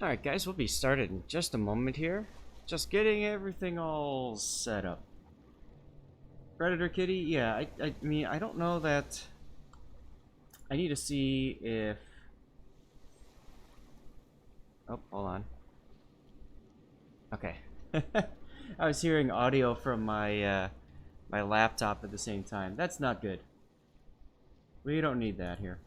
Alright guys, we'll be started in just a moment here. Just getting everything all set up. Predator Kitty? Yeah, I mean, I don't know that... I need to see if... Oh, hold on. Okay. I was hearing audio from my, my laptop at the same time. That's not good. We don't need that here.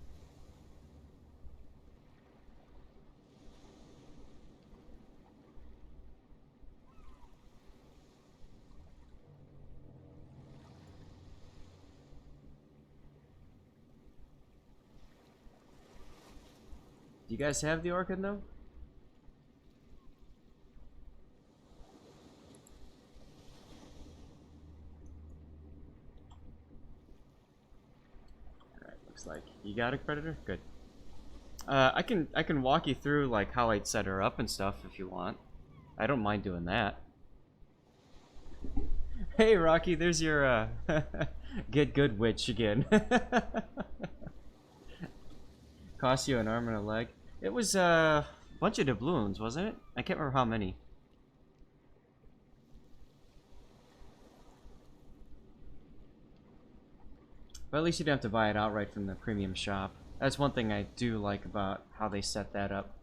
Do you guys have the orchid though? Alright, looks like you got it, Predator? Good. I can walk you through like how I'd set her up and stuff if you want. I don't mind doing that. Hey Rocky, there's your get good witch again. Cost you an arm and a leg. It was a bunch of doubloons, wasn't it? I can't remember how many. But at least you don't have to buy it outright from the premium shop. That's one thing I do like about how they set that up.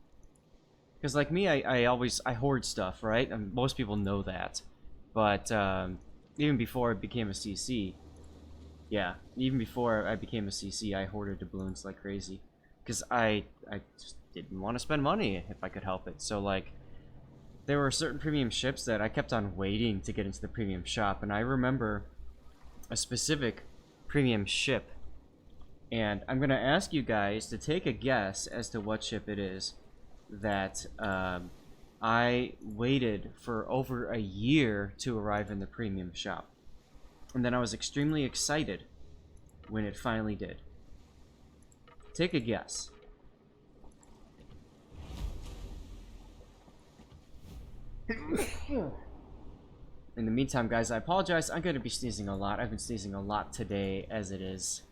Because like me, I hoard stuff, right? And most people know that. But even before I became a CC, yeah, even before I became a CC, I hoarded doubloons like crazy. Because I just didn't want to spend money if I could help it. So like, there were certain premium ships that I kept on waiting to get into the premium shop. And I remember a specific premium ship. And I'm going to ask you guys to take a guess as to what ship it is that I waited for over a year to arrive in the premium shop. And then I was extremely excited when it finally did. Take a guess. In the meantime, guys, I apologize. I'm going to be sneezing a lot. I've been sneezing a lot today as it is.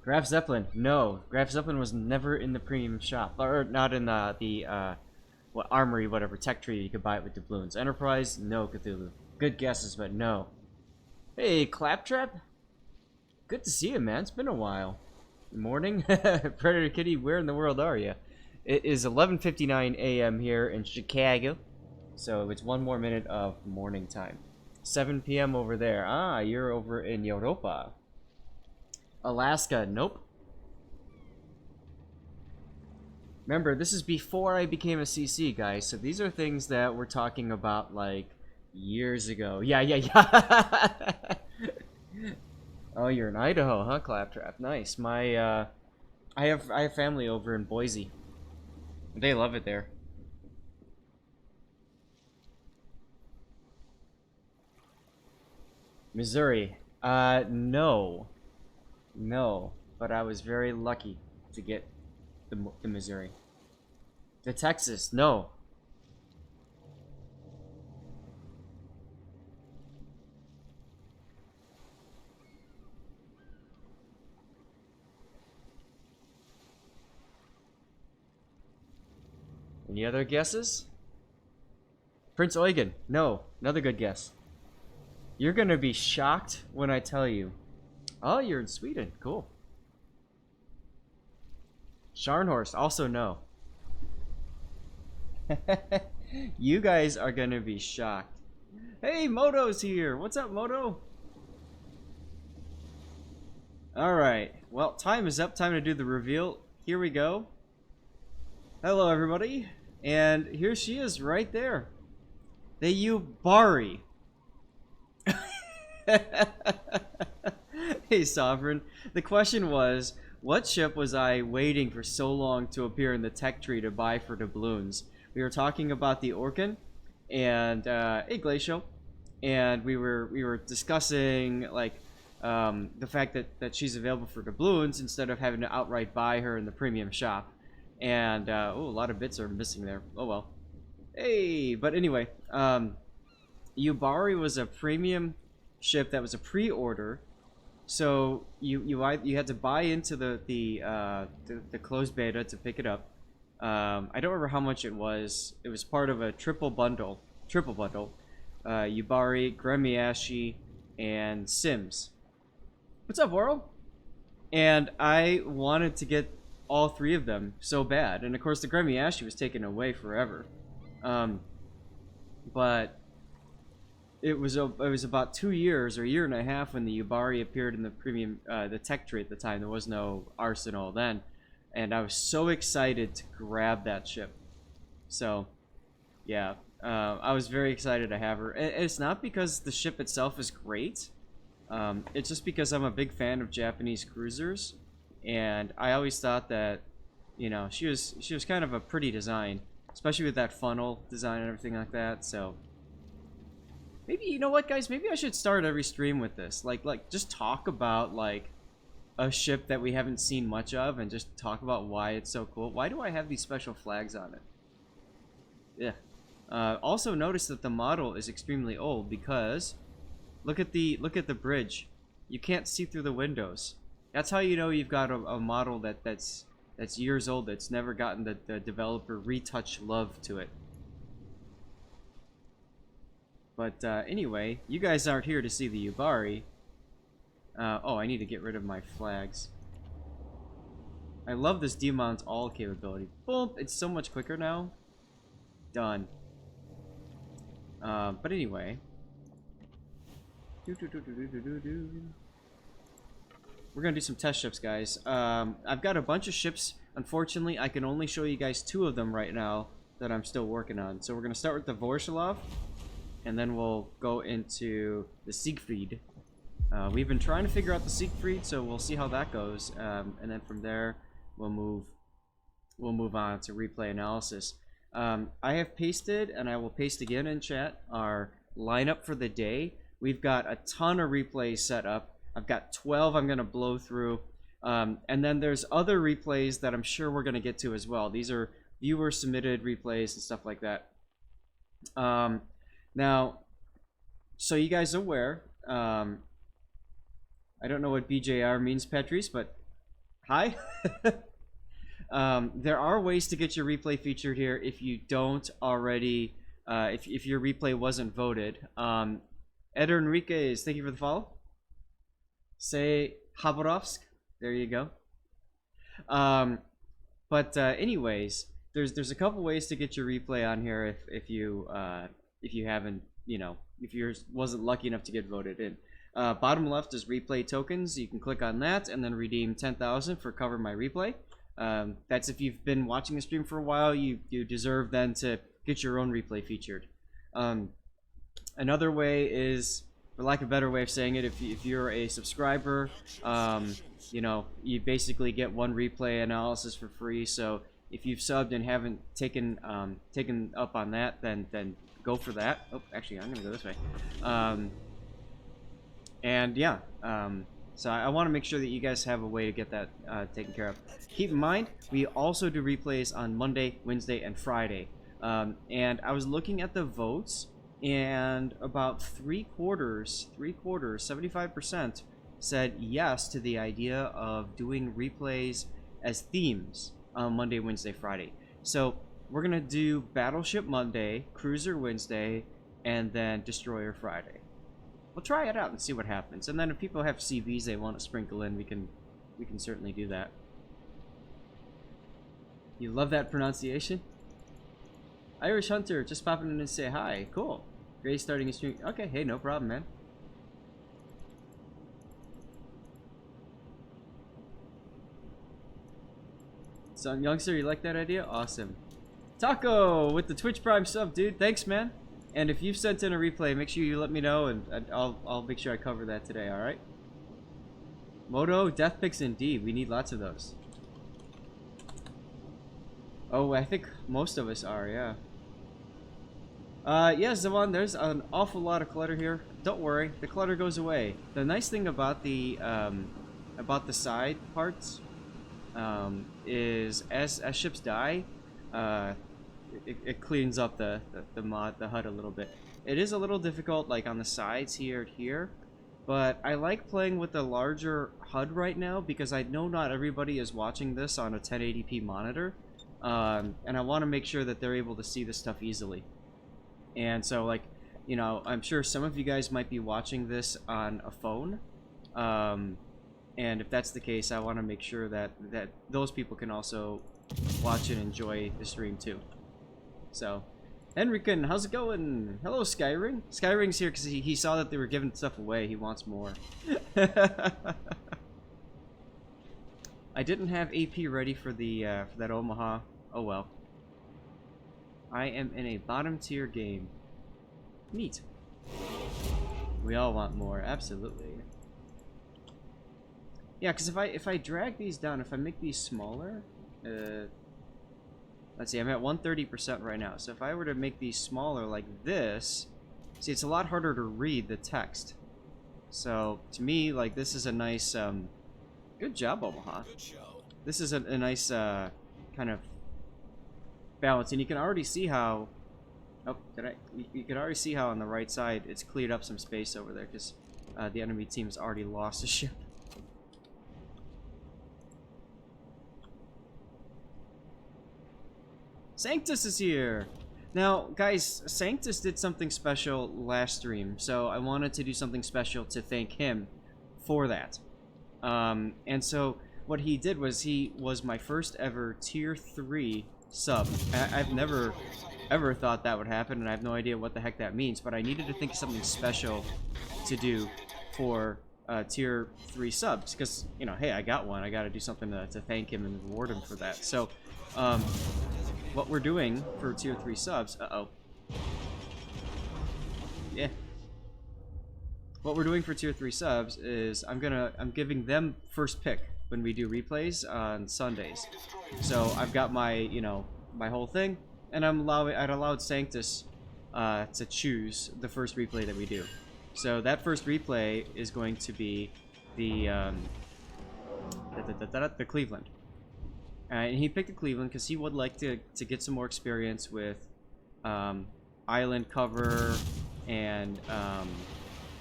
Graf Zeppelin. No. Graf Zeppelin was never in the premium shop. Or not in the what, armory, whatever, tech tree. You could buy it with doubloons. Enterprise? No, Cthulhu. Good guesses, but no. Hey, Claptrap? Good to see you, man. It's been a while. Good morning. Predator Kitty, where in the world are you? It is 11:59 a.m. here in Chicago. So it's one more minute of morning time. 7 p.m. over there. Ah, you're over in Europa. Alaska, nope. Remember, this is before I became a CC, guys. So these are things that we're talking about, like, years ago. Yeah. Oh, you're in Idaho, huh, Claptrap? Nice. My, I have family over in Boise. They love it there. Missouri. No. No. But I was very lucky to get the Missouri. The Texas. No. Any other guesses? Prince Eugen. No. Another good guess. You're gonna be shocked when I tell you. Oh, you're in Sweden. Cool. Scharnhorst. Also no. You guys are gonna be shocked. Hey, Moto's here. What's up, Moto? Alright. Well, time is up. Time to do the reveal. Here we go. Hello, everybody. And here she is right there. The Yubari. Hey, Sovereign. The question was, what ship was I waiting for so long to appear in the tech tree to buy for doubloons? We were talking about the Orkan and hey, Glacial, and we were discussing like the fact that she's available for doubloons instead of having to outright buy her in the premium shop. And oh, a lot of bits are missing there. Oh well. Hey, but anyway, Yubari was a premium ship that was a pre-order So you had to buy into the closed beta to pick it up. I don't remember how much it was. It was part of a triple bundle. Yubari, Gremiashi, and Sims. What's up, World? And I wanted to get all three of them so bad, and of course the Gremiashi was taken away forever. But it was about 2 years or a year and a half when the Yubari appeared in the premium, the tech tree at the time. There was no Arsenal then, and I was so excited to grab that ship. So, yeah, I was very excited to have her. And it's not because the ship itself is great. It's just because I'm a big fan of Japanese cruisers, and I always thought that, you know, she was kind of a pretty design, especially with that funnel design and everything like that. So maybe, you know what, guys, maybe I should start every stream with this, like just talk about like a ship that we haven't seen much of, and just talk about why it's so cool. Why do I have these special flags on it? Yeah. Also notice that the model is extremely old because look at the bridge. You can't see through the windows. That's how you know you've got a model that's years old, that's never gotten the developer retouch love to it. But anyway, you guys aren't here to see the Yubari. Oh, I need to get rid of my flags. I love this demount all capability. Boom! It's so much quicker now. Done. But anyway. We're gonna do some test ships, guys. I've got a bunch of ships. Unfortunately, I can only show you guys 2 of them right now that I'm still working on. So we're gonna start with the Voroshilov, and then we'll go into the Siegfried. We've been trying to figure out the Siegfried, so we'll see how that goes. And then from there, we'll move on to replay analysis. I have pasted, and I will paste again in chat, our lineup for the day. We've got a ton of replays set up. I've got 12 I'm going to blow through. And then there's other replays that I'm sure we're going to get to as well. These are viewer-submitted replays and stuff like that. Now, so you guys are aware, I don't know what BJR means, Petrus, but hi. There are ways to get your replay featured here if you don't already, if your replay wasn't voted. Eder Enriquez, thank you for the follow. Say Haborovsk. There you go. Anyways, there's a couple ways to get your replay on here if you haven't, you know, if yours wasn't lucky enough to get voted in. Bottom left is replay tokens. You can click on that and then redeem 10,000 for Cover My Replay. That's if you've been watching the stream for a while. You deserve then to get your own replay featured. Another way is, for lack of a better way of saying it, if you're a subscriber, you know, you basically get 1 replay analysis for free. So if you've subbed and haven't taken up on that, then go for that. Oh, actually, I'm gonna go this way. And yeah, so I want to make sure that you guys have a way to get that taken care of. Keep in mind, we also do replays on Monday, Wednesday, and Friday. And I was looking at the votes, and about three quarters, 75% said yes to the idea of doing replays as themes on Monday, Wednesday, Friday. So we're gonna do Battleship Monday, Cruiser Wednesday, and then Destroyer Friday. We'll try it out and see what happens. And then if people have CVs they want to sprinkle in, we can certainly do that. You love that pronunciation? Irish Hunter, just popping in and say hi. Cool. Gray starting a stream. Okay, hey, no problem, man. So, youngster, you like that idea? Awesome. Taco with the Twitch Prime sub, dude. Thanks, man. And if you've sent in a replay, make sure you let me know, and I'll make sure I cover that today, alright? Moto, death picks indeed. We need lots of those. Oh, I think most of us are, yeah. Yeah, Zavon, there's an awful lot of clutter here. Don't worry, the clutter goes away. The nice thing about the side parts is as ships die, it cleans up the HUD a little bit. It is a little difficult, like on the sides here, But I like playing with the larger HUD right now because I know not everybody is watching this on a 1080p monitor. And I want to make sure that they're able to see this stuff easily. And so, like, you know, I'm sure some of you guys might be watching this on a phone. And if that's the case, I want to make sure that those people can also watch and enjoy the stream too. So, Henriken, how's it going? Hello, Skyring. Skyring's here because he saw that they were giving stuff away. He wants more. I didn't have AP ready for the for that Omaha. Oh well. I am in a bottom tier game. Neat. We all want more, absolutely. Yeah, because if I drag these down, if I make these smaller, let's see, I'm at 130% right now. So if I were to make these smaller like this, see, it's a lot harder to read the text. So to me, like, this is a nice, good job, Omaha. This is a nice kind of balance, and you can already see how. Oh, you can already see how on the right side it's cleared up some space over there because the enemy team's already lost a ship. Sanctus is here! Now, guys, Sanctus did something special last stream, so I wanted to do something special to thank him for that. And so, what he did was he was my first ever Tier 3 sub. I've never ever thought that would happen, and I have no idea what the heck that means, but I needed to think of something special to do for Tier 3 subs, because, you know, hey, I got one. I got to do something to thank him and reward him for that. So, what we're doing for Tier 3 subs... Uh-oh. Yeah. What we're doing for Tier 3 subs is I'm giving them first pick when we do replays on Sundays. So I've got my, you know, my whole thing, and I'd allowed Sanctus to choose the first replay that we do. So that first replay is going to be the Cleveland. And he picked the Cleveland because he would like to get some more experience with island cover and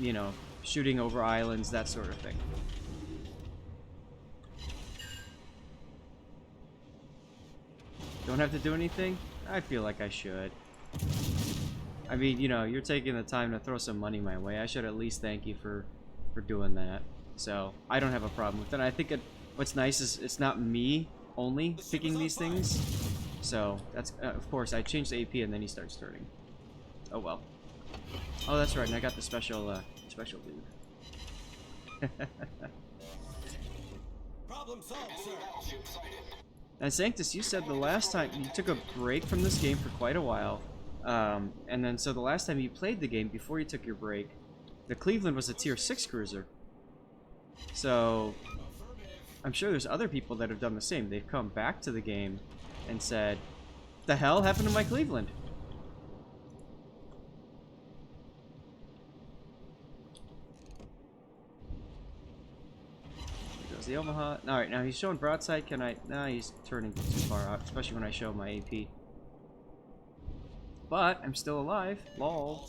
you know, shooting over islands, that sort of thing. Don't have to do anything? I feel like I should. I mean, you know, you're taking the time to throw some money my way. I should at least thank you for doing that. So, I don't have a problem with it. I think what's nice is it's not me only picking these things. So, that's, of course, I changed the AP and then he starts turning. Oh well. Oh, that's right, and I got the special, special dude. Problem solved, sir. And Sanctus, you said the last time you took a break from this game for quite a while, and then so the last time you played the game before you took your break, the Cleveland was a Tier 6 cruiser. So I'm sure there's other people that have done the same. They've come back to the game and said, "The hell happened to my Cleveland?" The Omaha. Alright, now he's showing broadside. Can I... Nah, he's turning too far out, especially when I show my AP. But, I'm still alive. Lol.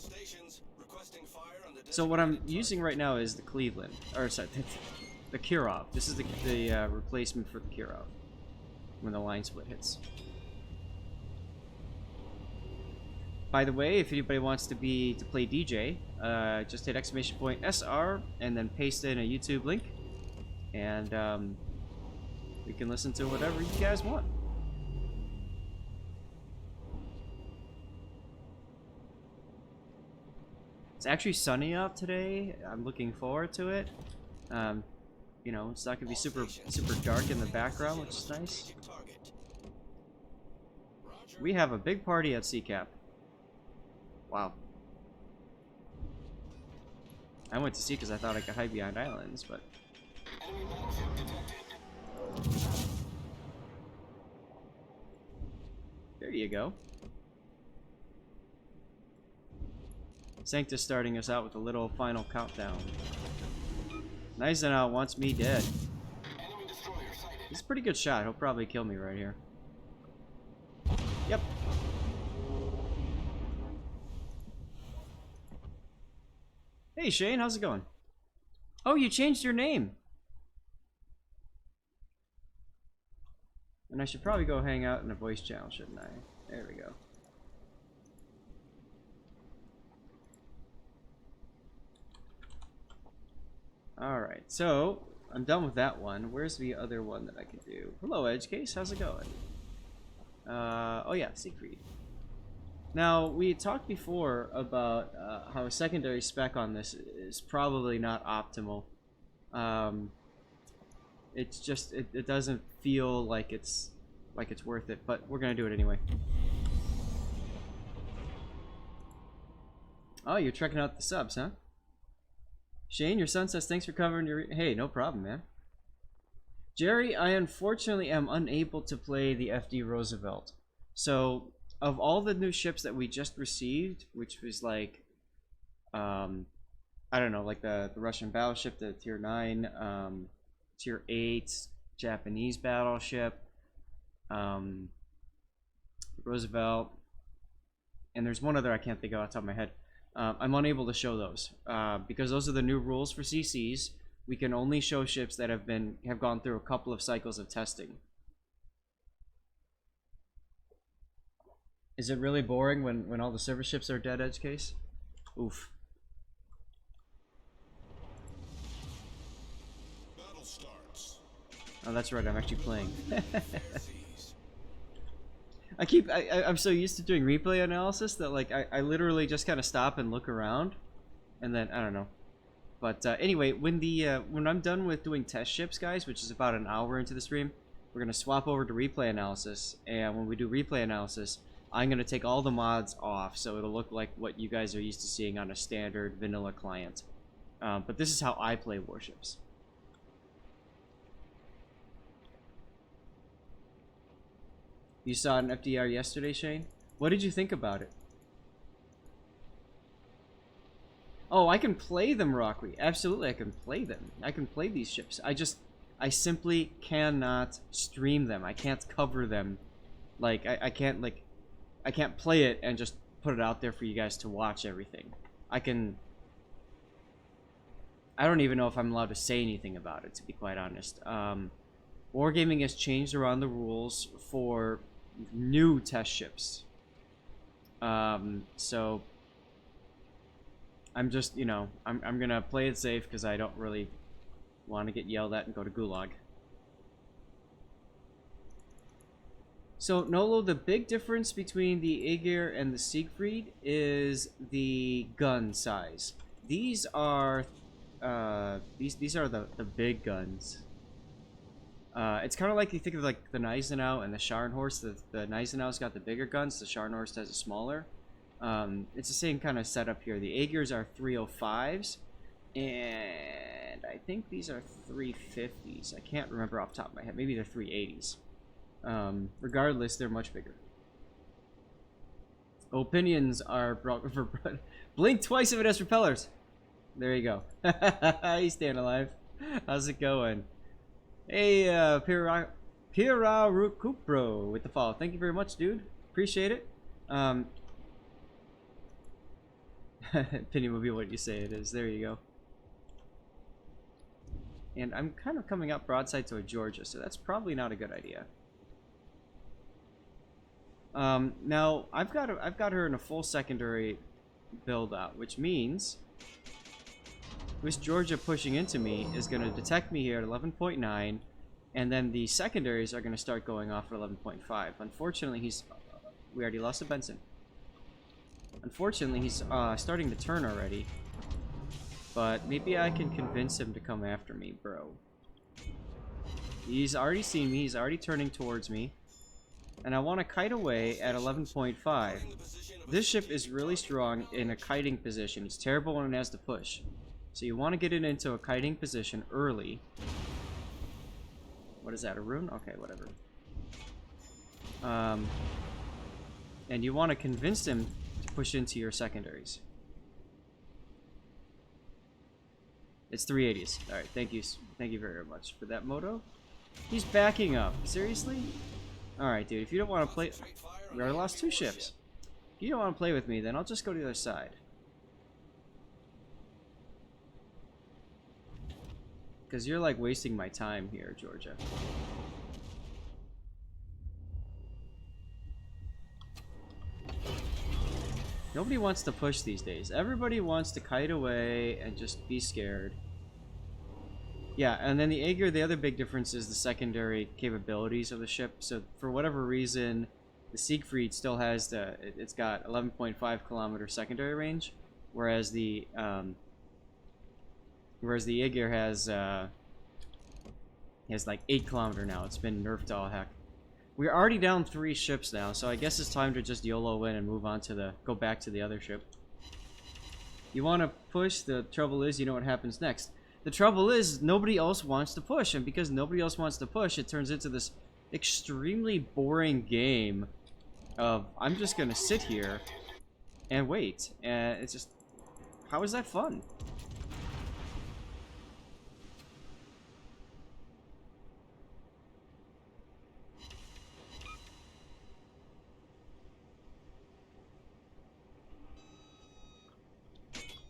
So what I'm using right now is the Cleveland. Or, sorry, the Kirov. This is the replacement for the Kirov. When the line split hits. By the way, if anybody wants to play DJ, just hit !SR and then paste in a YouTube link. And we can listen to whatever you guys want. It's actually sunny out today. I'm looking forward to it. You know, it's not gonna be super dark in the background, which is nice. We have a big party at CCAP. Wow. I went to see because I thought I could hide behind islands, but. There you go. Sanctus starting us out with a little final countdown. Nicenau wants me dead. He's a pretty good shot. He'll probably kill me right here. Yep. Hey Shane, how's it going? Oh, you changed your name. And I should probably go hang out in a voice channel, shouldn't I? There we go. Alright, so I'm done with that one. Where's the other one that I could do? Hello, Edge Case. How's it going? Oh yeah, Siegfried. Now, we talked before about how a secondary spec on this is probably not optimal. It's just, it doesn't feel like it's worth it, but we're gonna do it anyway. Oh, you're checking out the subs, huh? Shane, your son says thanks for covering your... Hey, no problem, man. Jerry, I unfortunately am unable to play the FD Roosevelt. So, of all the new ships that we just received, which was like, I don't know, like the Russian battleship, the Tier 9, Tier 8 Japanese battleship, Roosevelt, and there's one other I can't think of off the top of my head. I'm unable to show those because those are the new rules for CCs. We can only show ships that have gone through a couple of cycles of testing. Is it really boring when all the service ships are dead, Edge Case? Oof. Battle starts. Oh, that's right. I'm actually playing. I'm so used to doing replay analysis that like I literally just kind of stop and look around, and then I don't know. But anyway, when I'm done with doing test ships, guys, which is about an hour into the stream, we're gonna swap over to replay analysis. And when we do replay analysis, I'm gonna take all the mods off, so it'll look like what you guys are used to seeing on a standard vanilla client. But this is how I play warships. You saw an FDR yesterday, Shane? What did you think about it? Oh, I can play them, Rockley. Absolutely, I can play them. I can play these ships. I simply cannot stream them. I can't cover them. Like, I can't play it and just put it out there for you guys to watch everything. I don't even know if I'm allowed to say anything about it, to be quite honest. Wargaming has changed around the rules for new test ships. So I'm just, you know, I'm gonna play it safe because I don't really want to get yelled at and go to Gulag. So Nolo, the big difference between the Aegir and the Siegfried is the gun size. These are these are the big guns. It's kind of like you think of like the Gneisenau and the Scharnhorst. The Gneisenau's got the bigger guns, the Scharnhorst has a smaller. It's the same kind of setup here. The Aegirs are 305s, and I think these are 350s. I can't remember off the top of my head. Maybe they're 380s. Regardless, they're much bigger. Opinions are brought for... Blink twice if it has propellers. There you go. He's staying alive. How's it going? Hey, Pirarukupro with the follow. Thank you very much, dude. Appreciate it. Opinion will be what you say it is. There you go. And I'm kind of coming up broadside to a Georgia, so that's probably not a good idea. Now I've got her in a full secondary build out, which means this Georgia pushing into me is going to detect me here at 11.9, and then the secondaries are going to start going off at 11.5. Unfortunately, we already lost a Benson. Unfortunately, he's starting to turn already, but maybe I can convince him to come after me, bro. He's already seen me. He's already turning towards me. And I want to kite away at 11.5. This ship is really strong in a kiting position. It's terrible when it has to push. So you want to get it into a kiting position early. What is that, a rune? Okay, whatever. And you want to convince him to push into your secondaries. It's 380s. Alright, thank you very much for that, Moto. He's backing up. Seriously? Alright, dude, if you don't want to play... We already lost 2 ships. If you don't want to play with me, then I'll just go to the other side. Because you're like wasting my time here, Georgia. Nobody wants to push these days. Everybody wants to kite away and just be scared. Yeah, and then the Aegir, the other big difference is the secondary capabilities of the ship. So for whatever reason, the Siegfried still has it's got 11.5 kilometer secondary range, whereas the Aegir has like 8 kilometer now. It's been nerfed to all heck. We're already down 3 ships now, so I guess it's time to just YOLO in and move on to go back to the other ship. You want to push, the trouble is you know what happens next. The trouble is nobody else wants to push, and because nobody else wants to push, it turns into this extremely boring game of I'm just gonna sit here and wait, and it's just, how is that fun?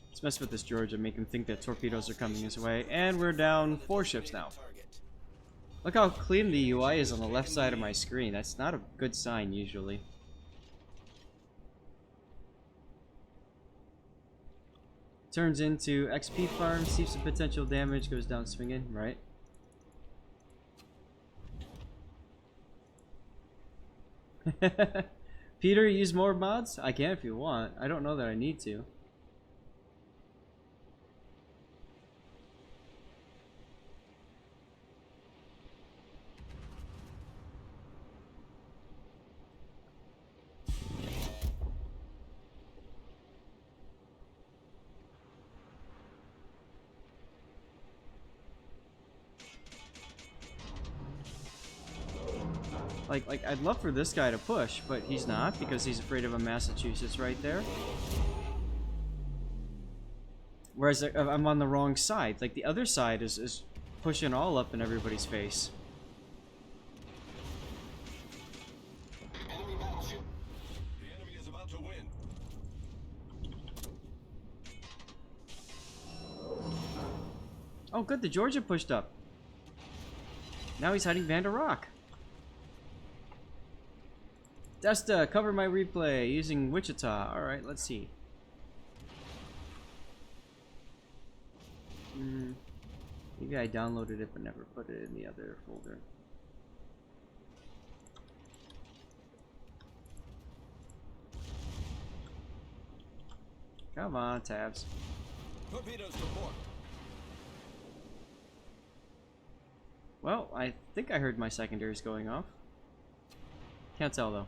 Let's mess with this Georgia, make him think that torpedoes are coming his way. And we're down 4 ships now. Look how clean the UI is on the left side of my screen. That's not a good sign, usually. Turns into XP farm, sees some potential damage, goes down swinging, right? Peter, use more mods? I can if you want. I don't know that I need to. Like I'd love for this guy to push, but he's not because he's afraid of a Massachusetts right there. Whereas I'm on the wrong side. Like the other side is pushing all up in everybody's face. Enemy battleship. The enemy is about to win. Oh good, the Georgia pushed up. Now he's hiding Vander Rock. Desta, cover my replay using Wichita. Alright, let's see. Maybe I downloaded it but never put it in the other folder. Come on, tabs. Torpedoes to port. Well, I think I heard my secondaries going off. Can't tell though.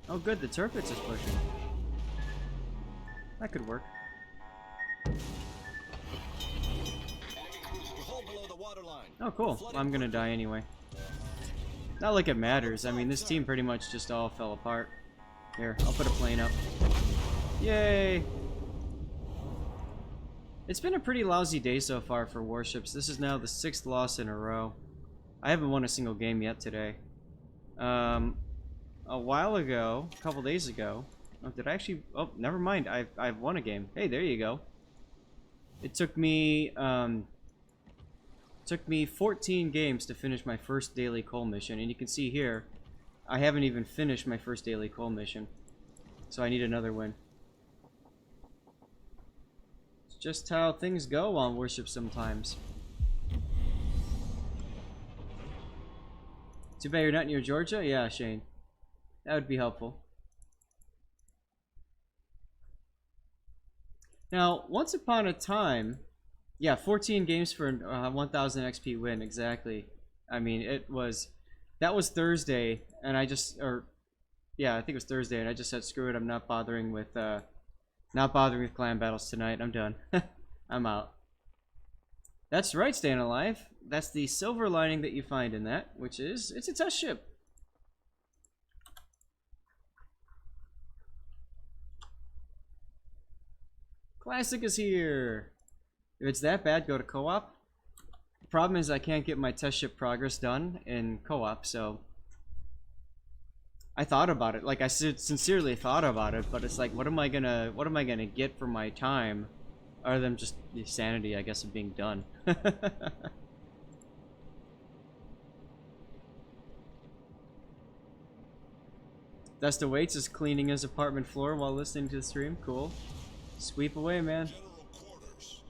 Oh good, the Tirpitz is pushing. That could work. Enemy cruiser hull below the waterline. Oh cool, I'm gonna die anyway. Not like it matters, I mean this team pretty much just all fell apart. Here, I'll put a plane up. Yay! It's been a pretty lousy day so far for warships. This is now the 6th loss in a row. I haven't won a single game yet today. A while ago, a couple days ago, oh, did I actually, oh, never mind, I've won a game. Hey, there you go. It took me 14 games to finish my first daily coal mission, and you can see here, I haven't even finished my first daily coal mission. So I need another win. It's just how things go on warships sometimes. Too bad you're not near Georgia? Yeah, Shane. That would be helpful. Now, once upon a time, yeah, 14 games for 1000 XP win, exactly. I mean, that was Thursday, and I just, yeah, I think it was Thursday, and I just said, screw it, I'm not bothering with clan battles tonight, I'm done. I'm out. That's right, staying alive. That's the silver lining that you find in that, which is, it's a test ship. Classic is here. If it's that bad, go to co-op. The problem is I can't get my test ship progress done in co-op, so I thought about it. Like I sincerely thought about it, but it's like, what am I gonna get for my time, other than just the sanity, I guess, of being done. Dustin Waits is cleaning his apartment floor while listening to the stream. Cool. Sweep away, man. General quarters.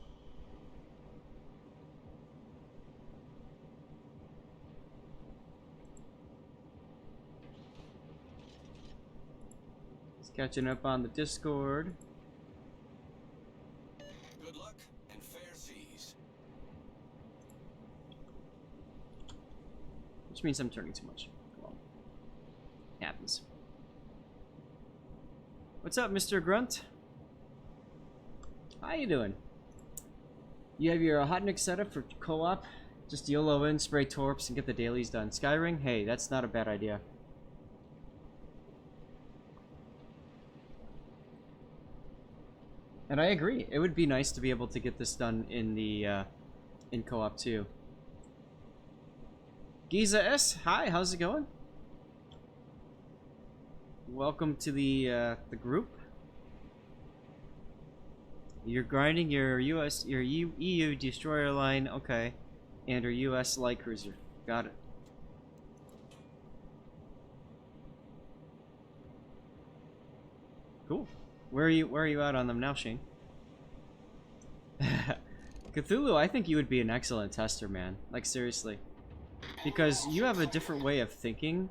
Just catching up on the Discord. Good luck and fair seas. Which means I'm turning too much. Well, happens. What's up, Mr. Grunt? How you doing? You have your Hotnik setup for co-op? Just YOLO in, spray torps, and get the dailies done. Skyring? Hey, that's not a bad idea. And I agree. It would be nice to be able to get this done in the in co-op too. Giza S, hi, how's it going? Welcome to the group. You're grinding your EU destroyer line, okay, and your US light cruiser. Got it. Cool. Where are you at on them now, Shane? Cthulhu, I think you would be an excellent tester, man. Like seriously, because you have a different way of thinking.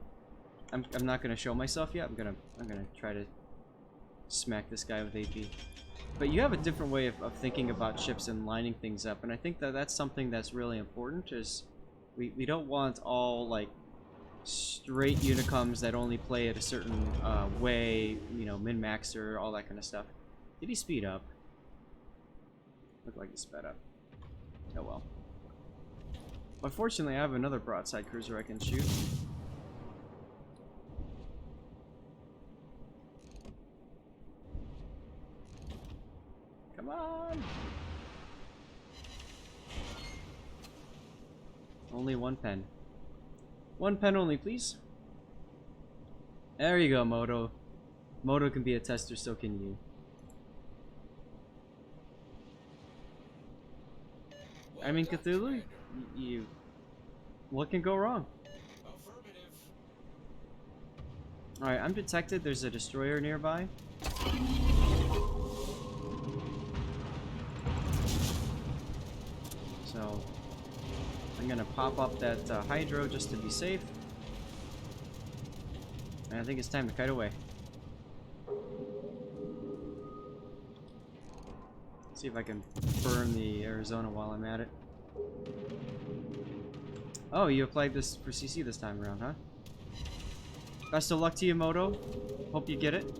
I'm not gonna show myself yet. I'm gonna try to smack this guy with AP. But you have a different way of thinking about ships and lining things up, and I think that that's something that's really important. Is we don't want all like straight unicoms that only play at a certain way, you know, min-maxer, all that kind of stuff. Did he speed up? Looked like he sped up. Oh well. But fortunately, I have another broadside cruiser I can shoot. Come on! Only one pen. One pen only, please. There you go, Moto. Moto can be a tester, so can you. I mean, Cthulhu, you... What can go wrong? Affirmative. Alright, I'm detected. There's a destroyer nearby. So, I'm gonna pop up that hydro just to be safe. And I think it's time to kite away. See if I can burn the Arizona while I'm at it. Oh, you applied this for CC this time around, huh? Best of luck to you, Moto. Hope you get it.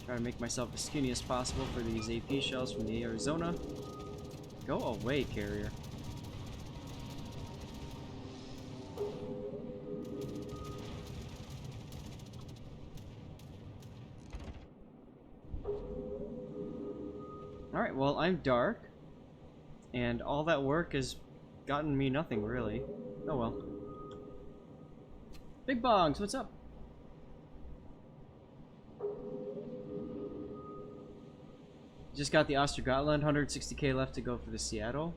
Try to make myself as skinny as possible for these AP shells from the Arizona. Go away, carrier. Alright, well, I'm dark. And all that work has gotten me nothing, really. Oh well. Big Bongs, what's up? Just got the Ostergotland, 160k left to go for the Seattle.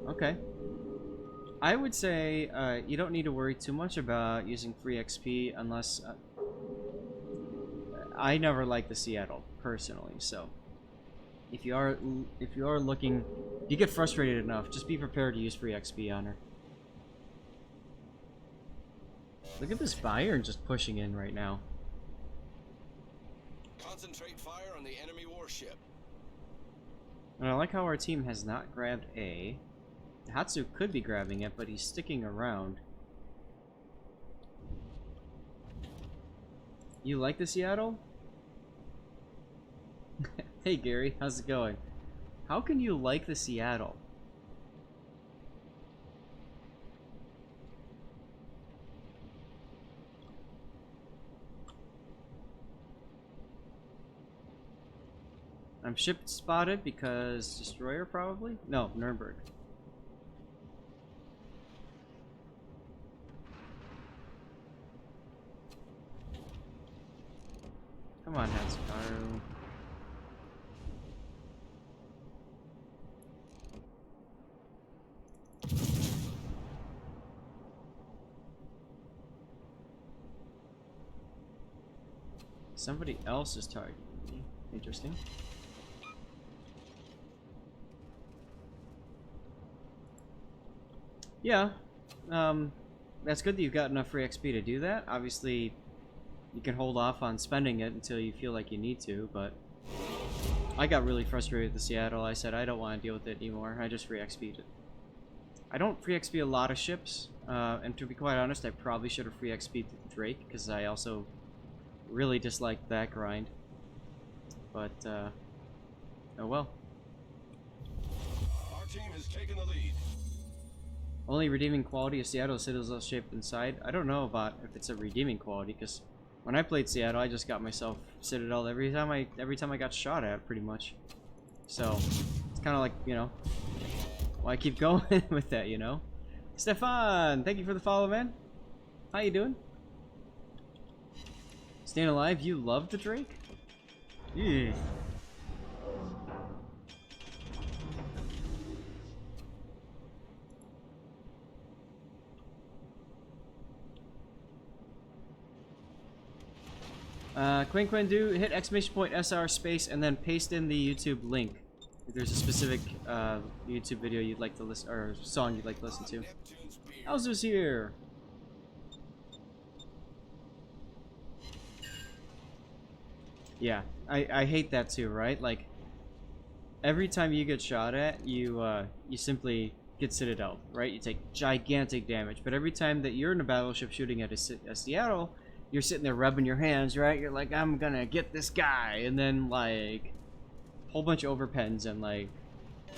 Okay. I would say you don't need to worry too much about using free XP unless... I never liked the Seattle, personally, so... If you are looking... If you get frustrated enough, just be prepared to use free XP on her. Look at this Bayern just pushing in right now. Concentrate fire on the enemy warship. And I like how our team has not grabbed A. Hatsu could be grabbing it, but he's sticking around. You like the Seattle? Hey Gary, how's it going? How can you like the Seattle? I'm ship spotted because destroyer probably? No, Nuremberg. Come on, Hatsukaru. Somebody else is targeting me. Interesting. Yeah, that's good that you've got enough free XP to do that. Obviously, you can hold off on spending it until you feel like you need to, but I got really frustrated with the Seattle. I said I don't want to deal with it anymore. I just free XP'd it. I don't free XP a lot of ships, and to be quite honest, I probably should have free XP'd the Drake, because I also really disliked that grind. But, oh well. Our team has taken the lead. Only redeeming quality of Seattle Citadel shaped inside. I don't know about if it's a redeeming quality, because when I played Seattle, I just got myself Citadel every time I got shot at, pretty much. So it's kind of like, you know, why I keep going with that, you know. Stefan, thank you for the follow, man. How you doing? Staying alive. You love the Drake? Yeah. Quinquendu, hit exclamation point SR space and then paste in the YouTube link. If there's a specific YouTube video you'd like to listen, or song you'd like to listen to. How's this here? Yeah, I hate that too, right? Like, every time you get shot at, you simply get Citadel, right? You take gigantic damage, but every time that you're in a battleship shooting at a Seattle, you're sitting there rubbing your hands, right? You're like, I'm gonna get this guy, and then like a whole bunch of overpens and like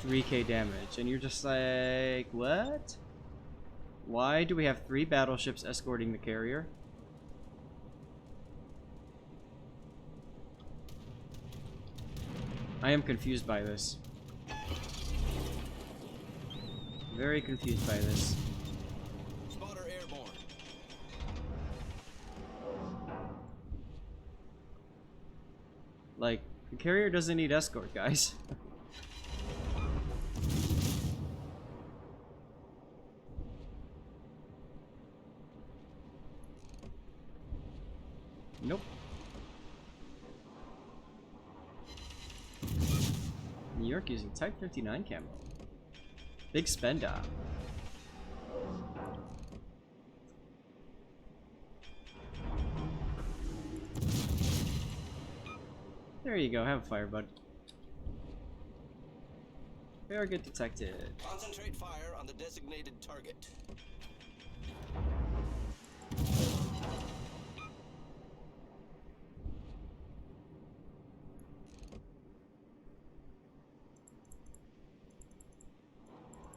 3k damage, and you're just like, what? Why do we have 3 battleships escorting the carrier? I am confused by this. Very confused by this. Spotter airborne. Like, the carrier doesn't need escort, guys. Nope. Yorck using Type 59 camo. Big spender. There you go, have a fire, bud. Very good detected. Concentrate fire on the designated target.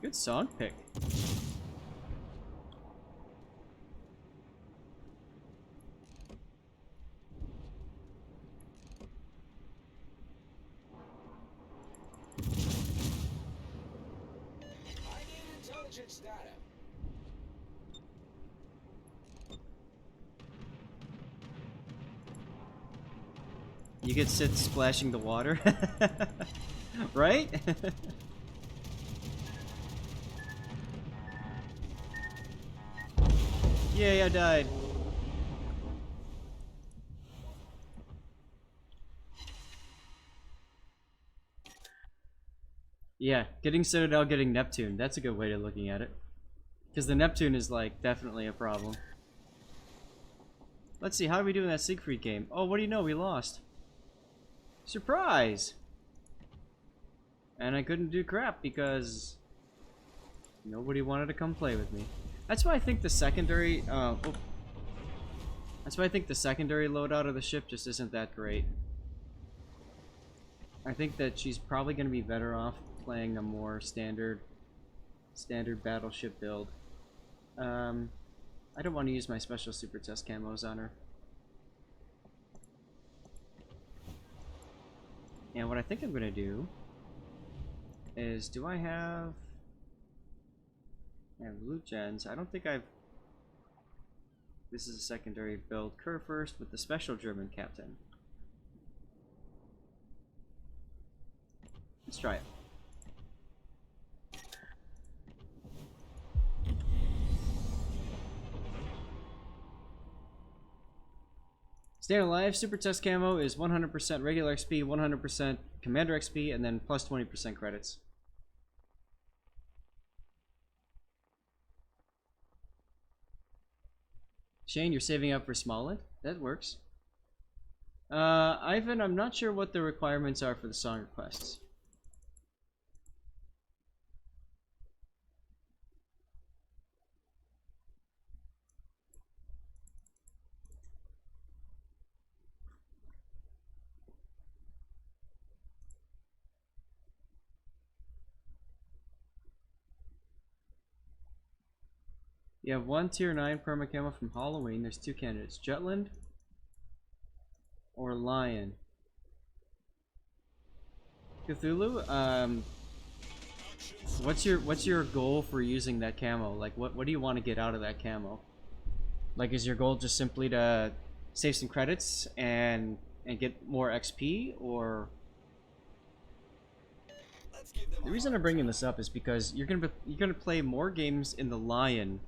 Good song pick. I need intelligence data. You get Sid splashing the water. Right? Yay, I died. Yeah, getting Citadel, getting Neptune. That's a good way of looking at it. Because the Neptune is, like, definitely a problem. Let's see, how do we do in that Siegfried game? Oh, what do you know? We lost. Surprise! And I couldn't do crap because nobody wanted to come play with me. That's why I think the secondary, that's why I think the secondary loadout of the ship just isn't that great. I think that she's probably going to be better off playing a more standard battleship build. I don't want to use my special super test camos on her. And what I think I'm gonna do is, do I have loot gens? I don't think I've. This is a secondary build. Kerr first with the special German captain. Let's try it. Staying alive, super test camo is 100% regular XP, 100% commander XP, and then plus 20% credits. Shane, you're saving up for Smolensk? That works. Ivan, I'm not sure what the requirements are for the song requests. You have one tier 9 perma camo from Halloween. There's two candidates, Jutland or Lion. Cthulhu, what's your goal for using that camo? Like, what do you want to get out of that camo? Like, is your goal just simply to save some credits and get more XP, or? The reason I'm bringing this up is because you're gonna play more games in the Lion,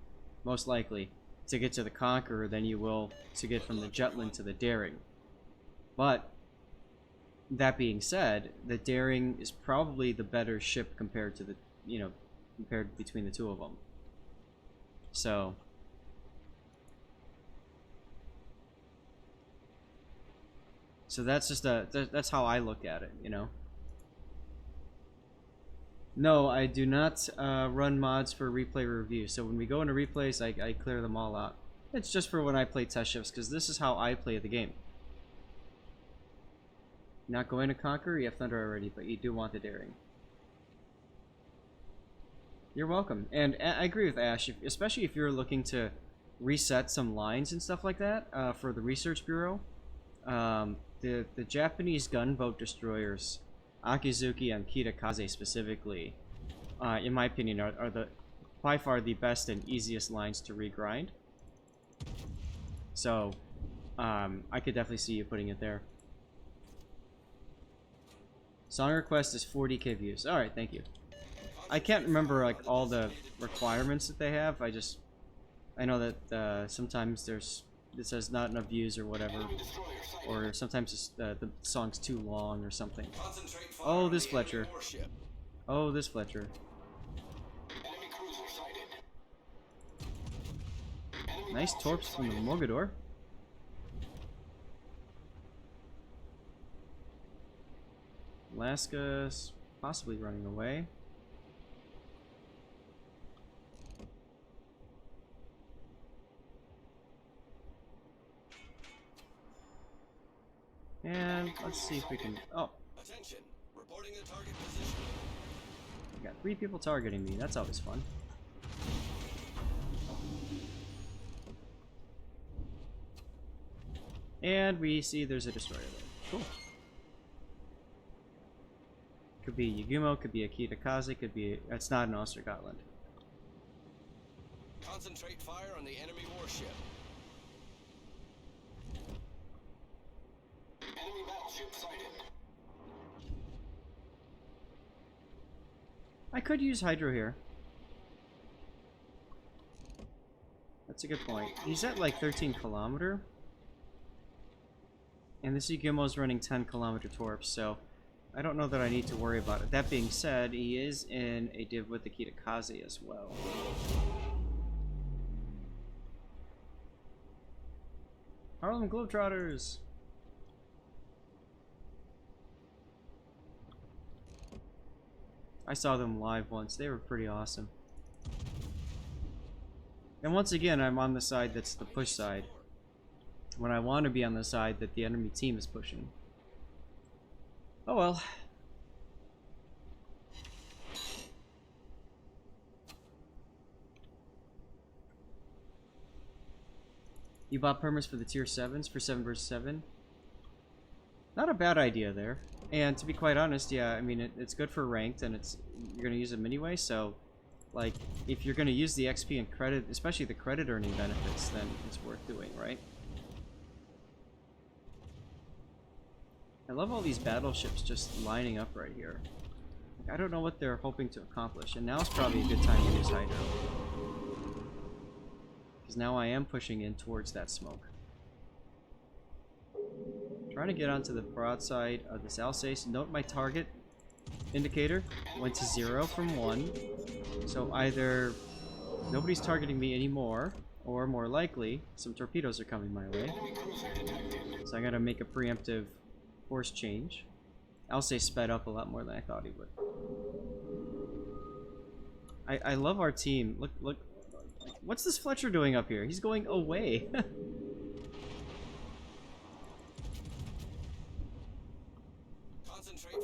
most likely, to get to the Conqueror than you will to get from the Jutland to the Daring. But that being said, the Daring is probably the better ship compared to the, compared between the two of them. So that's just that's how I look at it, No, I do not run mods for replay review. So when we go into replays, I clear them all out. It's just for when I play test ships, because this is how I play the game. Not going to Conquer? You have Thunder already, but you do want the Daring. You're welcome. And I agree with Ash, especially if you're looking to reset some lines and stuff like that for the Research Bureau. The Japanese gunboat destroyers, Akizuki and Shimakaze specifically, in my opinion, are by far the best and easiest lines to regrind. So, I could definitely see you putting it there. Song request is 40k views. Alright, thank you. I can't remember like all the requirements that they have. I know that sometimes it says not enough views or whatever, or sometimes the song's too long or something. Oh, this Fletcher. Oh, this Fletcher. Nice torps from the Mogador. Alaska's possibly running away. And let's see if we can. Oh, Attention. Reporting the target position. I got 3 people targeting me. That's always fun. And we see there's a destroyer there. Cool. Could be Yagumo, could be a Shimakaze, could be. It's not an Ostergotland. Concentrate fire on the enemy warship. Enemy battleship sighted. I could use Hydro here. That's a good point. He's at like 13 kilometer. And this Yagumo's running 10 kilometer torps, so I don't know that I need to worry about it. That being said, he is in a div with the Shimakaze as well. Harlem Globetrotters! I saw them live once. They were pretty awesome. And once again, I'm on the side that's the push side, when I want to be on the side that the enemy team is pushing. Oh well. You bought permits for the tier 7s for 7 versus 7? Not a bad idea there. And to be quite honest, yeah, I mean, it's good for ranked, and you're going to use them anyway, so, like, if you're going to use the XP and credit, especially the credit earning benefits, then it's worth doing, right? I love all these battleships just lining up right here. Like, I don't know what they're hoping to accomplish, and now's probably a good time to use Hydro. Because now I am pushing in towards that smoke. Trying to get onto the broadside of this Alsace. Note my target indicator went to 0 from 1. So either nobody's targeting me anymore, or more likely, some torpedoes are coming my way. So I gotta make a preemptive course change. Alsace sped up a lot more than I thought he would. I love our team. Look. What's this Fletcher doing up here? He's going away.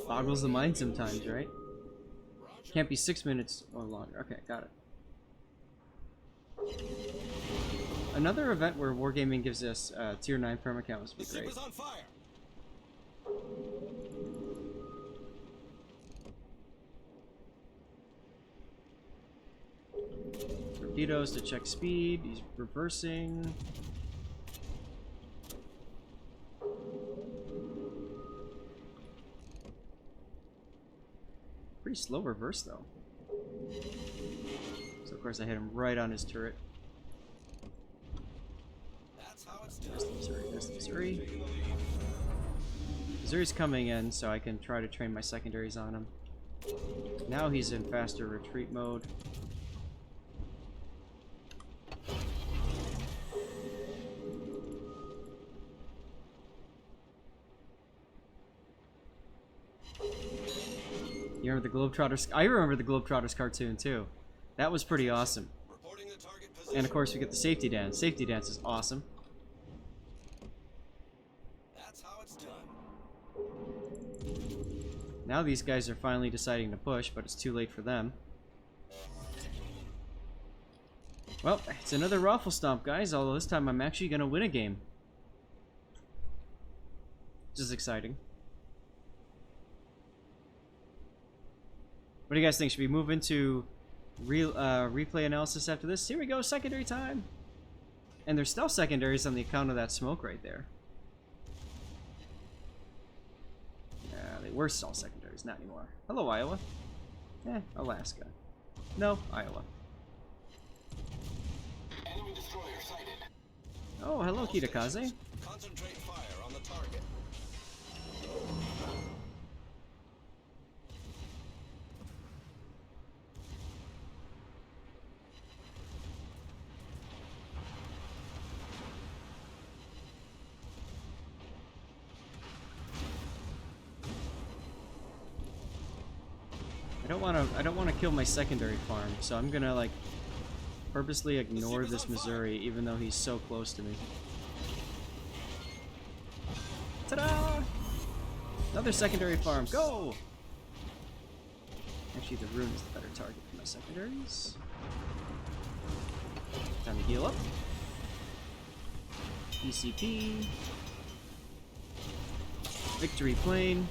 Boggles the mind sometimes, right? Can't be 6 minutes or longer. Okay, got it. Another event where Wargaming gives us tier 9 permacount would be great. Torpedoes to check speed. He's reversing. Pretty slow reverse though. So of course I hit him right on his turret. There's the Missouri. There's the Missouri. Missouri's coming in, so I can try to train my secondaries on him. Now he's in faster retreat mode. You remember the Globetrotters? I remember the Globetrotters cartoon too. That was pretty awesome. And of course we get the safety dance. Safety dance is awesome. That's how it's done. Now these guys are finally deciding to push, but it's too late for them. Well, it's another Raffle Stomp, guys, although this time I'm actually going to win a game. Which is exciting. What do you guys think? Should we move into replay analysis after this? Here we go, secondary time! And there's still secondaries on the account of that smoke right there. Yeah, they were still secondaries, not anymore. Hello, Iowa. Alaska. No, Iowa. Enemy destroyer sighted. Oh, hello, Kitakaze. Concentrate fire on the target. I don't want to kill my secondary farm, so I'm gonna like purposely ignore this Missouri, even though he's so close to me. Ta-da! Another secondary farm, go! Actually, the Rune is the better target for my secondaries. Time to heal up. ECP. Victory plane.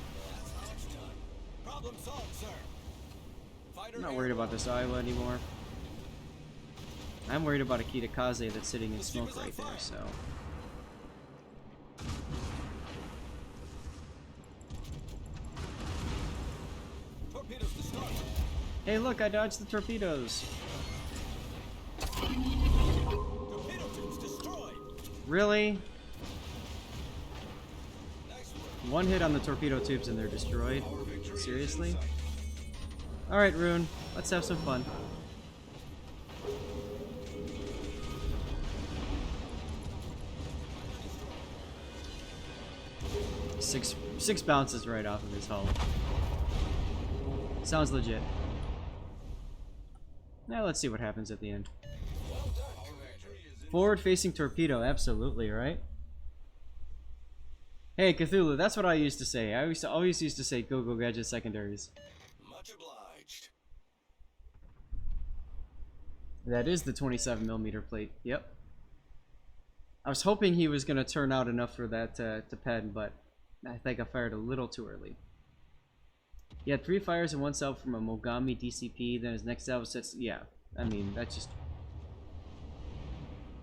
Problem solved, sir. I'm not worried about this Iowa anymore. I'm worried about a Kitakaze that's sitting in smoke right there, so... Torpedoes to start. Hey look, I dodged the torpedoes! Torpedo tubes destroyed. Really? Nice One hit on the torpedo tubes and they're destroyed? Seriously? Alright, Rune, let's have some fun. Six bounces right off of his hull. Sounds legit. Now let's see what happens at the end. Forward-facing torpedo, absolutely, right? Hey, Cthulhu, that's what I used to say. I always used to say go gadget secondaries. Much obliged. That is the 27mm plate. Yep. I was hoping he was going to turn out enough for that to pen, but I think I fired a little too early. He had 3 fires and 1 salvo from a Mogami DCP. Then his next salvo sets. Yeah, I mean that's just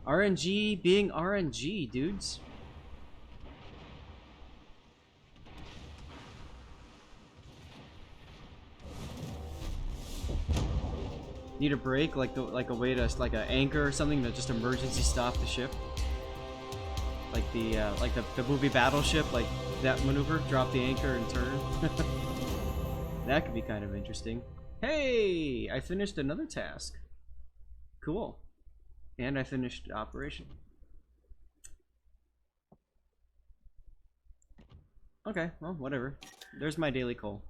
RNG being RNG, dudes. Need a break, like a way to like an anchor or something to just emergency stop the ship, like the movie Battleship, like that maneuver, drop the anchor and turn. That could be kind of interesting. Hey, I finished another task. Cool, and I finished operation. Okay, well, whatever. There's my daily coal.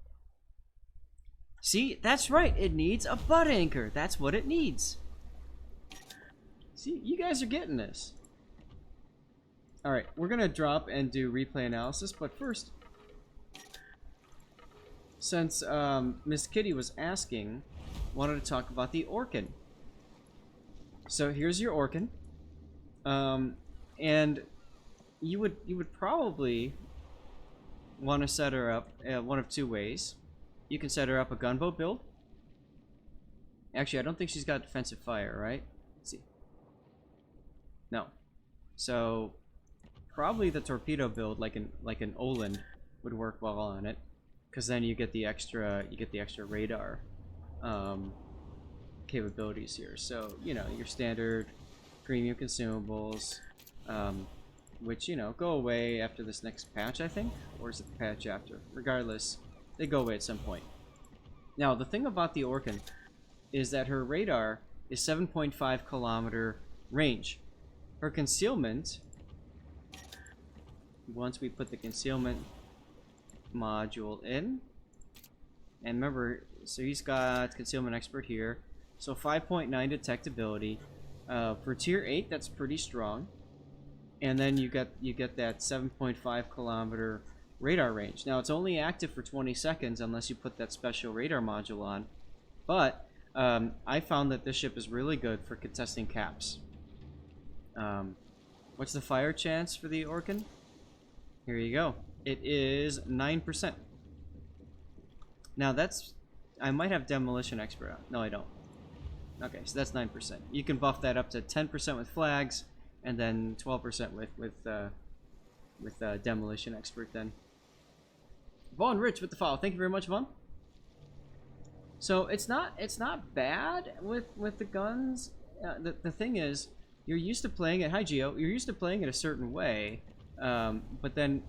See, that's right. It needs a butt anchor. That's what it needs. See, you guys are getting this. Alright, we're going to drop and do replay analysis, but first, since Miss Kitty was asking, wanted to talk about the Orkan. So here's your Orkan. And you would probably want to set her up one of 2 ways. You can set her up a gunboat build. Actually, I don't think she's got defensive fire, right? Let's see. No. So probably the torpedo build, like an Oland, would work well on it, because then you get the extra radar capabilities here. So you know, your standard premium consumables, which go away after this next patch, I think, or is it the patch after? Regardless, they go away at some point. Now, the thing about the Orkan is that her radar is 7.5 kilometer range. Her concealment, once we put the concealment module in, and remember, so he's got concealment expert here, so 5.9 detectability. For tier 8, that's pretty strong. And then you get that 7.5 kilometer radar range. Now, it's only active for 20 seconds unless you put that special radar module on, but I found that this ship is really good for contesting caps. What's the fire chance for the Orkan? Here you go. It is 9%. Now that's, I might have demolition expert on. No, I don't. Okay, so that's 9%. You can buff that up to 10% with flags, and then 12% with demolition expert then. Vaughn Rich with the follow. Thank you very much, Vaughn. So it's not bad with the guns. The thing is, you're used to playing it. Hi Geo. You're used to playing it a certain way, but then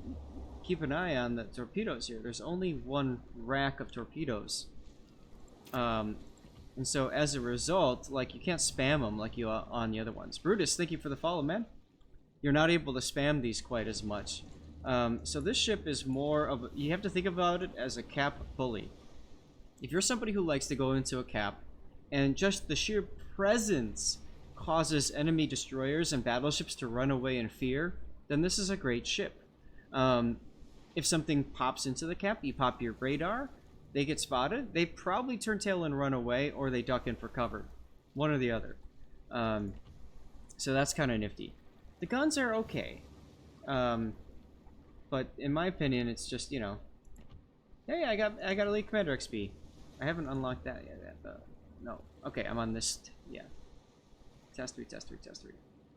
keep an eye on the torpedoes here. There's only 1 rack of torpedoes, and so as a result, like, you can't spam them like you are on the other ones. Brutus, thank you for the follow, man. You're not able to spam these quite as much. So this ship is more of, you have to think about it as a cap bully. If you're somebody who likes to go into a cap, and just the sheer presence causes enemy destroyers and battleships to run away in fear, then this is a great ship. If something pops into the cap, you pop your radar, they get spotted, they probably turn tail and run away, or they duck in for cover. One or the other. So that's kind of nifty. The guns are okay. But in my opinion, it's just, hey, I got Elite Commander XP. I haven't unlocked that yet. No. Okay, I'm on this. Yeah. Test 3.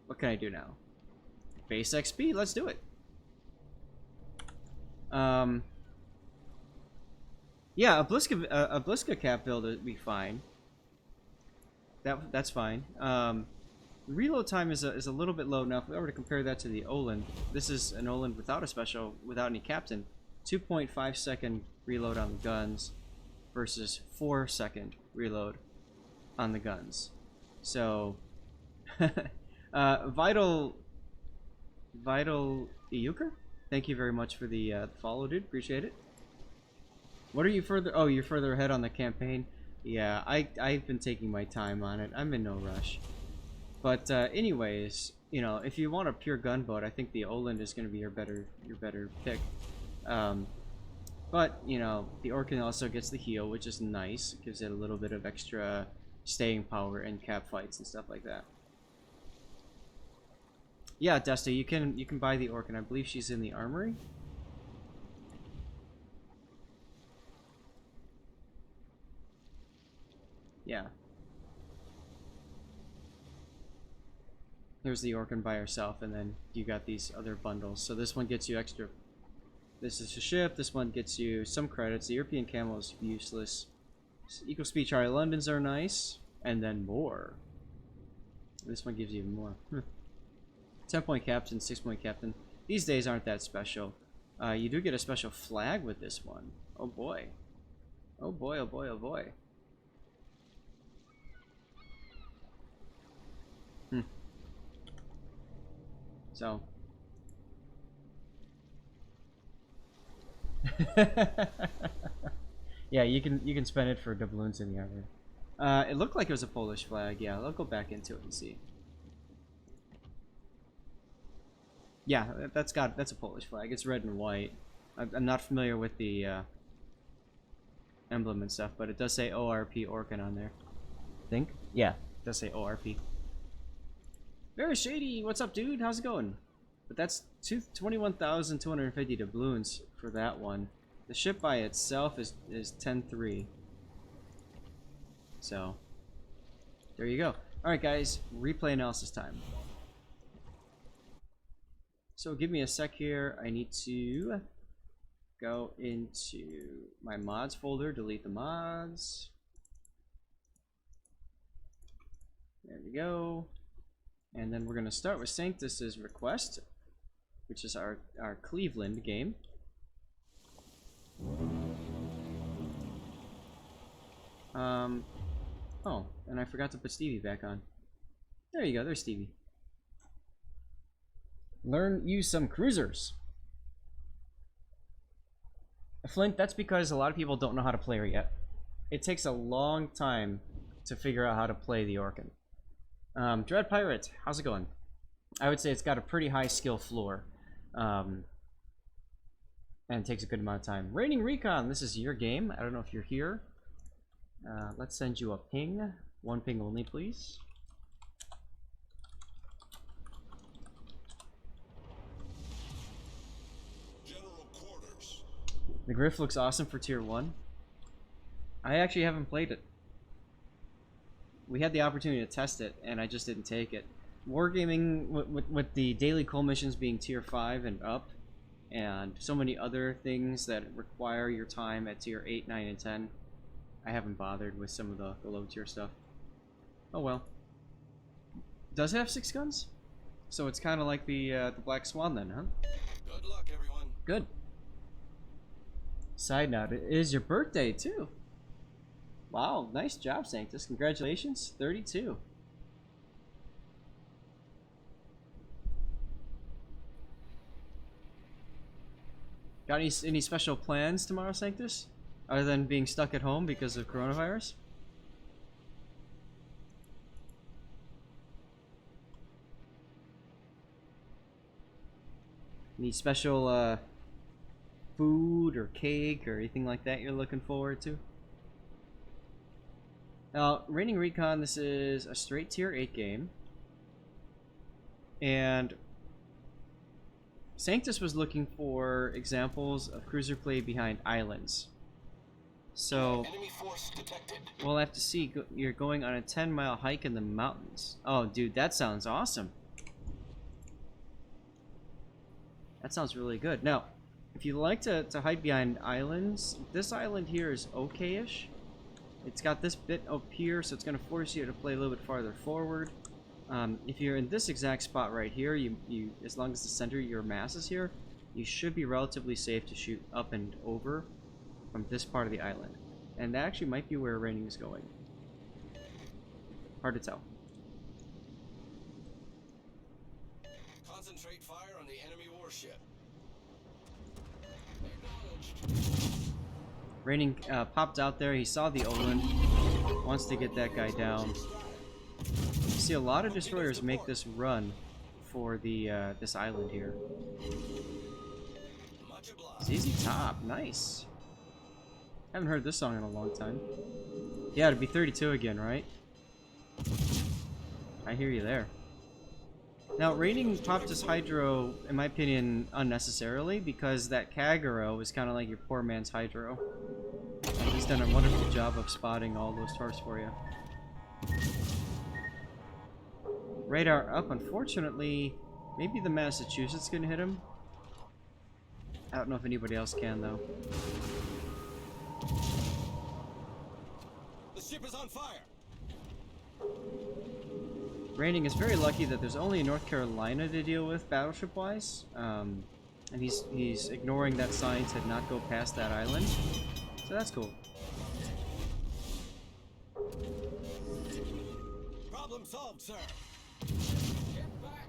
What can I do now? Base XP. Let's do it. Yeah, a Bliska cap build would be fine. That's fine. Reload time is a little bit low. Now, if we were to compare that to the Oland, this is an Oland without a special, without any captain. 2.5 second reload on the guns versus 4 second reload on the guns. So, Vital Euchre, thank you very much for the follow, dude. Appreciate it. What are you further? Oh, you're further ahead on the campaign. Yeah, I've been taking my time on it. I'm in no rush. But anyways, if you want a pure gunboat, I think the Oland is going to be your better pick. But the Orkan also gets the heal, which is nice. It gives it a little bit of extra staying power in cap fights and stuff like that. Yeah, Desta, you can buy the Orkan. I believe she's in the armory. Yeah. Here's the Orkan by herself, and then you got these other bundles. So this one gets you extra. This is a ship. This one gets you some credits. The European camo is useless. Equal speed Charlie Londons are nice, and then more. This one gives you more. 10-point captain, 6-point captain. These days aren't that special. You do get a special flag with this one. Oh boy. Oh boy, oh boy, oh boy. So. Yeah, you can spend it for doubloons in the armor. It looked like it was a Polish flag. Yeah, I'll go back into it and see. Yeah, that's a Polish flag. It's red and white. I'm not familiar with the emblem and stuff, but it does say ORP Orkan on there. Think? Yeah, it does say ORP. Very shady. What's up, dude? How's it going? But that's 21,250 doubloons for that one. The ship by itself is 10-3. So there you go. All right, guys. Replay analysis time. So give me a sec here. I need to go into my mods folder, delete the mods. There we go. And then we're going to start with Sanctus's request, which is our Cleveland game. Oh, and I forgot to put Stevie back on. There you go, there's Stevie. Use some cruisers. Flint, that's because a lot of people don't know how to play her yet. It takes a long time to figure out how to play the Orkan. Dread Pirate, how's it going? I would say it's got a pretty high skill floor. And it takes a good amount of time. Raining Recon, this is your game. I don't know if you're here. Let's send you a ping. One ping only, please. General quarters. The Griff looks awesome for tier 1. I actually haven't played it. We had the opportunity to test it, and I just didn't take it. Wargaming, with the daily coal missions being tier 5 and up, and so many other things that require your time at tier 8, 9, and 10, I haven't bothered with some of the low tier stuff. Oh well. Does it have 6 guns? So it's kind of like the Black Swan then, huh? Good luck, everyone. Good. Side note, it is your birthday too. Wow, nice job, Sanctus. Congratulations, 32. Got any special plans tomorrow, Sanctus? Other than being stuck at home because of coronavirus? Any special food or cake or anything like that you're looking forward to? Now, Raining Recon, this is a straight tier 8 game. And Sanctus was looking for examples of cruiser play behind islands. So, Enemy force detected. we'll have to see. You're going on a 10-mile hike in the mountains. Oh, dude, that sounds awesome. That sounds really good. Now, if you like to hide behind islands, this island here is okay-ish. It's got this bit up here, so it's going to force you to play a little bit farther forward. If you're in this exact spot right here, you as long as the center of your mass is here, you should be relatively safe to shoot up and over from this part of the island. And that actually might be where Raining is going. Hard to tell. Concentrate fire on the enemy warship. Acknowledged. Raining popped out there. He saw the Olin. Wants to get that guy down. You see a lot of destroyers make this run for the this island here. Much obliged. ZZ Top, nice. Haven't heard this song in a long time. Yeah, it'd be 32 again, right? I hear you there. Now, Raining popped his Hydro, in my opinion, unnecessarily, because that Kagero is kind of like your poor man's Hydro. He's done a wonderful job of spotting all those tarps for you. Radar up, unfortunately. Maybe the Massachusetts can hit him. I don't know if anybody else can, though. The ship is on fire. Raining is very lucky that there's only North Carolina to deal with battleship-wise, and he's ignoring that sign to not go past that island, so that's cool. Problem solved, sir. Get back.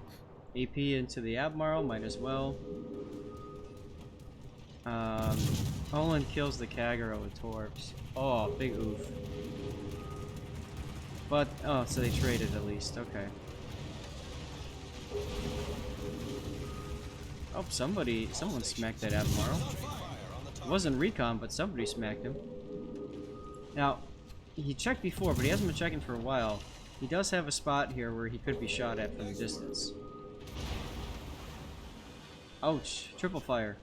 AP into the Admiral, might as well. Poland kills the Kagero with torps. Oh, big oof. But, oh, so they traded at least, okay. Oh, someone smacked that Admiral. It wasn't recon, but somebody smacked him. Now, he checked before, but he hasn't been checking for a while. He does have a spot here where he could be shot at from a distance. Ouch, triple fire.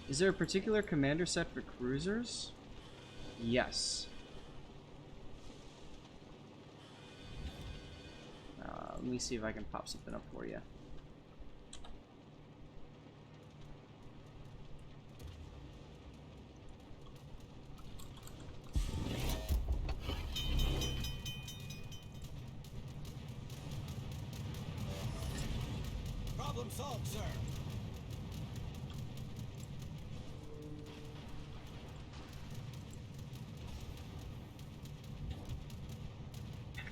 Is there a particular commander set for cruisers? Yes. Let me see if I can pop something up for you. Problem solved, sir.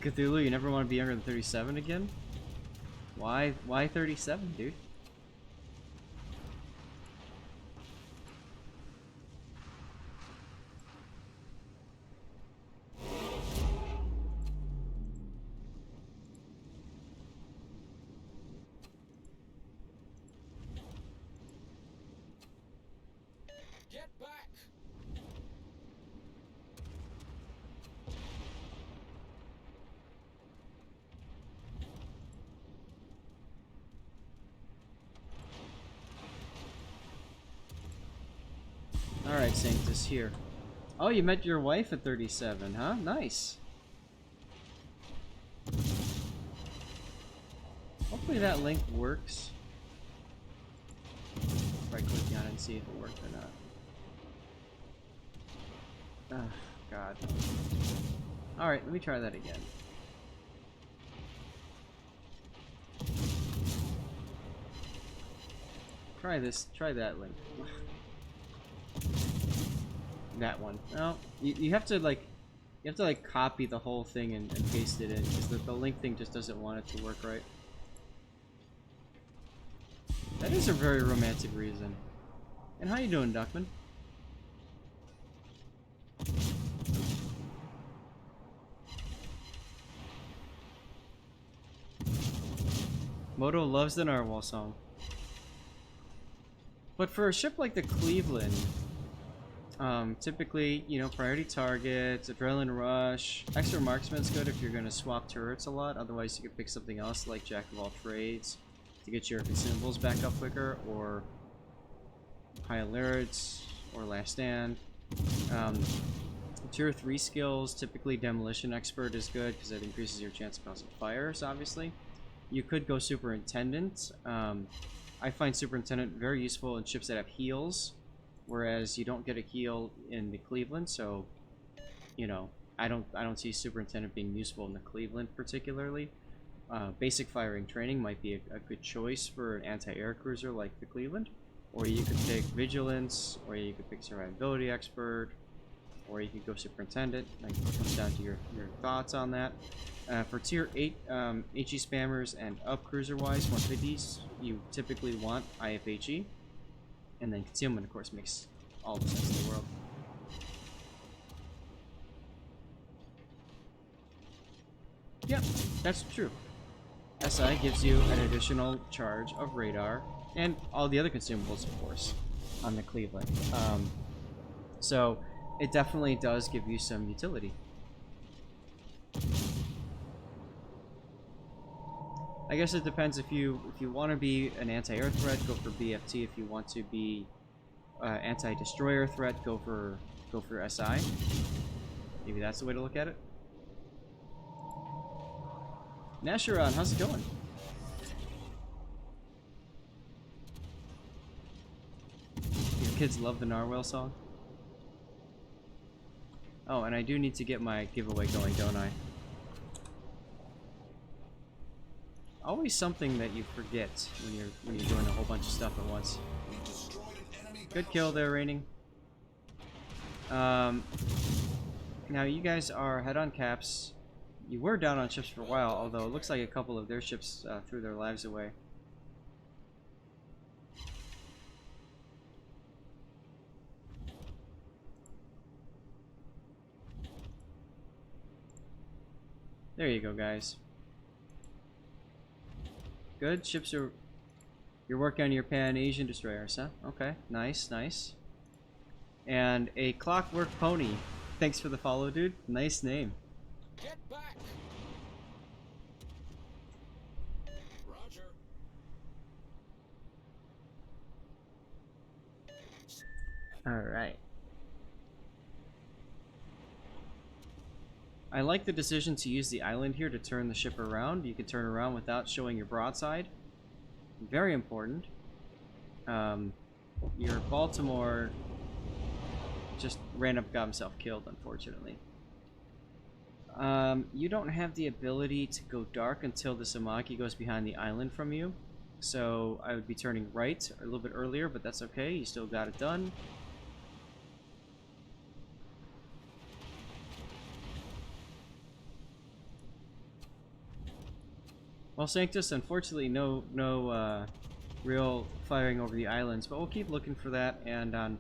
Cthulhu, you never want to be younger than 37 again? Why 37, dude? Get back. Alright, Sanctus, here. Oh, you met your wife at 37, huh? Nice. Hopefully that link works. Try clicking on it and see if it worked or not. Oh, God. Alright, let me try that again. Try this, try that link. That one. No, you have to like copy the whole thing and paste it in, because the link thing just doesn't want it to work right. That is a very romantic reason. And how you doing, Duckman? Moto loves the Narwhal song. But for a ship like the Cleveland, typically, you know, priority targets, adrenaline rush, extra marksman's good if you're going to swap turrets a lot. Otherwise, you could pick something else like jack of all trades to get your consumables back up quicker, or high alerts, or last stand. Tier 3 skills, typically demolition expert is good because that increases your chance of causing fires, obviously. You could go superintendent. I find superintendent very useful in ships that have heals, whereas you don't get a heal in the Cleveland, so you know, I don't see superintendent being useful in the Cleveland particularly. Basic firing training might be a good choice for an anti-air cruiser like the Cleveland, or you could pick vigilance, or you could pick survivability expert, or you could go superintendent. Like, it comes down to your thoughts on that. For tier 8 HE spammers and up cruiser wise 150s, you typically want IFHE, and then concealment of course makes all the sense in the world. Yep, that's true. SI gives you an additional charge of radar and all the other consumables, of course, on the Cleveland. So it definitely does give you some utility. I guess it depends if you want to be an anti-air threat, go for BFT. If you want to be anti-destroyer threat, go for SI. Maybe that's the way to look at it. Nashuron, how's it going? Your kids love the Narwhal song? Oh, and I do need to get my giveaway going, don't I? Always something that you forget when you're doing a whole bunch of stuff at once. Good kill there, Raining. Now you guys are head on caps. You were down on ships for a while, although it looks like a couple of their ships threw their lives away. There you go, guys. Good. Ships are... You're working on your Pan-Asian destroyers, huh? Okay. Nice, nice. And a Clockwork Pony. Thanks for the follow, dude. Nice name. Get back. Roger. Alright. I like the decision to use the island here to turn the ship around. You can turn around without showing your broadside. Very important. Your Baltimore just ran up, got himself killed, unfortunately. You don't have the ability to go dark until the Samaki goes behind the island from you. So I would be turning right a little bit earlier, but that's okay. You still got it done. Well, Sanctus, unfortunately, no real firing over the islands, but we'll keep looking for that. And on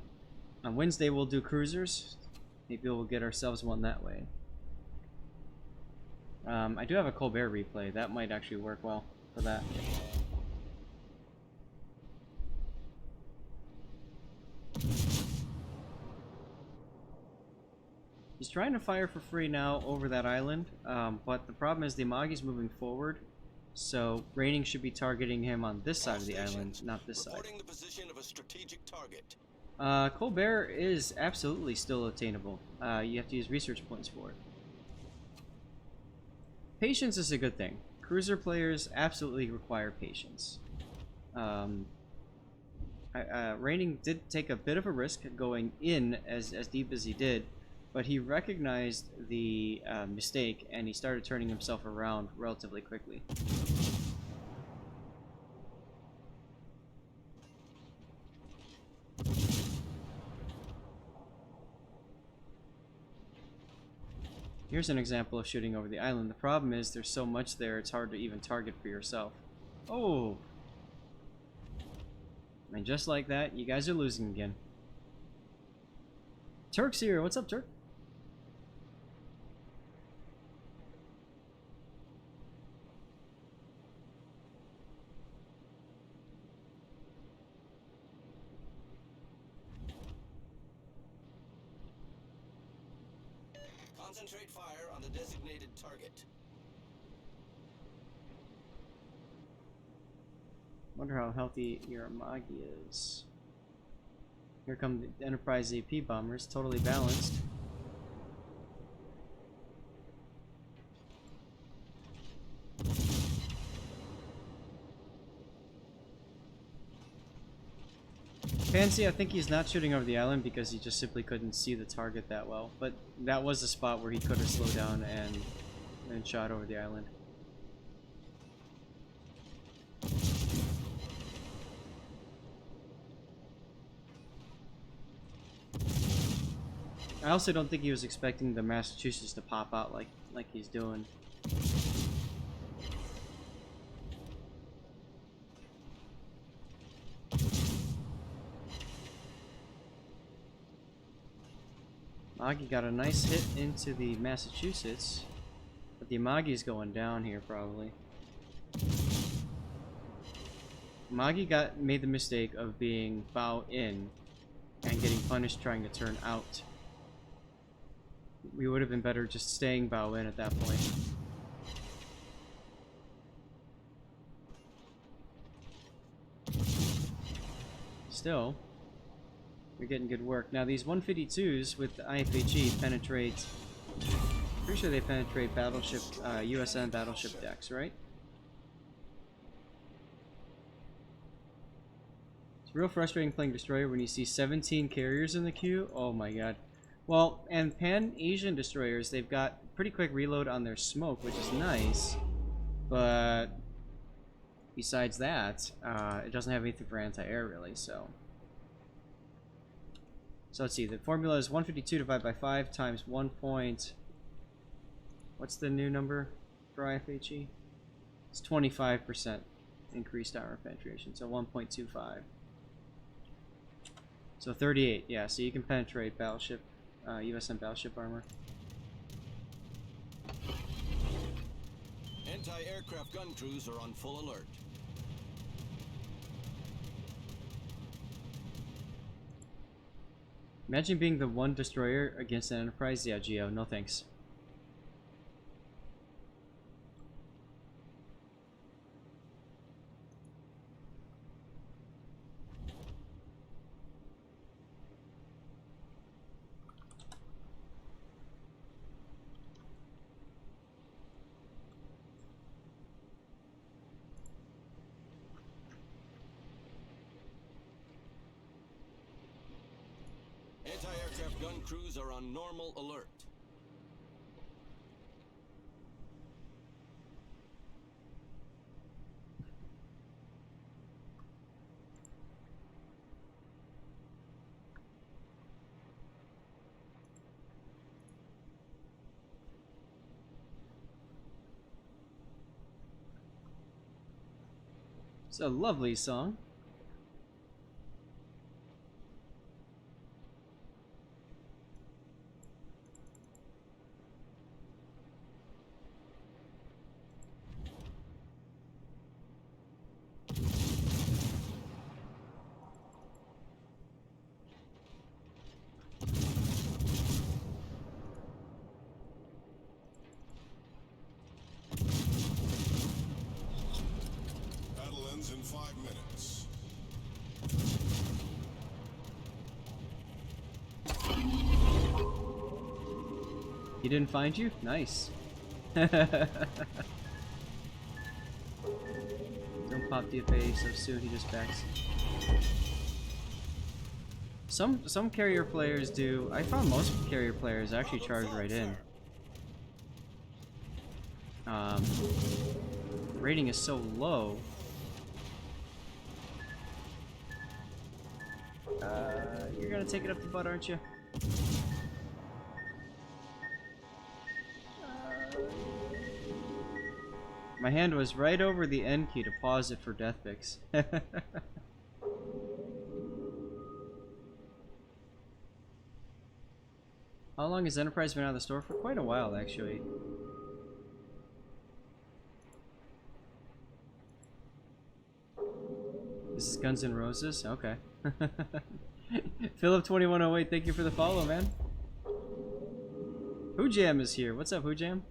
Wednesday, we'll do cruisers. Maybe we'll get ourselves one that way. I do have a Colbert replay. That might actually work well for that. He's trying to fire for free now over that island, but the problem is the Amagi's moving forward. So, Raining should be targeting him on this side of the island, not this side. The position of a strategic target. Colbert is absolutely still attainable. You have to use research points for it. Patience is a good thing. Cruiser players absolutely require patience. Raining did take a bit of a risk going in as deep as he did, but he recognized the mistake and he started turning himself around relatively quickly. Here's an example of shooting over the island. The problem is there's so much there, it's hard to even target for yourself. Oh! And just like that, you guys are losing again. Turk's here. What's up, Turk? Concentrate fire on the designated target. Wonder how healthy your Amagi is. Here come the Enterprise AP bombers, totally balanced. Fancy, I think he's not shooting over the island because he just simply couldn't see the target that well. But that was a spot where he could have slowed down and shot over the island. I also don't think he was expecting the Massachusetts to pop out like he's doing. Amagi got a nice hit into the Massachusetts, but the Amagi's going down here probably. Amagi made the mistake of being bow in and getting punished trying to turn out. We would have been better just staying bow in at that point. Still, We're getting good work. Now these 152s with the IFHE penetrate... Pretty sure they penetrate battleship, USN battleship decks, right? It's real frustrating playing Destroyer when you see 17 carriers in the queue. Oh my god. Well, and Pan-Asian destroyers, they've got pretty quick reload on their smoke, which is nice. But besides that, it doesn't have anything for anti-air really, so... So let's see, the formula is 152 divided by 5 times 1 point... What's the new number for IFHE? It's 25% increased armor penetration, so 1.25. So 38, yeah, so you can penetrate battleship, USN battleship armor. Anti-aircraft gun crews are on full alert. Imagine being the one destroyer against an Enterprise. Yeah, Geo, no thanks. Anti-aircraft gun crews are on normal alert. It's a lovely song. Battle ends in 5 minutes. He didn't find you? Nice. Don't pop DFA so soon, he just backs. Some carrier players do. I found most carrier players actually charge right in. Rating is so low. You're gonna take it up the butt, aren't you? My hand was right over the N key to pause it for death picks. How long has Enterprise been out of the store? For quite a while, actually. This is Guns N' Roses? Okay. Philip2108, thank you for the follow, man. Who Jam is here. What's up, Who Jam?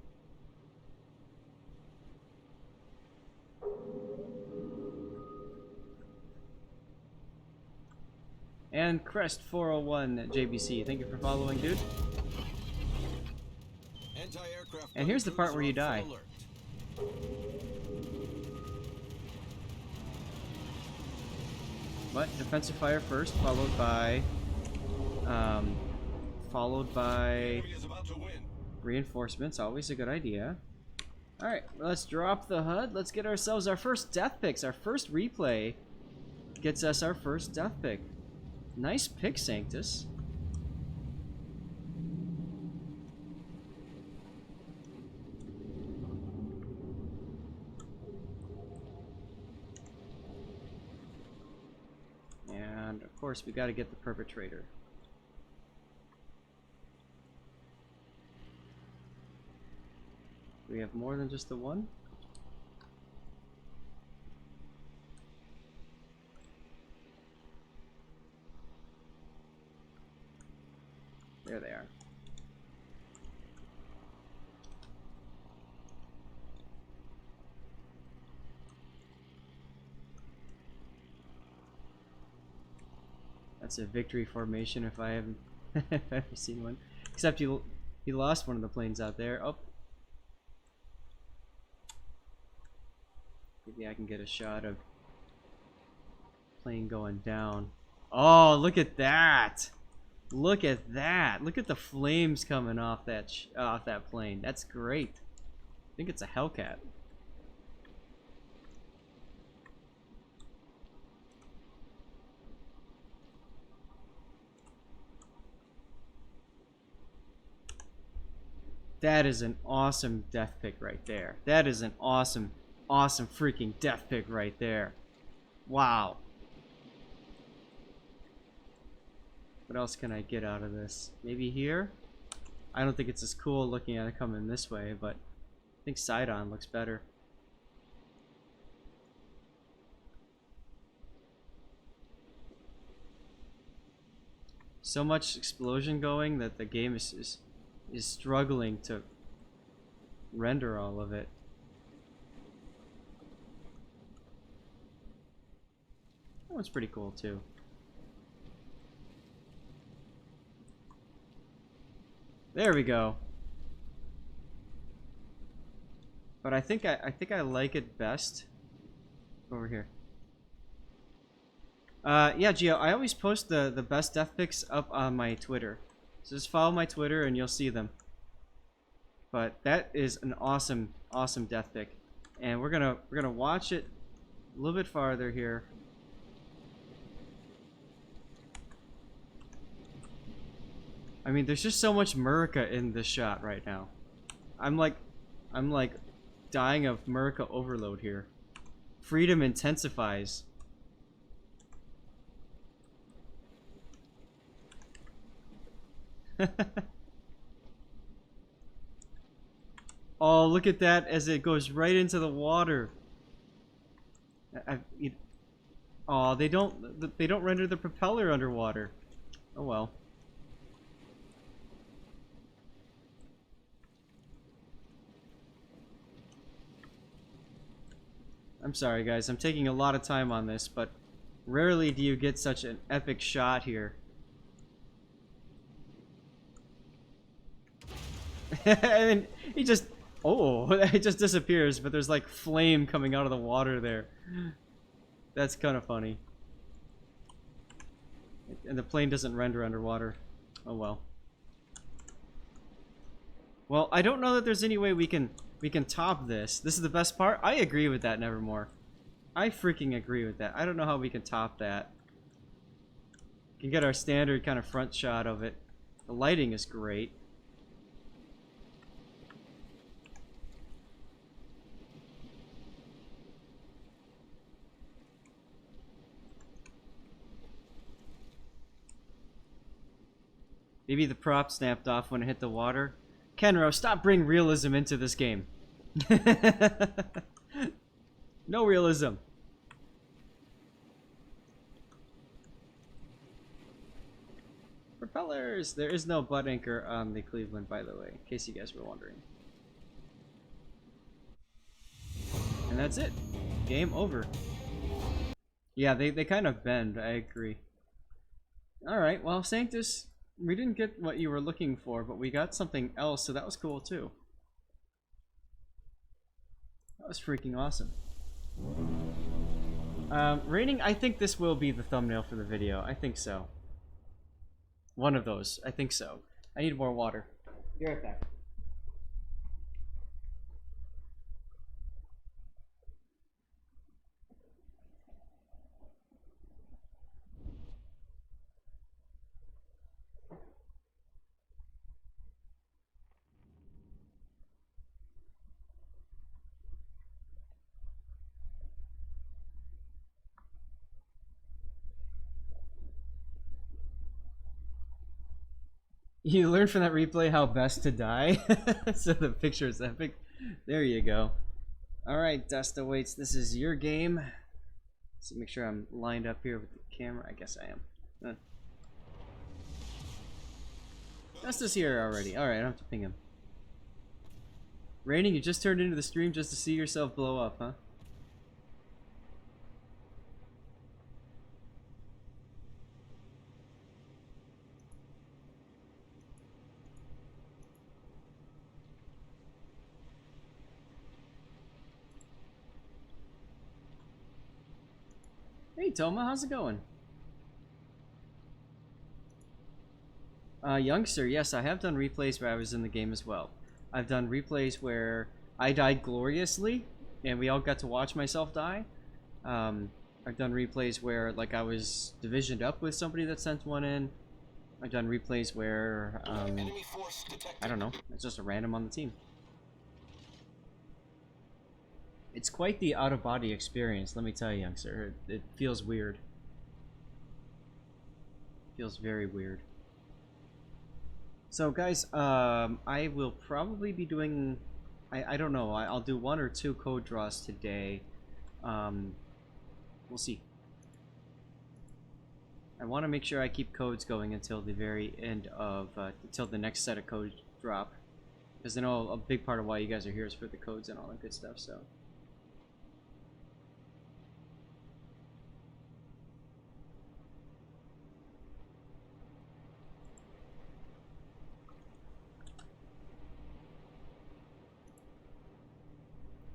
And Crest401 JBC, thank you for following, dude. And here's the part where you die. What? Defensive fire first, followed by reinforcements. Always a good idea. Alright, let's drop the HUD. Let's get ourselves our first death picks. Our first replay gets us our first death pick. Nice pick, Sanctus. And of course, we got to get the perpetrator. Do we have more than just the one? There they are. That's a victory formation if I haven't ever seen one. Except he lost one of the planes out there. Oh. Maybe I can get a shot of plane going down. Oh, look at that! Look at that! Look at the flames coming off that plane. That's great. I think it's a Hellcat. That is an awesome death pick right there. That is an awesome, awesome freaking death pick right there. Wow. What else can I get out of this? Maybe here? I don't think it's as cool looking at it coming this way, but I think side-on looks better. So much explosion going that the game is struggling to render all of it. That one's pretty cool too. There we go. But I think I like it best over here. Yeah, Gio, I always post the best death picks up on my Twitter. So just follow my Twitter and you'll see them. But that is an awesome, awesome death pick. And we're gonna watch it a little bit farther here. I mean, there's just so much Murica in this shot right now. I'm like dying of Murica overload here. Freedom intensifies. Oh, look at that as it goes right into the water. Oh, they don't render the propeller underwater. Oh well. I'm sorry guys, I'm taking a lot of time on this, but rarely do you get such an epic shot here. And he just, oh, it just disappears, but there's like flame coming out of the water there. That's kind of funny. And the plane doesn't render underwater. Oh well. Well, I don't know that there's any way we can top this. This is the best part. I agree with that, Nevermore. I freaking agree with that. I don't know how we can top that. We can get our standard kind of front shot of it. The lighting is great. Maybe the prop snapped off when it hit the water. Kenro, stop bringing realism into this game. No realism. Propellers! There is no butt anchor on the Cleveland, by the way, in case you guys were wondering. And that's it. Game over. Yeah, they kind of bend, I agree. Alright, well, Sanctus, we didn't get what you were looking for, but we got something else, so that was cool too. That was freaking awesome. Raining, I think this will be the thumbnail for the video. I think so. One of those. I think so. I need more water. Be right back. You learned from that replay how best to die, so the picture is epic. There you go. Alright, Dust Awaits, this is your game. Let's make sure I'm lined up here with the camera. I guess I am. Dust is here already. Alright, I don't have to ping him. Raining, you just turned into the stream just to see yourself blow up, huh? Hey Toma, how's it going? Youngster, yes, I have done replays where I was in the game as well. I've done replays where I died gloriously, and we all got to watch myself die. I've done replays where, like, I was divisioned up with somebody that sent one in. I've done replays where, I don't know, it's just a random on the team. It's quite the out-of-body experience, let me tell you, youngster. It feels weird. Feels very weird. So, guys, I will probably be doing... I don't know, I'll do 1 or 2 code draws today. We'll see. I want to make sure I keep codes going until the very end of, until the next set of codes drop. Because I know a big part of why you guys are here is for the codes and all that good stuff, so...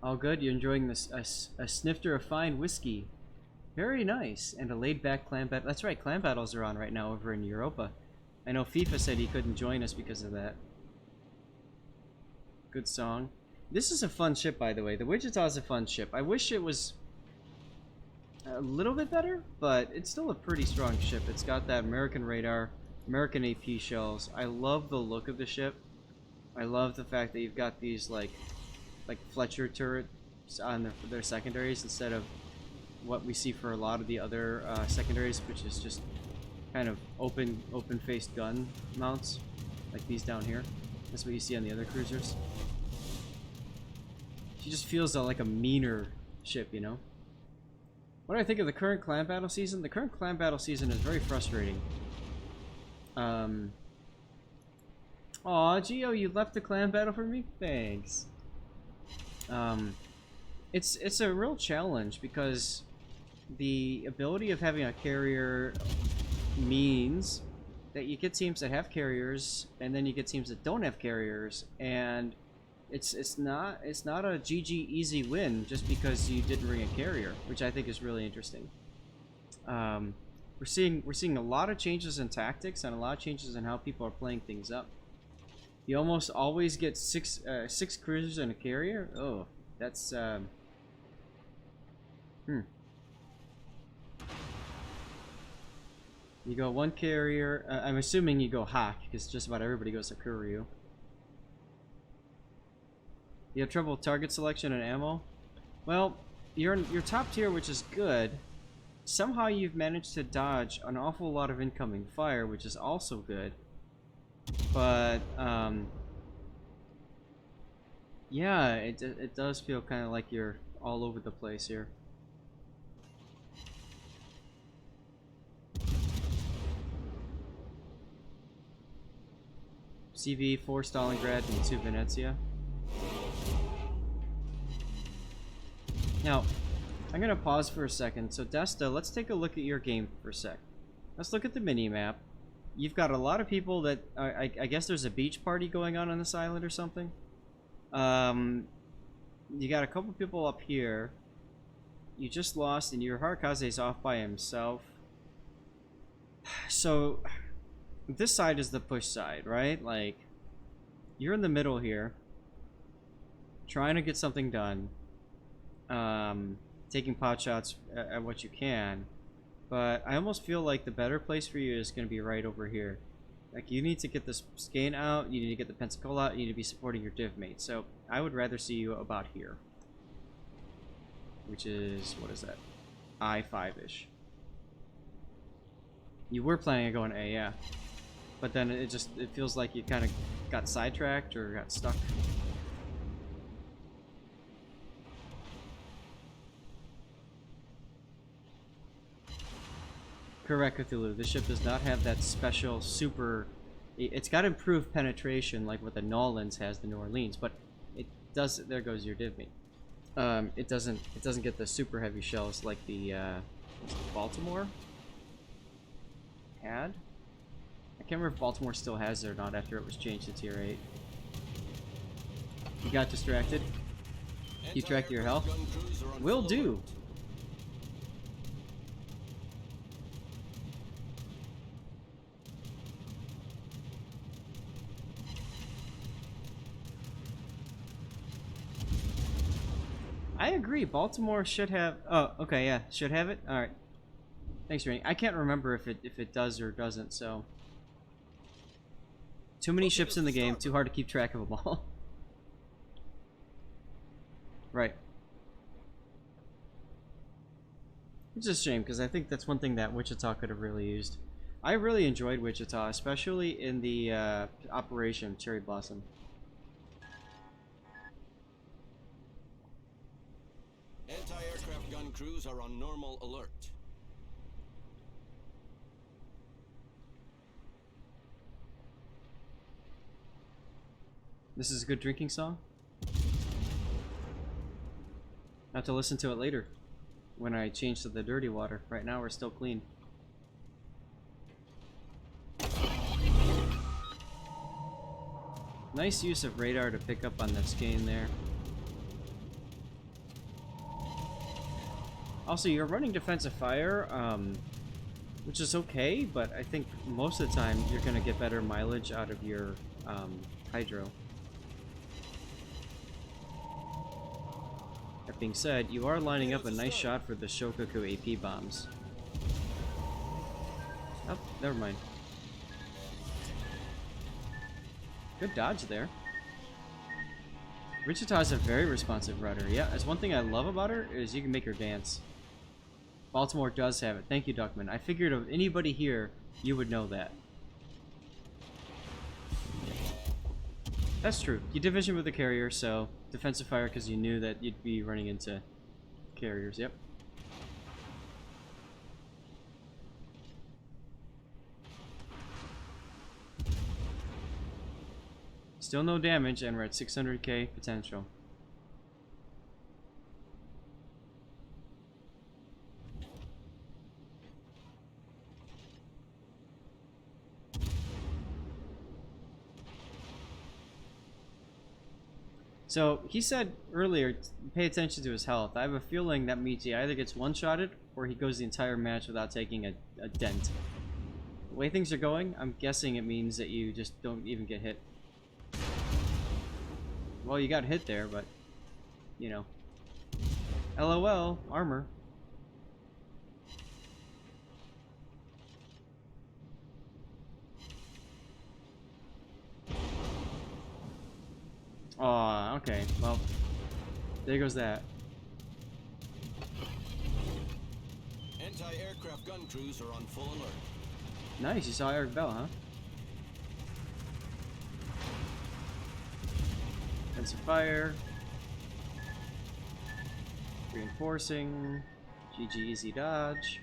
All good? You're enjoying this a snifter of fine whiskey. Very nice. And a laid-back clan battle. That's right, clan battles are on right now over in Europa. I know FIFA said he couldn't join us because of that. Good song. This is a fun ship, by the way. The Wichita is a fun ship. I wish it was a little bit better, but it's still a pretty strong ship. It's got that American radar, American AP shells. I love the look of the ship. I love the fact that you've got these, like Fletcher turrets on their secondaries instead of what we see for a lot of the other secondaries, which is just kind of open-faced gun mounts, like these down here. That's what you see on the other cruisers. She just feels like a meaner ship, you know? What do I think of the current clan battle season? The current clan battle season is very frustrating. Aw, Gio, you left the clan battle for me? Thanks. It's a real challenge because the ability of having a carrier means that you get teams that have carriers and then you get teams that don't have carriers, and it's not a GG easy win just because you didn't bring a carrier, which I think is really interesting. We're seeing a lot of changes in tactics and a lot of changes in how people are playing things up. You almost always get six cruisers and a carrier. Oh, that's You go 1 carrier. I'm assuming you go Hawk because just about everybody goes to Kuryu. You have trouble with target selection and ammo. Well, you're top tier, which is good. Somehow you've managed to dodge an awful lot of incoming fire, which is also good. But yeah, it does feel kind of like you're all over the place here. CV 4 Stalingrad and 2 Venezia. Now, I'm gonna pause for a second. So Desta, let's take a look at your game for a sec. Let's look at the mini-map. You've got a lot of people that I guess there's a beach party going on this island or something. You got a couple people up here. You just lost, and your Shimakaze's off by himself. So this side is the push side, right? Like, you're in the middle here, trying to get something done, taking pot shots at what you can. But I almost feel like the better place for you is going to be right over here. Like, you need to get this skein out, you need to get the Pensacola out, you need to be supporting your div mate. So I would rather see you about here, which is, what is that, I5-ish. You were planning on going A, yeah, but then it feels like you kind of got sidetracked or got stuck. Correct, Cthulhu. This ship does not have that special super... It's got improved penetration like what the Nolans has, the New Orleans, but it does... There goes your div mate. It doesn't get the super heavy shells like the Baltimore had. I can't remember if Baltimore still has it or not after it was changed to tier 8. You got distracted. Keep track of your health. Will do. I agree. Baltimore should have. Oh, okay, yeah, should have it. All right. Thanks, Rainy. I can't remember if it does or doesn't. So too many ships in the game. Too hard to keep track of them all. Right. It's a shame because I think that's one thing that Wichita could have really used. I really enjoyed Wichita, especially in the Operation Cherry Blossom. Anti-aircraft gun crews are on normal alert. This is a good drinking song. Have to listen to it later when I change to the dirty water. Right now we're still clean. Nice use of radar to pick up on that skein there. Also, you're running defensive fire, which is okay, but I think most of the time you're going to get better mileage out of your hydro. That being said, you are lining up a nice shot for the Shokaku AP bombs. Oh, never mind. Good dodge there. Wichita's a very responsive rudder. Yeah, that's one thing I love about her, is you can make her dance. Baltimore does have it. Thank you, Duckman. I figured of anybody here, you would know that. That's true. You division with the carrier, so defensive fire because you knew that you'd be running into carriers. Yep. Still no damage, and we're at 600k potential. So, he said earlier, pay attention to his health. I have a feeling that means he either gets one-shotted, or he goes the entire match without taking a dent. The way things are going, I'm guessing it means that you just don't even get hit. Well, you got hit there, but, you know. LOL, armor. Aw, okay, well, there goes that. Anti-aircraft gun crews are on full alert. Nice, you saw Eric Bell, huh? Defensive fire. Reinforcing. GG easy dodge.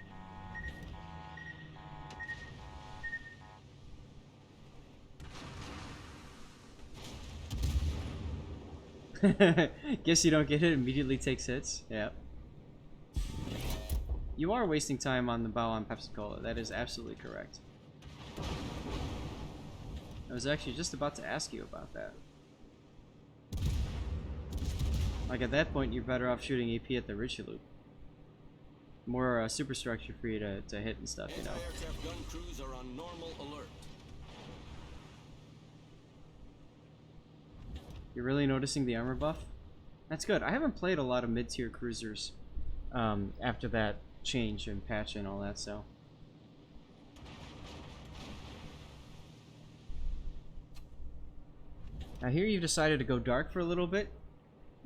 Guess you don't get hit, immediately takes hits. Yeah. You are wasting time on the bow on Pepsi-Cola. That is absolutely correct. I was actually just about to ask you about that. Like, at that point, you're better off shooting AP at the Richelieu. More superstructure for you to hit and stuff, you know. Anti-aircraft gun crews are on normal alert. You're really noticing the armor buff? That's good. I haven't played a lot of mid-tier cruisers after that change and patch and all that, so. Now here you've decided to go dark for a little bit,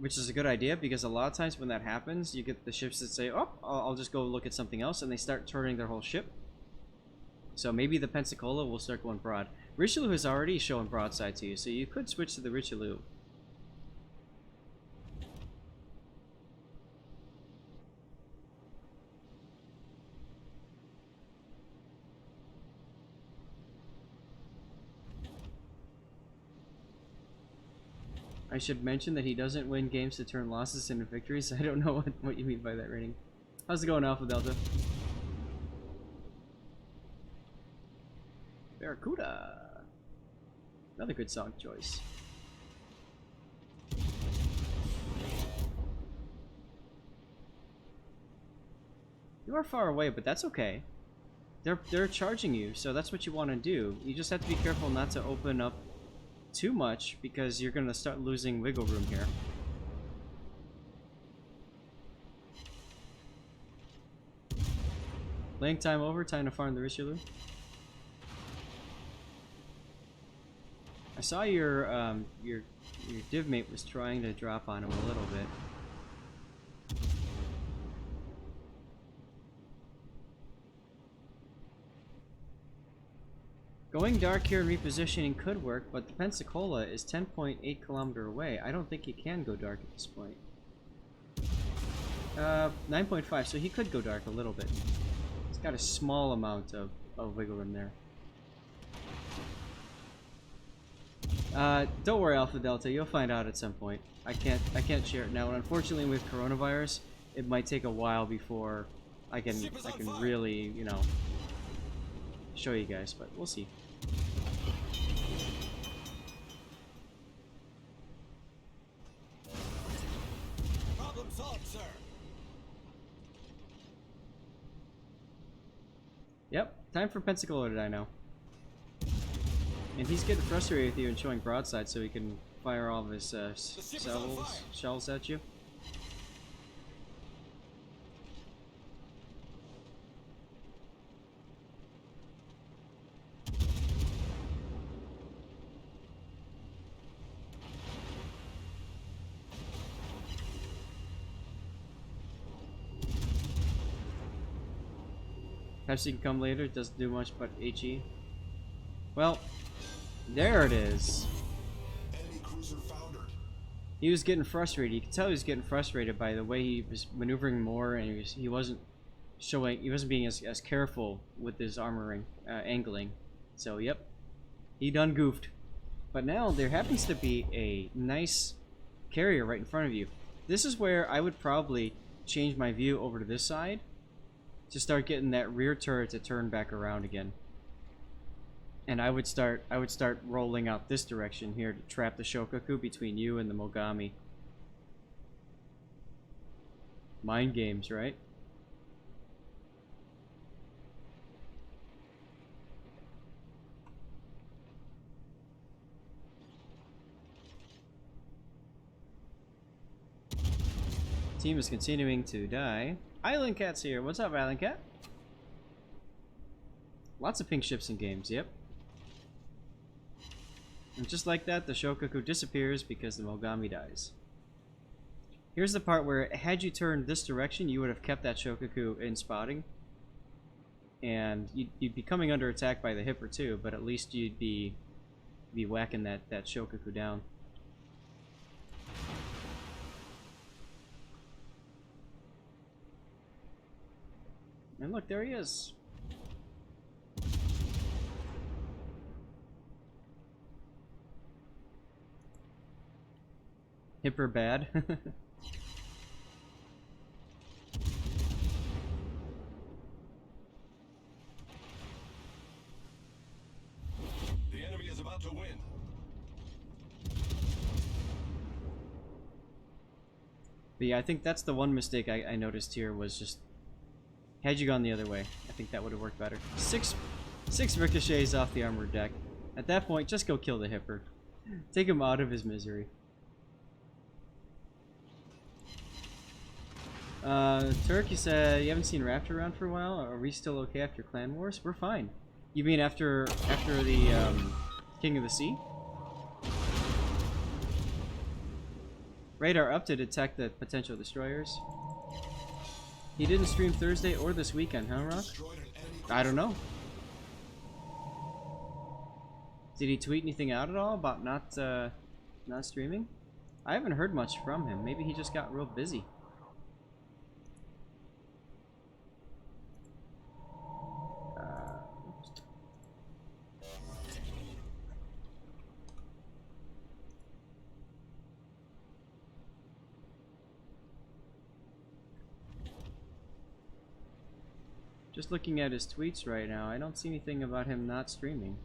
which is a good idea because a lot of times when that happens, you get the ships that say, oh, I'll just go look at something else, and they start turning their whole ship. So maybe the Pensacola will start going broad. Richelieu is already showing broadside to you, so you could switch to the Richelieu. I should mention that he doesn't win games to turn losses into victories. I don't know what you mean by that rating. How's it going, Alpha Delta? Barracuda. Another good song choice. You are far away, but that's okay. They're charging you, so that's what you want to do. You just have to be careful not to open up too much because you're going to start losing wiggle room here. Laying time over, time to farm the Richelieu. I saw your div mate was trying to drop on him a little bit. Going dark here and repositioning could work, but the Pensacola is 10.8 kilometers away. I don't think he can go dark at this point. 9.5, so he could go dark a little bit. He's got a small amount of wiggle room there. Don't worry, Alpha Delta, you'll find out at some point. I can't share it now, and unfortunately with coronavirus, it might take a while before I can really, you know, show you guys, but we'll see. Problem solved, sir. Yep, time for Pensacola to die now. And he's getting frustrated with you and showing broadside so he can fire all of his shells at you. Pepsi can come later, doesn't do much but HE. Well, there it is. Enemy cruiser foundered. He was getting frustrated. You could tell he was getting frustrated by the way he was maneuvering more, and he wasn't being as careful with his armoring, angling. So, yep, he done goofed. But now there happens to be a nice carrier right in front of you. This is where I would probably change my view over to this side to start getting that rear turret to turn back around again. And I would start rolling out this direction here to trap the Shokaku between you and the Mogami. Mind games, right? Team is continuing to die. Island Cat's here. What's up, Island Cat? Lots of pink ships in games, yep. And just like that, the Shokaku disappears because the Mogami dies. Here's the part where, had you turned this direction, you would have kept that Shokaku in spotting. And you'd be coming under attack by the Hipper too, but at least you'd be whacking that Shokaku down. And look, there he is. Hipper bad. The enemy is about to win. But yeah, I think that's the one mistake I noticed here was just, had you gone the other way, I think that would have worked better. Six ricochets off the armored deck. At that point, just go kill the Hipper. Take him out of his misery. Turk, you said you haven't seen Raptor around for a while. Are we still okay after Clan Wars? We're fine. You mean after the King of the Sea? Radar up to detect the potential destroyers. He didn't stream Thursday or this weekend, huh, Rock? I don't know. Did he tweet anything out at all about not streaming? I haven't heard much from him. Maybe he just got real busy. Just looking at his tweets right now, I don't see anything about him not streaming.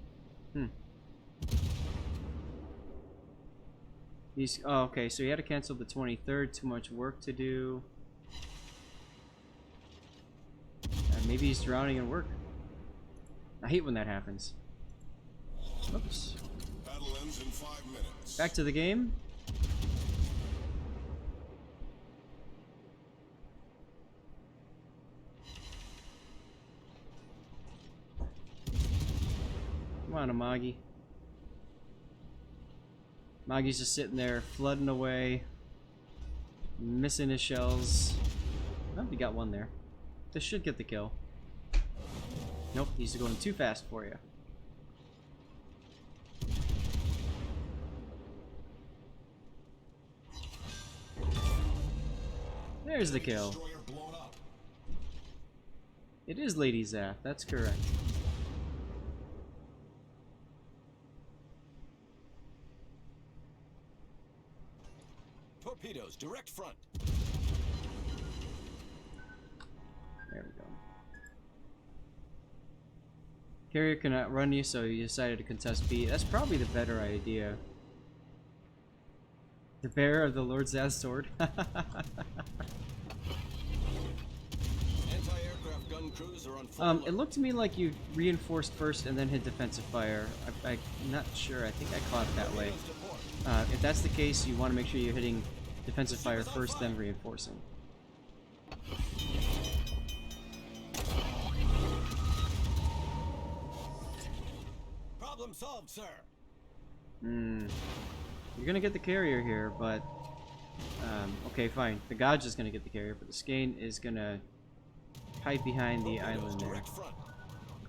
Oh, okay, so he had to cancel the 23rd, too much work to do. Maybe he's drowning in work. I hate when that happens. Oops. Battle ends in 5 minutes. Back to the game. Come on, Amagi. Magi's just sitting there, flooding away, missing his shells. Oh, he got one there. This should get the kill. Nope, he's going too fast for you. There's the kill. It is Lady Zath, that's correct. Torpedoes, direct front. There we go. Carrier cannot run you, so you decided to contest B. That's probably the better idea. The bearer of the Lord Zath's sword. Anti-aircraft gun crews are on full It looked to me like you reinforced first and then hit defensive fire. I'm not sure. I think I caught it that way. If that's the case, you want to make sure you're hitting defensive fire first, then reinforcing. Problem solved, sir. You're gonna get the carrier here, but okay, fine. The God's just gonna get the carrier, but the Skane is gonna hide behind the island there.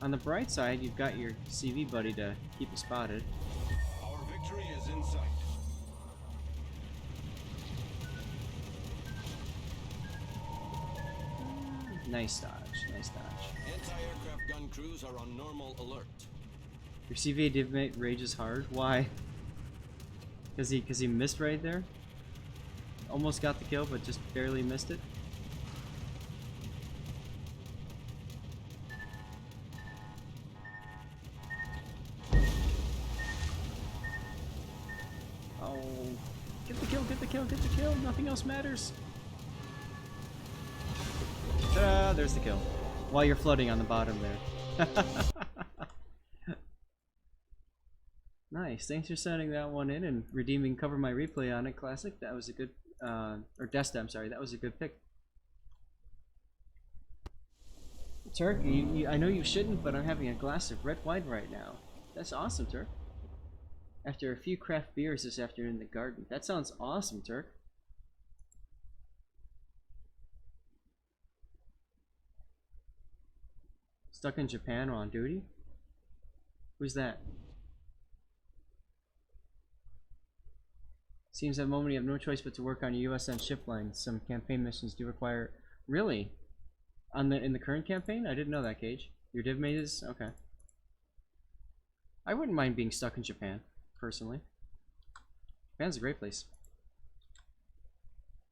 On the bright side, you've got your CV buddy to keep you spotted. Our victory is in sight. Nice dodge, nice dodge. Anti-aircraft gun crews are on normal alert. Your CV divmate rages hard. Why? Cause he missed right there. Almost got the kill, but just barely missed it. Oh, get the kill, get the kill, get the kill. Nothing else matters. Ta-da, there's the kill. While you're floating on the bottom there. Nice, thanks for sending that one in and redeeming Cover My Replay on it Classic. That was a good, or Desta, I'm sorry, that was a good pick. Turk, I know you shouldn't, but I'm having a glass of red wine right now. That's awesome, Turk. After a few craft beers this afternoon in the garden. That sounds awesome, Turk. Stuck in Japan or on duty? Who's that? Seems at the moment you have no choice but to work on your USN ship line. Some campaign missions do require... Really? In the current campaign? I didn't know that, Cage. Your div mate is... Okay. I wouldn't mind being stuck in Japan, personally. Japan's a great place.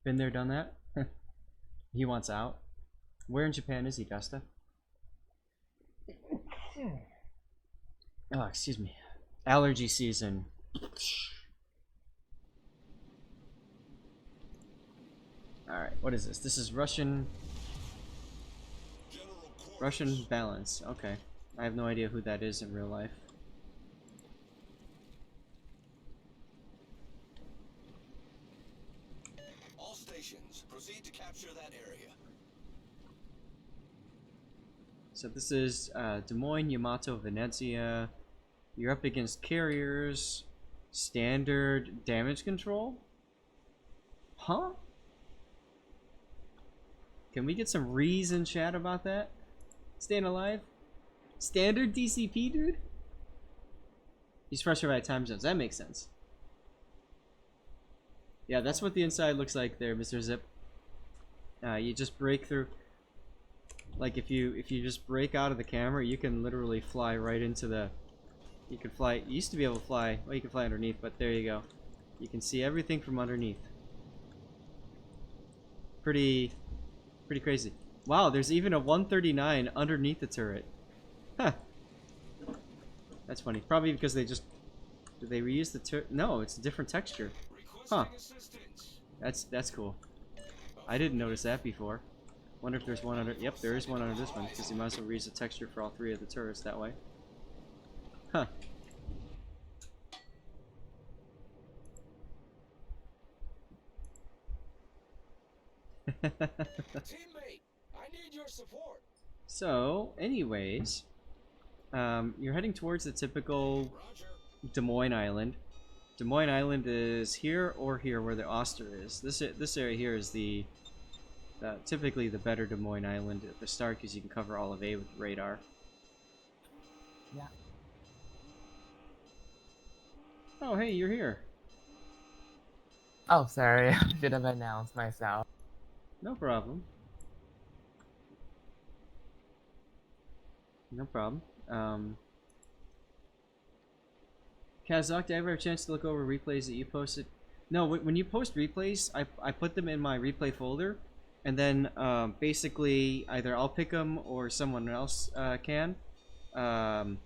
Been there, done that? He wants out. Where in Japan is he, Desta? Oh, excuse me. Allergy season. Alright, what is this? This is Russian balance. Okay. I have no idea who that is in real life. All stations, proceed to capture that area. So this is Des Moines, Yamato, Venezia. You're up against carriers. Standard damage control? Huh? Can we get some reason chat about that? Staying alive? Standard DCP, dude? He's frustrated by time zones. That makes sense. Yeah, that's what the inside looks like there, Mr. Zip. You just break through. Like if you just break out of the camera, you can literally fly right into the. You can fly. You used to be able to fly. Well, you can fly underneath, but there you go. You can see everything from underneath. Pretty crazy. Wow, there's even a 139 underneath the turret. Huh. That's funny. Probably because they just... Did they reuse the turret? No, it's a different texture. Huh. That's cool. I didn't notice that before. Wonder if there's one under... Yep, there is one under this one, because you might as well reuse the texture for all three of the turrets that way. Huh. Teammate, I need your support. So, anyways, You're heading towards the typical Roger. Des Moines Island. Des Moines Island is here or here where the Oster is. This area here is the typically the better Des Moines Island at the start because you can cover all of A with radar. Yeah. Oh, hey, you're here. Oh, sorry. I should have announced myself. No problem. No problem. Kazakh, did I ever have a chance to look over replays that you posted? No, when you post replays, I put them in my replay folder, and then basically either I'll pick them or someone else can, or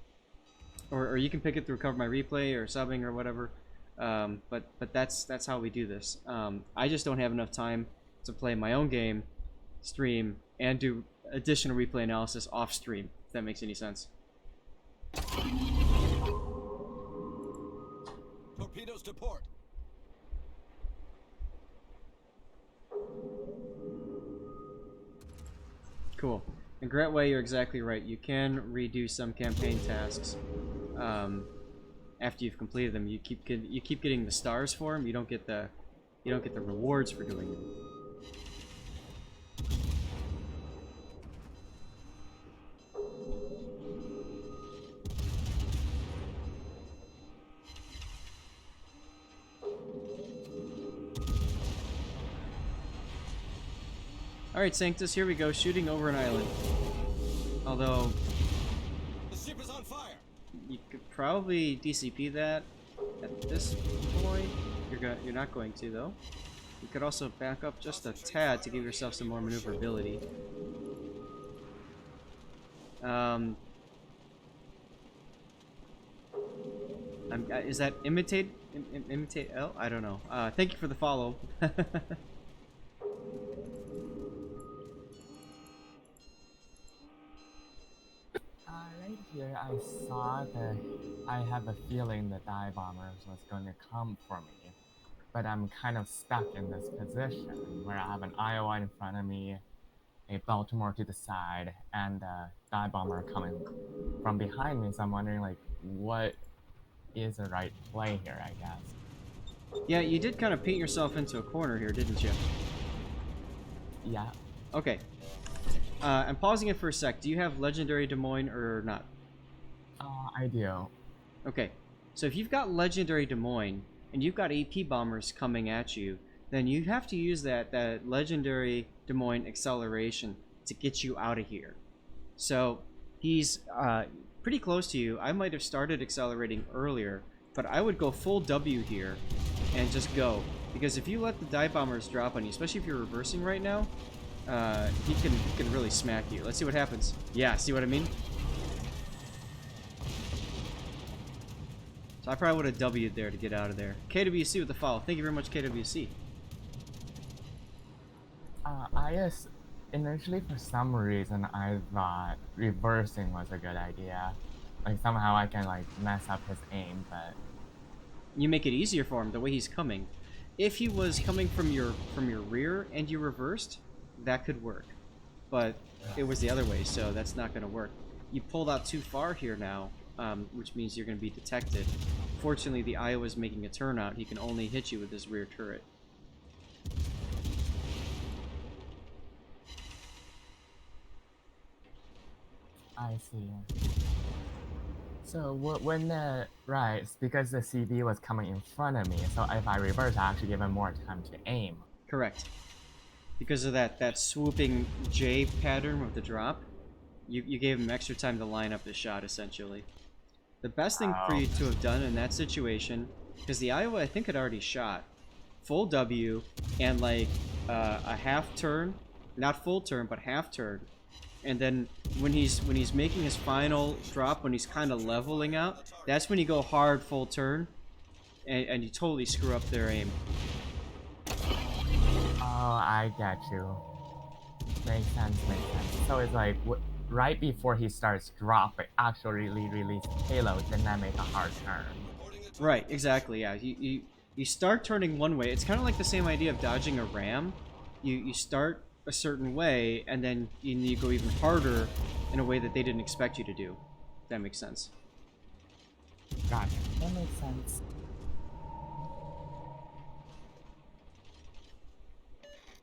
you can pick it through Cover My Replay or subbing or whatever. But that's how we do this. I just don't have enough time to play my own game, stream, and do additional replay analysis off stream. If that makes any sense. Torpedoes to port. Cool. And Gretway, you're exactly right. You can redo some campaign tasks after you've completed them. You keep getting the stars for them. You don't get the rewards for doing them. Alright, Sanctus, here we go, shooting over an island. Although, The ship is on fire. you could probably DCP that at this point. You're not going to, though. You could also back up just a tad to give yourself some more maneuverability. Is that imitate L? I don't know. Thank you for the follow. Right here, I saw that I have a feeling the dive bombers was going to come for me, but I'm kind of stuck in this position where I have an Iowa in front of me, a Baltimore to the side, and a dive bomber coming from behind me. So I'm wondering, like, what is the right play here? I guess. Yeah, you did kind of paint yourself into a corner here, didn't you? Yeah. Okay. I'm pausing it for a sec. Do you have Legendary Des Moines or not? I do. Okay. So if you've got Legendary Des Moines and you've got AP bombers coming at you, then you have to use that Legendary Des Moines acceleration to get you out of here. So he's pretty close to you. I might have started accelerating earlier, but I would go full W here and just go. Because if you let the dive bombers drop on you, especially if you're reversing right now, he can really smack you. Let's see what happens. Yeah, see what I mean? So I probably would have W'd there to get out of there. KWC with the follow. Thank you very much, KWC. Initially, for some reason, I thought reversing was a good idea. Like, somehow I can, like, mess up his aim, but... You make it easier for him the way he's coming. If he was coming from your rear and you reversed, that could work. But it was the other way, so that's not going to work. You pulled out too far here now, which means you're going to be detected. Fortunately, the Iowa's making a turnout. He can only hit you with his rear turret. I see. So when right, it's because the CB was coming in front of me, so if I reverse, I actually give him more time to aim. Correct. Because of that swooping J pattern with the drop, you gave him extra time to line up the shot, essentially. The best thing for you to have done in that situation, because the Iowa I think had already shot, full W and like a half turn, not full turn, but half turn. And then when he's making his final drop, when he's kind of leveling out, that's when you go hard full turn, and you totally screw up their aim. Oh, I get you. Makes sense, makes sense. So it's like, right before he starts dropping, actually release payload, then that make a hard turn. Right, exactly, yeah. You start turning one way. It's kind of like the same idea of dodging a ram. You start a certain way, and then you go even harder in a way that they didn't expect you to do. that makes sense. Gotcha. That makes sense.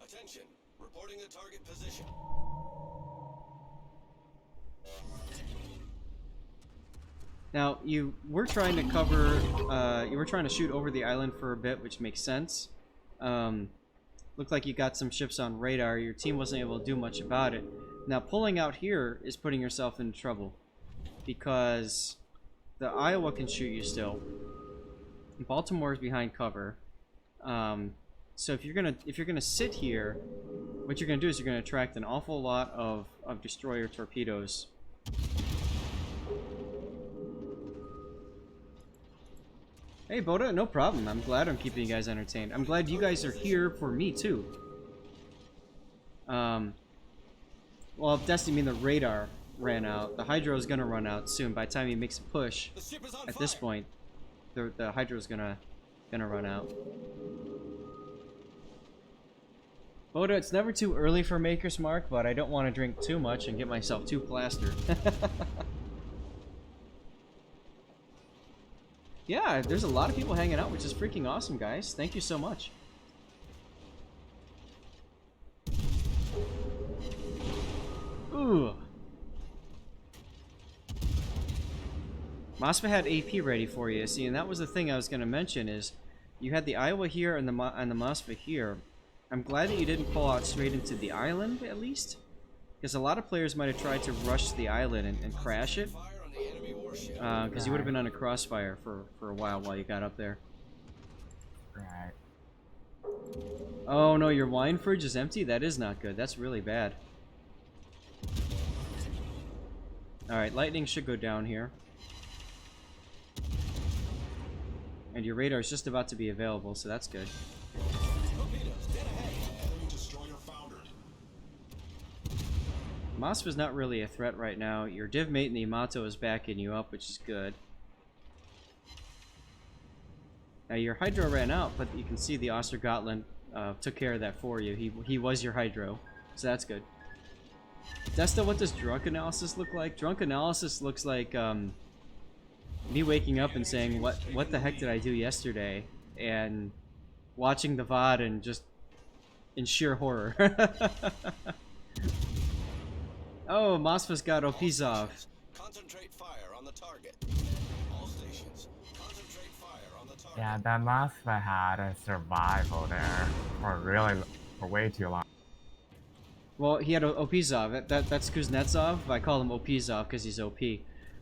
Attention. Reporting a target position. Now, you were trying to cover, you were trying to shoot over the island for a bit, which makes sense. Looked like you got some ships on radar. Your team wasn't able to do much about it. Now, pulling out here is putting yourself in trouble, because the Iowa can shoot you still. Baltimore is behind cover. So if you're gonna sit here, what you're gonna do is you're gonna attract an awful lot of destroyer torpedoes. Hey, Boda, no problem. I'm glad I'm keeping you guys entertained. I'm glad you guys are here for me, too. Well, if Destiny mean the radar ran out, the Hydro is gonna run out soon. By the time he makes a push, The ship is on at fire. this point, the Hydro is gonna run out. Boda, it's never too early for Maker's Mark, but I don't want to drink too much and get myself too plastered. Yeah, there's a lot of people hanging out, which is freaking awesome, guys. Thank you so much. Ooh. Mosfa had AP ready for you, see, and that was the thing I was going to mention is you had the Iowa here and the Mosfa here. I'm glad that you didn't pull out straight into the island, at least, because a lot of players might have tried to rush the island and crash it. Fire on the enemy warship. Because you would have been on a crossfire for a while you got up there. Right. Oh no, your wine fridge is empty? That is not good. That's really bad. Alright, lightning should go down here. And your radar is just about to be available, so that's good. Torpedoes, dead ahead. Enemy destroyer foundered. Mosfa's not really a threat right now. Your div mate in the Yamato is backing you up, which is good. Now your Hydro ran out, but you can see the Ostergotland took care of that for you. He was your Hydro, so that's good. Desta, what does drunk analysis look like? Drunk analysis looks like me waking up and saying, what the heck did I do yesterday? And watching the VOD and just in sheer horror. Oh, Mosfa's got Opizov. Concentrate fire on the target. All stations, concentrate fire on the target. Yeah, that Mosfa had a survival there for way too long. Well, he had Opizov. That's Kuznetsov. I call him Opizov because he's OP.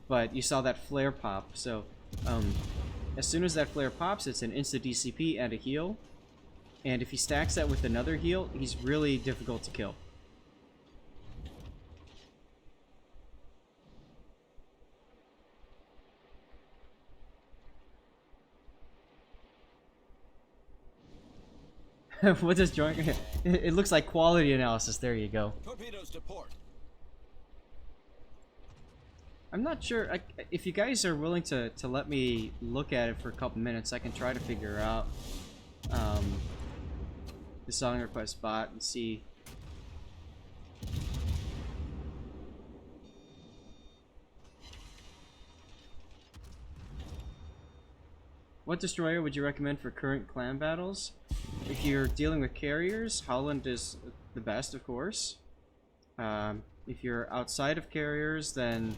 But you saw that flare pop. So, as soon as that flare pops, it's an insta DCP and a heal. And if he stacks that with another heal, he's really difficult to kill. What does joint? It looks like quality analysis. There you go. Torpedoes to port. I'm not sure if you guys are willing to let me look at it for a couple minutes. I can try to figure out the song request bot and see. What destroyer would you recommend for current clan battles? If you're dealing with carriers, Howland is the best, of course. If you're outside of carriers, then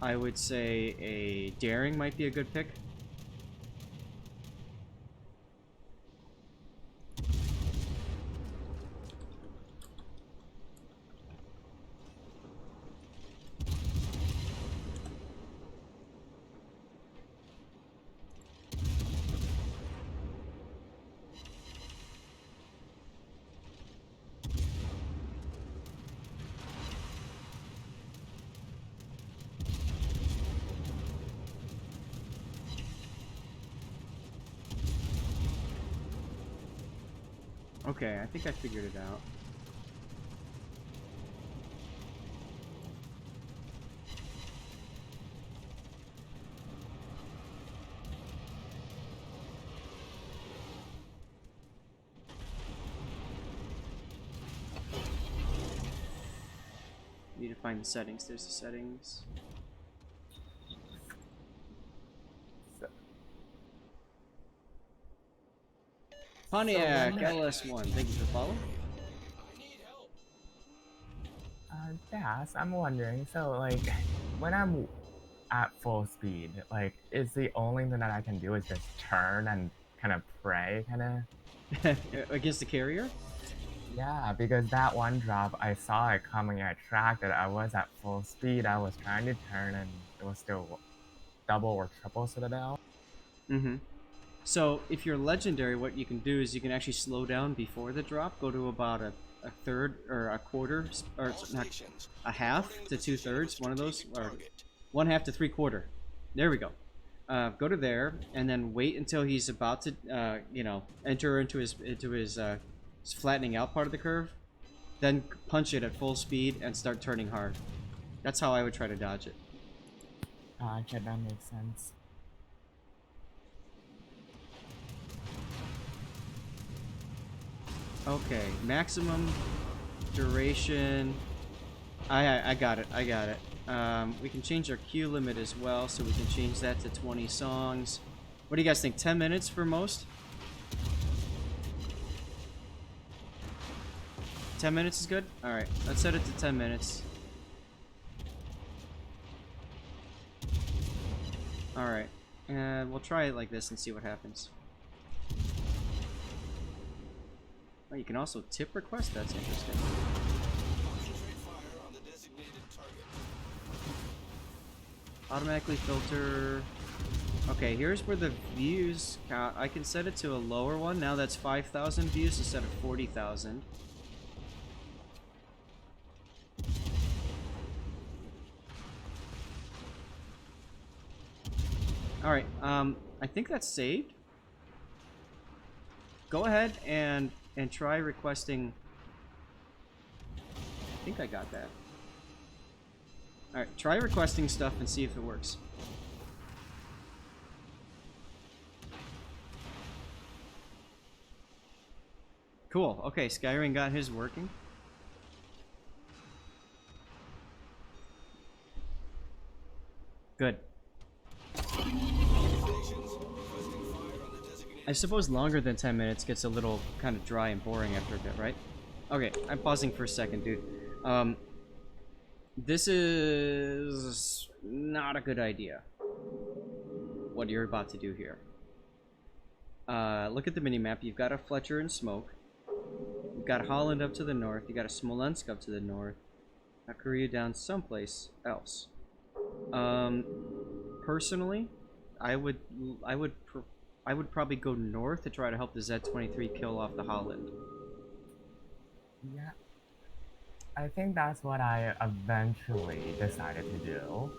I would say a Daring might be a good pick. Okay, I think I figured it out. Need to find the settings. There's the settings. Pontiac LS1, thank you for the follow. Das, I'm wondering, so like, when I'm at full speed, like, is the only thing that I can do is just turn and kind of pray, kind of? Against the carrier? Yeah, because that one drop, I saw it coming, I tracked it, I was at full speed, I was trying to turn, and it was still double or triple citadel. Mm-hmm. So, if you're legendary, what you can do is you can actually slow down before the drop, go to about a third or a quarter, or not, a half to 2/3, one of those, or 1/2 to 3/4. There we go. Go to there, and then wait until he's about to, you know, enter into his flattening out part of the curve. Then punch it at full speed and start turning hard. That's how I would try to dodge it. Okay, that makes sense. Okay, maximum duration. I got it. I got it. We can change our queue limit as well, so we can change that to 20 songs. What do you guys think? 10 minutes for most? 10 minutes is good? Alright, let's set it to 10 minutes. Alright, and we'll try it like this and see what happens. Oh, you can also tip request? That's interesting. Automatically filter. Okay, here's where the views count. I can set it to a lower one. Now that's 5,000 views instead of 40,000. Alright, I think that's saved. Go ahead and try requesting. I think I got that. Alright, try requesting stuff and see if it works. Cool. Okay, Skyring got his working. Good. I suppose longer than 10 minutes gets a little kind of dry and boring after a bit, right? Okay, I'm pausing for a second, dude. This is not a good idea. What you're about to do here. Look at the minimap. You've got a Fletcher and Smoke. You've got Holland up to the north. You got a Smolensk up to the north. A Korea down someplace else. Personally, I would probably go north to try to help the Z-23 kill off the Holland. Yeah, I think that's what I eventually decided to do.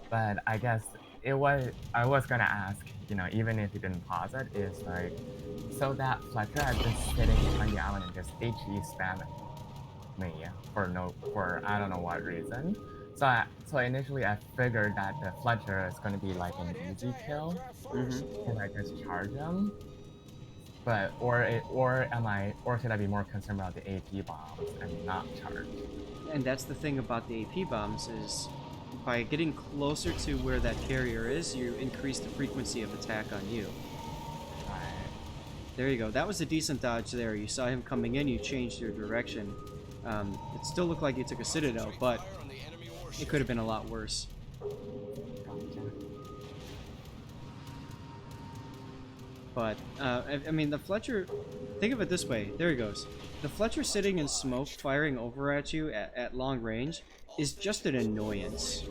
But I guess I was gonna ask, you know, even if you didn't pause it, is like, so that Fletcher has been sitting on the island and just HE spamming me for I don't know what reason. So initially I figured that the Fletcher is going to be like an easy kill, and I just charge him. But or should I be more concerned about the AP bombs and not charge? And that's the thing about the AP bombs is, by getting closer to where that carrier is, you increase the frequency of attack on you. Right. There you go. That was a decent dodge there. You saw him coming in, you changed your direction. It still looked like you took a citadel, but it could have been a lot worse. But, I mean, the Fletcher... Think of it this way. There he goes. The Fletcher sitting in smoke, firing over at you at long range, is just an annoyance.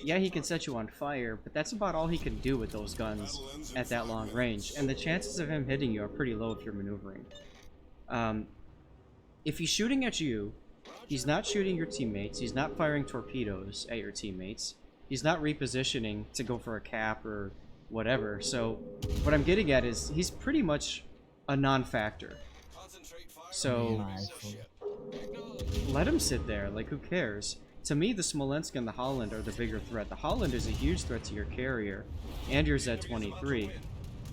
Yeah, he can set you on fire, but that's about all he can do with those guns at that long range. And the chances of him hitting you are pretty low if you're maneuvering. If he's shooting at you, he's not shooting your teammates. He's not firing torpedoes at your teammates. He's not repositioning to go for a cap or whatever. So what I'm getting at is he's pretty much a non-factor. So let him sit there. Like, who cares? To me, the Smolensk and the Holland are the bigger threat. The Holland is a huge threat to your carrier and your Z-23.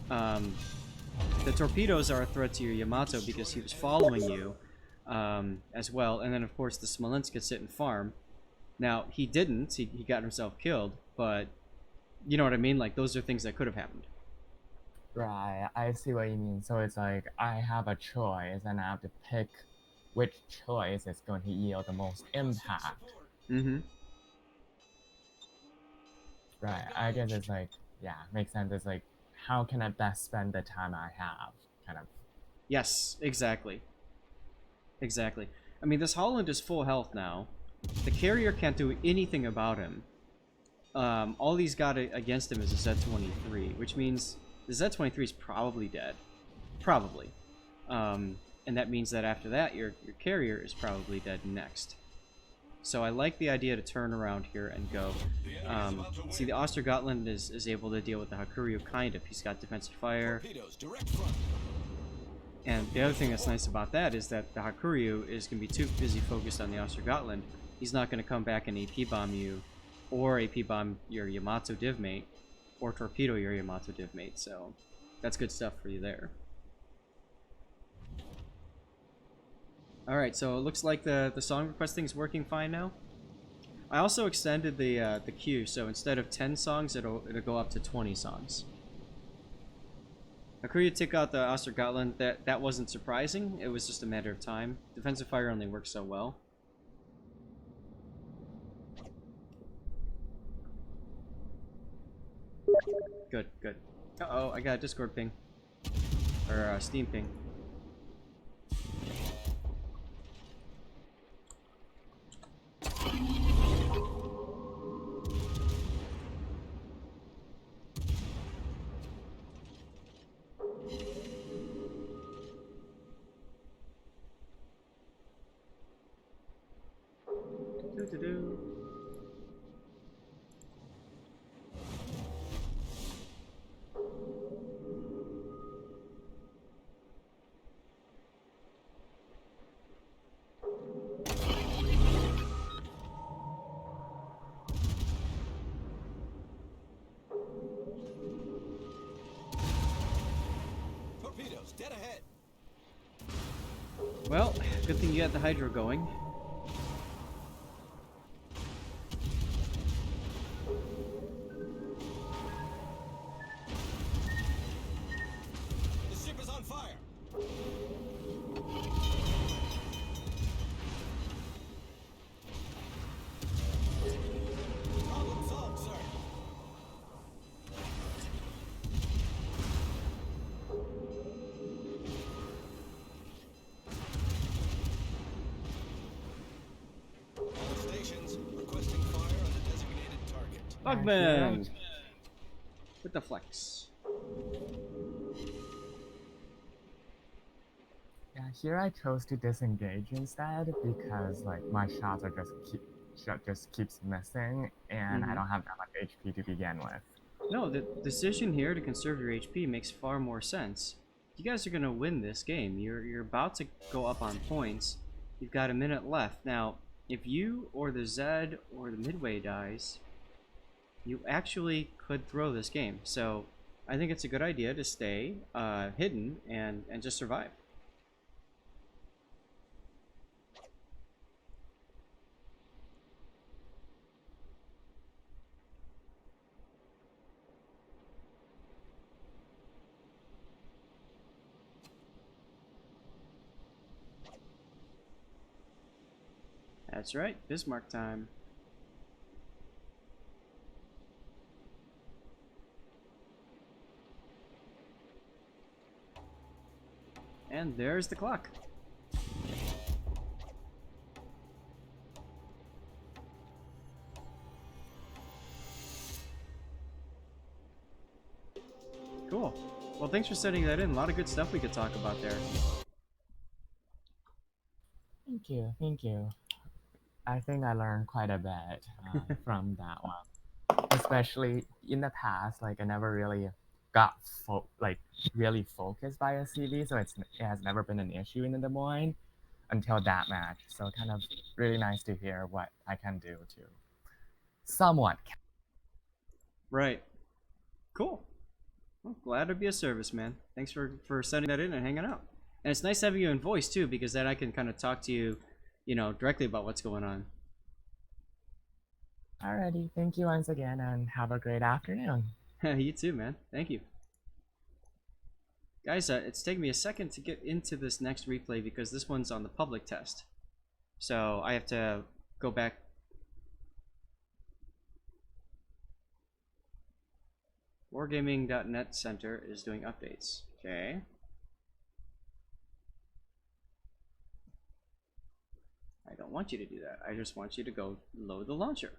The torpedoes are a threat to your Yamato because he was following you. As well, and then of course the Smolensk could sit and farm. Now he didn't, he got himself killed, but you know what I mean, like those are things that could have happened. Right, I see what you mean. So it's like I have a choice and I have to pick which choice is going to yield the most Requesting impact. support. Mm-hmm. Right, I guess it's like, yeah, makes sense. It's like, how can I best spend the time I have? Kind of. Yes, exactly. Exactly. I mean, this Holland is full health now. The carrier can't do anything about him. All he's got against him is a Z-23, which means the Z-23 is probably dead. Probably. And that means that after that, your carrier is probably dead next. So I like the idea to turn around here and go. See, the Ostergotland is able to deal with the Hakuryu kind of. He's got defensive fire. Torpedoes, direct front. And the other thing that's nice about that is that the Hakuryu is going to be too busy focused on the Ostergotland. He's not going to come back and AP bomb you, or AP bomb your Yamato div mate, or torpedo your Yamato div mate. So that's good stuff for you there. Alright, so it looks like the song requesting is working fine now. I also extended the queue, so instead of 10 songs, it'll go up to 20 songs. Hakuryu took out the Ostergotland. That wasn't surprising. It was just a matter of time. Defensive fire only works so well. Good, good. Uh-oh, I got a Discord ping. Or a Steam ping. Doo-doo-doo. Torpedoes, dead ahead. Well, good thing you got the Hydro going. The ship is on fire. Problem solved, sir. All stations requesting fire on the designated target. Bugman! With the flex. Yeah, here I chose to disengage instead because like my shots are just keeps missing and I don't have that much HP to begin with. No, the decision here to conserve your HP makes far more sense. You guys are gonna win this game. You're about to go up on points. You've got a minute left. Now, if you or the Zed or the Midway dies, you actually could throw this game. So I think it's a good idea to stay hidden and just survive. That's right, Bismarck time. And there's the clock. Cool. Well, thanks for setting that in. A lot of good stuff we could talk about there. Thank you, thank you. I think I learned quite a bit from that one. Especially in the past, like I never really got really focused by a CB, so it has never been an issue in the Des Moines until that match. So kind of really nice to hear what I can do to somewhat. Right. Cool. Well, glad to be of service, man. Thanks for setting that in and hanging out. And it's nice having you in voice too, because then I can kind of talk to you, you know, directly about what's going on. Alrighty, thank you once again, and have a great afternoon. You too, man. Thank you. Guys, it's taking me a second to get into this next replay because this one's on the public test. So I have to go back. Wargaming.net Center is doing updates. Okay. I don't want you to do that. I just want you to go load the launcher.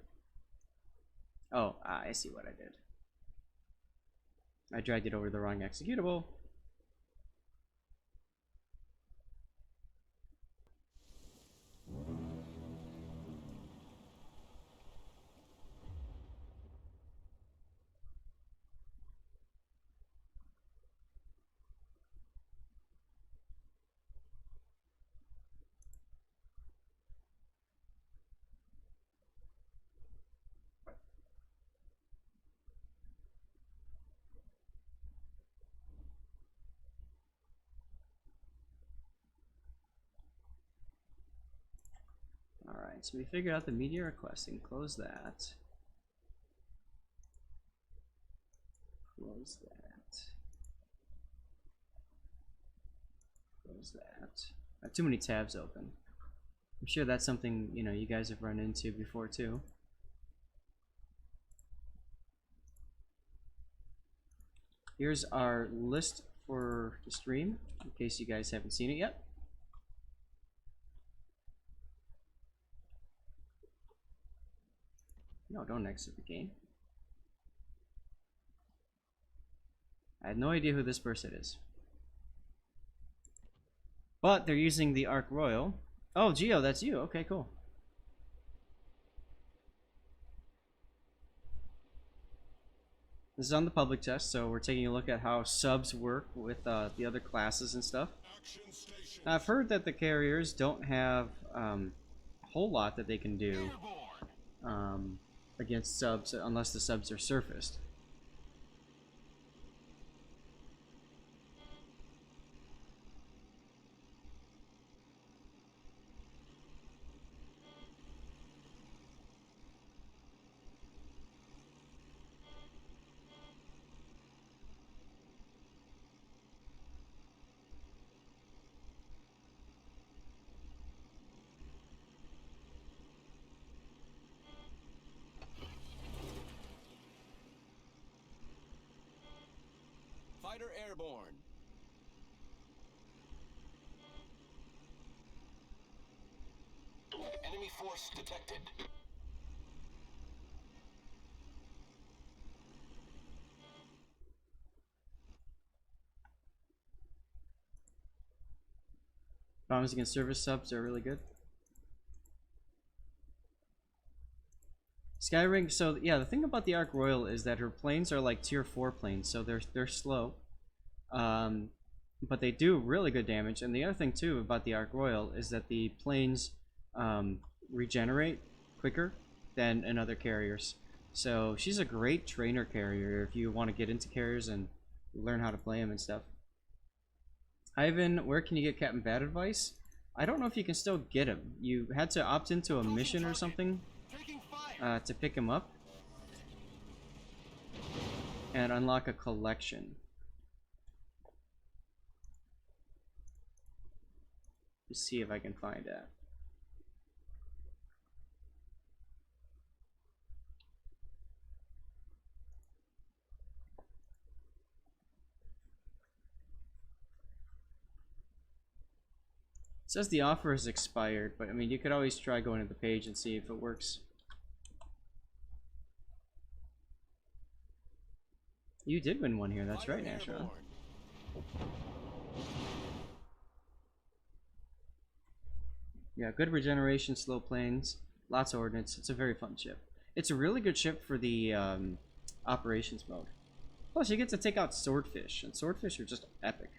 Oh, I see what I did. I dragged it over the wrong executable. Alright, so we figured out the media request and close that. Close that. Close that. I have too many tabs open. I'm sure that's something, you know, you guys have run into before too. Here's our list for the stream, in case you guys haven't seen it yet. No, don't exit the game. I had no idea who this person is. But they're using the Ark Royal. Oh, Geo, that's you. Okay, cool. This is on the public test, so we're taking a look at how subs work with the other classes and stuff. Now, I've heard that the carriers don't have a whole lot that they can do against subs unless the subs are surfaced. Fighter airborne. Enemy force detected. Bombs against service subs are really good. Skyring, so yeah, the thing about the Ark Royal is that her planes are like tier 4 planes, so they're slow. But they do really good damage. And the other thing too about the Ark Royal is that the planes regenerate quicker than in other carriers. So she's a great trainer carrier if you want to get into carriers and learn how to play them and stuff. Ivan, where can you get Captain Bad Advice? I don't know if you can still get him. You had to opt into a mission or something to pick him up and unlock a collection. Let's see if I can find that. It says the offer is expired, but I mean, you could always try going to the page and see if it works. You did win one here, that's right, Anshan. Yeah, good regeneration, slow planes, lots of ordnance. It's a very fun ship. It's a really good ship for the operations mode. Plus, you get to take out swordfish, and swordfish are just epic.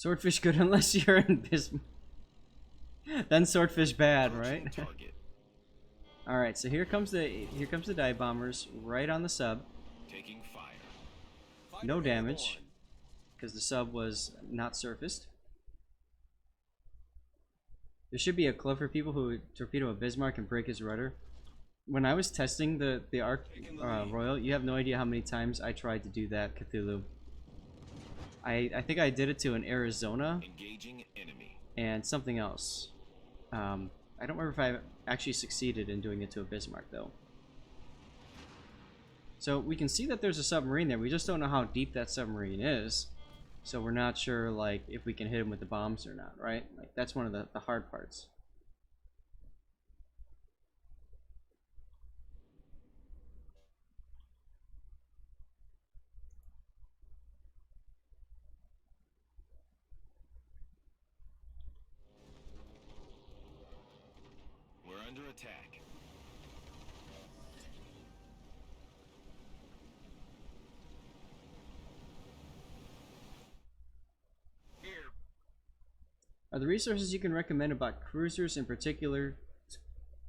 Swordfish good unless you're in Bismarck. Then swordfish bad, right? Target. All right, so here comes the dive bombers right on the sub. Taking fire. No damage because the sub was not surfaced. There should be a club for people who torpedo a Bismarck and break his rudder. When I was testing the Ark Royal, you have no idea how many times I tried to do that, Cthulhu. I think I did it to an Arizona Engaging enemy. and something else. I don't remember if I actually succeeded in doing it to a Bismarck, though. So we can see that there's a submarine there. We just don't know how deep that submarine is. So we're not sure, like, if we can hit him with the bombs or not, right? Like, that's one of the hard parts. We're under attack. Are there resources you can recommend about cruisers, in particular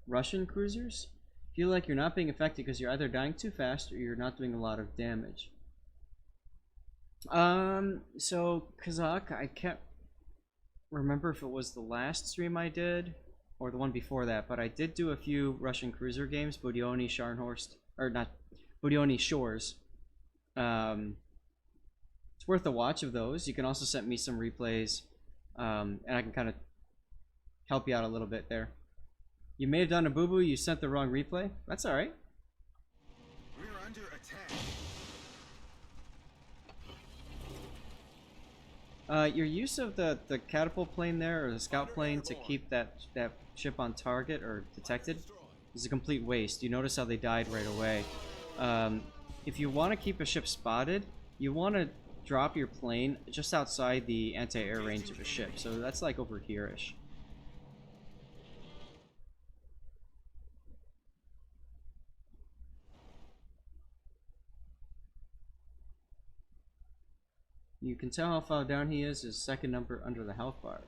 Russian cruisers? Feel like you're not being affected because you're either dying too fast or you're not doing a lot of damage. So Kazakh, I can't remember if it was the last stream I did or the one before that, but I did do a few Russian cruiser games, Budyonny, Scharnhorst, or not, Budyonny Shores. It's worth a watch of those. You can also send me some replays. And I can kind of help you out a little bit there. You may have done a boo-boo, you sent the wrong replay. That's alright. We're under attack. Your use of the catapult plane there, or the scout plane, to keep that ship on target or detected is a complete waste. You notice how they died right away. If you want to keep a ship spotted, you want to drop your plane just outside the anti-air range of a ship. So that's like over here-ish. You can tell how far down he is second number under the health bar.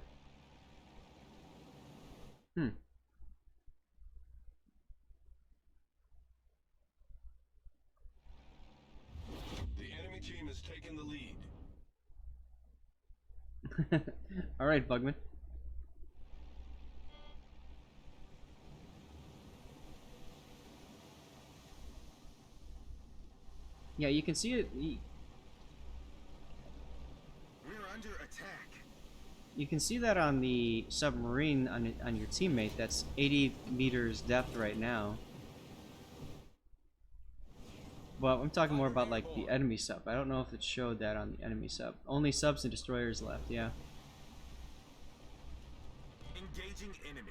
The enemy team has taken the lead. Alright, Bugman. Yeah, you can see it. We're under attack. You can see that on the submarine on your teammate. That's 80 meters depth right now. Well, I'm talking more about like the enemy sub. I don't know if it showed that on the enemy sub. Only subs and destroyers left, yeah. Engaging enemy.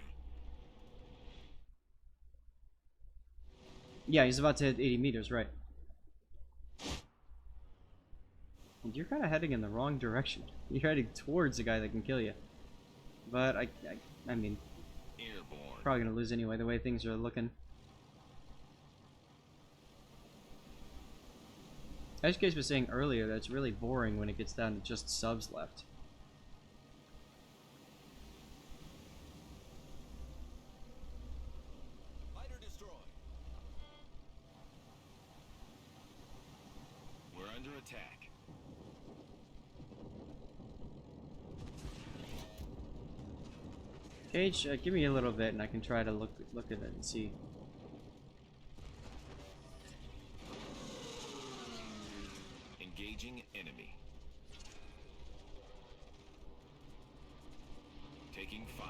Yeah, he's about to hit 80 meters, right. And you're kind of heading in the wrong direction. You're heading towards a guy that can kill you. But I mean, Airborne. probably gonna lose anyway, the way things are looking. As Case was saying earlier, that's really boring when it gets down to just subs left. Fighter destroyed. We're under attack. Cage, give me a little bit and I can try to look at it and see. Engaging enemy. Taking fire.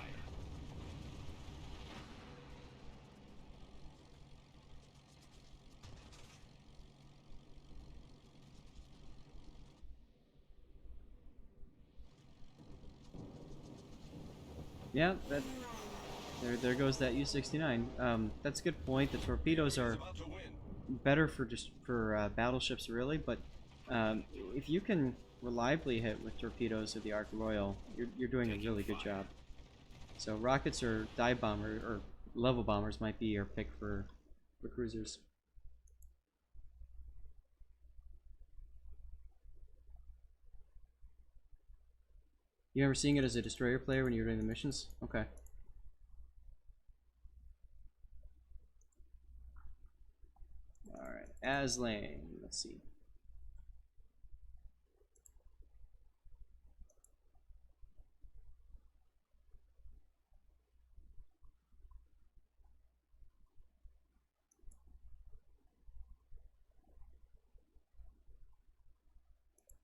Yeah, that there goes that U-69. That's a good point. The torpedoes are better for battleships, really, but if you can reliably hit with torpedoes of the Ark Royal, you're doing a really good job. So rockets or dive bomber or level bombers might be your pick for cruisers. You remember seeing it as a destroyer player when you were doing the missions? Okay. Alright, Aslan. Let's see.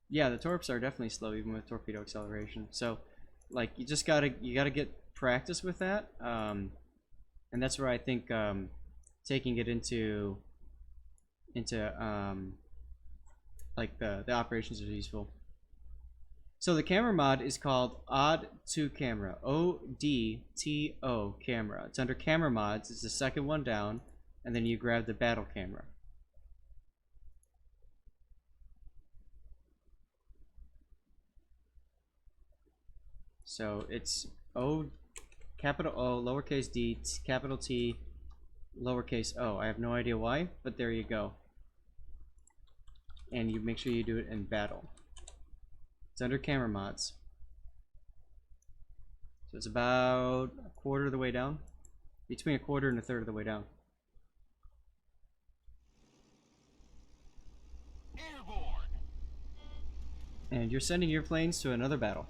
Yeah, the torps are definitely slow even with torpedo acceleration. So, like, you just gotta get practice with that, and that's where I think taking it into like the operations are useful. So the camera mod is called Odd to Camera, ODTO camera. It's under camera mods. It's the second one down, and then you grab the battle camera. So it's capital O, lowercase d, capital T, lowercase o. I have no idea why, but there you go. And you make sure you do it in battle. It's under camera mods. So it's about a quarter of the way down. Between a quarter and a third of the way down. Airborne. And you're sending your planes to another battle.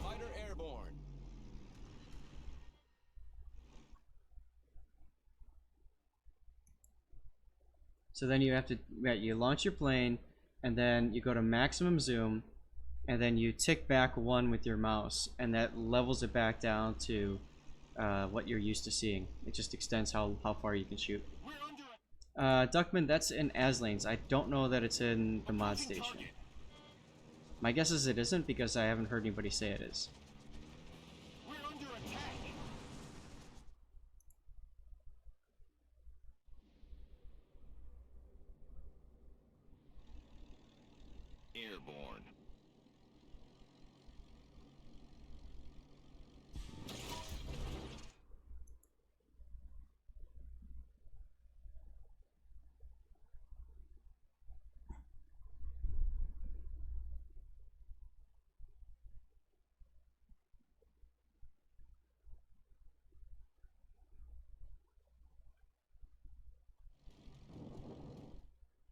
Fighter airborne. So then you have to, you launch your plane, and then you go to maximum zoom, and then you tick back one with your mouse, and that levels it back down to what you're used to seeing. It just extends how far you can shoot. Duckman, that's in Aslane's. I don't know that it's in the mod station. My guess is it isn't, because I haven't heard anybody say it is. We're under attack. Airborne.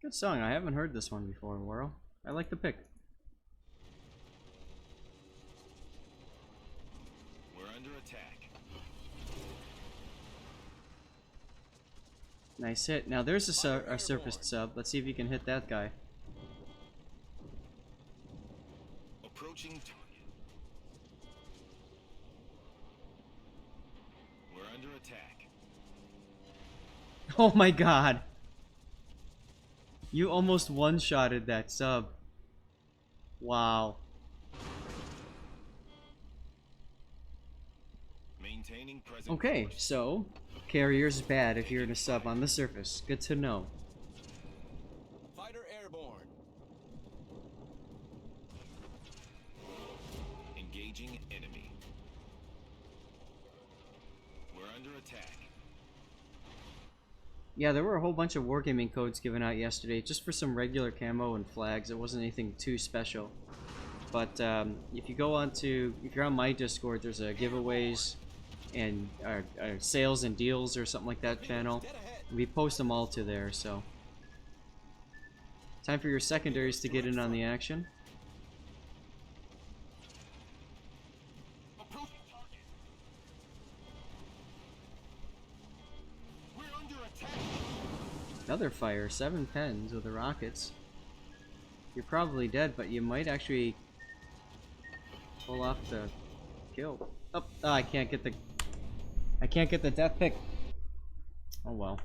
Good song. I haven't heard this one before, Worrell. I like the pick. We're under attack. Nice hit. Now there's a surfaced sub. Let's see if you can hit that guy. Approaching target. We're under attack. Oh my god. You almost one-shotted that sub. Wow. Maintaining present Okay, course. so carrier's bad if you're in a sub on the surface. Good to know. Fighter airborne. Engaging enemy. We're under attack. Yeah, there were a whole bunch of wargaming codes given out yesterday, just for some regular camo and flags. It wasn't anything too special. But if you go on to, if you're on my Discord, there's a giveaways and sales and deals or something like that channel. We post them all to there, so. Time for your secondaries to get in on the action. Approaching target. We're under attack. Another fire, 7 pens with the rockets. You're probably dead, but you might actually pull off the kill. Oh, I can't get the death pick. Oh well.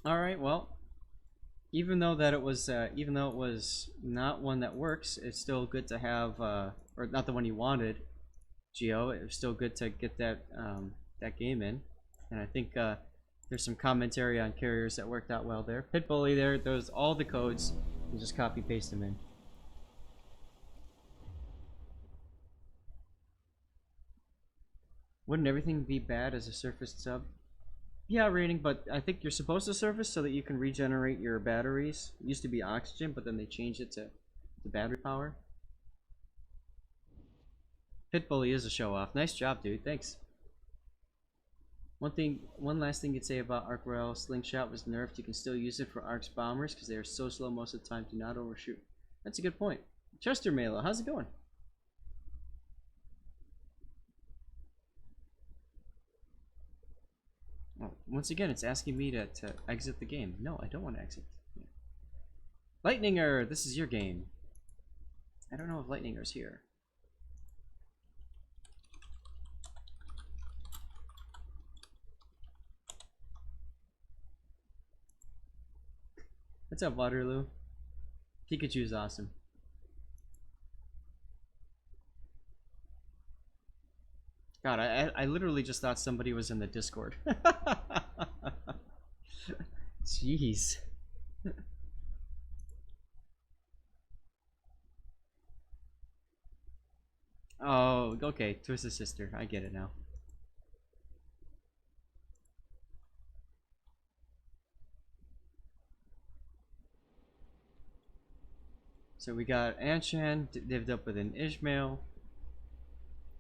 All right, well, even though it was not one that works, it's still good to have, or not the one you wanted, Geo. It was still good to get that that game in, and I think there's some commentary on carriers that worked out well there. Pitbully there, those all the codes, and just copy paste them in. Wouldn't everything be bad as a surface sub? Yeah, rating, but I think you're supposed to surface so that you can regenerate your batteries. It used to be oxygen, but then they changed it to battery power. Pitbully is a show-off. Nice job, dude. Thanks. One last thing you'd say about Ark Royal Slingshot was nerfed. You can still use it for Ark's bombers because they are so slow most of the time. Do not overshoot. That's a good point. Chester Mela, how's it going? Oh, once again, it's asking me to exit the game. No, I don't want to exit. Yeah. Lightninger, this is your game. I don't know if Lightninger's here. What's up, Waterloo? Pikachu's awesome. God, I literally just thought somebody was in the Discord. Jeez. Oh, okay. Twisted Sister. I get it now. So we got Anshan divvied up with an Ishmael.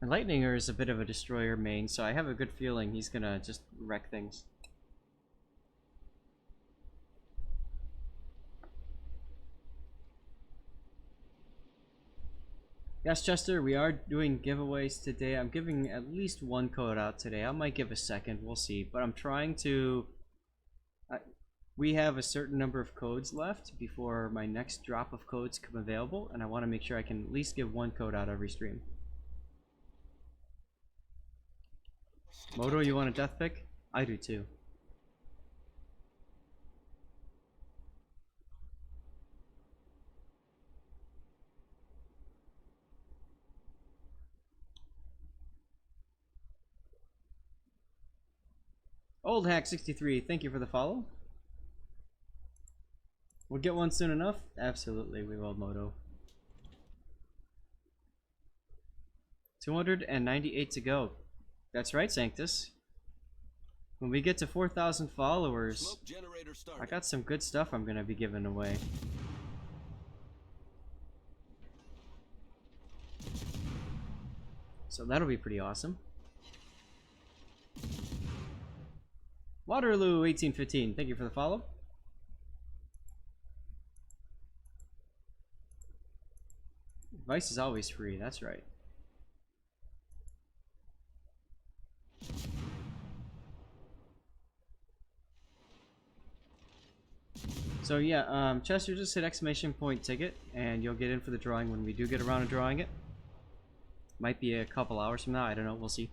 And Lightninger is a bit of a destroyer main, so I have a good feeling he's gonna just wreck things. Yes, Chester, we are doing giveaways today. I'm giving at least one code out today. I might give a second, we'll see. But I'm trying to... we have a certain number of codes left before my next drop of codes come available, and I want to make sure I can at least give one code out every stream. Moto, you want a death pick? I do too. Old Hack 63, thank you for the follow. We'll get one soon enough? Absolutely, we will, Moto. 298 to go. That's right, Sanctus. When we get to 4,000 followers, I got some good stuff I'm going to be giving away. So that'll be pretty awesome. Waterloo 1815, thank you for the follow. Advice is always free, that's right. So yeah, Chester, just hit exclamation point ticket and you'll get in for the drawing when we do get around to drawing it. Might be a couple hours from now, I don't know, we'll see.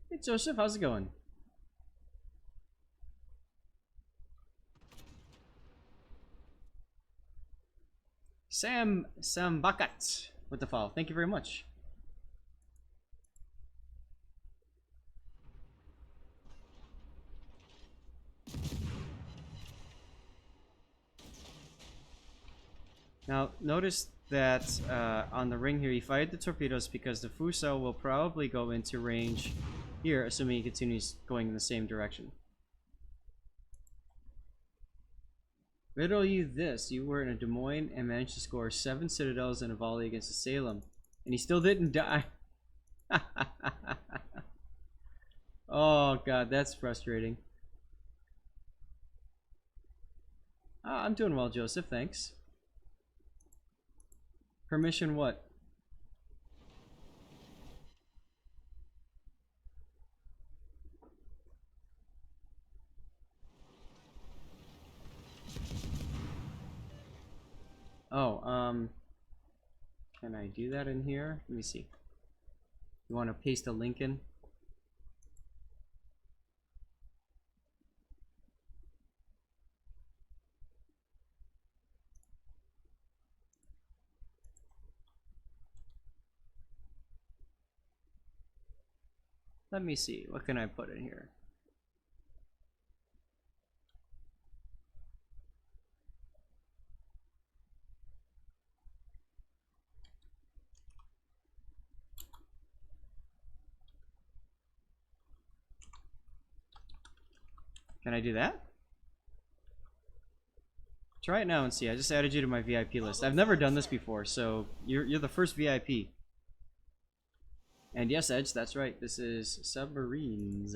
Hey Joseph, how's it going? Sam Bakat with the follow. Thank you very much. Now, notice that on the ring here, he fired the torpedoes because the Fuso will probably go into range here, assuming he continues going in the same direction. Riddle you this, you were in a Des Moines and managed to score 7 citadels in a volley against the Salem, and he still didn't die. Oh god, that's frustrating. I'm doing well, Joseph, thanks. Permission what? Oh, can I do that in here? Let me see. You want to paste a link in? Let me see. What can I put in here? Can I do that? Try it now and see. I just added you to my VIP list. I've never done this before, so you're the first VIP. And yes, Edge, that's right. This is submarines.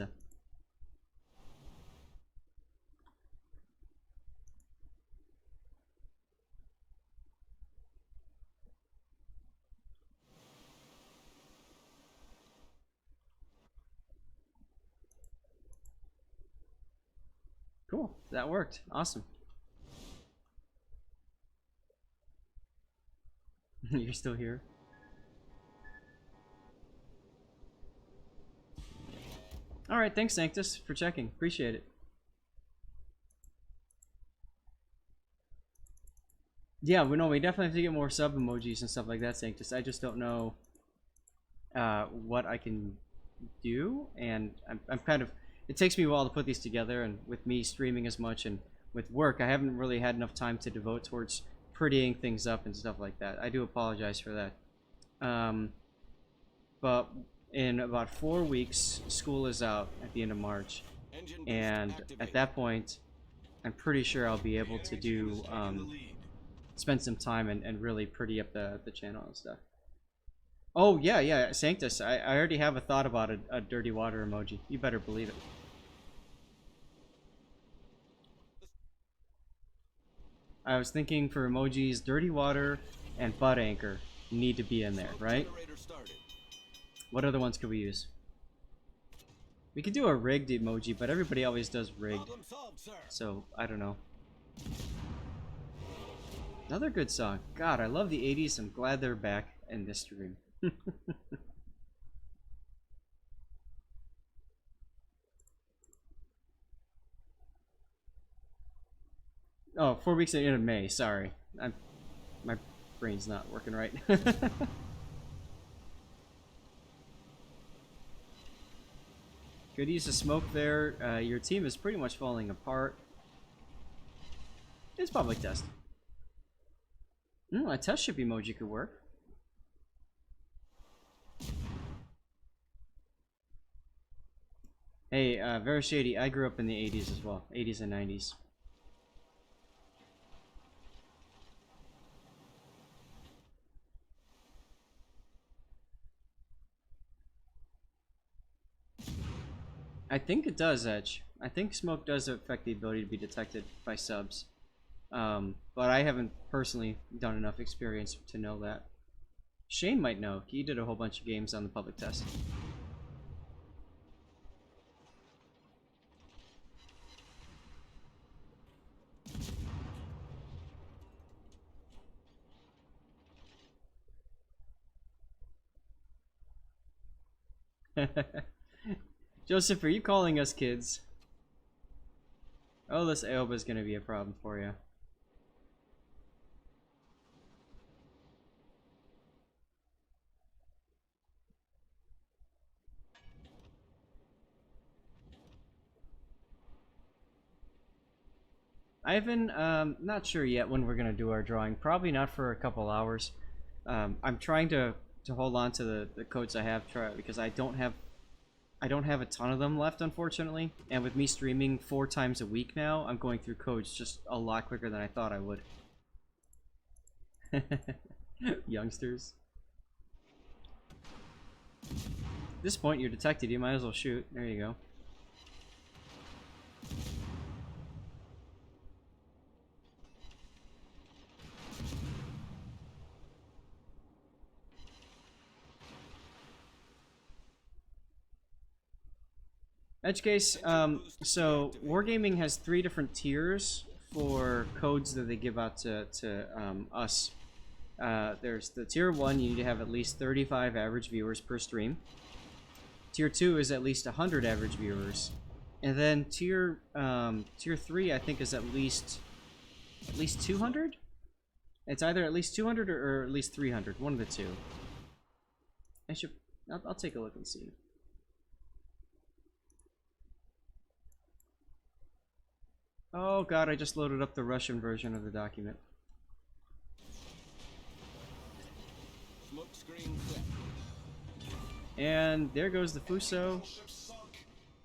Cool. That worked. Awesome. You're still here? Alright, thanks Sanctus for checking. Appreciate it. Yeah, we definitely have to get more sub emojis and stuff like that, Sanctus. I just don't know what I can do, and I'm kind of... It takes me a while to put these together, and with me streaming as much and with work, I haven't really had enough time to devote towards prettying things up and stuff like that. I do apologize for that. But in about 4 weeks, school is out at the end of March, and at that point, I'm pretty sure I'll be able to do spend some time and really pretty up the channel and stuff. Oh yeah, Sanctus, I already have a thought about a dirty water emoji. You better believe it. I was thinking for emojis, dirty water and butt anchor need to be in there, right? What other ones could we use? We could do a rigged emoji, but everybody always does rigged. So, I don't know. Another good song. God, I love the 80s. I'm glad they're back in this stream. Oh, 4 weeks at the end of May. Sorry. My brain's not working right. Could use a smoke there. Your team is pretty much falling apart. It's public test. A test ship emoji could work. Hey, very shady. I grew up in the 80s as well. 80s and 90s. I think it does, Edge. I think smoke does affect the ability to be detected by subs. But I haven't personally done enough experience to know that. Shane might know. He did a whole bunch of games on the public test. Joseph, are you calling us kids? Oh, this Aoba is going to be a problem for you. Ivan, not sure yet when we're going to do our drawing. Probably not for a couple hours. I'm trying to hold on to the codes I have because I don't have a ton of them left, unfortunately. And with me streaming 4 times a week now, I'm going through codes just a lot quicker than I thought I would. Youngsters. At this point, you're detected. You might as well shoot. There you go. Edge case, so Wargaming has 3 different tiers for codes that they give out to us. There's the tier 1, you need to have at least 35 average viewers per stream. Tier 2 is at least 100 average viewers. And then tier 3 I think is at least 200? It's either at least 200 or at least 300, one of the two. I'll take a look and see. Oh god, I just loaded up the Russian version of the document. Smoke screen set. And there goes the Fuso.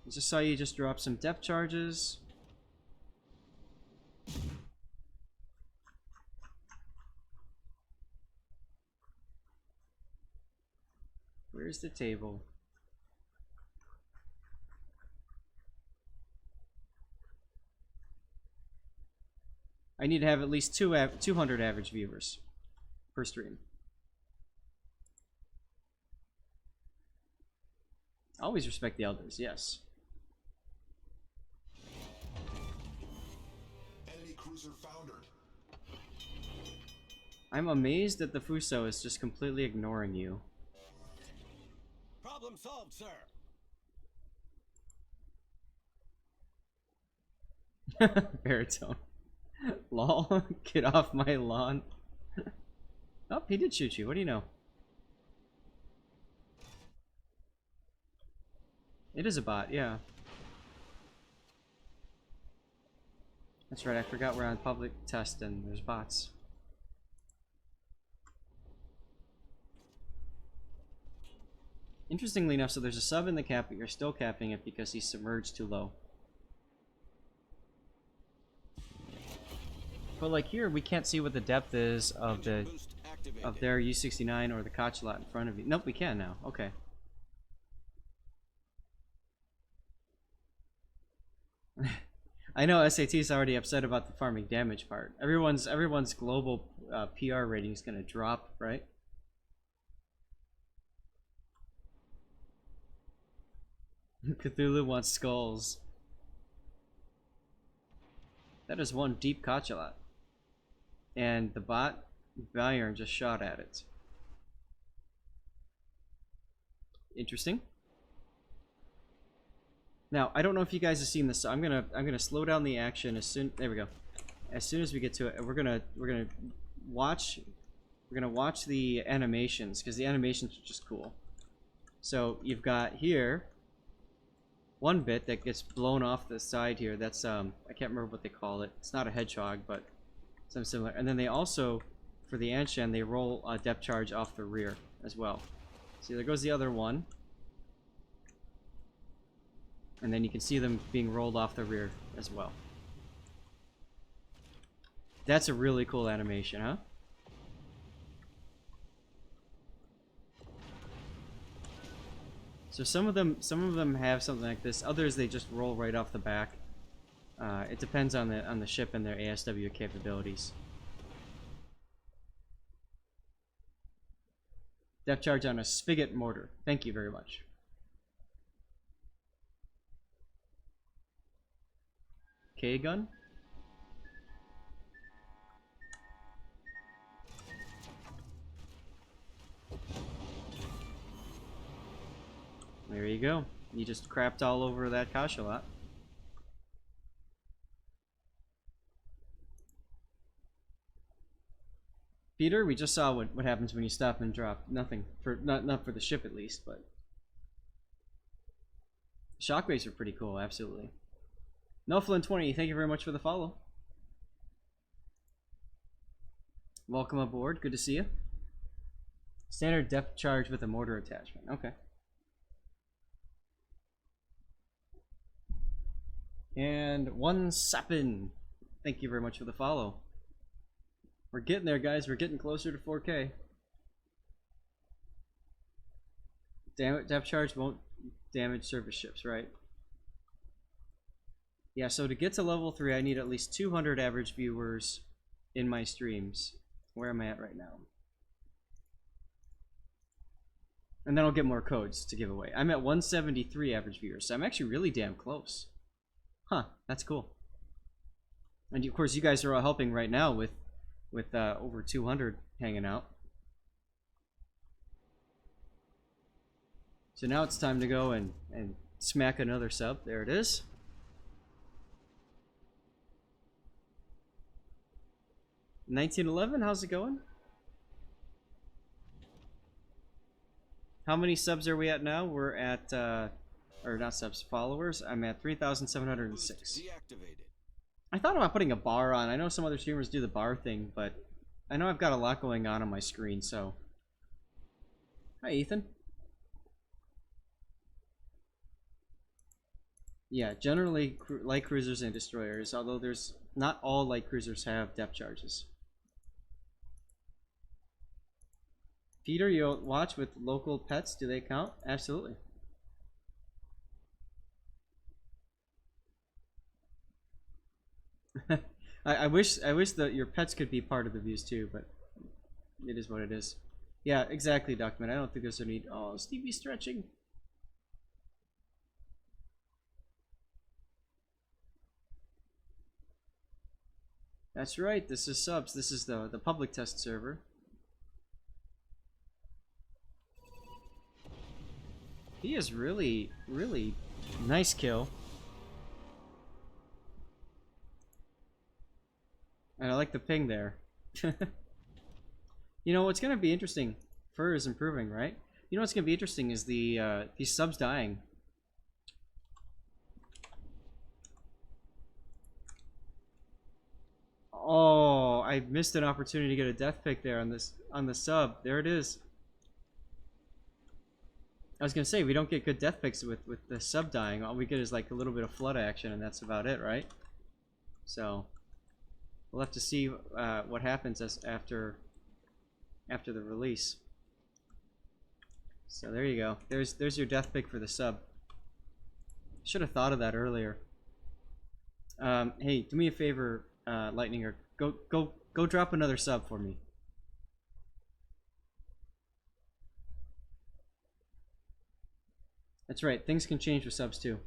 I just saw you just drop some depth charges. Where's the table? I need to have at least 200 average viewers per stream. Always respect the elders, yes. Enemy cruiser foundered. I'm amazed that the Fuso is just completely ignoring you. Problem solved, sir. Baritone. Lol, get off my lawn. Oh, he did shoot you. What do you know? It is a bot, yeah. That's right, I forgot we're on public test and there's bots. Interestingly enough, so there's a sub in the cap, but you're still capping it because he's submerged too low. But like here, we can't see what the depth is of their U69 or the Kachalot in front of you. Nope, we can now. Okay. I know SAT's already upset about the farming damage part. Everyone's global PR rating is gonna drop, right? Cthulhu wants skulls. That is one deep Kachalot. And the bot Valiant just shot at it. Interesting. Now, I don't know if you guys have seen this, so I'm gonna slow down the action as soon there we go. As soon as we get to it, we're gonna watch the animations, because the animations are just cool. So you've got here one bit that gets blown off the side here. That's I can't remember what they call it. It's not a hedgehog, but something similar. And then they also, for the Anshan, they roll a depth charge off the rear as well. See, there goes the other one. And then you can see them being rolled off the rear as well. That's a really cool animation, huh? So some of them have something like this. Others they just roll right off the back. It depends on the ship and their ASW capabilities. Depth charge on a spigot mortar. Thank you very much. K-gun? There you go. You just crapped all over that Kachalot. Peter, we just saw what happens when you stop and drop. Nothing for not for the ship at least, but shockwaves are pretty cool, absolutely. Noflin20, thank you very much for the follow. Welcome aboard, good to see you. Standard depth charge with a mortar attachment. Okay. And one Sapin, thank you very much for the follow. We're getting there, guys. We're getting closer to 4K. Damn it, depth charge won't damage surface ships, right? Yeah, so to get to level 3, I need at least 200 average viewers in my streams. Where am I at right now? And then I'll get more codes to give away. I'm at 173 average viewers, so I'm actually really damn close. Huh, that's cool. And of course, you guys are all helping right now with over 200 hanging out. So now it's time to go and smack another sub. There it is. $19.11, how's it going? How many subs are we at now? We're at, or not subs, followers. I'm at 3,706. I thought about putting a bar on. I know some other streamers do the bar thing, but I know I've got a lot going on my screen, so. Hi, Ethan. Yeah, generally light cruisers and destroyers, although there's not all light cruisers have depth charges. Peter, you'll watch with local pets. Do they count? Absolutely. I wish that your pets could be part of the views too, but it is what it is. Yeah, exactly, Document. I don't think there's a need. Oh, Stevie's stretching. That's right. This is subs. This is the public test server. He is really nice kill. And I like the ping there. You know what's gonna be interesting? Fur is improving, right? You know what's gonna be interesting is the these subs dying. Oh, I missed an opportunity to get a death pick there on the sub. There it is. I was gonna say we don't get good death picks with the sub dying. All we get is like a little bit of flood action, and that's about it, right? So we'll have to see what happens after the release. So there you go. There's your death pick for the sub. Should have thought of that earlier. Hey, do me a favor, Lightning, or go drop another sub for me. That's right. Things can change with subs too.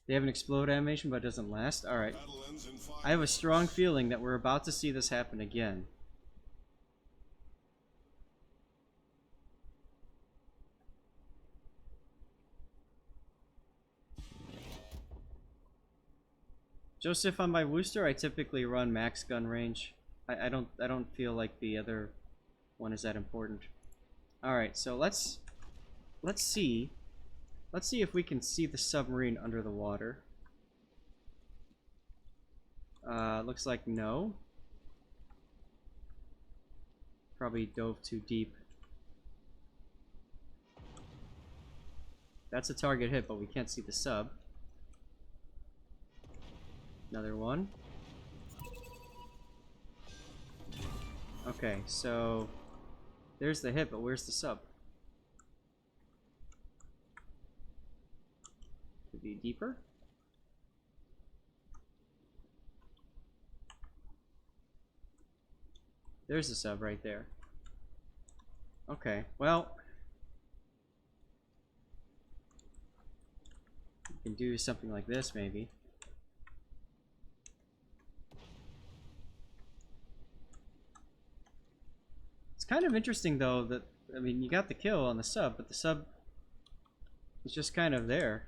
They have an explode animation, but it doesn't last. All right. I have a strong feeling that we're about to see this happen again. Joseph, on my Wooster, I typically run max gun range. I don't feel like the other one is that important. All right, so let's see if we can see the submarine under the water. Looks like no. Probably dove too deep. That's a target hit, but we can't see the sub. Another one. Okay, so there's the hit, but where's the sub? Could be deeper. There's the sub right there. Okay, well, we can do something like this maybe. It's kind of interesting though that, I mean, you got the kill on the sub, but the sub is just kind of there.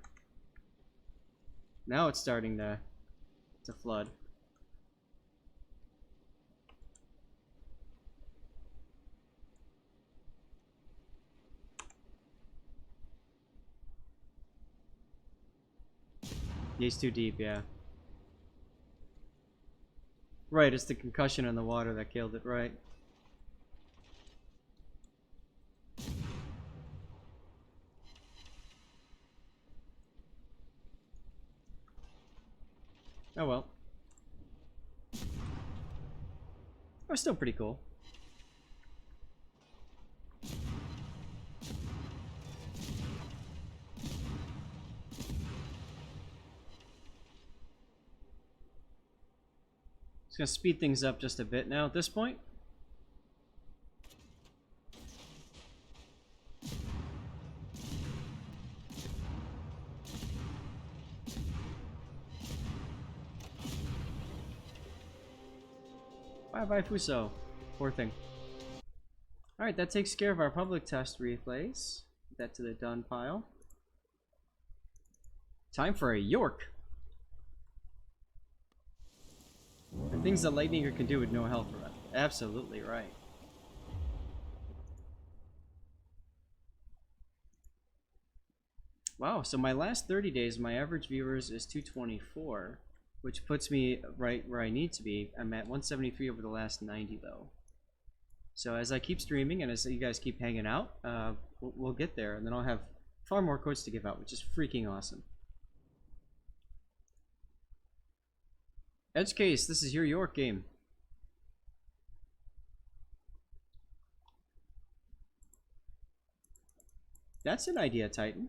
Now it's starting to flood. He's too deep, yeah. Right, it's the concussion in the water that killed it, right? Oh well. Oh, still pretty cool. Just gonna speed things up just a bit now at this point. Bye Fuso. Poor thing. Alright, that takes care of our public test replays. Put that to the done pile. Time for a Yorck. The things that Lightninger can do with no help. Absolutely right. Wow, so my last 30 days, my average viewers is 224, which puts me right where I need to be. I'm at 173 over the last 90 though. So as I keep streaming and as you guys keep hanging out, we'll get there, and then I'll have far more codes to give out, which is freaking awesome. Edge Case, this is your Yorck game. That's an idea, Titan.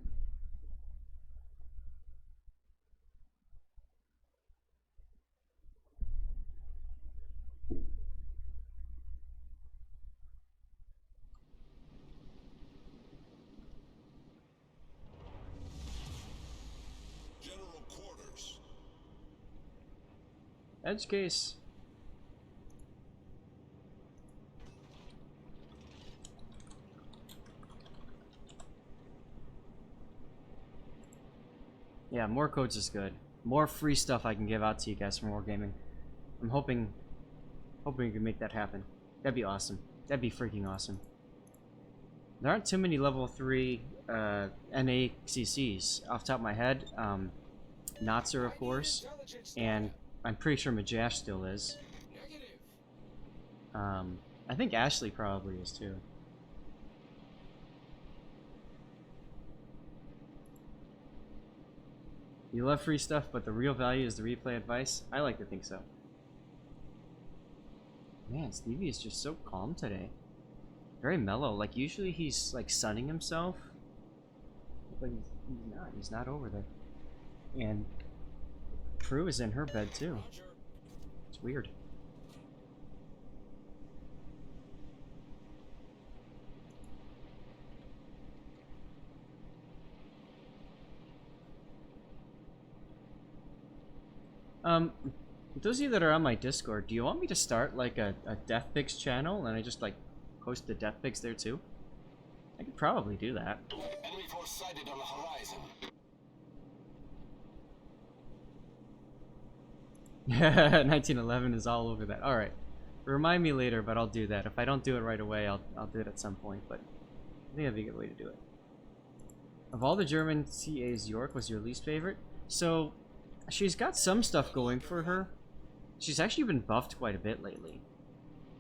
General quarters. Edge case. Yeah, more codes is good. More free stuff I can give out to you guys for more gaming. I'm hoping we can make that happen. That'd be awesome. That'd be freaking awesome. There aren't too many level 3 NACCs off the top of my head. Natzer, of course, and I'm pretty sure Majash still is. I think Ashley probably is too. You love free stuff, but the real value is the replay advice? I like to think so. Man, Stevie is just so calm today. Very mellow. Like, usually he's, like, sunning himself. But he's not. He's not over there. And Prue is in her bed, too. It's weird. Those of you that are on my Discord, do you want me to start like a Death Pigs channel and I just like post the Death Pigs there too? I could probably do that. Enemy force sighted on the horizon. 1911 is all over that. All right, remind me later, but I'll do that. If I don't do it right away, I'll do it at some point. But I think that'd be a good way to do it. Of all the German CAs, Yorck was your least favorite. So she's got some stuff going for her. She's actually been buffed quite a bit lately.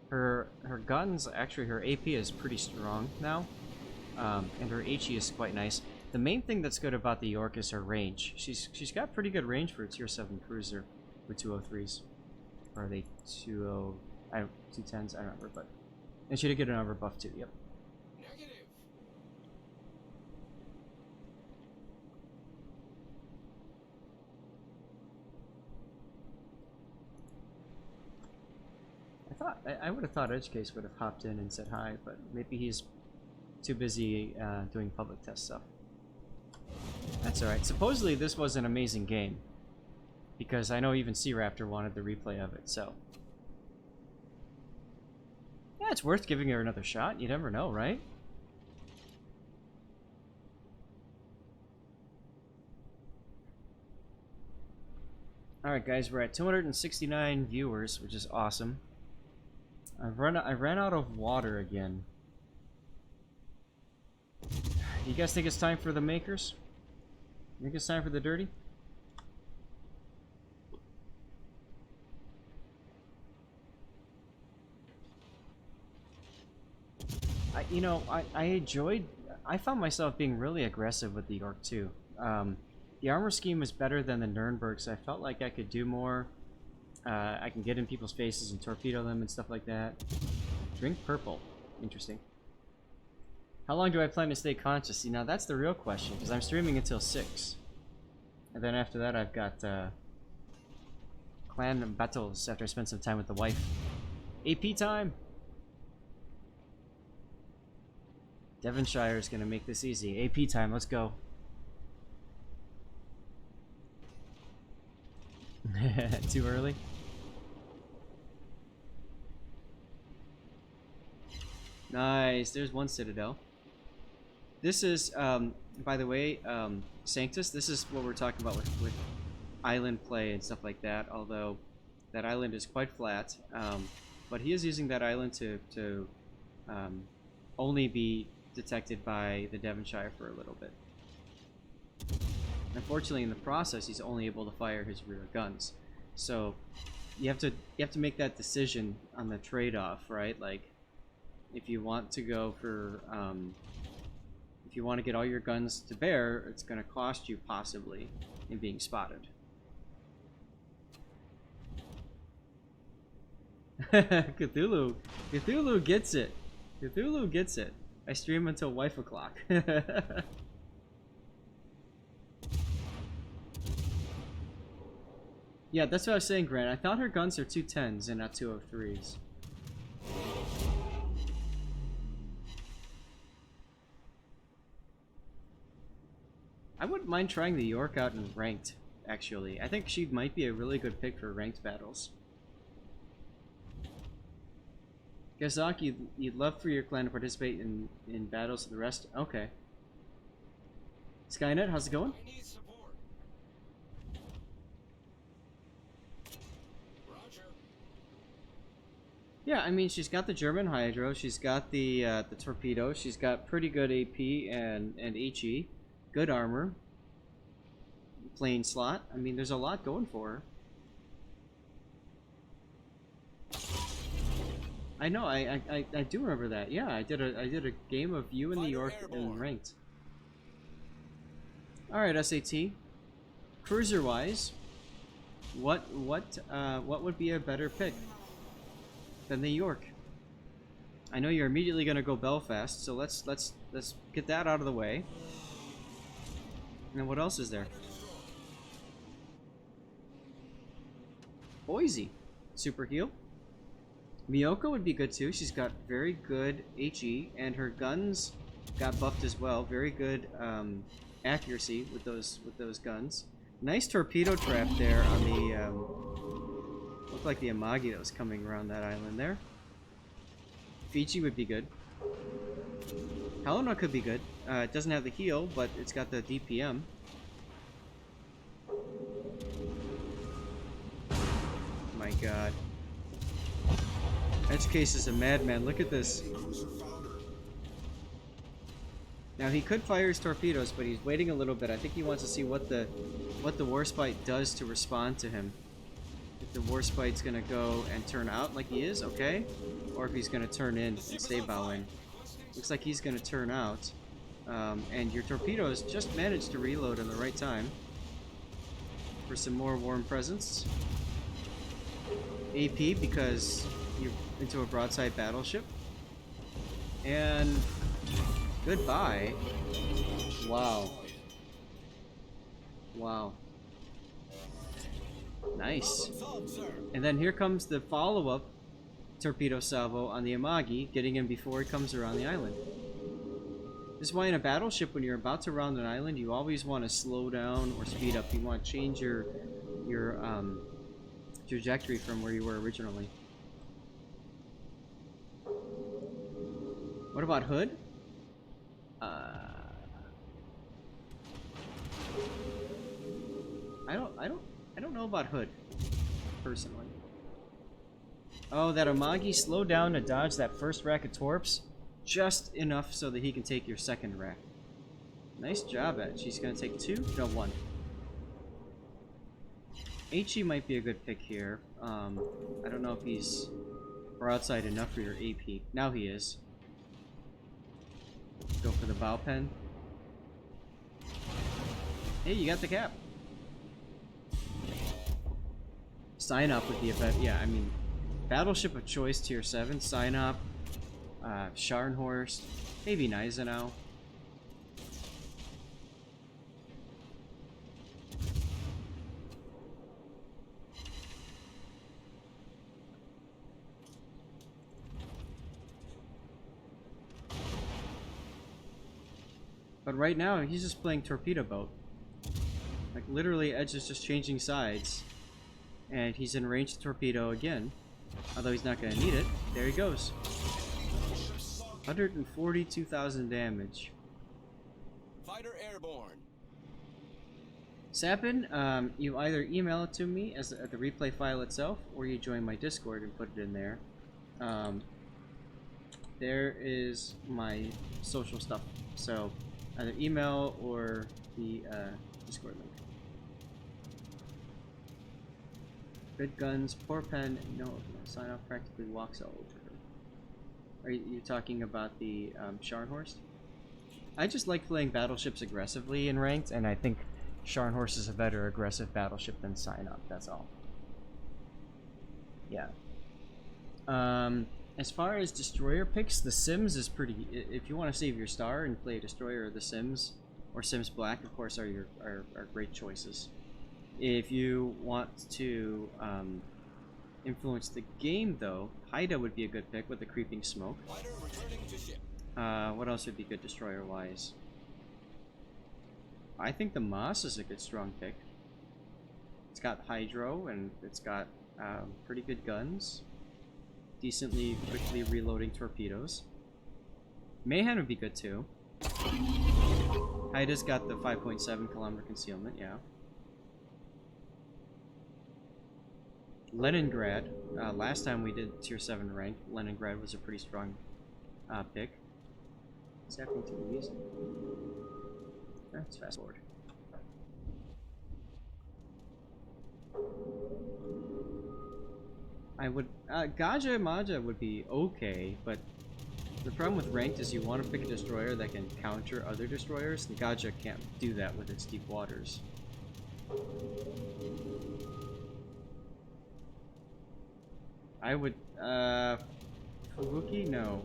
Her guns, actually her AP is pretty strong now. And her HE is quite nice. The main thing that's good about the Yorck is her range. She's got pretty good range for a tier 7 cruiser with 203s. Or are they 210s? I don't remember, but and she did get another buff too, yep. I would have thought Edgecase would have hopped in and said hi, but maybe he's too busy doing public test stuff. That's alright. Supposedly this was an amazing game, because I know even C-Raptor wanted the replay of it, so yeah, it's worth giving her another shot. You never know, right? Alright guys, we're at 269 viewers, which is awesome. I ran out of water again. You guys think it's time for the makers? You think it's time for the dirty? I found myself being really aggressive with the Yorck too. The armor scheme was better than the Nuremberg, so I felt like I could do more. I can get in people's faces and torpedo them and stuff like that. Drink purple. Interesting. How long do I plan to stay conscious? See, now that's the real question, because I'm streaming until 6. And then after that I've got clan battles after I spend some time with the wife. AP time! Devonshire is going to make this easy. AP time, let's go. Too early? Nice, there's one citadel. This is, by the way, Sanctus, this is what we're talking about with island play and stuff like that, although that island is quite flat. But he is using that island to only be detected by the Devonshire for a little bit. Unfortunately, in the process, he's only able to fire his rear guns. So you have to make that decision on the trade-off, right? Like, if you want to go for, if you want to get all your guns to bear, it's going to cost you possibly in being spotted. Cthulhu gets it. Cthulhu gets it. I stream until wife o'clock. Yeah, that's what I was saying, Grant. I thought her guns are 210s and not 203s. I wouldn't mind trying the Yorck out in ranked, actually. I think she might be a really good pick for ranked battles. Gazaki, you'd love for your clan to participate in battles with the rest? Okay. Skynet, how's it going? I need support. Roger. Yeah, I mean, she's got the German Hydro, she's got the torpedo, she's got pretty good AP and HE, good armor, plane slot. I mean, there's a lot going for her. I know, I do remember that. Yeah, I did a game of you and the Yorck in ranked. All right, SAT. Cruiser wise, what would be a better pick than the Yorck? I know you're immediately gonna go Belfast, so let's get that out of the way. And then what else is there? Boise, super heal. Miyoko would be good too. She's got very good HE, and her guns got buffed as well. Very good accuracy with those guns. Nice torpedo trap there on the looked like the Amagi that was coming around that island there. Fiji would be good. Helena could be good. It doesn't have the heal, but it's got the DPM. My God. Edge Case is a madman. Look at this. Now he could fire his torpedoes, but he's waiting a little bit. I think he wants to see what the Warspite does to respond to him. If the Warspite's gonna go and turn out like he is, okay, or if he's gonna turn in and stay bow in. Looks like he's gonna turn out, and your torpedoes just managed to reload in the right time for some more warm presence. AP because you're into a broadside battleship. And goodbye. Wow. Wow. Nice. And then here comes the follow-up torpedo salvo on the Amagi, getting him before he comes around the island. This is why in a battleship, when you're about to round an island, you always want to slow down or speed up. You want to change your trajectory from where you were originally. What about Hood? I don't know about Hood, personally. Oh, that Amagi slowed down to dodge that first rack of torps just enough so that he can take your second rack. Nice job, Ed. She's gonna take 2? No, 1. HE might be a good pick here. I don't know if he's broadside enough for your AP. Now he is. Go for the bow pen. Hey, you got the cap. Sign up with the event. Yeah, I mean, battleship of choice tier 7. Sign up. Scharnhorst. Maybe Gneisenau. But right now, he's just playing torpedo boat. Like, literally, Edge is just changing sides. And he's in range to torpedo again. Although he's not going to need it. There he goes. 142,000 damage. Fighter airborne. Sapin, you either email it to me as the replay file itself, or you join my Discord and put it in there. There is my social stuff. So, either email or the Discord link. Good guns, poor pen, no sign off practically walks all over her. Are you talking about the Scharnhorst? I just like playing battleships aggressively in ranked, and I think Scharnhorst is a better aggressive battleship than sign up, that's all. Yeah. As far as destroyer picks, the Sims is pretty. If you want to save your star and play a destroyer, the Sims or Sims Black, of course, are great choices. If you want to influence the game, though, Haida would be a good pick with the creeping smoke. Fighter returning to ship. What else would be good destroyer-wise? I think the Moss is a good strong pick. It's got hydro and it's got pretty good guns. Decently quickly reloading torpedoes. Mayhem would be good too. Haida's got the 5.7 kilometer concealment, yeah. Leningrad. Last time we did tier 7 rank, Leningrad was a pretty strong pick. What's happening to the music? Let's fast forward. I would Gaja Maja would be okay, but the problem with ranked is you want to pick a destroyer that can counter other destroyers, and Gaja can't do that with its deep waters. I would Fubuki? No.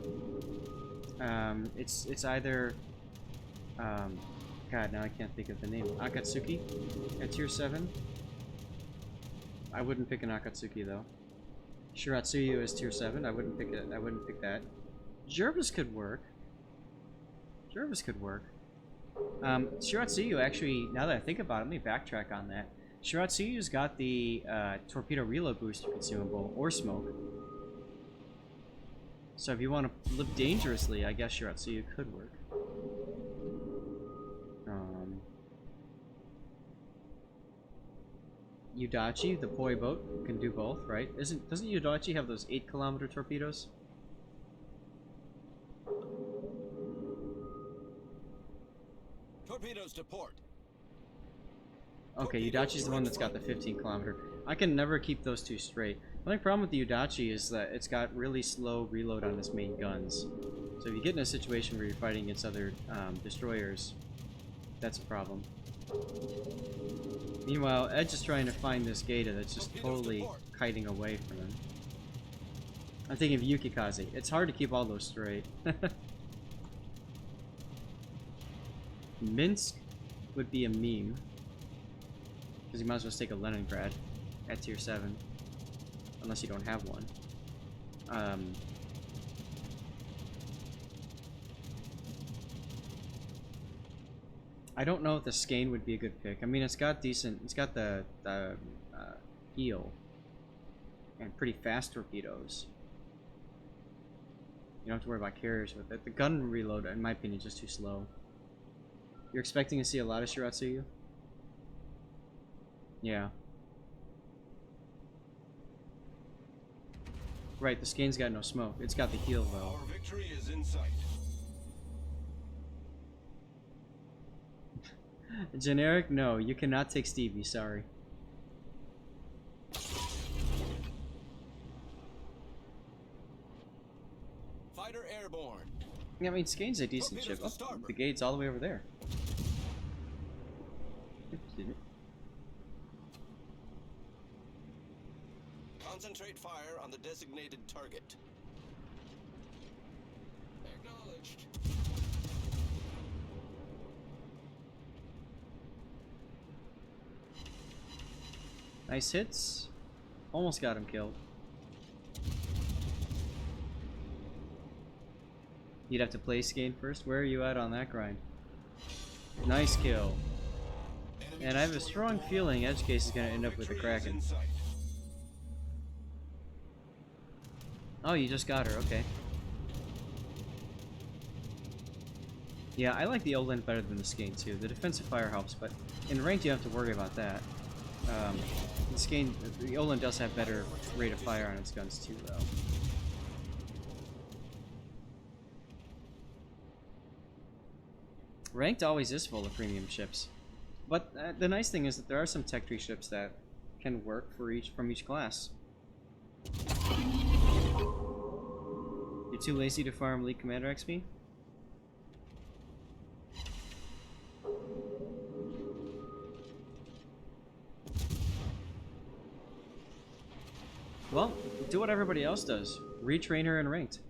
It's either God, now I can't think of the name. Akatsuki at tier 7. I wouldn't pick an Akatsuki though. Shiratsuyu is tier 7. I wouldn't pick it. I wouldn't pick that. Jervis could work. Jervis could work. Shiratsuyu actually, now that I think about it, let me backtrack on that. Shiratsuyu's got the torpedo reload booster consumable or smoke. So if you want to live dangerously, I guess Shiratsuyu could work. Yudachi, the poi boat, can do both, right? Doesn't Yudachi have those 8-kilometer torpedoes? Torpedoes to port. Okay, Yudachi's the one that's got the 15-kilometer. I can never keep those two straight. The only problem with the Yudachi is that it's got really slow reload on its main guns. So if you get in a situation where you're fighting against other destroyers, that's a problem. Meanwhile, Edge is trying to find this Gaeta that's just totally kiting away from him. I'm thinking of Yukikaze. It's hard to keep all those straight. Minsk would be a meme. Because you might as well take a Leningrad at tier 7. Unless you don't have one. I don't know if the Skane would be a good pick. I mean, it's got decent... It's got the heal. And pretty fast torpedoes. You don't have to worry about carriers with it. The gun reload, in my opinion, is just too slow. You're expecting to see a lot of Shiratsuyu? Yeah. Right, the Skane's got no smoke. It's got the heal, though. Our victory is in sight. Generic? No, you cannot take Stevie, sorry. Fighter airborne. Yeah, I mean, Skane's a decent ship. Oh, the gate's all the way over there. Concentrate fire on the designated target. Acknowledged. Nice hits. Almost got him killed. You'd have to play Skane first. Where are you at on that grind? Nice kill. And I have a strong feeling Edge Case is going to end up with a Kraken. Oh, you just got her. Okay. Yeah, I like the Olin better than the Skane too. The defensive fire helps, but in ranked you don't have to worry about that. The Skane, the Olin does have better rate of fire on its guns too, though. Ranked always is full of premium ships, but the nice thing is that there are some tech tree ships that can work for from each class. You're too lazy to farm League Commander XP? Well, do what everybody else does. Retrain her in ranked.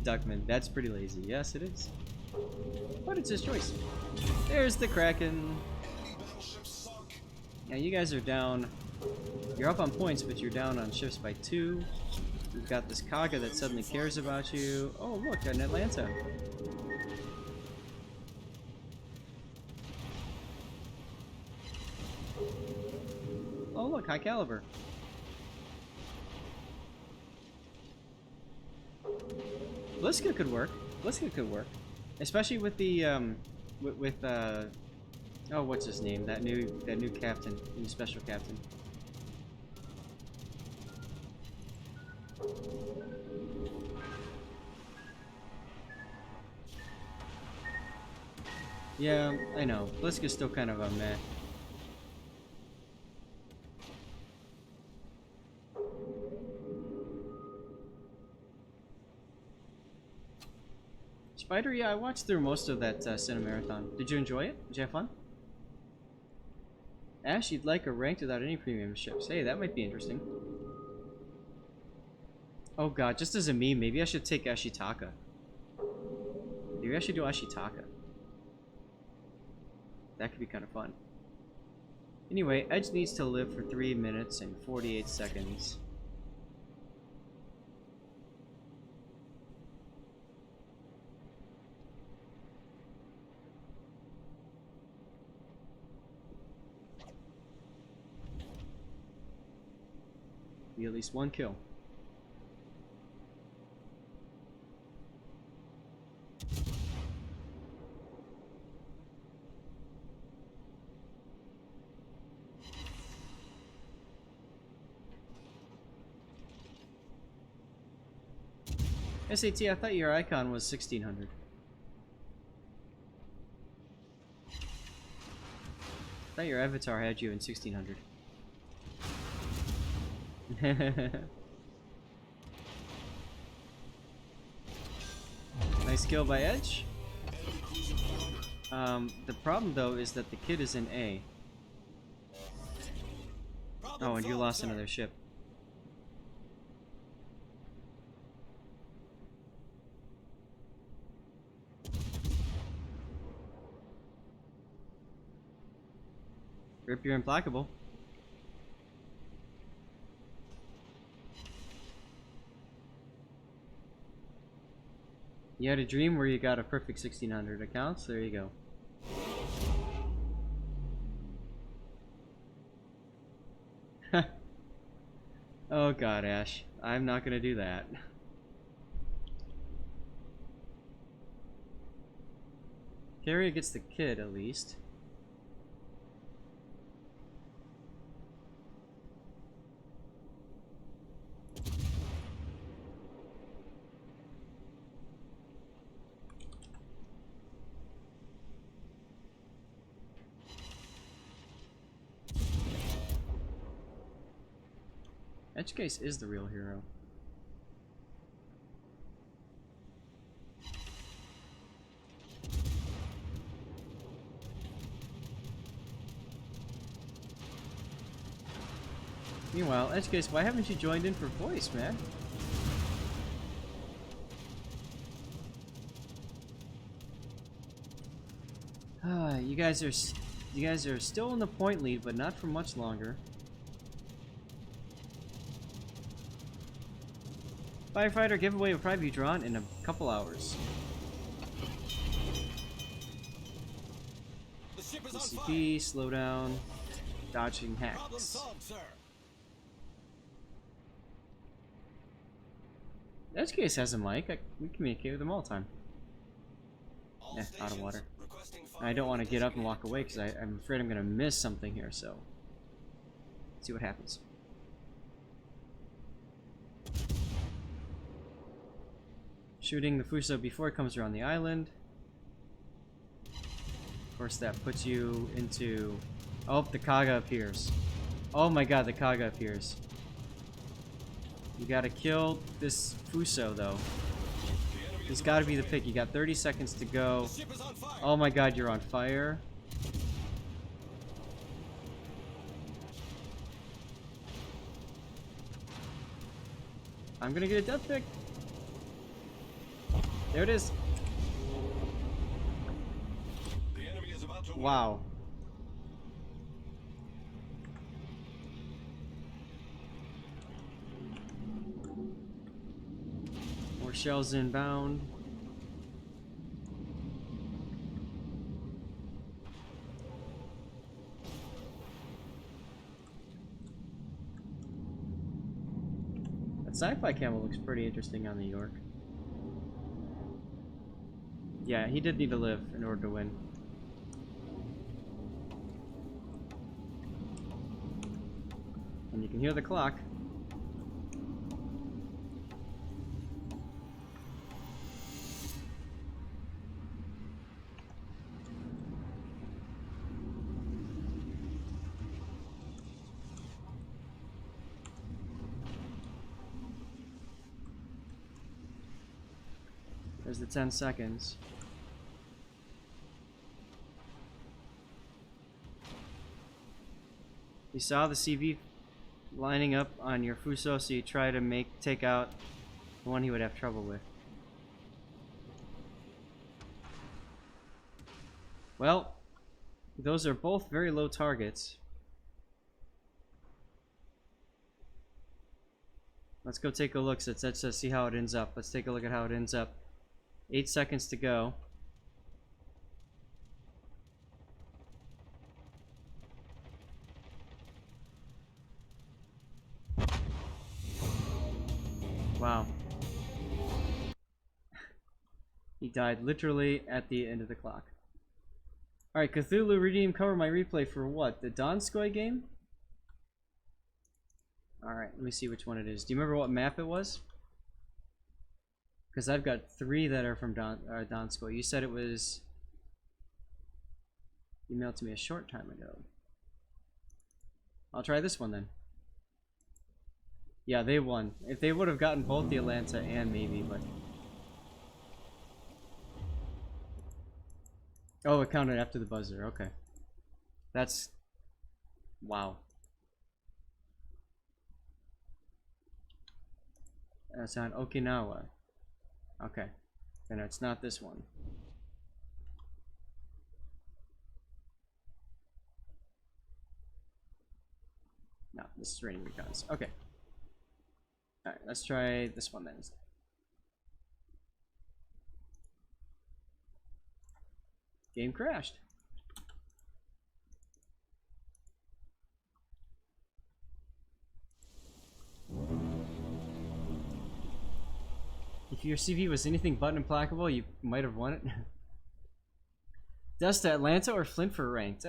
Duckman, that's pretty lazy. Yes, it is. But it's his choice. There's the Kraken. Yeah, you guys are down. You're up on points, but you're down on ships by 2. You've got this Kaga that suddenly cares about you. Oh, look, an Atlanta. Oh, look, high caliber. Bliska could work. Bliska could work, especially with the oh, what's his name? That new captain, new special captain. Yeah, I know. Bliska's still kind of a meh. Spider, yeah, I watched through most of that Cinemarathon. Did you enjoy it? Did you have fun? Ash, you'd like a ranked without any premium ships. Hey, that might be interesting. Oh god, just as a meme, maybe I should take Ashitaka. Maybe I should do Ashitaka. That could be kind of fun. Anyway, Edge needs to live for 3 minutes and 48 seconds. Be at least 1 kill. SAT, I thought your icon was 1600. I thought your avatar had you in 1600. Nice kill by Edge. The problem though is that the kid is in A. Oh, and you lost another ship. Rip, you're implacable. You had a dream where you got a perfect 1600 accounts. There you go. Oh god, Ash. I'm not gonna do that. Carrier gets the kid at least. Edgecase is the real hero. Meanwhile, Edgecase, why haven't you joined in for voice, man? You guys are still in the point lead, but not for much longer. Firefighter giveaway will probably be drawn in a couple hours. DCP, slow down, dodging hacks. Edgecase has a mic. We communicate with him all the time. Out of water. I don't want to get up and walk away because I'm afraid I'm going to miss something here, so let's see what happens. Shooting the Fuso before it comes around the island. Of course, that puts you into... Oh, the Kaga appears. Oh my god, the Kaga appears. You gotta kill this Fuso, though. He's gotta be the pick. You got 30 seconds to go. Oh my god, you're on fire. I'm gonna get a death pick. There it is. The enemy is about to win. Wow. More shells inbound. That sci-fi camo looks pretty interesting on the Yorck. Yeah, he did need to live in order to win. And you can hear the clock. There's the 10 seconds. You saw the CB lining up on your Fuso, so you try to take out the one he would have trouble with. Well, those are both very low targets. Let's go take a look. So let's see how it ends up. Let's take a look at how it ends up. 8 seconds to go. Wow. He died literally at the end of the clock. Alright, Cthulhu redeem cover my replay for what? The Donskoi game? Alright, let me see which one it is. Do you remember what map it was? Because I've got 3 that are from Donskoi. You said it was... emailed to me a short time ago. I'll try this one then. Yeah, they won. If they would have gotten both the Atlanta and maybe, but... Oh, it counted after the buzzer. Okay. That's... wow. That's on Okinawa. Okay. Then it's not this one. No, this is Raining Recons. Okay. Alright, let's try this one then. Game crashed. If your CV was anything but implacable, you might have won it. Dust to Atlanta or Flint for ranked?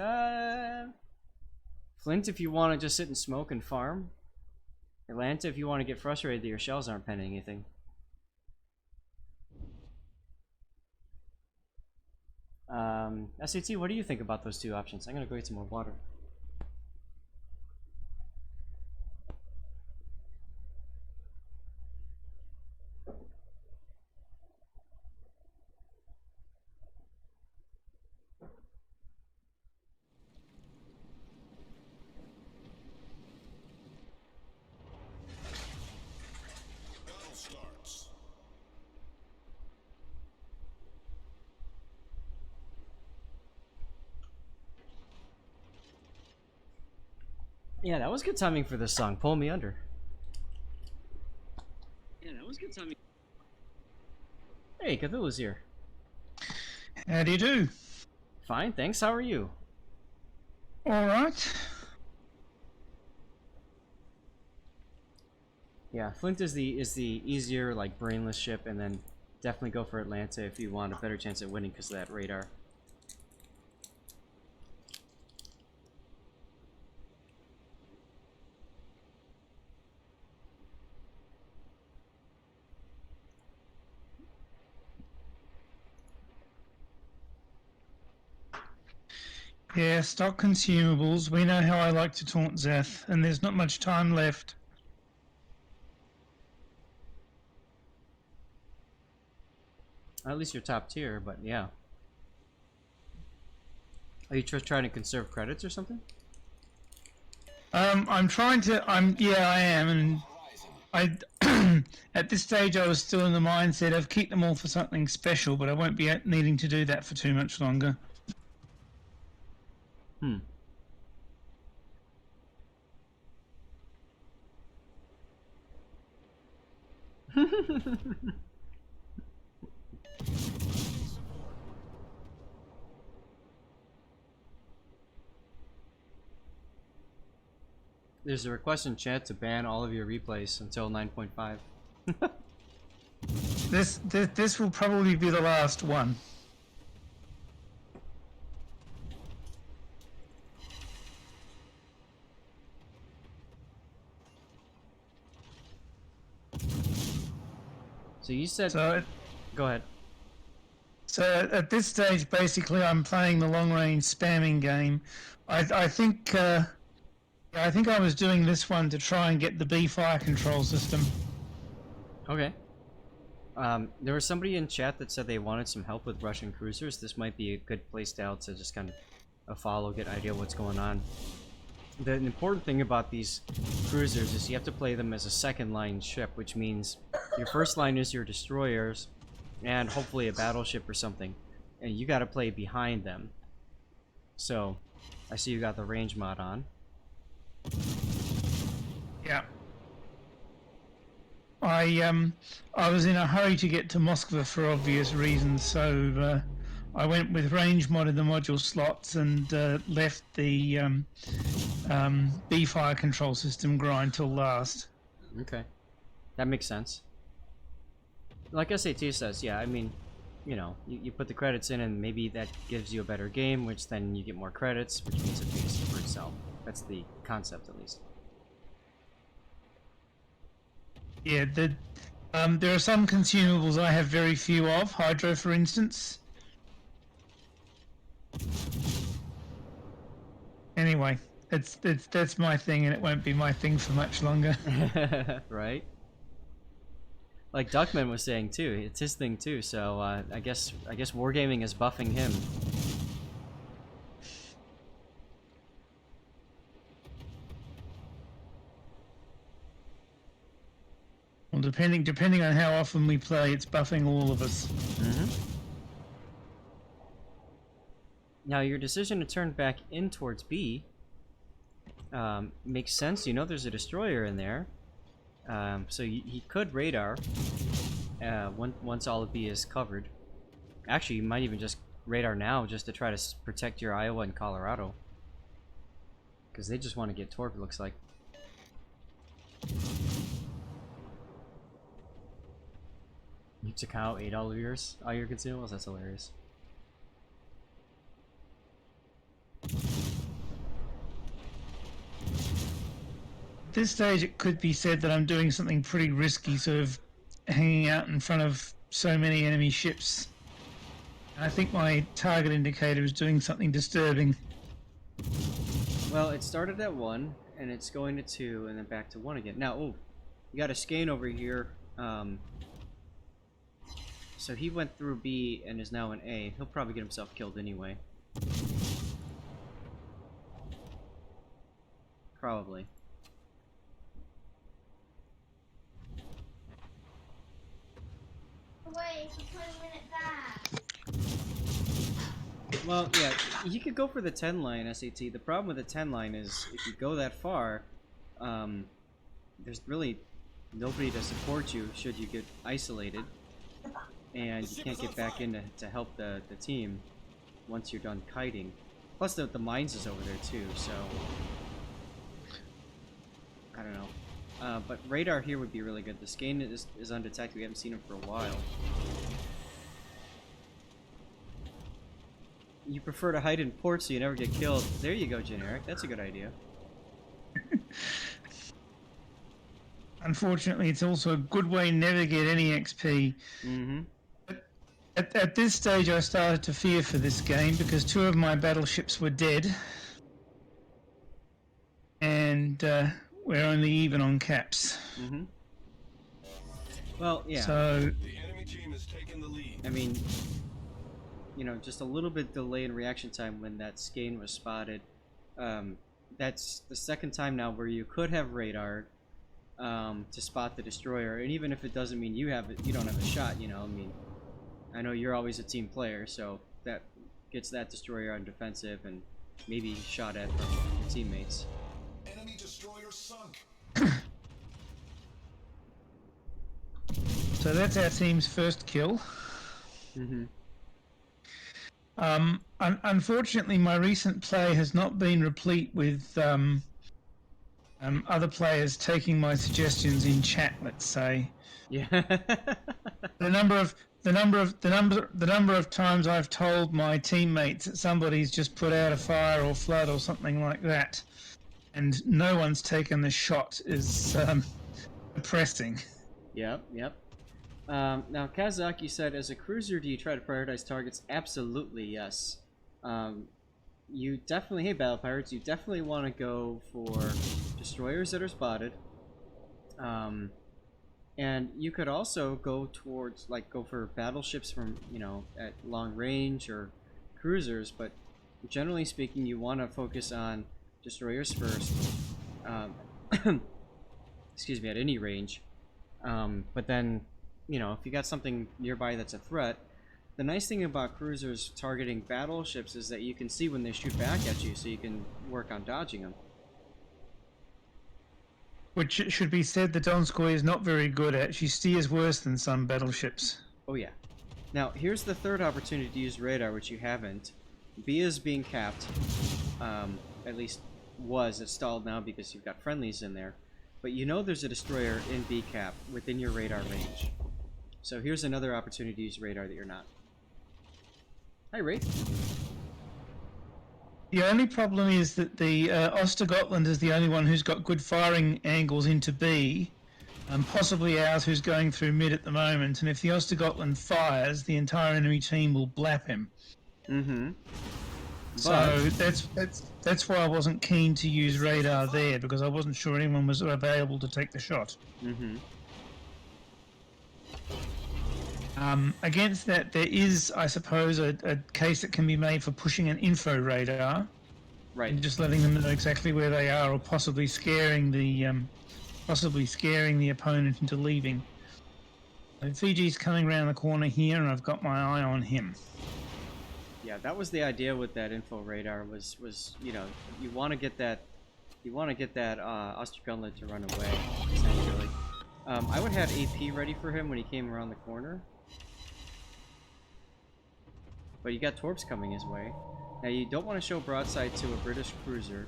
Flint if you want to just sit and smoke and farm. Atlanta if you want to get frustrated that your shells aren't penning anything. SAT, what do you think about those 2 options? I'm gonna go get some more water. Battle starts. Yeah, that was good timing for this song. Pull Me Under. Yeah, that was good timing. Hey, Cthulhu's here. How do you do? Fine, thanks. How are you? All right. Yeah, Flint is the easier, like, brainless ship, and then definitely go for Atlanta if you want a better chance at winning because of that radar. Yeah, stock consumables. We know how I like to taunt Zeth, and there's not much time left. At least you're top tier, but yeah. Are you just trying to conserve credits or something? I'm trying to. Yeah, I am, and Horizon. at this stage I was still in the mindset of keep them all for something special, but I won't be needing to do that for too much longer. Hmm. There's a request in chat to ban all of your replays until 9.5. This will probably be the last one. So you said... So, Go ahead. so at this stage, basically, I'm playing the long-range spamming game. I think I was doing this one to try and get the B fire control system. Okay. There was somebody in chat that said they wanted some help with Russian cruisers. This might be a good place to just kind of follow, get an idea of what's going on. The important thing about these cruisers is you have to play them as a second line ship, which means your first line is your destroyers and hopefully a battleship or something, and you got to play behind them. So I see you got the range mod on. Yeah. I was in a hurry to get to Moscow for obvious reasons, so I went with range mod in the module slots and left the B fire control system grind till last. Okay, that makes sense. Like SAT says, yeah, I mean, you know, you put the credits in and maybe that gives you a better game, which then you get more credits, which means it pays for itself. That's the concept, at least. Yeah, there are some consumables I have very few of, hydro for instance. Anyway, that's my thing, and it won't be my thing for much longer. Right? Like Duckman was saying too, it's his thing too. So I guess wargaming is buffing him. Well, depending on how often we play, it's buffing all of us. Mm-hmm. Now your decision to turn back in towards B makes sense. You know there's a destroyer in there, so he could radar once all of B is covered. Actually, you might even just radar now just to try to protect your Iowa and Colorado, because they just want to get torped, looks like. You took out all your consumables? That's hilarious. At this stage, it could be said that I'm doing something pretty risky, sort of hanging out in front of so many enemy ships. I think my target indicator is doing something disturbing. Well, it started at 1, and it's going to 2, and then back to 1 again. Now, oh, you got a skein over here. So he went through B and is now in A. He'll probably get himself killed anyway. Probably. Wait, it's a 20-minute back. Well, yeah, you could go for the 10 line SAT. The problem with the 10 line is if you go that far, there's really nobody to support you should you get isolated. And you can't get back in to help the team once you're done kiting. Plus the Moines is over there too, so I don't know. But radar here would be really good. The skein is undetected. We haven't seen him for a while. You prefer to hide in port so you never get killed. There you go, Generic. That's a good idea. Unfortunately, it's also a good way never to get any XP. Mm-hmm. At this stage, I started to fear for this game because 2 of my battleships were dead. And we're only even on caps. Mm-hmm. Well, yeah. So, The enemy team has taken the lead. I mean, you know, just a little bit delay in reaction time when that skein was spotted. That's the second time now where you could have radar, to spot the destroyer, and even if it doesn't mean you don't have a shot, you know. I mean, I know you're always a team player, so that gets that destroyer on defensive and maybe shot at from your teammates. Enemy destroyer sunk. So that's our team's first kill. Mm-hmm. Unfortunately, my recent play has not been replete with other players taking my suggestions in chat. Let's say Yeah. the number of times I've told my teammates that somebody's just put out a fire or flood or something like that, and no one's taken the shot is depressing. Yep. Now, Kazaki said, as a cruiser, do you try to prioritize targets? Absolutely, yes. You definitely, hey Battle Pirates, you definitely want to go for destroyers that are spotted. And you could also go towards, like, go for battleships from, you know, at long range or cruisers, but generally speaking, you want to focus on destroyers first. Excuse me, at any range. But then, you know, if you got something nearby that's a threat, the nice thing about cruisers targeting battleships is that you can see when they shoot back at you, so you can work on dodging them. Which it should be said the Donskoi is not very good at. She steers worse than some battleships. Oh yeah. Now, here's the third opportunity to use radar, which you haven't. B is being capped. At least was. It's stalled now because you've got friendlies in there. But you know there's a destroyer in B cap within your radar range. So here's another opportunity to use radar that you're not. Hi, Ray. The only problem is that the Ostergotland is the only one who's got good firing angles into B, and possibly ours who's going through mid at the moment. And if the Ostergotland fires, the entire enemy team will blap him. Mm-hmm. So that's why I wasn't keen to use radar there, because I wasn't sure anyone was available to take the shot. Mm-hmm. Against that, there is, I suppose, a case that can be made for pushing an info radar, Right. and just letting them know exactly where they are, or possibly scaring the opponent into leaving. So Fiji's coming around the corner here, and I've got my eye on him. Yeah, that was the idea with that info radar. Was you know, you want to get that Ostergotland to run away, essentially. I would have AP ready for him when he came around the corner. But you got Torps coming his way. Now you don't want to show broadside to a British cruiser.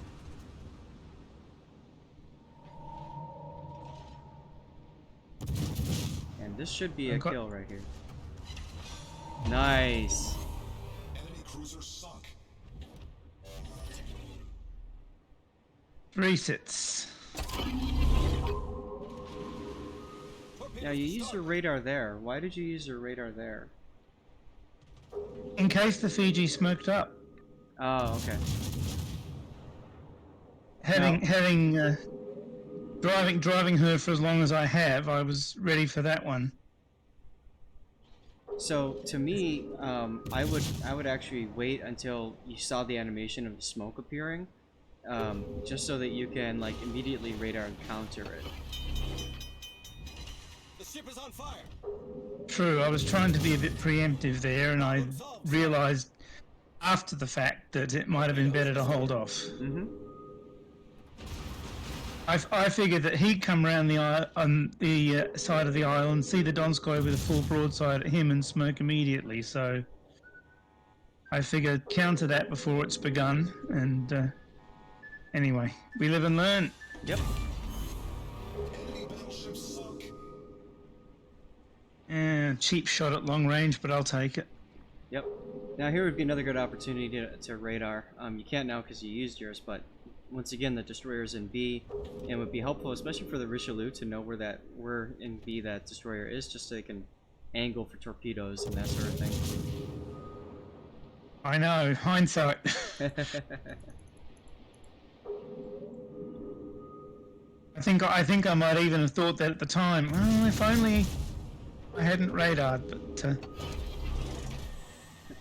And this should be a kill right here. Nice. Enemy cruiser sunk. Resets. Now you used your radar there. Why did you use your radar there? In case the Fiji smoked up. Oh, okay. Driving her for as long as I have, I was ready for that one. So to me, I would actually wait until you saw the animation of the smoke appearing, just so that you can like immediately radar counter it. The ship is on fire. True, I was trying to be a bit preemptive there, and I realised after the fact that it might have been better to hold off. Mm-hmm. I figured that he'd come round on the side of the island, see the Donskoi with a full broadside at him, and smoke immediately. So I figured counter that before it's begun. And anyway, we live and learn. Yep. Enemy battleship sunk. Cheap shot at long range, but I'll take it. Yep. Now here would be another good opportunity to radar. You can't now because you used yours, but once again the destroyer's in B, and it would be helpful, especially for the Richelieu, to know where in B that destroyer is, just so they can angle for torpedoes and that sort of thing. I know, hindsight. I think I might even have thought that at the time. Oh, if only I hadn't radared, but.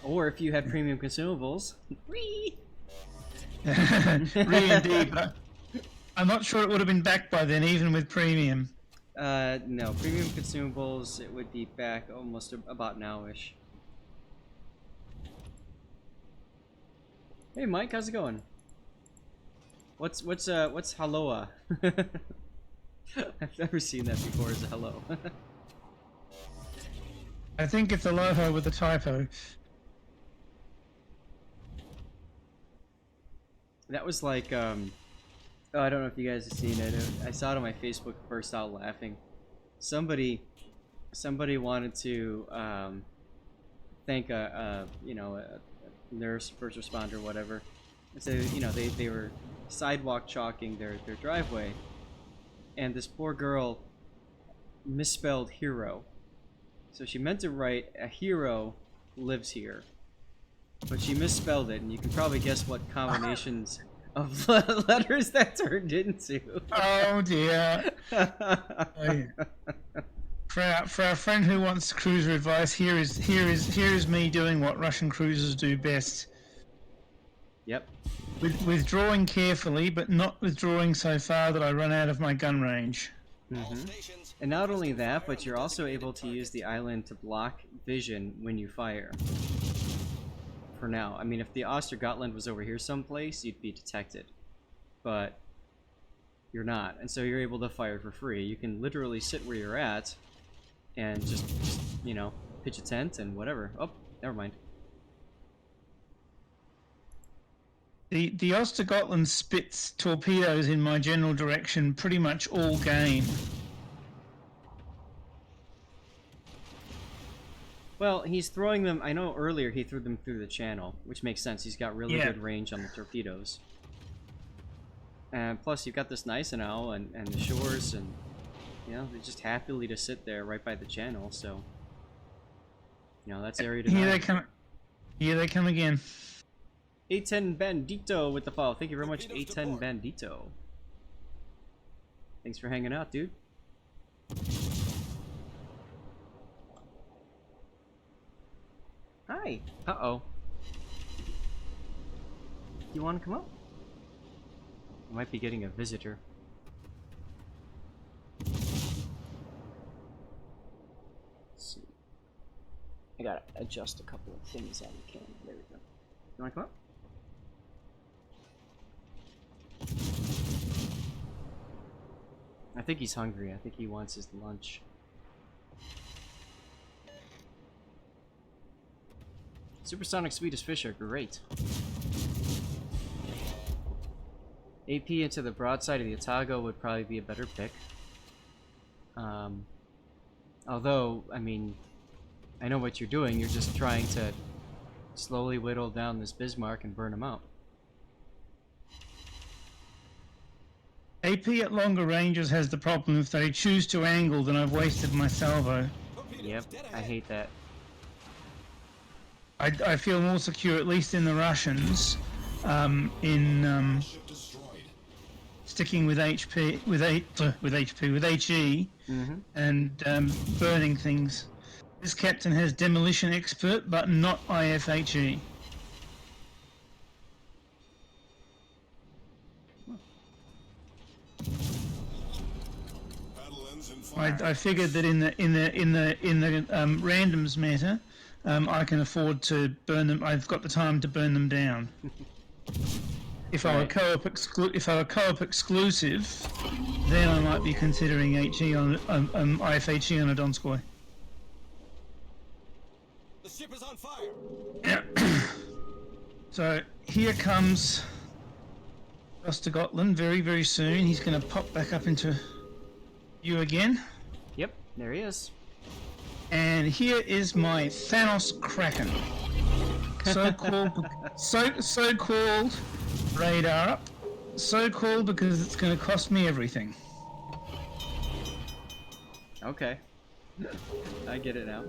Or if you had premium consumables. Whee! Really indeed, I'm not sure it would have been back by then, even with premium. No, premium consumables, it would be back almost about now-ish. Hey Mike, how's it going? What's Haloa? I've never seen that before as a hello. I think it's a loho with a typo. That was like, oh, I don't know if you guys have seen it. I saw it on my Facebook, burst out laughing. Somebody wanted to thank a nurse, first responder, whatever. And so, you know, they were sidewalk chalking their driveway, and this poor girl misspelled hero. So she meant to write a hero lives here, but she misspelled it, and you can probably guess what combinations of letters that turned into. Oh dear. Oh, yeah. For our friend who wants cruiser advice, here is me doing what Russian cruisers do best. Yep. Withdrawing carefully, but not withdrawing so far that I run out of my gun range. And not only that, but you're also able to use the island to block vision when you fire. For now. I mean, if the Ostergotland was over here someplace, you'd be detected. But you're not. And so you're able to fire for free. You can literally sit where you're at and just you know, pitch a tent and whatever. Oh, never mind. The Ostergotland spits torpedoes in my general direction pretty much all game. Well, he's throwing them. I know earlier he threw them through the channel, which makes sense. He's got really good range on the torpedoes. And plus, you've got this Gneisenau and the shores, and you know, they're just happily to sit there right by the channel. So, you know, that's area to Here they come. Here they come again. A10 Bandito with the follow. Thank you very much, A10 Bandito. Thanks for hanging out, dude. Hi. Uh-oh. You want to come up? I might be getting a visitor. Let's see. I gotta adjust a couple of things on the camera. There we go. You want to come up? I think he's hungry. I think he wants his lunch. Supersonic Swedish fish are great. AP into the broadside of the Otago would probably be a better pick. Although, I mean, I know what you're doing. You're just trying to slowly whittle down this Bismarck and burn him out. AP at longer ranges has the problem if they choose to angle, then I've wasted my salvo. Yep, I hate that. I feel more secure, at least in the Russians, sticking with HP, with HE, and burning things. This captain has demolition expert, but not IFHE. I figured that in the randoms matter, I can afford to burn them. I've got the time to burn them down. If I were co-op exclusive, then I might be considering HE on IFHE on a Donskoi. The ship is on fire. Yeah. So here comes Ostergotland very, very soon. He's going to pop back up into view again. Yep, there he is. And here is my Thanos Kraken. So-called radar up. So-called because it's going to cost me everything. Okay. I get it now.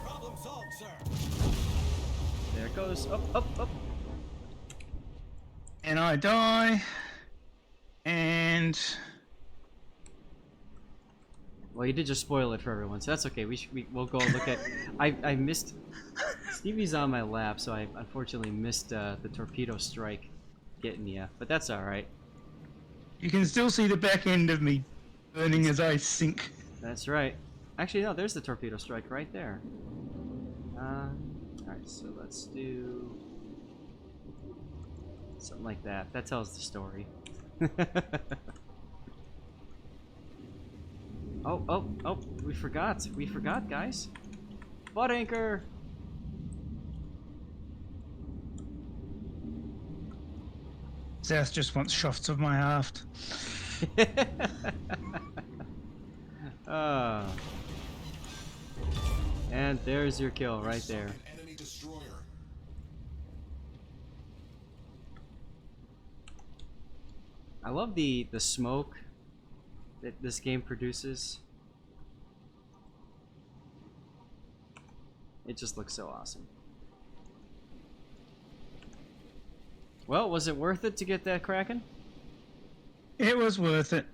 Problem solved, sir. There it goes. Up, up, up. And I die. And... Well, you did just spoil it for everyone, so that's okay. We'll go look at... I missed... Stevie's on my lap, so I unfortunately missed the torpedo strike getting you, but that's all right. You can still see the back end of me burning as I sink. That's right. Actually, no, there's the torpedo strike right there. Alright, so let's do something like that. That tells the story. Oh, we forgot. We forgot, guys. Butt anchor! South just wants shots of my aft. And there's your kill right there. Enemy destroyer. I love the smoke that this game produces. It just looks so awesome. Well, was it worth it to get that Kraken? It was worth it.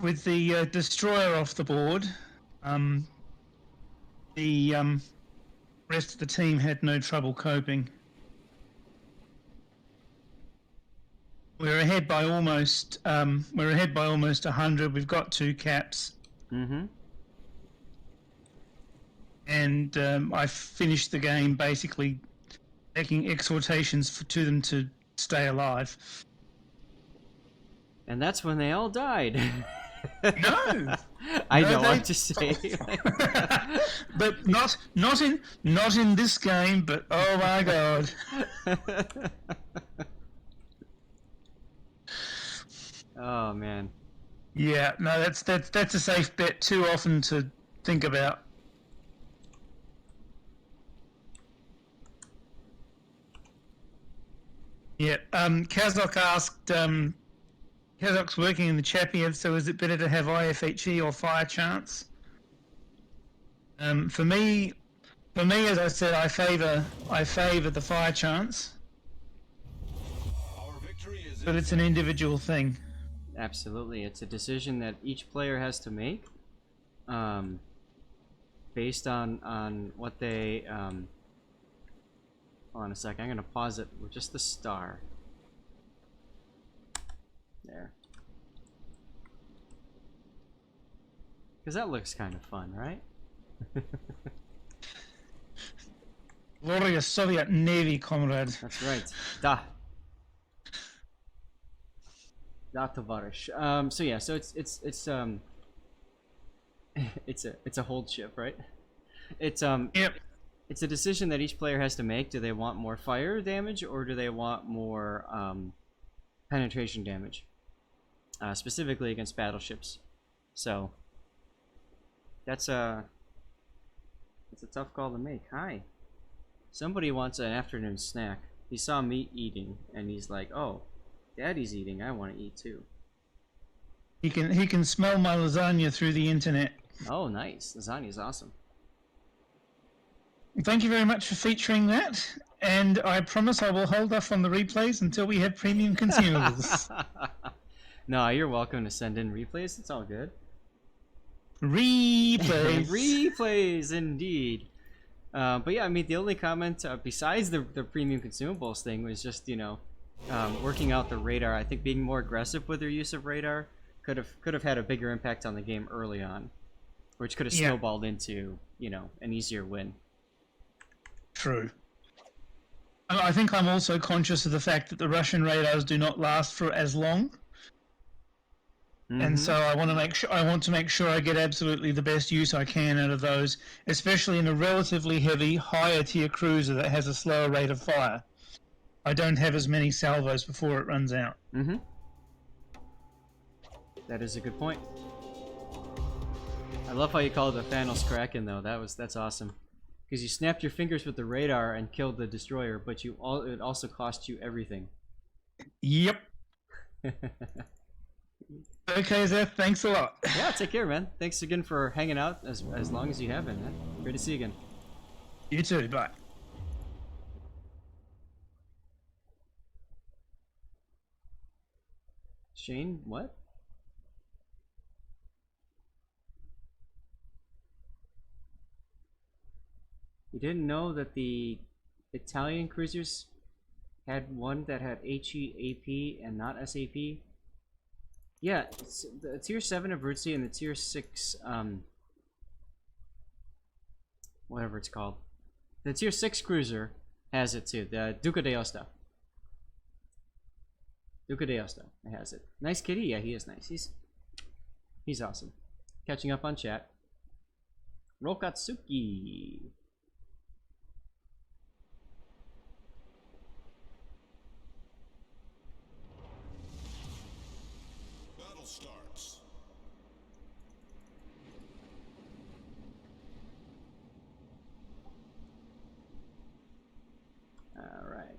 With the destroyer off the board, the rest of the team had no trouble coping. We're ahead by almost 100. We've got 2 caps. Mm-hmm. And I finished the game basically making exhortations to them to stay alive. And that's when they all died. No, I no, know. I'm just saying. but not in this game. But oh my god. Oh man. Yeah, no, that's a safe bet. Too often to think about. Yeah, Kazakh asked, Kazakh's working in the Chapayev, so is it better to have IFHE or fire chance? For me, as I said, I favour the fire chance, Our victory is but it's an individual thing. Absolutely, it's a decision that each player has to make, based on what they. Hold on a sec. I'm gonna pause it with just the star. There. Because that looks kind of fun, right? Glorious Soviet Navy, comrade. That's right. Da. Da Tovarish. So yeah, so it's it's a hold ship, right? It's Yep. It's a decision that each player has to make. Do they want more fire damage or do they want more penetration damage? Specifically against battleships. So that's a tough call to make. Hi. Somebody wants an afternoon snack. He saw me eating and he's like, "Oh, Daddy's eating. I want to eat too." He can smell my lasagna through the internet. Oh, nice. Lasagna's awesome. Thank you very much for featuring that, and I promise I will hold off on the replays until we have premium consumables. No, you're welcome to send in replays. It's all good. Replays. Replays, indeed. But yeah, I mean, the only comment besides the premium consumables thing was just, you know, working out the radar. I think being more aggressive with their use of radar could have had a bigger impact on the game early on, which could have snowballed into, you know, an easier win. True. I think I'm also conscious of the fact that the Russian radars do not last for as long. And so I want to make sure I get absolutely the best use I can out of those, especially in a relatively heavy, higher tier cruiser that has a slower rate of fire. I don't have as many salvos before it runs out. Mm-hmm. That is a good point. I love how you call it the Thanos Kraken, though. That's awesome. Because you snapped your fingers with the radar and killed the destroyer, but it also cost you everything. Yep. Okay, Zeth, thanks a lot. Yeah, take care, man. Thanks again for hanging out as long as you have been, man. Great to see you again. You too, bye. Shane, what? You didn't know that the Italian cruisers had one that had HEAP and not SAP. Yeah, it's the tier 7 Abruzzi and the tier 6, whatever it's called. The tier 6 cruiser has it too, the Duca d'Aosta. Duca d'Aosta, it has it. Nice kitty, yeah, he is nice. He's awesome. Catching up on chat. Rokatsuki. Battle starts. All right.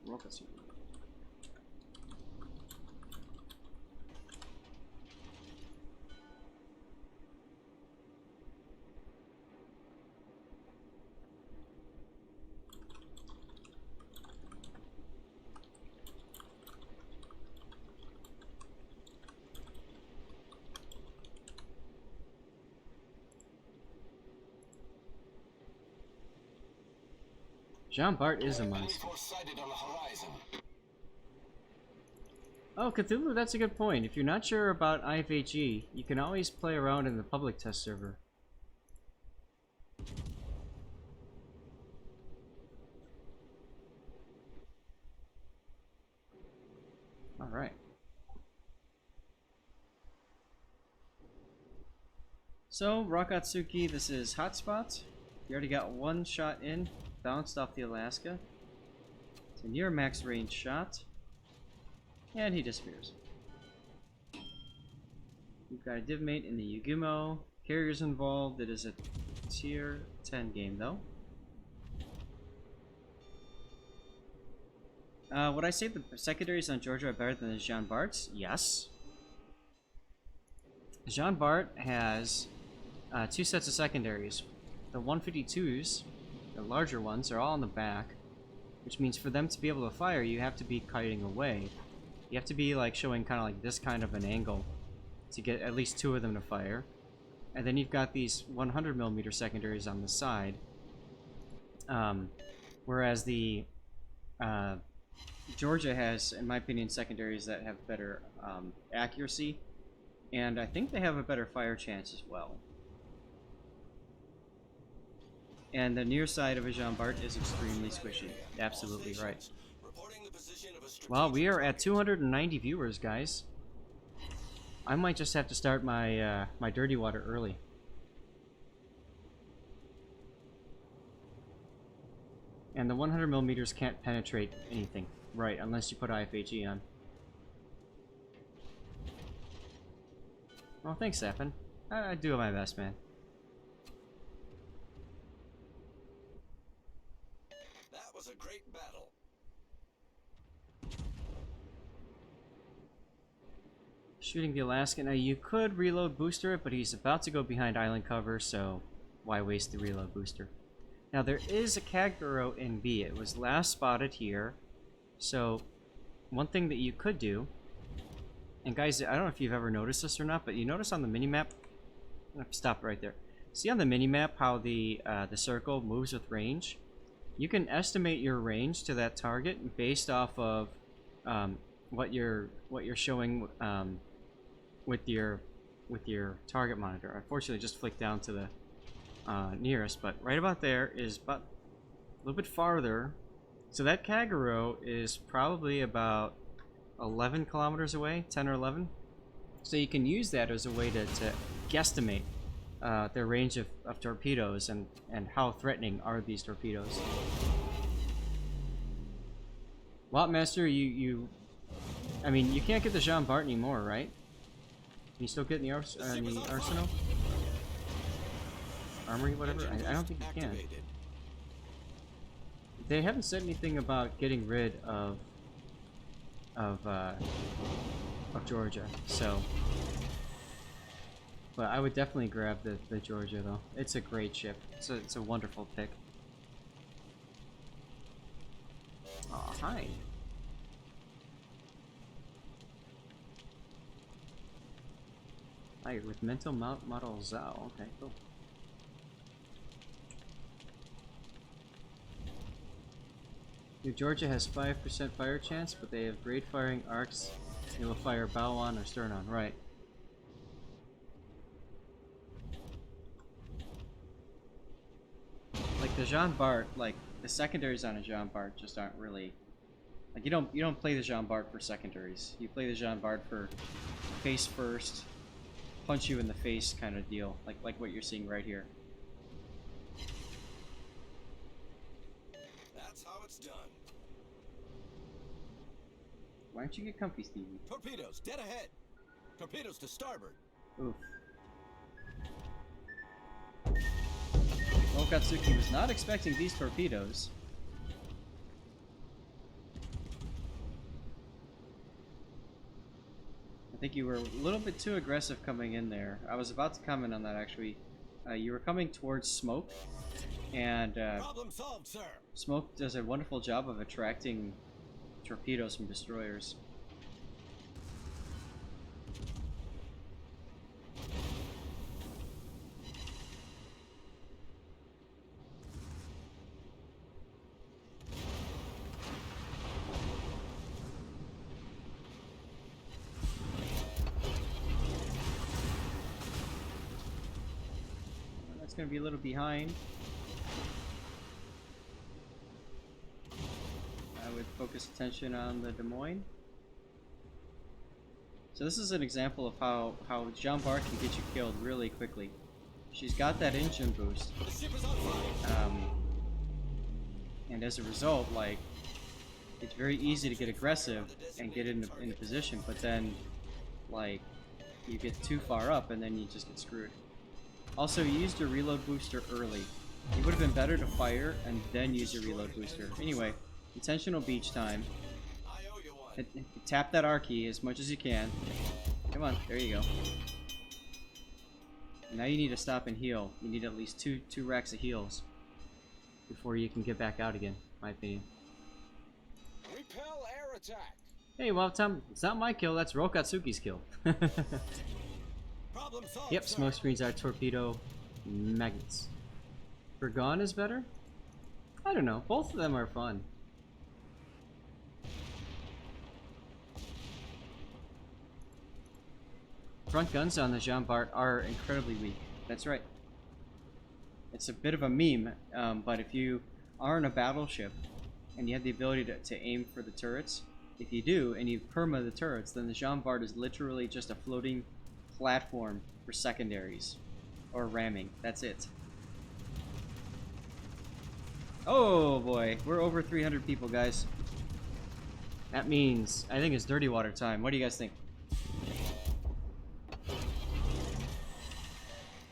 Rokatsuki. Jean Bart is a monster. Sighted on the horizon. Oh, Cthulhu, that's a good point. If you're not sure about IFHE, you can always play around in the public test server. Alright. So, Rokatsuki, this is Hotspot. You already got one shot in, bounced off the Alaska. It's a near max range shot. And he disappears. We've got a div mate in the Yugumo. Carriers involved. It is a tier 10 game though. Would I say the secondaries on Georgia are better than the Jean Bart's? Yes. Jean Bart has two sets of secondaries. The 152s, the larger ones, are all on the back, which means for them to be able to fire, you have to be kiting away. You have to be like showing kind of like this kind of an angle to get at least two of them to fire. And then you've got these 100mm secondaries on the side. Whereas the Georgia has, in my opinion, secondaries that have better accuracy. And I think they have a better fire chance as well. And the near side of a Jean Bart is extremely squishy. Absolutely right. Well, we are at 290 viewers, guys. I might just have to start my my dirty water early. And the 100mm can't penetrate anything, right? Unless you put IFHE on. Well, thanks, Sappin. I do my best, man. That was a great battle. Shooting the Alaska. Now, you could reload booster it, but he's about to go behind island cover, so why waste the reload booster? Now, there is a Kaguro in B. It was last spotted here. So, one thing that you could do, and guys, I don't know if you've ever noticed this or not, but you notice on the minimap, I'm gonna stop right there. See on the minimap how the circle moves with range? You can estimate your range to that target based off of what you're showing with your target monitor. Unfortunately, just flick down to the nearest, but right about there is about a little bit farther. So that Kaguro is probably about 11 kilometers away, 10 or 11. So you can use that as a way to guesstimate their range of torpedoes and how threatening are these torpedoes. Lotmaster, I mean, you can't get the Jean Bart anymore, right? Can you still get in the arsenal? Armory, whatever? I don't think you can. They haven't said anything about getting rid of Georgia, so. But I would definitely grab the Georgia, though. It's a great ship. It's a wonderful pick. Oh, hi. Hi, with mental model Zhao. Okay, cool. New Georgia has 5% fire chance, but they have great firing arcs. They will fire bow on or stern on. Right. Like the Jean Bart, like the secondaries on a Jean Bart just aren't really like you don't play the Jean Bart for secondaries. You play the Jean Bart for face first, punch you in the face kind of deal, like what you're seeing right here. That's how it's done. Why don't you get comfy, Stevie? Torpedoes, dead ahead. Torpedoes to starboard. Oof. Okatsuki was not expecting these torpedoes. I think you were a little bit too aggressive coming in there. I was about to comment on that actually. You were coming towards smoke, and Problem solved, sir. smoke does a wonderful job of attracting torpedoes from destroyers. That's going to be a little behind. I would focus attention on the Des Moines. So this is an example of how Jean Bart can get you killed really quickly. She's got that engine boost. The ship is on fire. And as a result, like, it's very easy to get aggressive and get in position, but then, like, you get too far up and then you just get screwed. Also, you used your reload booster early. It would have been better to fire and then use your reload booster. Anyway, intentional beach time. I owe you one. Tap that R key as much as you can. Come on, there you go. Now you need to stop and heal. You need at least two racks of heals before you can get back out again, in my opinion. Repel air attack. Hey, well, Tom, it's not my kill, that's Rokatsuki's kill. Problem solved. Yep, sir. smoke screens are torpedo magnets. Bergon is better? I don't know, both of them are fun. Front guns on the Jean Bart are incredibly weak. That's right. It's a bit of a meme, but if you are in a battleship and you have the ability to aim for the turrets, if you do and you perma the turrets, then the Jean Bart is literally just a floating platform for secondaries or ramming. That's it. Oh boy, we're over 300 people, guys. That means I think it's dirty water time. What do you guys think?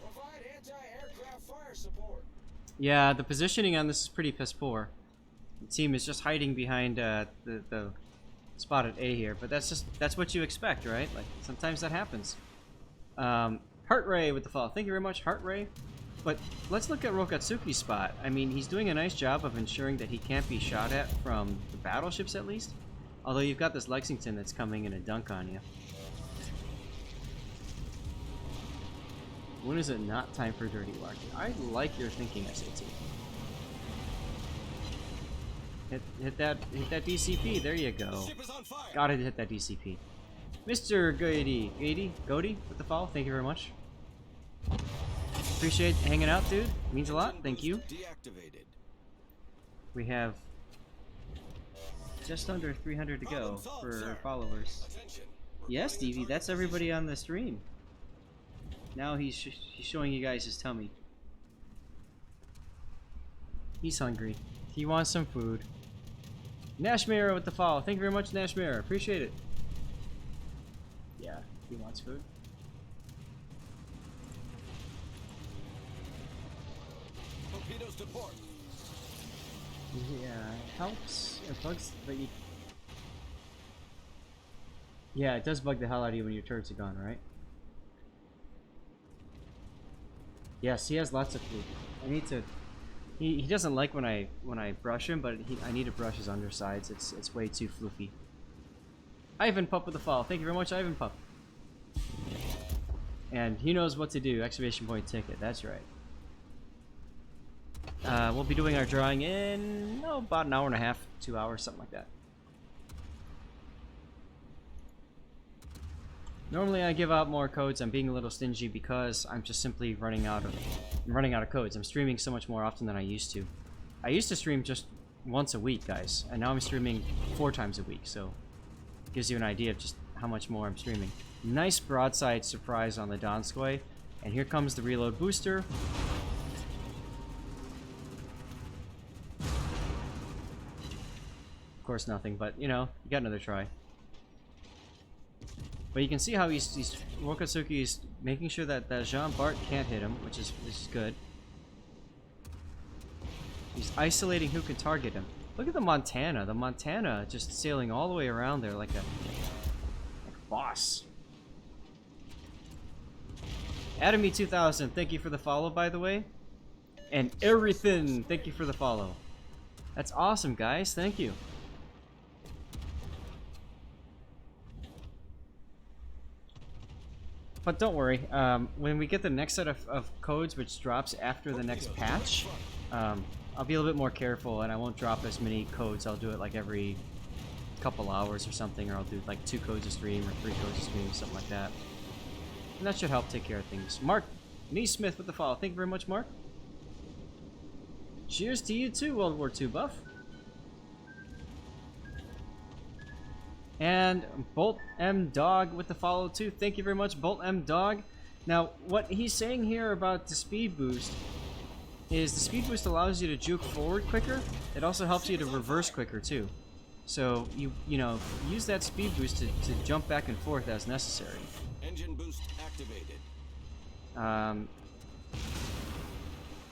Provide anti-aircraft fire support. Yeah, the positioning on this is pretty piss poor. The team is just hiding behind the spot at A here, but that's what you expect, right? Like sometimes that happens. Heart Ray with the fall. Thank you very much, Heart Ray. But let's look at Rokatsuki's spot. I mean, he's doing a nice job of ensuring that he can't be shot at from the battleships at least. Although you've got this Lexington that's coming in a dunk on you. When is it not time for dirty water? I like your thinking, SAT. Hit that DCP. There you go. Ship is on fire. Gotta hit that DCP. Mr. Goody with the follow. Thank you very much. Appreciate hanging out, dude. Means a lot. Thank you. Deactivated. We have just under 300 to go for followers. Attention. Yes, Stevie, that's everybody on the stream. Now he's showing you guys his tummy. He's hungry. He wants some food. Nashmere with the follow. Thank you very much, Nashmere. Appreciate it. Yeah, he wants food. Torpedoes to port. Yeah, it helps. It bugs, but you... Yeah, it does bug the hell out of you when your turrets are gone, right? Yes, he has lots of food. I need to... He doesn't like when I brush him, but I need to brush his undersides. It's way too floofy. Ivan Pup with the fall. Thank you very much, Ivan Pup. And he knows what to do. Exclamation point ticket. That's right. We'll be doing our drawing in about an hour and a half, 2 hours, something like that. Normally I give out more codes. I'm being a little stingy because I'm just simply running out of codes. I'm streaming so much more often than I used to. I used to stream just once a week, guys, and now I'm streaming 4 times a week, so it gives you an idea of just how much more I'm streaming. Nice broadside surprise on the Donskoi, and here comes the reload booster. Of course nothing, but you know, you got another try. But you can see how he's Wakatsuki is making sure that Jean Bart can't hit him, which is good. He's isolating who can target him. Look at the Montana. The Montana just sailing all the way around there like a boss. Atomy 2000, thank you for the follow, by the way. And everything, thank you for the follow. That's awesome, guys. Thank you. But don't worry, when we get the next set of codes, which drops after the next patch, I'll be a little bit more careful and I won't drop as many codes. I'll do it like every couple hours or something, or I'll do like 2 codes a stream or 3 codes a stream, something like that. And that should help take care of things. Mark Neesmith with the follow. Thank you very much, Mark. Cheers to you too, World War II buff. And Bolt M Dog with the follow too. Thank you very much, Bolt M Dog. Now, what he's saying here about the speed boost is the speed boost allows you to juke forward quicker. It also helps you to reverse quicker too. So you know, use that speed boost to jump back and forth as necessary. Engine boost activated.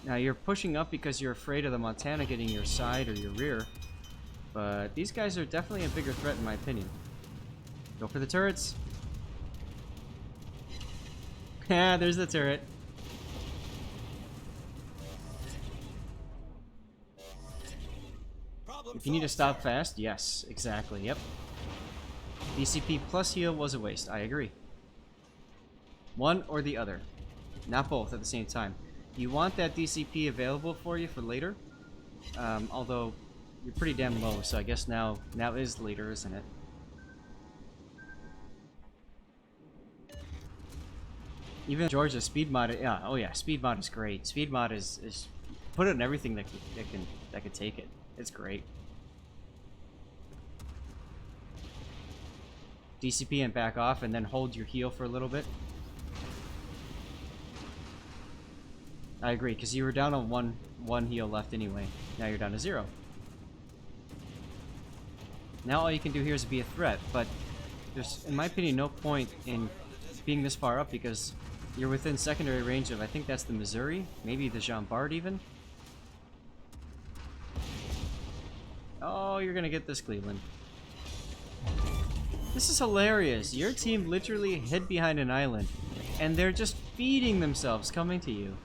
Now you're pushing up because you're afraid of the Montana getting your side or your rear. But these guys are definitely a bigger threat in my opinion. Go for the turrets. Yeah, there's the turret. If you need to stop fast, yes, exactly, yep. DCP plus heal was a waste, I agree. One or the other. Not both at the same time. You want that DCP available for you for later. Although you're pretty damn low, so I guess now is later, isn't it? Even Georgia speed mod, yeah, oh yeah, speed mod is great. Speed mod is put it in everything that can take it. It's great. DCP and back off, and then hold your heal for a little bit. I agree, because you were down on one heal left anyway. Now you're down to 0. Now all you can do here is be a threat, but there's, in my opinion, no point in being this far up because you're within secondary range of, I think that's the Missouri, maybe the Jean Bart even. Oh, you're gonna get this, Cleveland. This is hilarious. Your team literally hid behind an island, and they're just feeding themselves coming to you.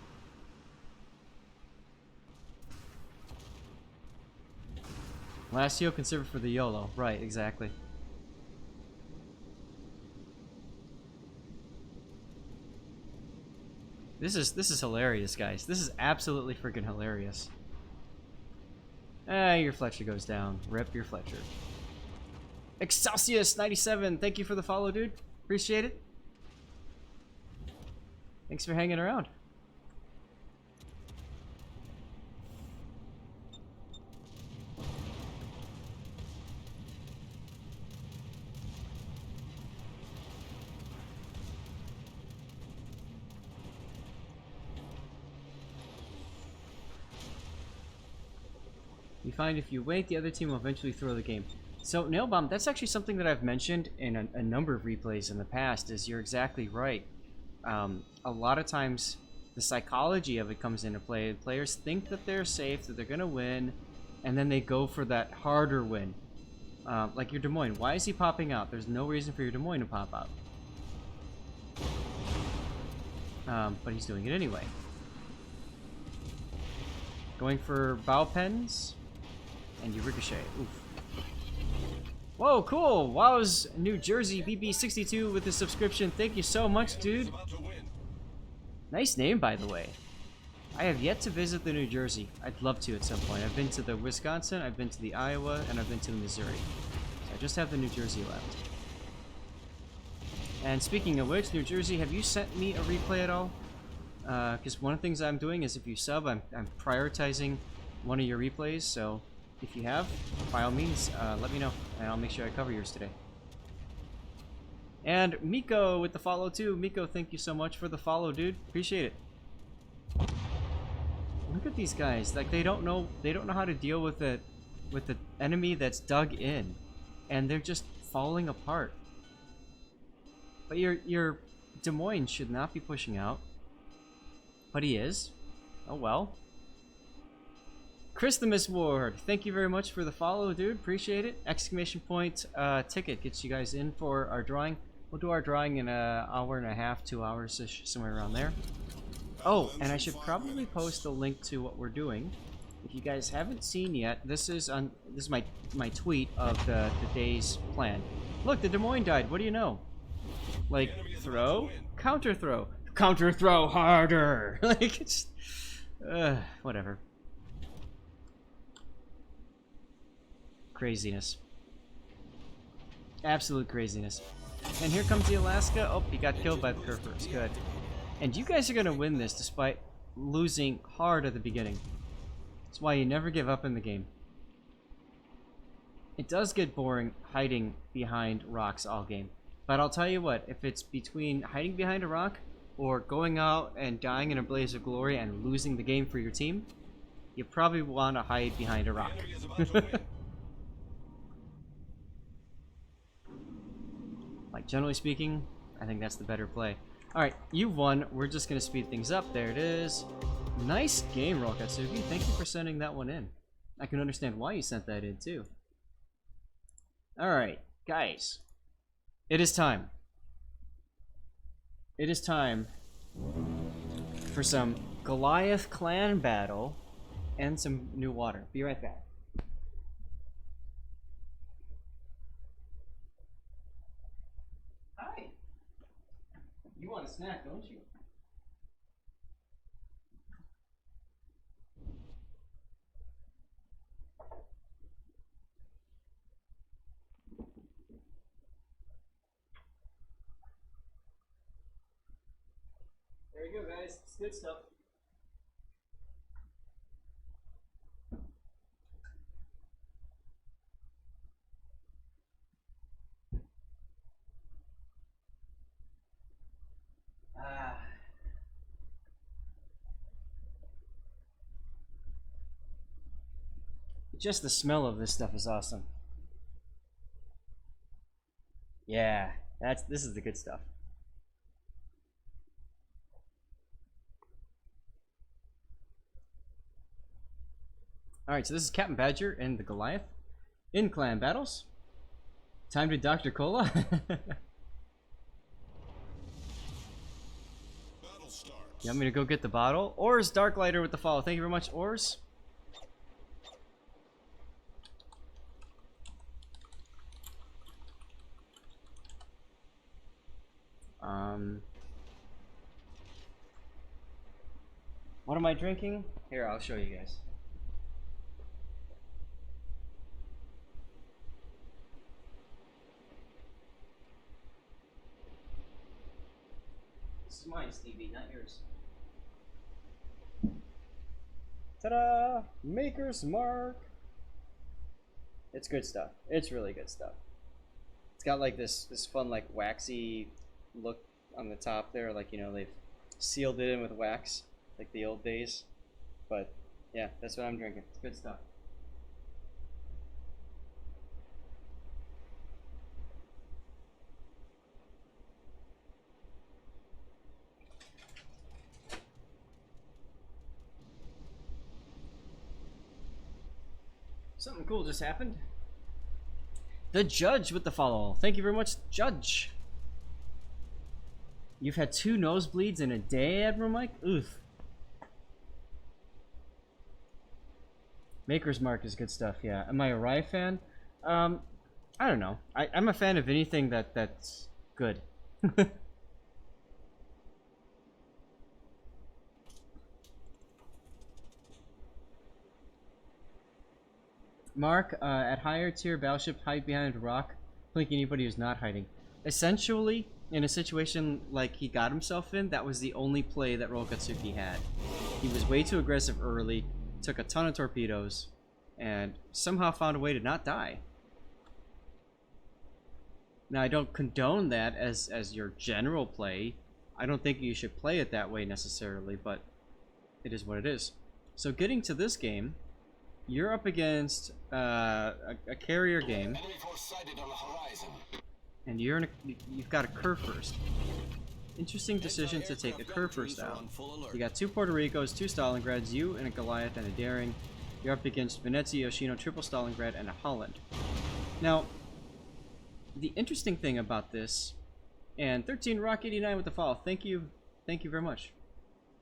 Last heal, conserve for the YOLO. Right, exactly. This is hilarious, guys. This is absolutely freaking hilarious. Ah, your Fletcher goes down. Rip your Fletcher. Excelsius97, thank you for the follow, dude. Appreciate it. Thanks for hanging around. You find if you wait, the other team will eventually throw the game. So, Nail Bomb, that's actually something that I've mentioned in a number of replays in the past, is you're exactly right. A lot of times, the psychology of it comes into play. Players think that they're safe, that they're going to win, and then they go for that harder win. Like your Des Moines. Why is he popping out? There's no reason for your Des Moines to pop out. But he's doing it anyway. Going for bow pens, and you ricochet. Oof. Whoa, cool! Wow's New Jersey BB62 with the subscription. Thank you so much, dude. Nice name, by the way. I have yet to visit the New Jersey. I'd love to at some point. I've been to the Wisconsin, I've been to the Iowa, and I've been to the Missouri. So I just have the New Jersey left. And speaking of which, New Jersey, have you sent me a replay at all? Because one of the things I'm doing is if you sub, I'm prioritizing one of your replays, so if you have, by all means, let me know, and I'll make sure I cover yours today. And Miko with the follow too. Miko, thank you so much for the follow, dude. Appreciate it. Look at these guys. Like they don't know how to deal with the enemy that's dug in, and they're just falling apart. But your Des Moines should not be pushing out, but he is. Oh well. Chris the Miss Ward, thank you very much for the follow, dude. Appreciate it. Exclamation point ticket gets you guys in for our drawing. We'll do our drawing in an hour and a half, 2 hours, somewhere around there. Oh, and I should probably post a link to what we're doing. If you guys haven't seen yet, this is my tweet of the day's plan. Look, the Des Moines died. What do you know? Like throw, counter throw harder. Like it's whatever. Craziness. Absolute craziness. And here comes the Alaska. Oh, he got killed by the Kerfers. Good. And you guys are going to win this despite losing hard at the beginning. That's why you never give up in the game. It does get boring hiding behind rocks all game. But I'll tell you what, if it's between hiding behind a rock or going out and dying in a blaze of glory and losing the game for your team, you probably want to hide behind a rock. Like, generally speaking, I think that's the better play. Alright, you won. We're just going to speed things up. There it is. Nice game, Rokatsuki. Thank you for sending that one in. I can understand why you sent that in, too. Alright, guys. It is time. It is time for some Goliath clan battle and some new water. Be right back. Hi. You want a snack, don't you? There you go, guys. It's good stuff. Just the smell of this stuff is awesome. Yeah, this is the good stuff. Alright, so this is Captain Badger and the Goliath in clan battles. Time to Dr. Cola. You want me to go get the bottle? Ors Darklighter with the follow. Thank you very much, Ors. What am I drinking? Here, I'll show you guys. This is mine, Stevie, not yours. Ta-da! Maker's Mark! It's good stuff. It's really good stuff. It's got like this fun like waxy look on the top there, like, you know, they've sealed it in with wax like the old days. But yeah, that's what I'm drinking. It's good stuff. Something cool just happened. The Judge with the follow. Thank you very much, Judge. You've had 2 nosebleeds in a day, Admiral Mike? Oof. Maker's Mark is good stuff, yeah. Am I a Rye fan? I don't know. I'm a fan of anything that's good. Mark, at higher tier battleship, hide behind a rock, blink anybody who's not hiding. Essentially, in a situation like he got himself in, that was the only play that Akatsuki had. He was way too aggressive early, took a ton of torpedoes, and somehow found a way to not die. Now, I don't condone that as your general play. I don't think you should play it that way necessarily, but it is what it is. So getting to this game, you're up against a carrier game, Enemy force sighted on the horizon. and you've got a curve first. Interesting decision to take a curve first out. You got 2 Puerto Ricos, 2 Stalingrads, you and a Goliath and a Daring. You're up against Venezia, Yoshino, triple Stalingrad, and a Holland. Now, the interesting thing about this, and 13 Rock 89 with the follow. Thank you very much.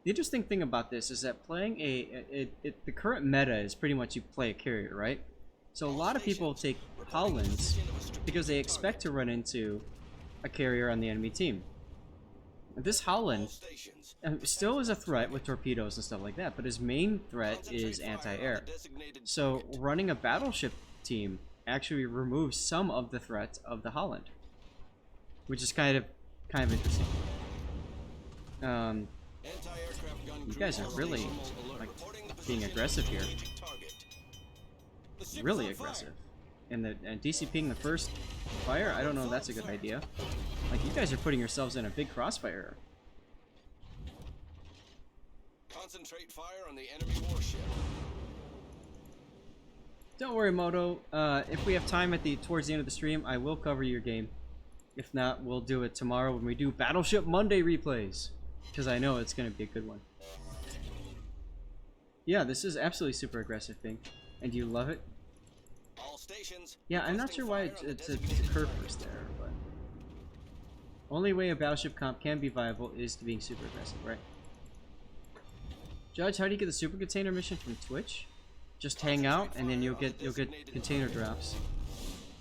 The interesting thing about this is that playing the current meta is pretty much you play a carrier, right? So a lot of people take Hollands because they expect to run into a carrier on the enemy team. This Holland still is a threat with torpedoes and stuff like that, but his main threat is anti-air. So running a battleship team actually removes some of the threat of the Holland, which is kind of interesting. You guys are really like being aggressive here, really aggressive. And DCPing the first fire, I don't know if that's a good idea. Like, you guys are putting yourselves in a big crossfire. Concentrate fire on the enemy warship. Don't worry, Moto. If we have time towards the end of the stream, I will cover your game. If not, we'll do it tomorrow when we do Battleship Monday replays, because I know it's going to be a good one. Yeah, this is absolutely super aggressive thing, and you love it. All stations. Yeah, I'm not sure why it's a curve first there, but only way a battleship comp can be viable is to being super aggressive, right? Judge, how do you get the super container mission from Twitch? Just hang out, and then you'll get container drops.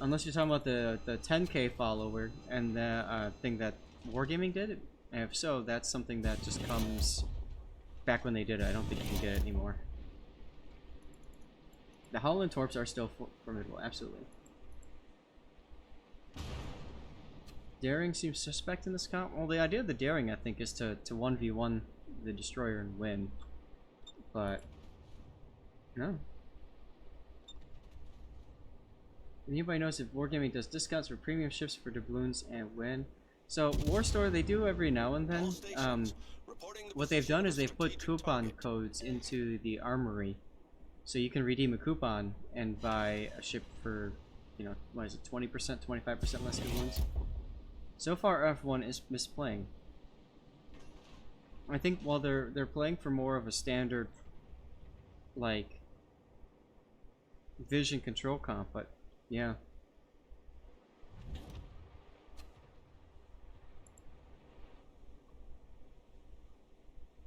Unless you're talking about the 10K follower and the thing that Wargaming did. And if so, that's something that just comes back when they did it. I don't think you can get it anymore. The Holland Torps are still formidable, absolutely. Daring seems suspect in this comp. Well, the idea of the Daring, I think, is to 1v1 the destroyer and win. But no. Anybody knows if Wargaming does discounts for premium ships for doubloons and when? So War Store, they do every now and then. What they've done is they've put coupon codes into the armory, so you can redeem a coupon and buy a ship for, you know, what is it, 20%, 25% less doubloons. So far, F1 is misplaying. I think while they're playing for more of a standard, like, vision control comp, but yeah.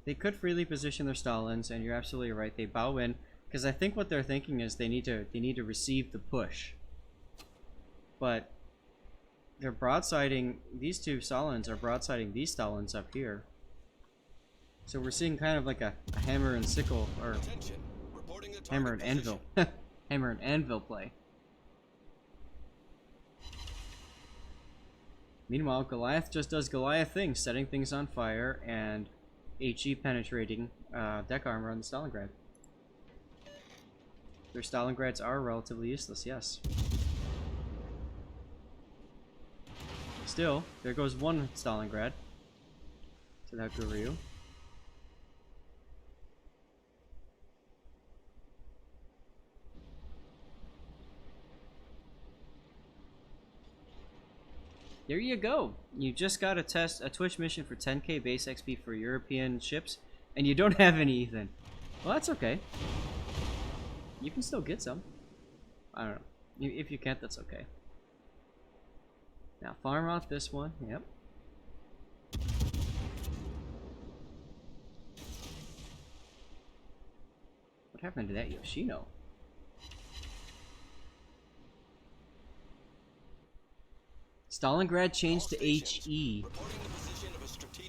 They could freely position their Stalins, and you're absolutely right. They bow in because I think what they're thinking is they need to receive the push. But they're broadsiding, these two Stalins are broadsiding these Stalins up here. So we're seeing kind of like a hammer and sickle, or hammer and anvil. Hammer and anvil play. Meanwhile, Goliath just does Goliath things, setting things on fire and HE penetrating deck armor on the Stalingrad. Their Stalingrads are relatively useless, yes. Still, there goes one Stalingrad to that Guru. There you go. You just got a Twitch mission for 10k base XP for European ships, and you don't have any, Ethan. Well, that's okay. You can still get some. I don't know. If you can't, that's okay. Now, farm out this one. Yep. What happened to that Yoshino? Stalingrad changed to HE.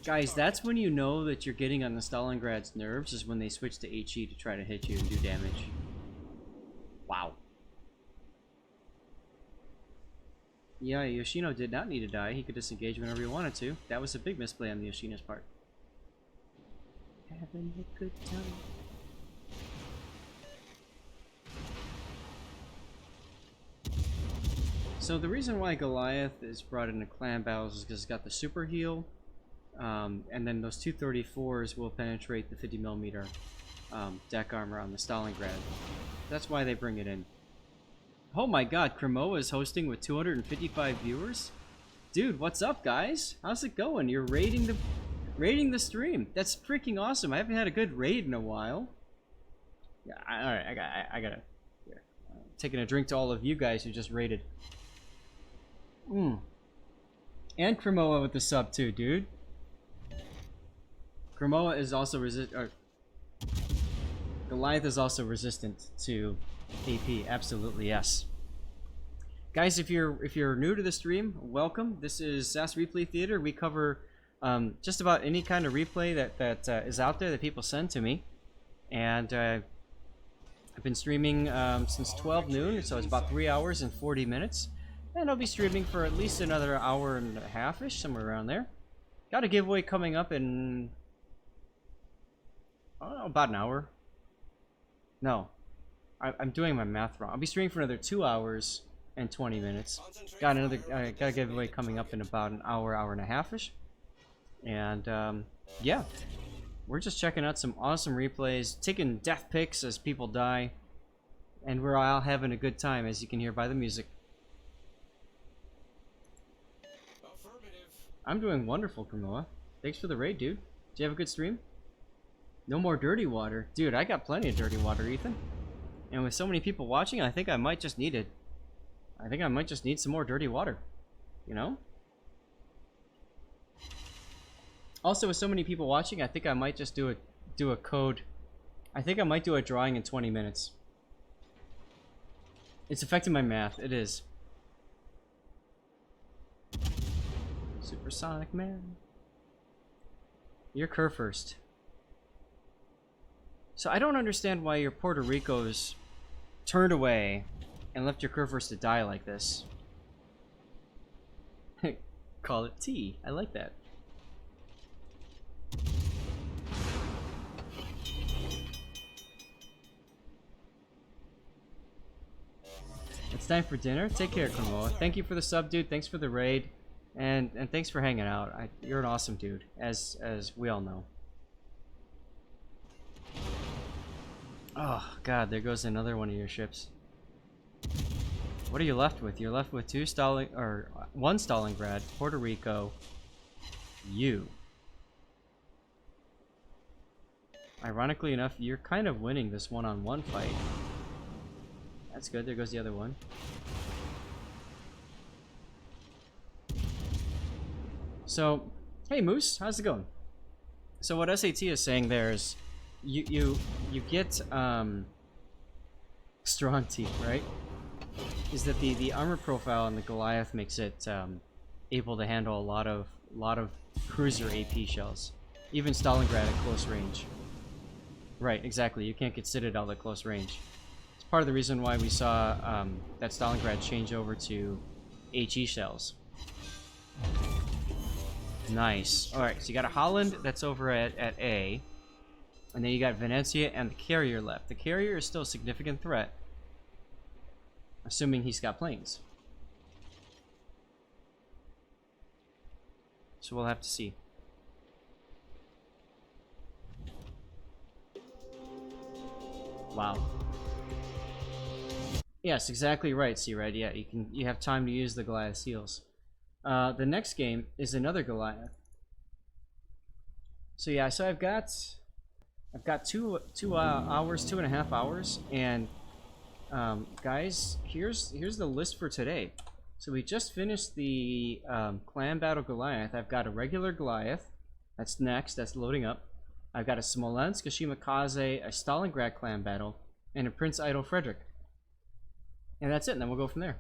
Guys, that's when you know that you're getting on the Stalingrad's nerves, is when they switch to HE to try to hit you and do damage. Wow. Yeah, Yoshino did not need to die. He could disengage whenever he wanted to. That was a big misplay on the Yoshino's part. Having a good time. So the reason why Goliath is brought into clan battles is because it's got the super heal, and then those 234s will penetrate the 50mm deck armor on the Stalingrad. That's why they bring it in. Oh my god, Kremoa is hosting with 255 viewers? Dude, what's up, guys? How's it going? You're raiding the stream. That's freaking awesome. I haven't had a good raid in a while. Yeah, alright, I gotta here. Taking a drink to all of you guys who just raided. And Kremoa with the sub too, dude. Kremoa is also Goliath is also resistant to AP. Absolutely, yes. Guys, if you're new to the stream, welcome. This is SAS Replay Theater. We cover just about any kind of replay that is out there that people send to me, and I've been streaming since 12 noon, so it's about 3 hours and 40 minutes. And I'll be streaming for at least another hour and a half-ish, somewhere around there. Got a giveaway coming up in about an hour. No, I'm doing my math wrong. I'll be streaming for another 2 hours and 20 minutes. Got a giveaway coming up in about an hour, hour and a half-ish. And yeah, we're just checking out some awesome replays, taking death pics as people die, and we're all having a good time, as you can hear by the music. I'm doing wonderful, Kremoa. Thanks for the raid, dude. Did you have a good stream? No more dirty water. Dude, I got plenty of dirty water, Ethan. And with so many people watching, I think I might just need it. I think I might just need some more dirty water. You know? Also, with so many people watching, I think I might just do a code. I think I might do a drawing in 20 minutes. It's affecting my math. It is. Supersonic man. You're Kerr first. So I don't understand why your Puerto Ricos turned away and left your Kerr first to die like this. Call it tea. I like that. It's time for dinner. Take care, Kremoa. Thank you for the sub, dude. Thanks for the raid. And thanks for hanging out. You're an awesome dude, as we all know. Oh god, there goes another one of your ships. What are you left with? You're left with one Stalingrad, Puerto Rico, you. Ironically enough, you're kind of winning this one-on-one fight. That's good. There goes the other one. So, hey Moose, how's it going? So what SAT is saying there is, you get strong teeth, right? Is that the armor profile on the Goliath makes it able to handle a lot of cruiser AP shells, even Stalingrad at close range. Right, exactly. You can't get Citadel at close range. It's part of the reason why we saw that Stalingrad change over to HE shells. Nice. Alright, so you got a Holland that's over at A. And then you got Venezia and the carrier left. The carrier is still a significant threat. Assuming he's got planes. So we'll have to see. Wow. Yes, exactly right, C-Red. Yeah, you have time to use the Goliath seals. The next game is another Goliath. So yeah, so I've got 2 hours, 2.5 hours, and guys, here's the list for today. So we just finished the clan battle Goliath. I've got a regular Goliath. That's next. That's loading up. I've got a Smolensk, a Shimakaze, a Stalingrad clan battle, and a Prince Idol Friedrich. And that's it. And then we'll go from there.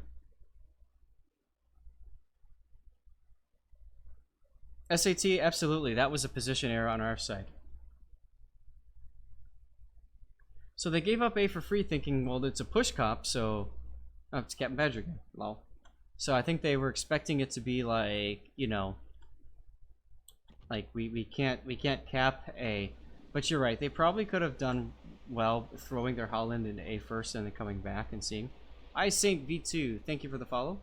SAT, absolutely. That was a position error on our side. So they gave up A for free thinking, well, it's a push cop, so... Oh, it's Captain Badger again. Lol. So I think they were expecting it to be like, you know, like we can't cap A. But you're right, they probably could have done well throwing their Holland into A first and then coming back and seeing. iSync V2, thank you for the follow.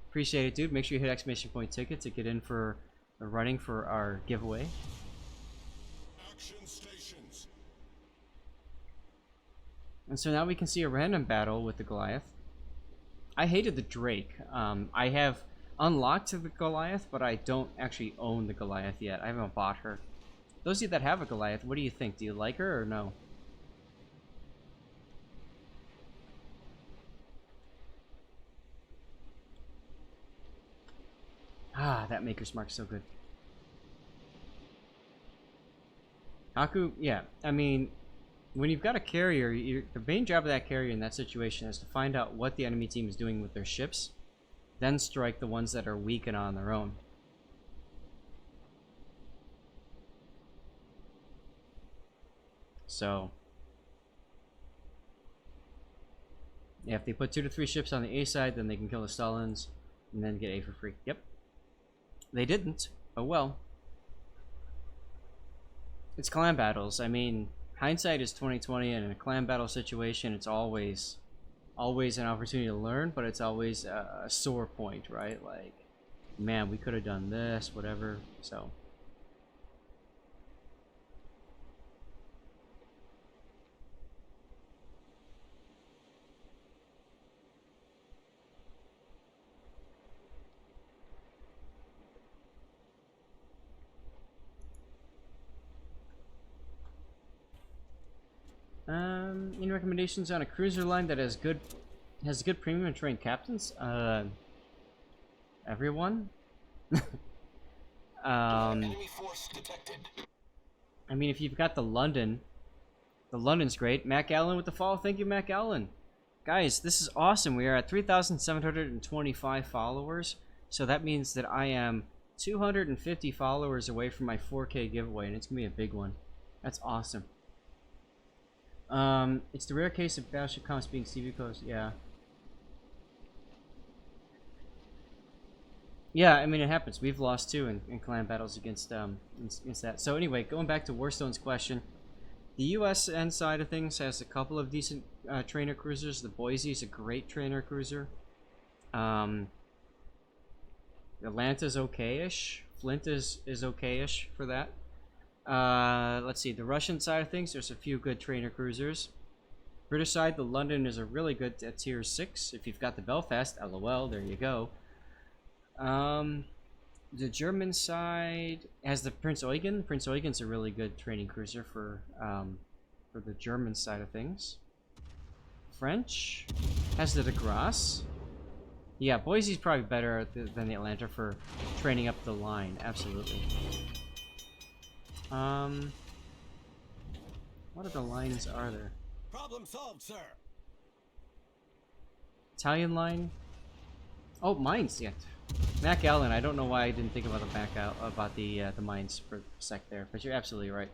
Appreciate it, dude. Make sure you hit exclamation point ticket to get in for the running for our giveaway. Action stations. And so now we can see a random battle with the Goliath. I hated the Drake. I have unlocked the Goliath, but I don't actually own the Goliath yet. I haven't bought her. Those of you that have a Goliath, what do you think? Do you like her or no? Ah, that Maker's Mark's so good. Haku, yeah. I mean, when you've got a carrier, the main job of that carrier in that situation is to find out what the enemy team is doing with their ships, then strike the ones that are weak and on their own. So, yeah, if they put 2 to 3 ships on the A side, then they can kill the Stalins and then get A for free. Yep. They didn't. Oh well. It's clan battles. I mean, hindsight is 20/20, and in a clan battle situation, it's always an opportunity to learn, but it's always a sore point, right? Like, man, we could have done this, whatever. So. Any recommendations on a cruiser line that has good premium and trained captains? Everyone. Enemy force detected. I mean, if you've got the London's great. Mac Allen with the follow. Thank you, Mac Allen. Guys, this is awesome. We are at 3,725 followers, so that means that I am 250 followers away from my 4K giveaway, and it's gonna be a big one. That's awesome. It's the rare case of battleship comps being CB codes. Yeah. Yeah, I mean, it happens. We've lost too in clan battles against that. So anyway, going back to Warstone's question, the USN side of things has a couple of decent trainer cruisers. The Boise is a great trainer cruiser. Atlanta's okay-ish. Flint is okay-ish for that. Let's see, the Russian side of things, there's a few good trainer cruisers. British side, the London is a really good at tier 6. If you've got the Belfast, LOL, there you go. The German side has the Prince Eugen. Prince Eugen's a really good training cruiser for the German side of things. French has the de Grasse. Yeah, Boise's probably better than the Atlanta for training up the line, absolutely. What other lines are there? Problem solved, sir. Italian line? Oh, Moines, yeah. Mac Allen, I don't know why I didn't think about the Moines for a sec there, but you're absolutely right.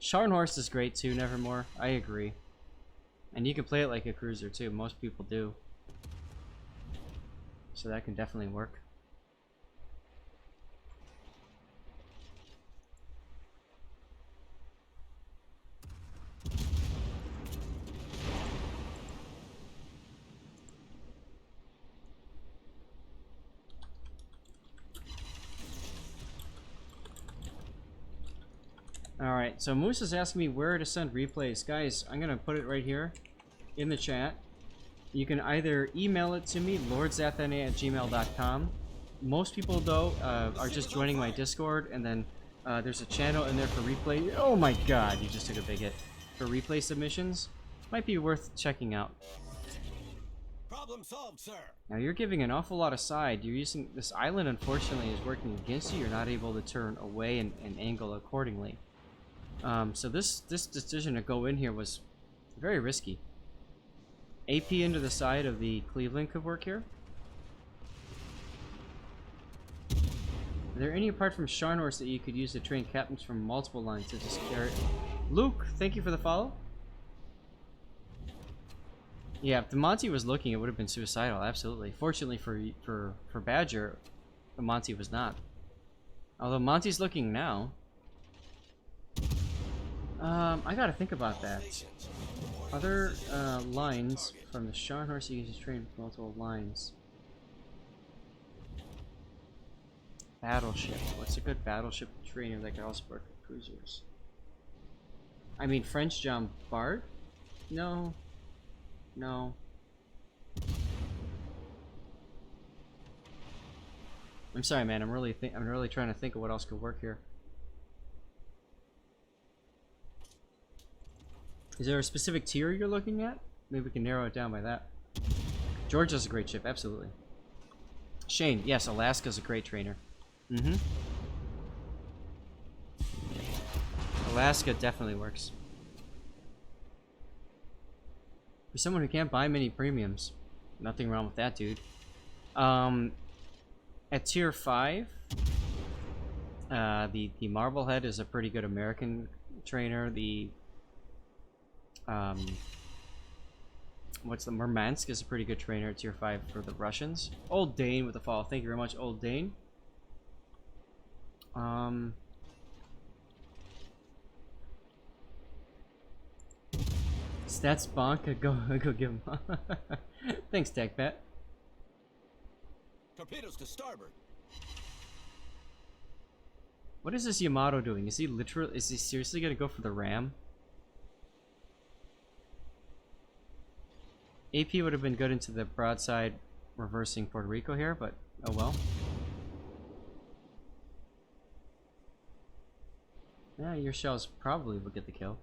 Scharnhorst is great too, Nevermore. I agree. And you can play it like a cruiser too, most people do. So that can definitely work. Alright, so Moose is asking me where to send replays. Guys, I'm going to put it right here in the chat. You can either email it to me, lordzathene@gmail.com. Most people, though, are just joining my Discord, and then there's a channel in there for replay. Oh my god, you just took a big hit. For replay submissions. Might be worth checking out. Problem solved, sir. Now, you're giving an awful lot of side. You're using... This island, unfortunately, is working against you. You're not able to turn away and angle accordingly. So this decision to go in here was very risky. AP into the side of the Cleveland could work here. Are there any apart from Scharnhorst that you could use to train captains from multiple lines to just carry? Luke, thank you for the follow. Yeah, if the Monty was looking, it would have been suicidal. Absolutely. Fortunately for Badger, the Monty was not. Although Monty's looking now. I gotta think about that. Other lines from the Scharnhorst uses train with multiple lines. Battleship. What's a good battleship trainer that can also work with cruisers? I mean, French John Bart? No. No. I'm sorry, man. I'm really trying to think of what else could work here. Is there a specific tier you're looking at? Maybe we can narrow it down by that. Georgia's a great ship, absolutely. Shane, yes, Alaska's a great trainer. Mm-hmm. Alaska definitely works. For someone who can't buy many premiums, nothing wrong with that, dude. At tier 5, the Marblehead is a pretty good American trainer. The what's the Murmansk is a pretty good trainer at tier 5 for the Russians. Old Dane with the follow. Thank you very much, Old Dane. Stats bonk, go give him. Thanks, TechPat. Torpedoes to starboard. What is this Yamato doing? Is he seriously gonna go for the ram? AP would have been good into the broadside reversing Puerto Rico here, but oh well. Yeah, your shells probably will get the kill.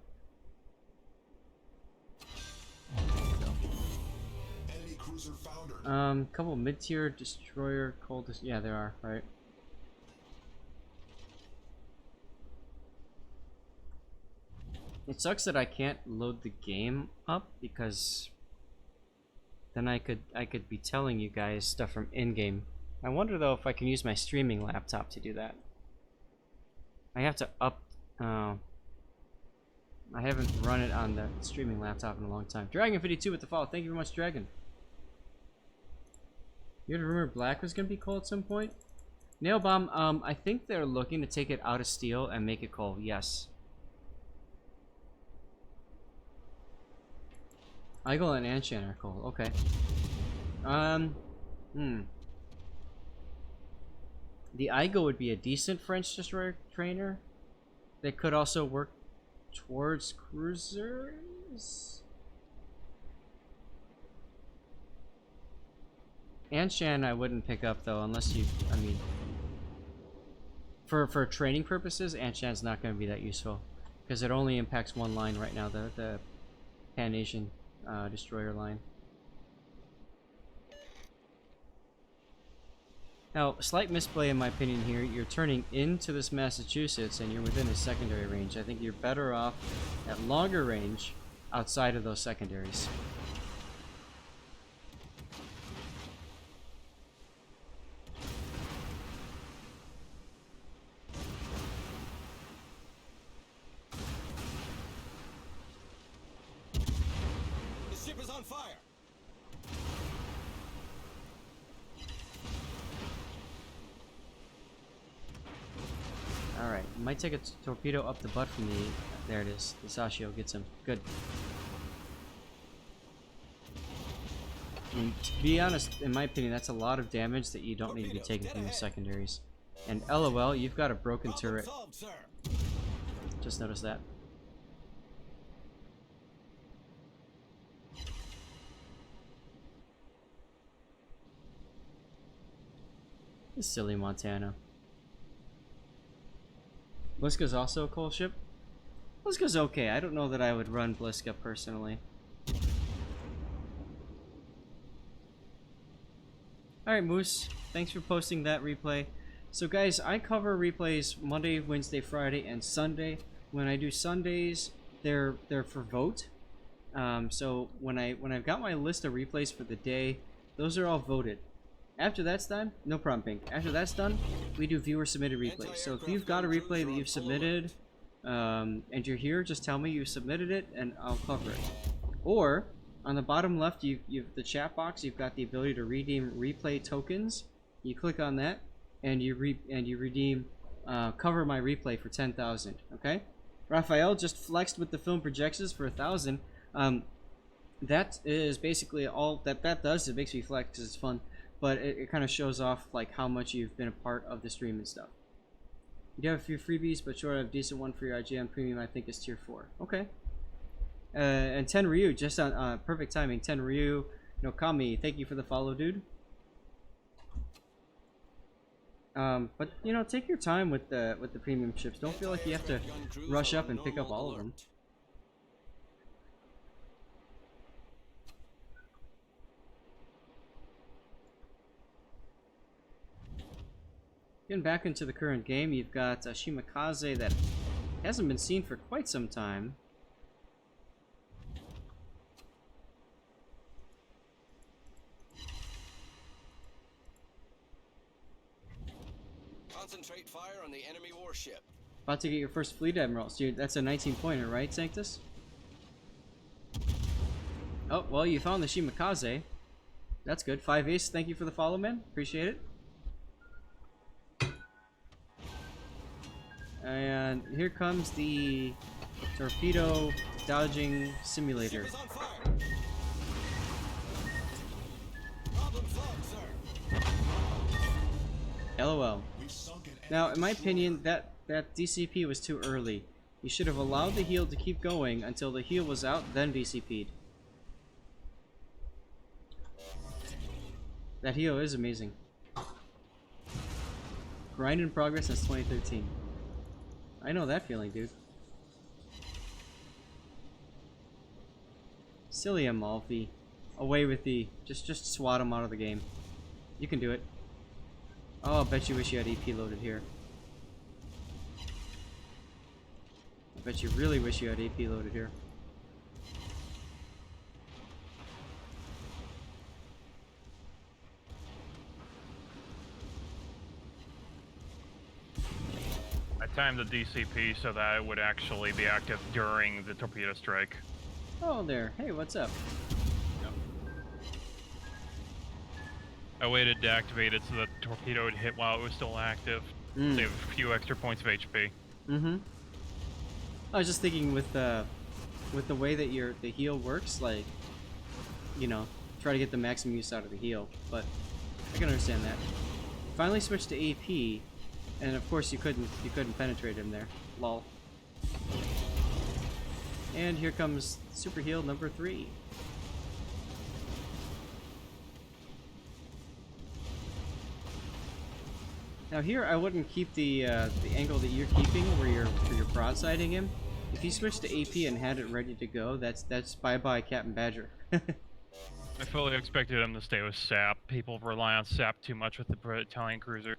Enemy cruiser foundered. Couple mid-tier destroyer yeah, there are, right? It sucks that I can't load the game up because then I could be telling you guys stuff from in-game. I wonder though if I can use my streaming laptop to do that. I have to up. I haven't run it on the streaming laptop in a long time. Dragon52 with the follow. Thank you very much, Dragon. You had a rumor black was gonna be coal at some point? Nail bomb. I think they're looking to take it out of steel and make it coal. Yes. Igel and Anshan are coal. Okay. The Igel would be a decent French destroyer trainer. They could also work towards cruisers. Anshan I wouldn't pick up though, unless you, I mean, for training purposes, Anshan's not going to be that useful because it only impacts one line right now, the Pan-Asian destroyer line. Now, slight misplay in my opinion here. You're turning into this Massachusetts and you're within a secondary range. I think you're better off at longer range outside of those secondaries. The ship is on fire. Alright, might take a torpedo up the butt from the... There it is. The Sashio gets him. Good. And to be honest, in my opinion, that's a lot of damage that you don't need to be taking from the secondaries. And LOL, you've got a broken turret. Just noticed that. This silly Montana. Bliska's also a coal ship? Bliska's okay. I don't know that I would run Bliska personally. Alright, Moose. Thanks for posting that replay. So guys, I cover replays Monday, Wednesday, Friday, and Sunday. When I do Sundays, they're for vote. So when I've got my list of replays for the day, those are all voted. After that's done, no problem, Pink. After that's done, we do viewer submitted replays. So if you've got a replay that you've submitted, and you're here, just tell me you submitted it, and I'll cover it. Or On the bottom left, you've the chat box. You've got the ability to redeem replay tokens. You click on that, and you redeem cover my replay for 10,000. Okay. Raphael just flexed with the film projections for 1,000. That is basically all that does. It makes me flex because it's fun, but it kind of shows off like how much you've been a part of the stream and stuff. You do have a few freebies, but short of a decent one for your IGN premium, I think is tier 4. Okay. And Ten Ryu, just on perfect timing. Ten Ryu, no Kami, thank you for the follow, dude. But you know, take your time with the premium ships. Don't feel like you have to rush up and pick up all of them. Getting back into the current game, you've got Shimakaze that hasn't been seen for quite some time. Concentrate fire on the enemy warship. About to get your first fleet admiral. So that's a 19-pointer, right, Sanctus? Oh, well, you found the Shimakaze. That's good. 5 ace. Thank you for the follow, man. Appreciate it. And here comes the torpedo dodging simulator. Ship is on fire. Problem solved, sir. LOL. We've sunk an Now, in my enemy opinion, that DCP was too early. You should have allowed the heal to keep going until the heal was out, then DCP'd. That heal is amazing. Grind in progress since 2013. I know that feeling, dude. Silly Amalfi. Away with the... Just swat him out of the game. You can do it. Oh, I bet you wish you had EP loaded here. I bet you really wish you had AP loaded here. I timed the DCP so that it would actually be active during the torpedo strike. Oh, there. Hey, what's up? I waited to activate it so that the torpedo would hit while it was still active. Save a few extra points of HP. Mm-hmm. I was just thinking with the way that the heal works, like, you know, try to get the maximum use out of the heal, but I can understand that. Finally switched to AP, and of course you couldn't penetrate him there. Lol. And here comes super heal number 3. Now here I wouldn't keep the angle that you're keeping where you're broadsiding him. If you switched to AP and had it ready to go, that's bye-bye Captain Badger. I fully expected him to stay with SAP. People rely on SAP too much with the Italian cruiser.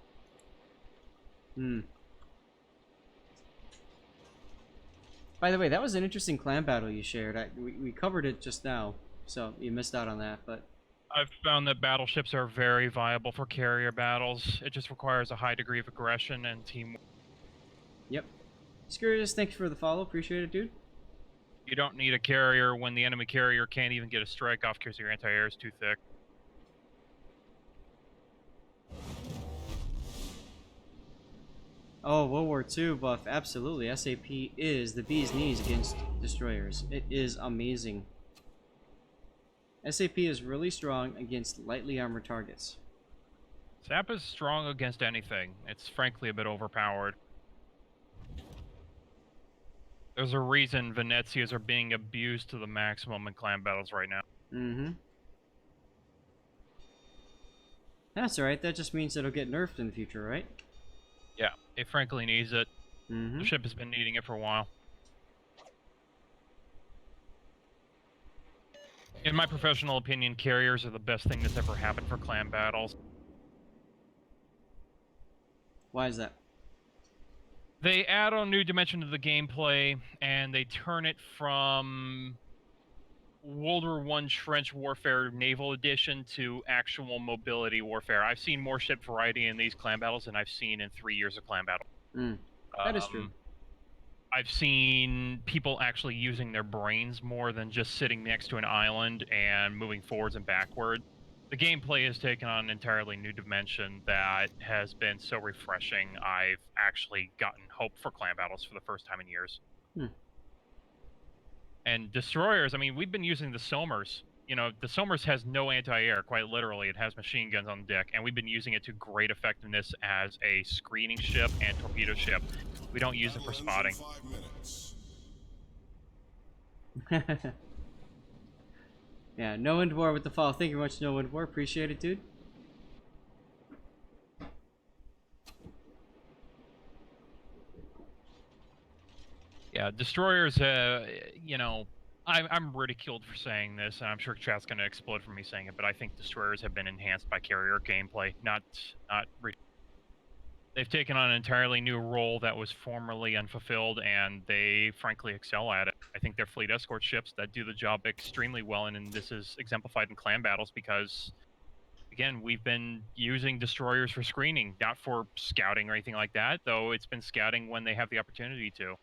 By the way, that was an interesting clan battle you shared. We covered it just now, so you missed out on that, but... I've found that battleships are very viable for carrier battles. It just requires a high degree of aggression and teamwork. Yep. Scurious, thanks for the follow. Appreciate it, dude. You don't need a carrier when the enemy carrier can't even get a strike off because your anti-air is too thick. Oh, World War II buff. Absolutely. SAP is the bee's knees against destroyers. It is amazing. SAP is really strong against lightly armored targets. SAP is strong against anything. It's frankly a bit overpowered. There's a reason Venezias are being abused to the maximum in clan battles right now. Mm-hmm. That's alright. That just means it'll get nerfed in the future, right? Yeah, it frankly needs it. Mm-hmm. The ship has been needing it for a while. In my professional opinion, carriers are the best thing that's ever happened for clan battles. Why is that? They add a new dimension to the gameplay, and they turn it from World War I trench warfare naval edition to actual mobility warfare. I've seen more ship variety in these clan battles than I've seen in 3 years of clan battle. That is true. I've seen people actually using their brains more than just sitting next to an island and moving forwards and backwards. The gameplay has taken on an entirely new dimension that has been so refreshing. I've actually gotten hope for clan battles for the first time in years. And destroyers, I mean, we've been using the Somers. You know, the Somers has no anti-air, quite literally. It has machine guns on the deck, and we've been using it to great effectiveness as a screening ship and torpedo ship. We don't use it for spotting. 5 minutes. Yeah, No Wind War with the follow. Thank you very much, No Wind War. Appreciate it, dude. Yeah, destroyers, you know, I'm ridiculed for saying this, and I'm sure chat's going to explode for me saying it, but I think destroyers have been enhanced by carrier gameplay, they've taken on an entirely new role that was formerly unfulfilled, and they frankly excel at it. I think they're fleet escort ships that do the job extremely well, and this is exemplified in clan battles because, again, we've been using destroyers for screening, not for scouting or anything like that, though it's been scouting when they have the opportunity to.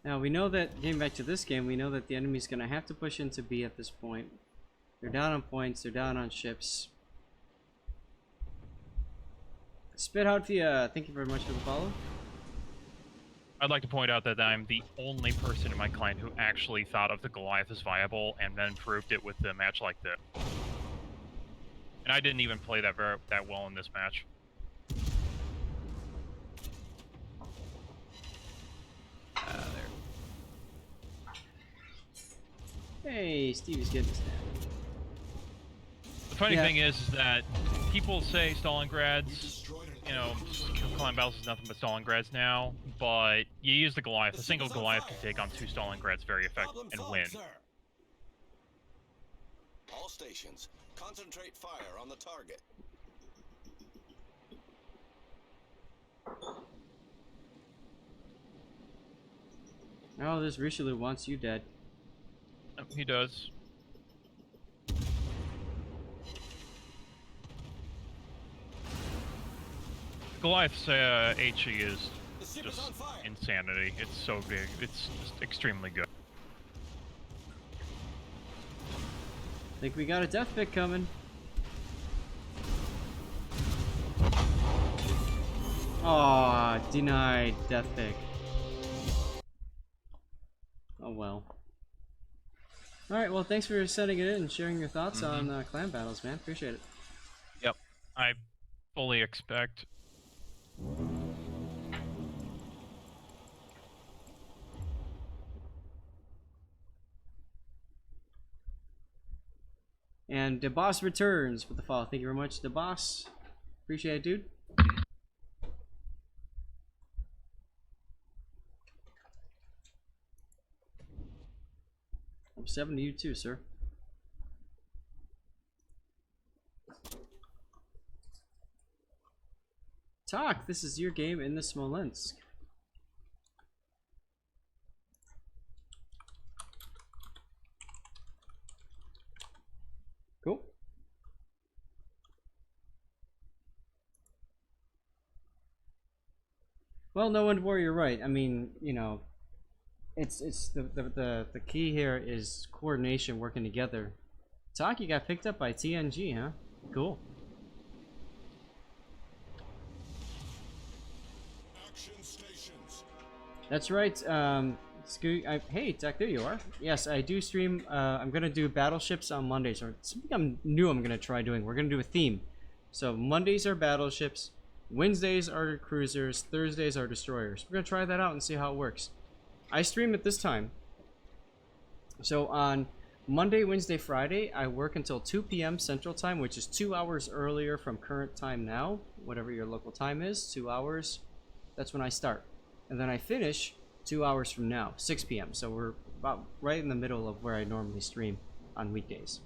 Now, we know that, getting back to this game, we know that the enemy's going to have to push into B at this point. They're down on points, they're down on ships. Spithout thank you very much for the follow. I'd like to point out that I'm the only person in my clan who actually thought of the Goliath as viable and then proved it with a match like this. And I didn't even play that well in this match. There. Hey, Stevie's getting this down. The funny thing is that people say Stalingrad's, you know, clan battles is nothing but Stalingrads now, but you use the Goliath. A single Goliath can take on 2 Stalingrads very effectively and win. Sir. All stations, concentrate fire on the target. Oh, this Richelieu wants you dead. He does. Goliath's HE is just insanity. It's so big. It's just extremely good. Think we got a death pick coming. Aw, denied death pick. Oh well. Alright, well thanks for sending it in and sharing your thoughts on clan battles, man. Appreciate it. Yep. I fully expect. And the boss returns with the follow. Thank you very much, the boss. Appreciate it, dude. I'm 7 to you too, sir. Talk, this is your game in the Smolensk. Cool. Well, No Wind War, you're right. I mean, you know, it's the key here is coordination, working together. Talk, you got picked up by TNG, huh? Cool. That's right. Hey, Tech, there you are. Yes, I do stream. I'm gonna do battleships on Mondays, or something I'm gonna try doing. We're gonna do a theme. So Mondays are battleships, Wednesdays are cruisers, Thursdays are destroyers. We're gonna try that out and see how it works. I stream at this time. So on Monday, Wednesday, Friday, I work until 2 p.m. Central Time, which is 2 hours earlier from current time now. Whatever your local time is, 2 hours. That's when I start. And then I finish 2 hours from now, 6 p.m. So we're about right in the middle of where I normally stream on weekdays.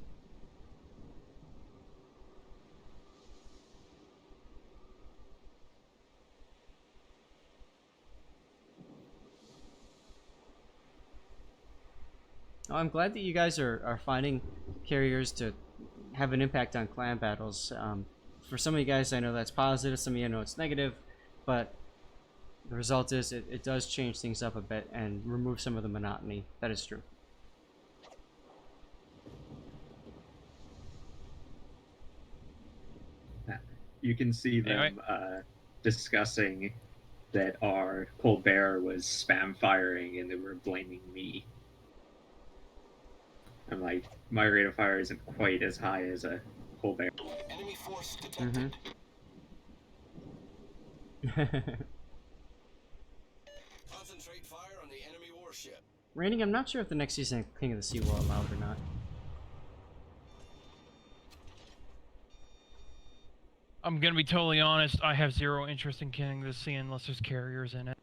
Oh, I'm glad that you guys are finding carriers to have an impact on clan battles. For some of you guys, I know that's positive. Some of you know it's negative, but the result is it does change things up a bit and remove some of the monotony. That is true. You can see them discussing that our Colbert was spam firing and they were blaming me. I'm like, my rate of fire isn't quite as high as a Colbert. Enemy force detected. Concentrate fire on the enemy warship. Raining, I'm not sure if the next season of King of the Sea will allow it or not. I'm gonna be totally honest. I have zero interest in King of the Sea unless there's carriers in it.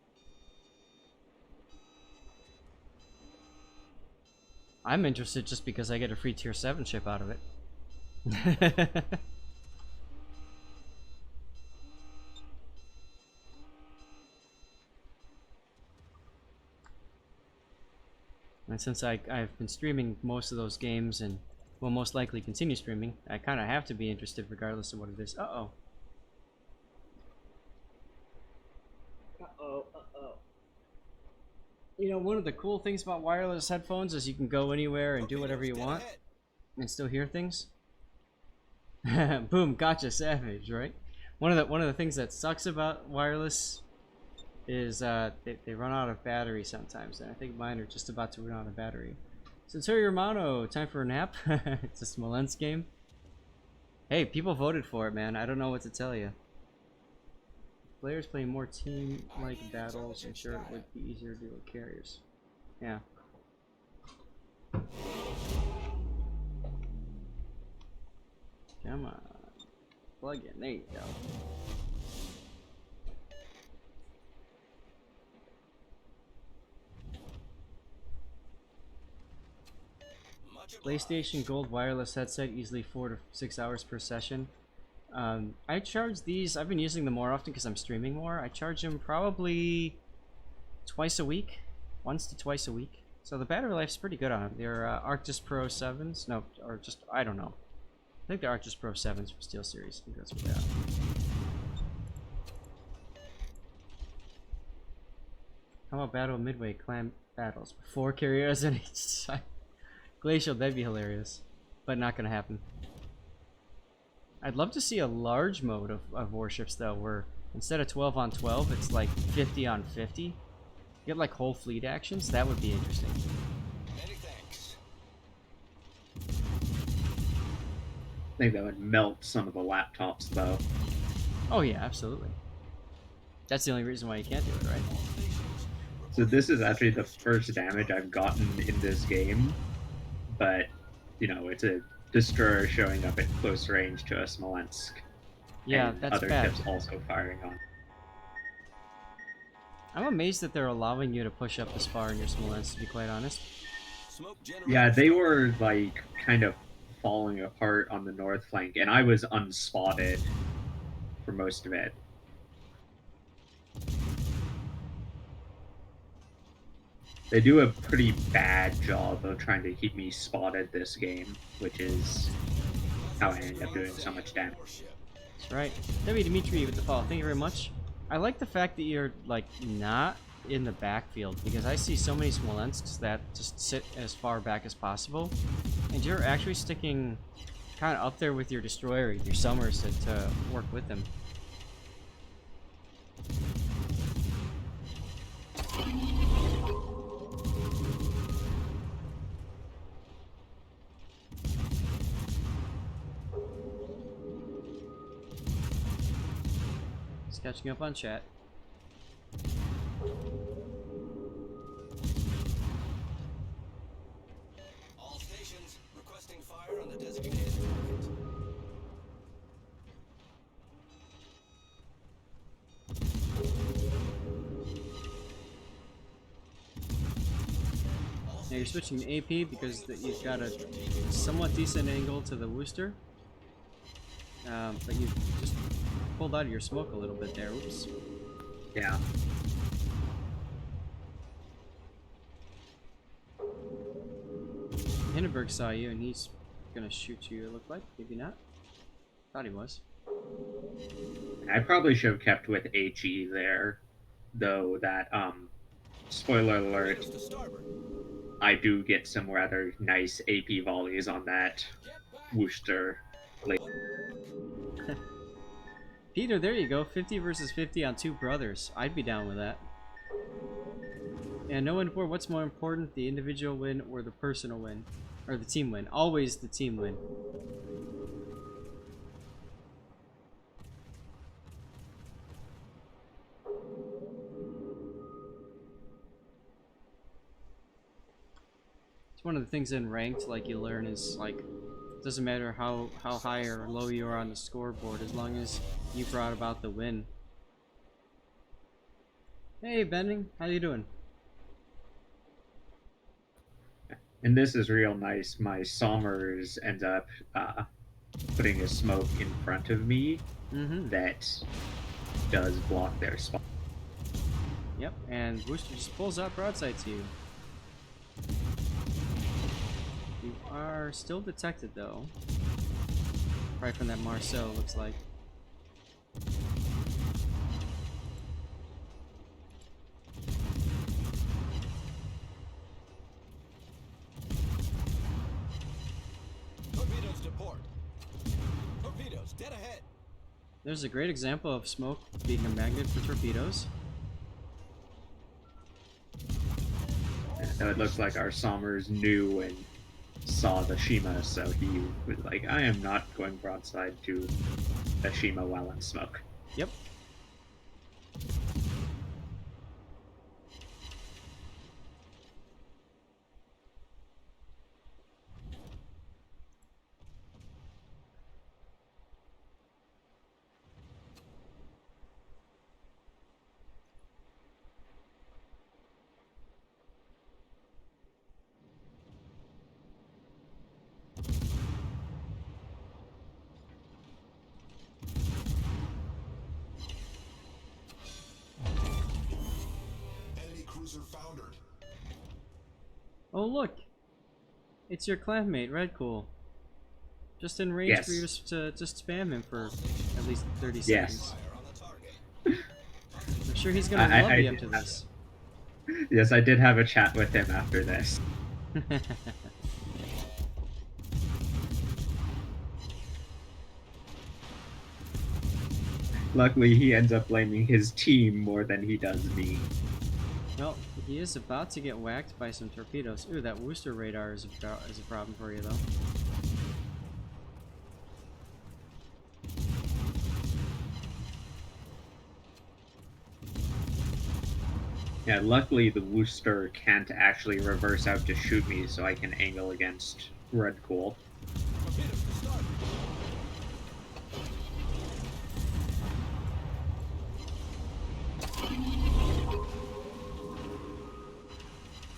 I'm interested just because I get a free tier 7 ship out of it. And since I've been streaming most of those games and will most likely continue streaming, I kind of have to be interested regardless of what it is. Uh-oh. Uh-oh, uh-oh. You know, one of the cool things about wireless headphones is you can go anywhere and do whatever you want and still hear things. Boom, gotcha, savage, right? One of the things that sucks about wireless is they run out of battery sometimes, and I think mine are just about to run out of battery. Centurion Romano, time for a nap. It's a Smolensk game. Hey, people voted for it, man. I don't know what to tell you. Players play more team-like battles. I'm sure it would be easier to do with carriers. Yeah. Come on. Plug in. There you go. PlayStation Gold wireless headset, easily 4 to 6 hours per session. I charge these, I've been using them more often because I'm streaming more. I charge them probably twice a week, once to twice a week. So the battery life's pretty good on them. They're Arctis Pro 7s, no, or just, I don't know. I think they're Arctis Pro 7s for Steel Series. I think that's what they are. How about Battle Midway clan battles? 4 carriers on each side. Glacial, that'd be hilarious. But not gonna happen. I'd love to see a large mode of warships though, where instead of 12 on 12, it's like 50 on 50. Get like whole fleet actions, that would be interesting. Many thanks. I think that would melt some of the laptops though. Oh yeah, absolutely. That's the only reason why you can't do it, right? So this is actually the first damage I've gotten in this game, but you know, it's a destroyer showing up at close range to a Smolensk. Yeah, and that's other bad. ships also firing on. I'm amazed that they're allowing you to push up this far in your Smolensk, to be quite honest. Smoke generator. Yeah, they were like kind of falling apart on the north flank, and I was unspotted for most of it. They do a pretty bad job of trying to keep me spotted this game, which is how I end up doing so much damage. That's right. W. Dimitri with the follow. Thank you very much. I like the fact that you're like not in the backfield, because I see so many Smolensks that just sit as far back as possible, and you're actually sticking kind of up there with your destroyer, your Summers, to work with them. Just catching up on chat. All stations requesting fire on the designated target. Now you're switching to AP because you've got a somewhat decent angle to the Worcester. But you just pulled out of your smoke a little bit there. Oops. Yeah. Hindenburg saw you and he's gonna shoot you, it looked like. Maybe not. Thought he was. I probably should have kept with HE there, though that, spoiler alert, Torpedoes to starboard. I do get some rather nice AP volleys on that Get back. Worcester. Peter, there you go. 50 versus 50 on two brothers. I'd be down with that. And no one for what's more important, the individual win or the personal win? Or the team win. Always the team win. It's one of the things in ranked, like, you learn is, like, it doesn't matter how high or low you are on the scoreboard, as long as you brought about the win. Hey, Bending, how you doing? And this is real nice. My Sommers ends up putting a smoke in front of me that does block their spot. Yep, and Booster just pulls out broadside to you. You are still detected, though. Right from that Marceau, looks like. Torpedoes to port. Torpedoes dead ahead. There's a great example of smoke being a magnet for torpedoes. So it looks like our Sommers knew and saw the Shima, so he was like, I am not going broadside to the Shima while in smoke. Yep. Enemy cruiser foundered. Oh, look! It's your clanmate, Red Cool. Just in range for you to just spam him for at least 30 seconds. Fire on the target. I'm sure he's gonna love you after did- this. Yes, I did have a chat with him after this. Luckily, he ends up blaming his team more than he does me. Well, he is about to get whacked by some torpedoes. Ooh, that Worcester radar is a problem for you, though. Yeah, luckily the Worcester can't actually reverse out to shoot me, so I can angle against Red Cool. Torpedoes to starboard.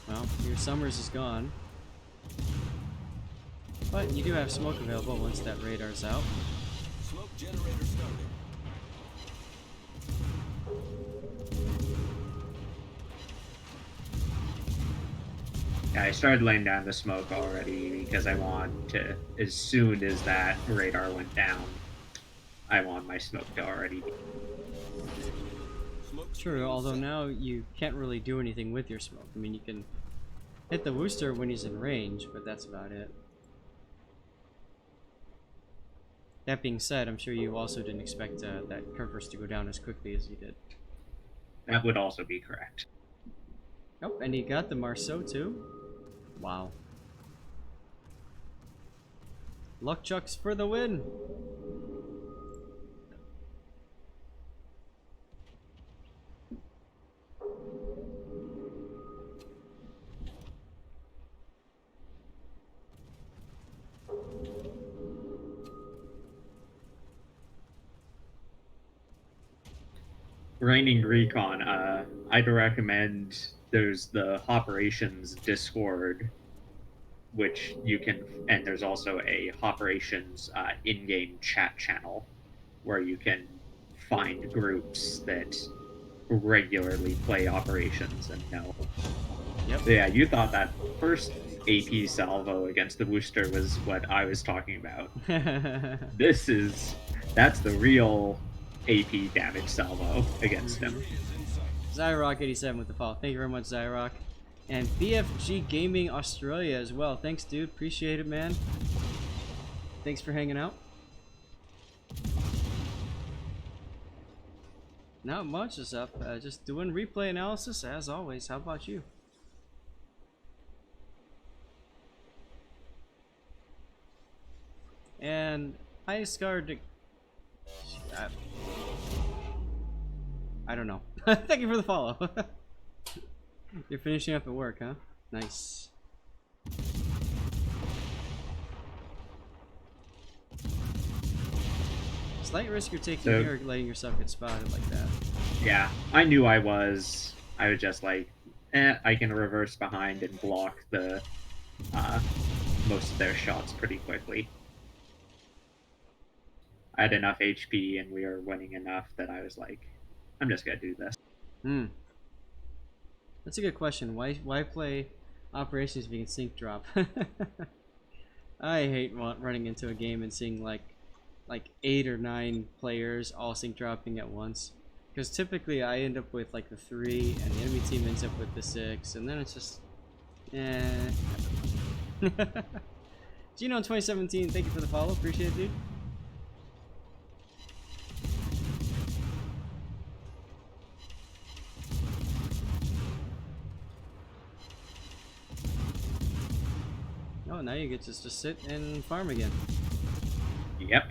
Well, your Summers is gone. But you do have smoke available once that radar's out. Smoke generator started. Yeah, I started laying down the smoke already because I want to, as soon as that radar went down, I want my smoke to already be. Smoke True, although now you can't really do anything with your smoke. I mean, you can hit the Worcester when he's in range, but that's about it. That being said, I'm sure you also didn't expect that Kerfers to go down as quickly as you did. That would also be correct. Oh, and he got the Marceau too? Wow. Luck Chucks for the win! Reigning Recon, I'd recommend there's the Operations Discord, which you can, and there's also a Operations in-game chat channel where you can find groups that regularly play Operations and know. Yep. So yeah, you thought that first AP salvo against the Worcester was what I was talking about. This is That's the real AP damage salvo against him. Zyrock87 with the follow. Thank you very much, Zyrock. And BFG Gaming Australia as well. Thanks, dude. Appreciate it, man. Thanks for hanging out. Not much is up. Just doing replay analysis as always. How about you? And I scarred. I don't know. Thank you for the follow. You're finishing up at work, huh? Nice. Slight risk you're taking here, letting yourself get spotted like that. Yeah, I knew I was. I was just like, I can reverse behind and block the most of their shots pretty quickly. I had enough HP and we were winning enough that I was like, I'm just gonna do this. That's a good question. Why play operations if you can sync drop? I hate running into a game and seeing like 8 or 9 players all sync dropping at once. Because typically I end up with like the 3 and the enemy team ends up with the 6, and then it's just Gino in 2017, thank you for the follow. Appreciate it, dude. Oh, now you get to just sit and farm again. Yep.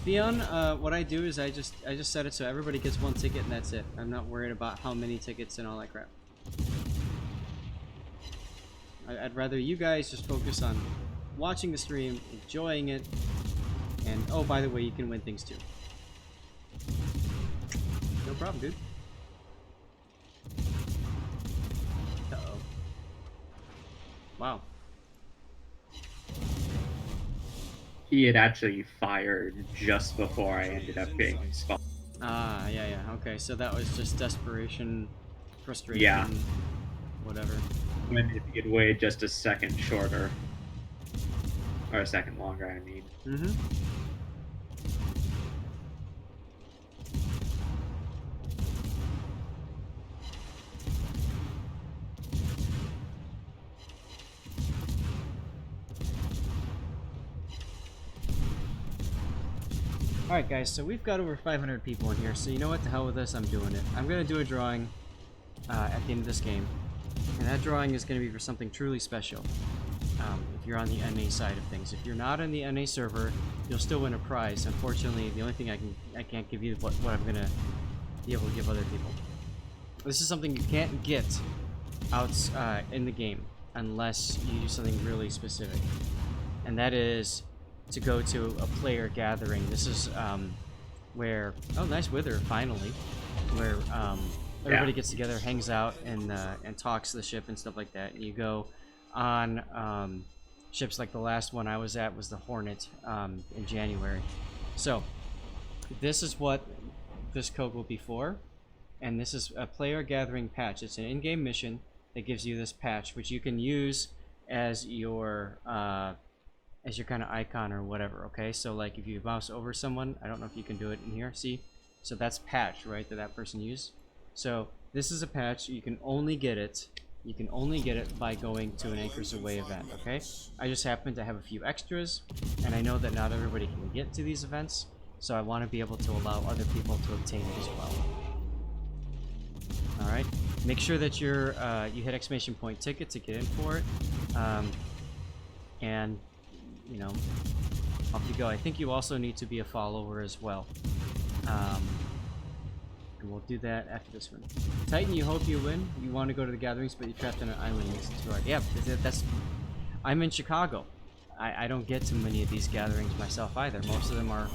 Theon, what I do is I just set it so everybody gets 1 ticket and that's it. I'm not worried about how many tickets and all that crap. I'd rather you guys just focus on watching the stream, enjoying it, and oh, by the way, you can win things too. No problem, dude. Uh-oh. Wow. He had actually fired just before I ended up getting spot. Ah, yeah. Okay, so that was just desperation, frustration, Yeah. Whatever. When if he had waited just a second shorter. Or a second longer, I mean. Mm-hmm. Alright guys, so we've got over 500 people in here, so you know what, the hell with this, I'm doing it. I'm going to do a drawing at the end of this game, and that drawing is going to be for something truly special. If you're on the NA side of things. If you're not on the NA server, you'll still win a prize. Unfortunately, the only thing I can't give you what I'm going to be able to give other people. This is something you can't get out in the game unless you do something really specific. And that is to go to a player gathering. This is where, oh, nice wither, finally, where everybody gets together, hangs out, and talks to the ship and stuff like that. And you go on ships like the last one I was at was the Hornet in January. So this is what this code will be for, and this is a player gathering patch. It's an in-game mission that gives you this patch, which you can use as your kind of icon or whatever. Okay, so like if you mouse over someone, I don't know if you can do it in here, see, so that's patch, right, that person used. So this is a patch. You can only get it by going to an Anchors Away event. Okay, I just happen to have a few extras, and I know that not everybody can get to these events, so I want to be able to allow other people to obtain it as well. All right, make sure that you hit ! ticket to get in for it, and you know, off you go. I think you also need to be a follower as well. And we'll do that after this one. Titan, you hope you win. You want to go to the gatherings, but you're trapped on an island. Makes it too hard. Yeah, I'm in Chicago. I don't get to many of these gatherings myself either. Most of them are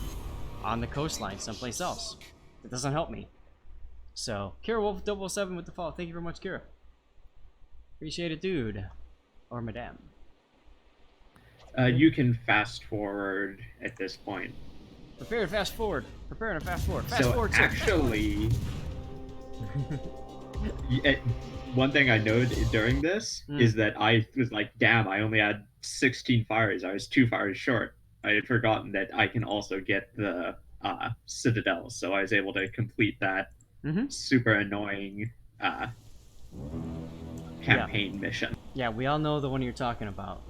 on the coastline, someplace else. It doesn't help me. So, Kira Wolf 007 with the follow. Thank you very much, Kira. Appreciate it, dude. Or madame. You can fast forward at this point. Prepare to fast forward. Prepare to fast forward. Fast So forward, sir. actually, One thing I noted during this is that I was like, damn, I only had 16 fires. I was 2 fires short. I had forgotten that I can also get the Citadel, so I was able to complete that super annoying campaign mission. Yeah, we all know the one you're talking about.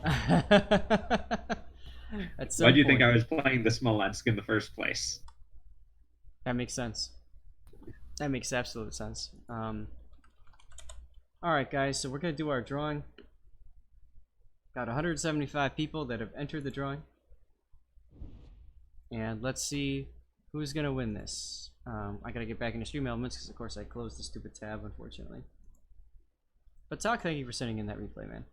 Why do you think I was playing the Smolensk in the first place? That makes sense. That makes absolute sense. Alright guys, so we're going to do our drawing. Got 175 people that have entered the drawing. And let's see who's going to win this. I got to get back into stream elements because of course I closed the stupid tab, unfortunately. But Talk, thank you for sending in that replay, man.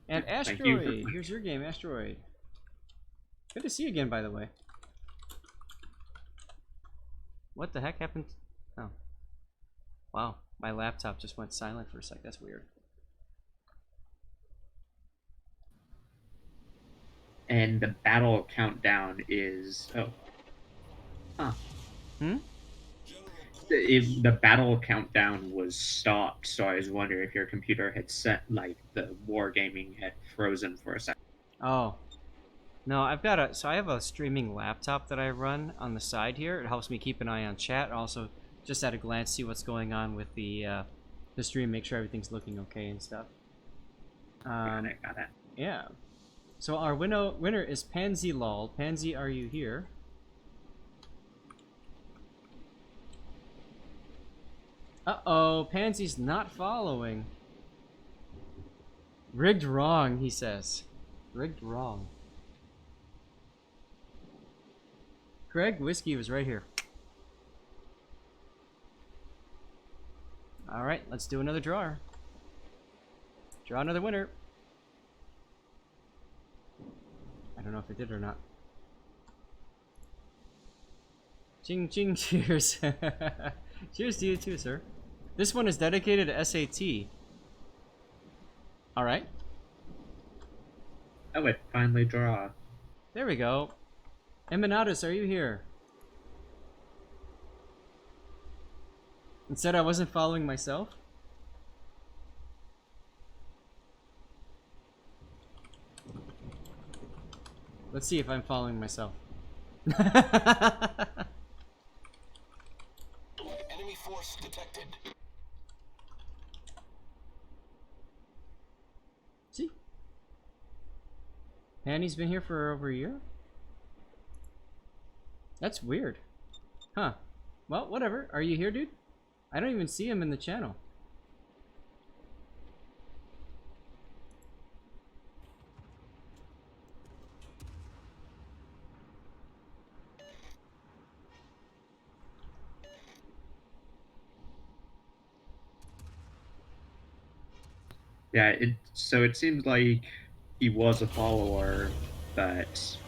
And Asteroid, here's your game, Asteroid. Good to see you again, by the way. What the heck happened? Oh. Wow, my laptop just went silent for a sec. That's weird. And the battle countdown is... Oh. Huh. The battle countdown was stopped, so I was wondering if your computer had set, like, the wargaming had frozen for a second. Oh. No, I've got a... So I have a streaming laptop that I run on the side here. It helps me keep an eye on chat. Also, just at a glance, see what's going on with the stream, make sure everything's looking okay and stuff. Got it. Yeah. So our winner is Pansy Lol. Pansy, are you here? Uh-oh, Pansy's not following. Rigged wrong, he says. Rigged wrong. Greg, Whiskey was right here. Alright, let's do another drawer. Draw another winner. I don't know if it did or not. Ching ching, cheers. Cheers to you too, sir. This one is dedicated to SAT. Alright. Oh, it finally draw. There we go. Eminatus, are you here? Instead, I wasn't following myself. Let's see if I'm following myself. Enemy force detected. See? Annie's been here for over a year? That's weird. Huh. Well, whatever. Are you here, dude? I don't even see him in the channel. Yeah, so it seems like he was a follower, but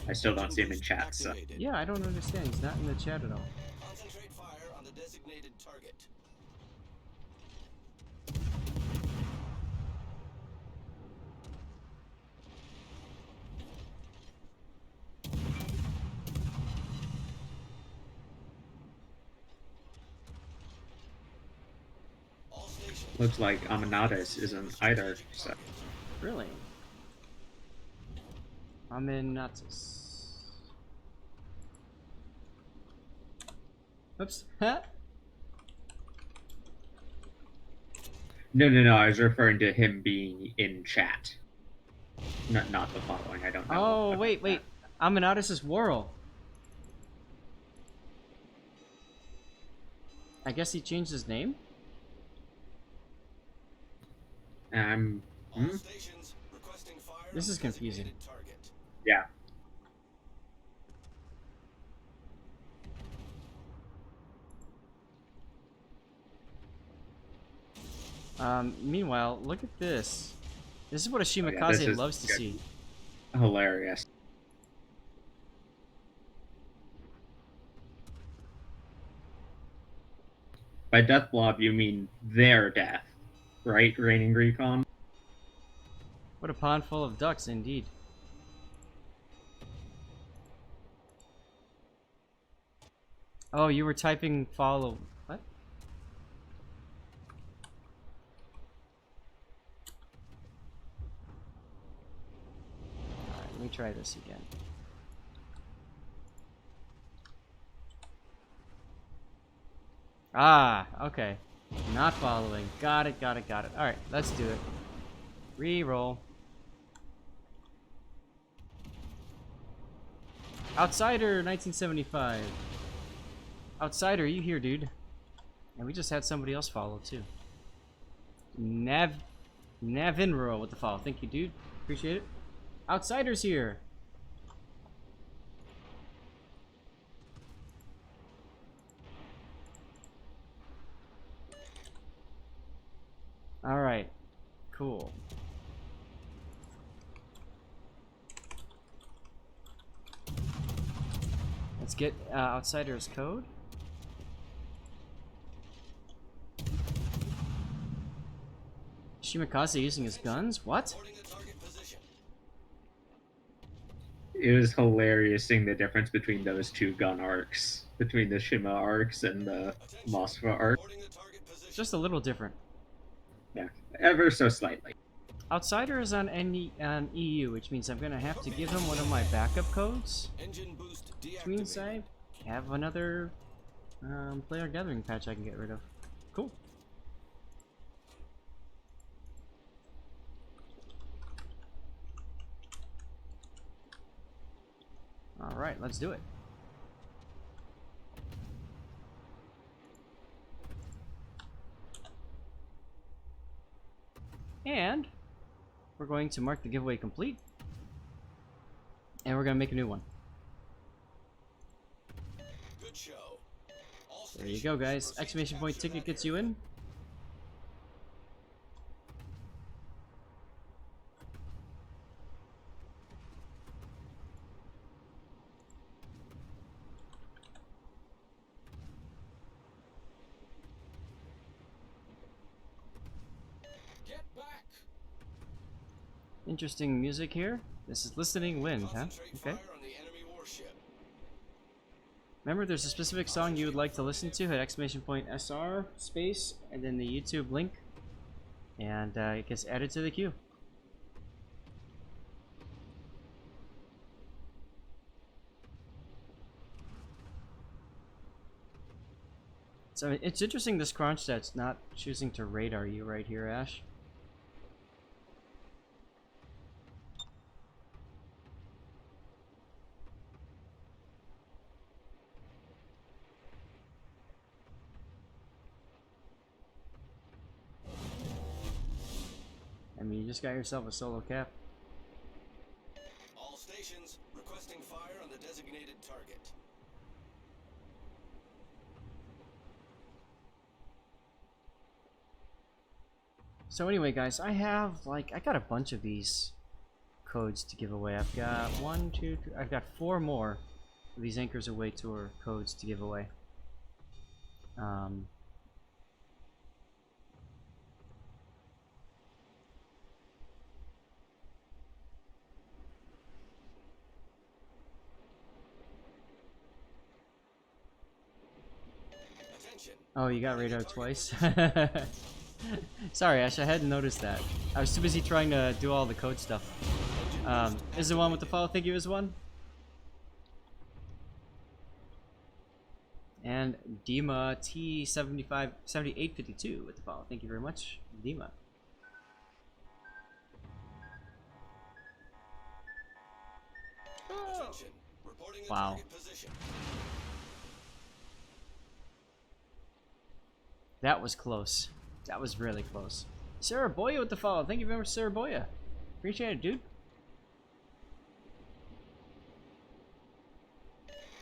I still don't see him in chat, so... Yeah, I don't understand. He's not in the chat at all. Concentrate fire on the designated target. All stations. Looks like Aminatus isn't either, so... Really? Aminatus. Oops. Huh? No, I was referring to him being in chat. Not the following, I don't know. Oh, wait. Aminatus is Worrell. I guess he changed his name? All stations requesting fire This on is the confusing. designated target. Yeah. Meanwhile, look at this. This is what a this Shimakaze is loves to good. see. Hilarious. By death blob, you mean their death, right, Reigning Recon? What a pond full of ducks, indeed. Oh, you were typing follow. What? try this again. Ah, okay. Not following. Got it, got it, got it. Alright, let's do it. Reroll. Outsider 1975. Outsider, you here, dude? And we just had somebody else follow too. Navinro with the follow. Thank you, dude. Appreciate it. Outsider's here. All right. Cool. Let's get Outsider's code. Shimakaze using his guns? What? It was hilarious seeing the difference between those two gun arcs, between the Shima arcs and the Moskva arc. Just a little different. Yeah, ever so slightly. Outsider is on EU, which means I'm gonna have to give him one of my backup codes. Which means I have another player gathering patch I can get rid of. Cool. Alright, let's do it. And we're going to mark the giveaway complete. And we're going to make a new one. Good show. There you go, guys. Exclamation point ticket gets you in. Interesting music here. This is Listening Wind, huh? Okay. Remember, there's a specific song you would like to listen to, hit exclamation point SR space and then the YouTube link, and it gets added to the queue. So it's interesting this Kronstadt's not choosing to radar you right here, Ash. I mean, you just got yourself a solo cap. All stations requesting fire on the designated target. So anyway, guys, I got a bunch of these codes to give away. I've got I've got 4 more of these Anchors Away Tour codes to give away. Oh, you got radar twice? Sorry, Ash, I hadn't noticed that. I was too busy trying to do all the code stuff. Is the one with the follow? Thank you, is one. And Dima T7852 with the follow. Thank you very much, Dima. Wow. That was close. That was really close. Sarah Boya with the follow. Thank you very much, Sarah Boya. Appreciate it, dude.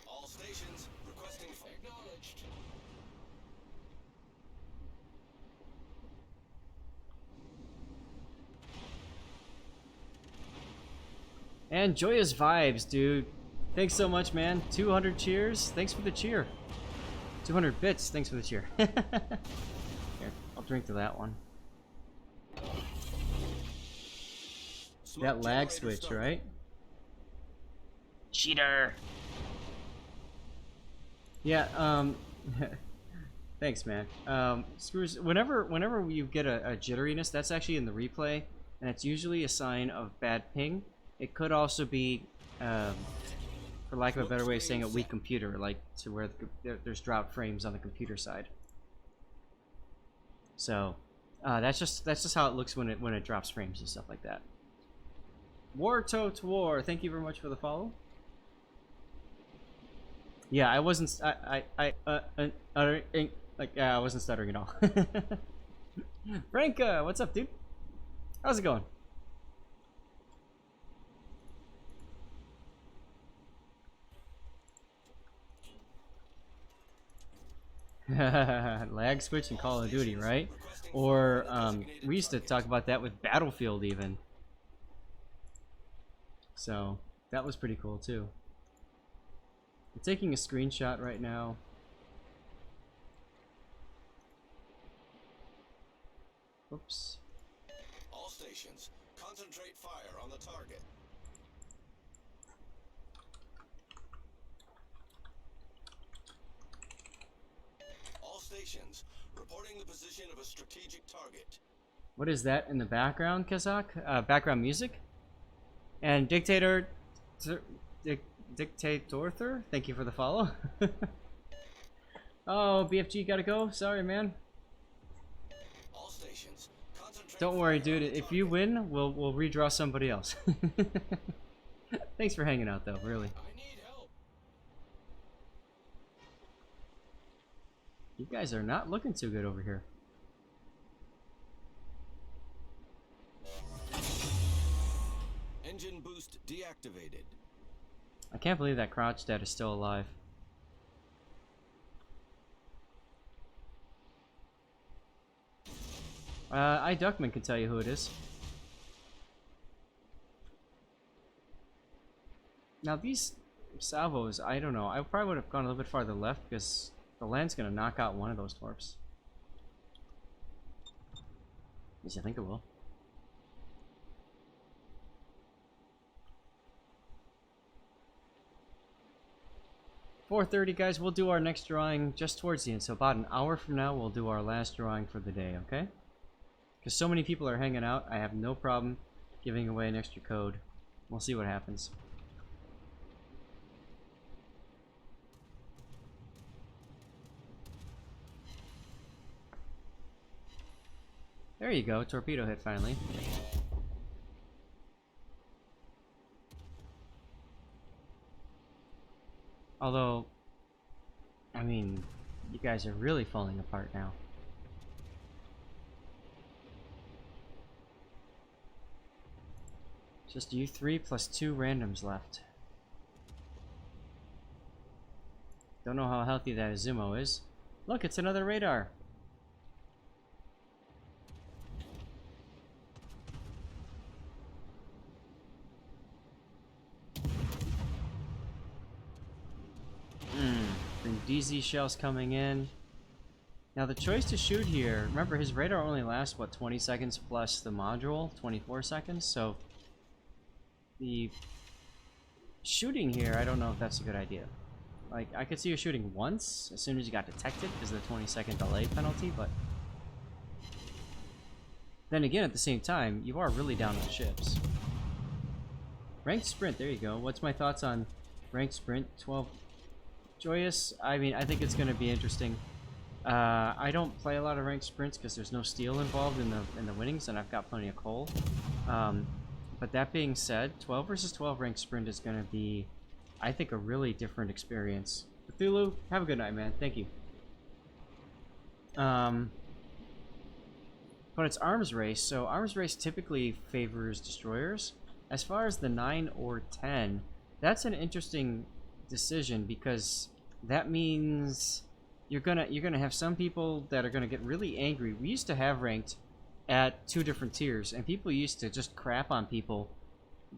All stations requesting acknowledged. And joyous vibes, dude. Thanks so much, man. 200 cheers. Thanks for the cheer. 200 bits. Thanks for the cheer. Here, I'll drink to that one. That lag switch, right? Cheater. Yeah. Thanks, man. Screws. Whenever you get a jitteriness, that's actually in the replay, and it's usually a sign of bad ping. it could also be, for lack of a better way of saying, a weak computer, like to where there's drop frames on the computer side. So that's just how it looks when it drops frames and stuff like that. War Totes War, thank you very much for the follow. Yeah, I wasn't I wasn't stuttering at all. Franka, what's up, dude? How's it going? Lag switch in Call of Duty, right? Or we used to talk about that with Battlefield even. So that was pretty cool too. I'm taking a screenshot right now. Oops. All stations, concentrate fire on the target. All stations, reporting the position of a strategic target. What is that in the background, Kazak? Background music? And Dictator... Dictatorther? Thank you for the follow. Oh, BFG gotta go? Sorry, man. All stations, concentrate. Don't worry, dude. If you win, we'll redraw somebody else. Thanks for hanging out, though, really. I need help. You guys are not looking too good over here. Engine boost deactivated. I can't believe that Crouchstead is still alive. Duckman can tell you who it is. Now these salvos, I don't know. I probably would have gone a little bit farther left because the land's gonna knock out one of those torps. At least I think it will. .30, guys. We'll do our next drawing just towards the end. So about an hour from now, we'll do our last drawing for the day, okay? Because so many people are hanging out, I have no problem giving away an extra code. We'll see what happens. There you go. Torpedo hit finally. Although, I mean, you guys are really falling apart now. Just you three plus 2 randoms left. Don't know how healthy that Izumo is. Look, it's another radar. DZ shells coming in. Now the choice to shoot here, remember his radar only lasts, what, 20 seconds plus the module, 24 seconds, so the shooting here, I don't know if that's a good idea. Like, I could see you shooting once as soon as you got detected because of the 20-second delay penalty, but then again, at the same time, you are really down on ships. Ranked sprint, there you go. What's my thoughts on ranked sprint? 12 Joyous. I mean, I think it's going to be interesting. I don't play a lot of ranked sprints because there's no steel involved in the winnings, and I've got plenty of coal. But that being said, 12 versus 12 ranked sprint is going to be, I think, a really different experience. Cthulhu, have a good night, man. Thank you. But it's arms race, so arms race typically favors destroyers. As far as the 9 or 10, that's an interesting decision because that means you're gonna have some people that are gonna get really angry. We used to have ranked at 2 different tiers, and people used to just crap on people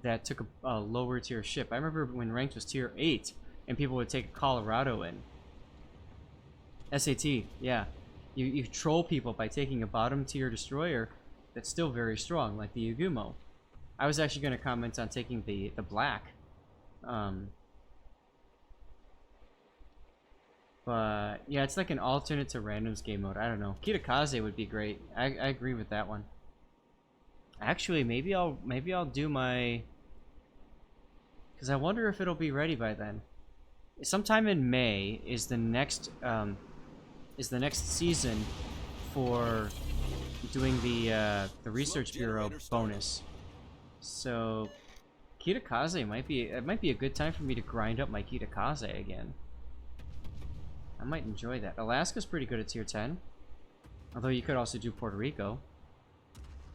that took a lower tier ship. I remember when ranked was tier 8, and people would take Colorado in. SAT, yeah. You troll people by taking a bottom tier destroyer that's still very strong, like the Yagumo. I was actually going to comment on taking the black. But yeah, it's like an alternate to randoms game mode. I don't know. Shimakaze would be great. I agree with that one. Actually, maybe I'll do my Because I wonder if it'll be ready by then. Sometime in May is the next season for doing the Research Bureau bonus. So Kitakaze might be a good time for me to grind up my Kitakaze again. I might enjoy that. Alaska's pretty good at tier 10. Although you could also do Puerto Rico.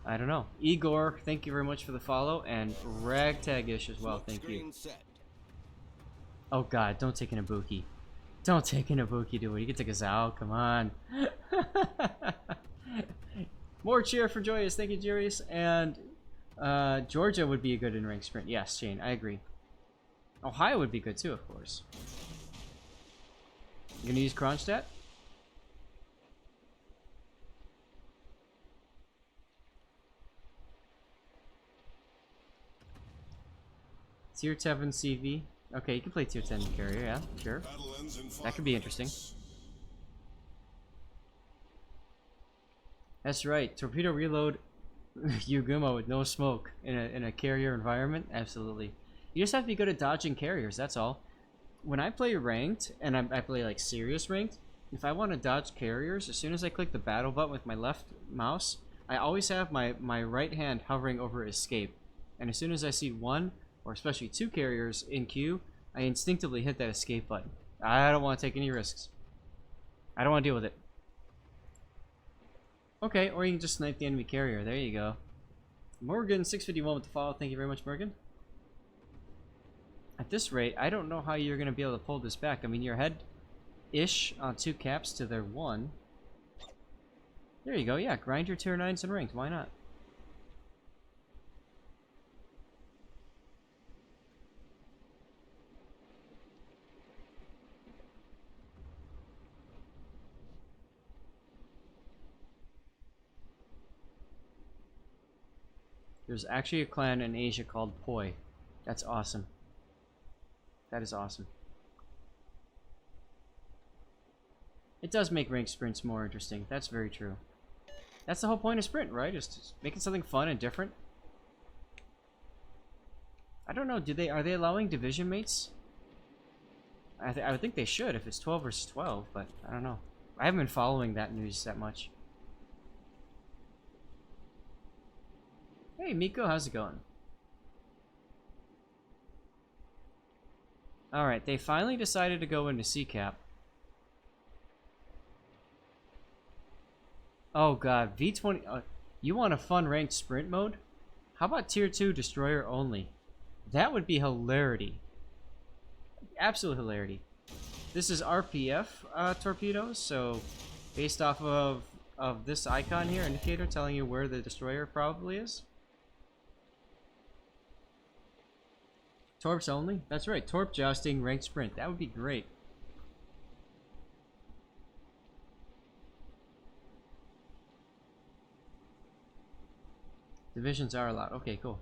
I don't know. Igor, thank you very much for the follow, and Ragtagish as well, thank you. Oh god, don't take an Ibuki. Don't take an Ibuki, dude. You can take a Zao, come on. More cheer for Joyous, thank you, Joyous. And Georgia would be a good in-rank sprint. Yes, Shane, I agree. Ohio would be good too, of course. You gonna use Kronstadt? Tier 7 CV. Okay, you can play tier 10 carrier, yeah, sure. That could be interesting. That's right. Torpedo reload Yuguma with no smoke in a carrier environment. Absolutely. You just have to be good at dodging carriers. That's all. When I play ranked and I play like serious ranked, if I want to dodge carriers, as soon as I click the battle button with my left mouse, I always have my right hand hovering over escape. And as soon as I see one or especially two carriers in queue, I instinctively hit that escape button. I don't want to take any risks. I don't want to deal with it. Okay, or you can just snipe the enemy carrier. There you go. Morgan 651 with the follow. Thank you very much, Morgan. At this rate, I don't know how you're going to be able to pull this back. I mean, you're ahead-ish on 2 caps to their 1. There you go. Yeah, grind your tier 9s and ranked. Why not? There's actually a clan in Asia called Poi. That's awesome. That is awesome. It does make ranked sprints more interesting. That's very true. That's the whole point of sprint, right? Is just making something fun and different. I don't know. Are they allowing division mates? I would think they should if it's 12 versus 12, but I don't know. I haven't been following that news that much. Hey Miko, how's it going? Alright, they finally decided to go into C-Cap. Oh god, V20... you want a fun ranked sprint mode? How about tier 2 destroyer only? That would be hilarity. Absolute hilarity. This is RPF torpedoes, so based off of this icon here, indicator telling you where the destroyer probably is. Torps only? That's right, Torp jousting ranked sprint. That would be great. Divisions are allowed. Okay, cool.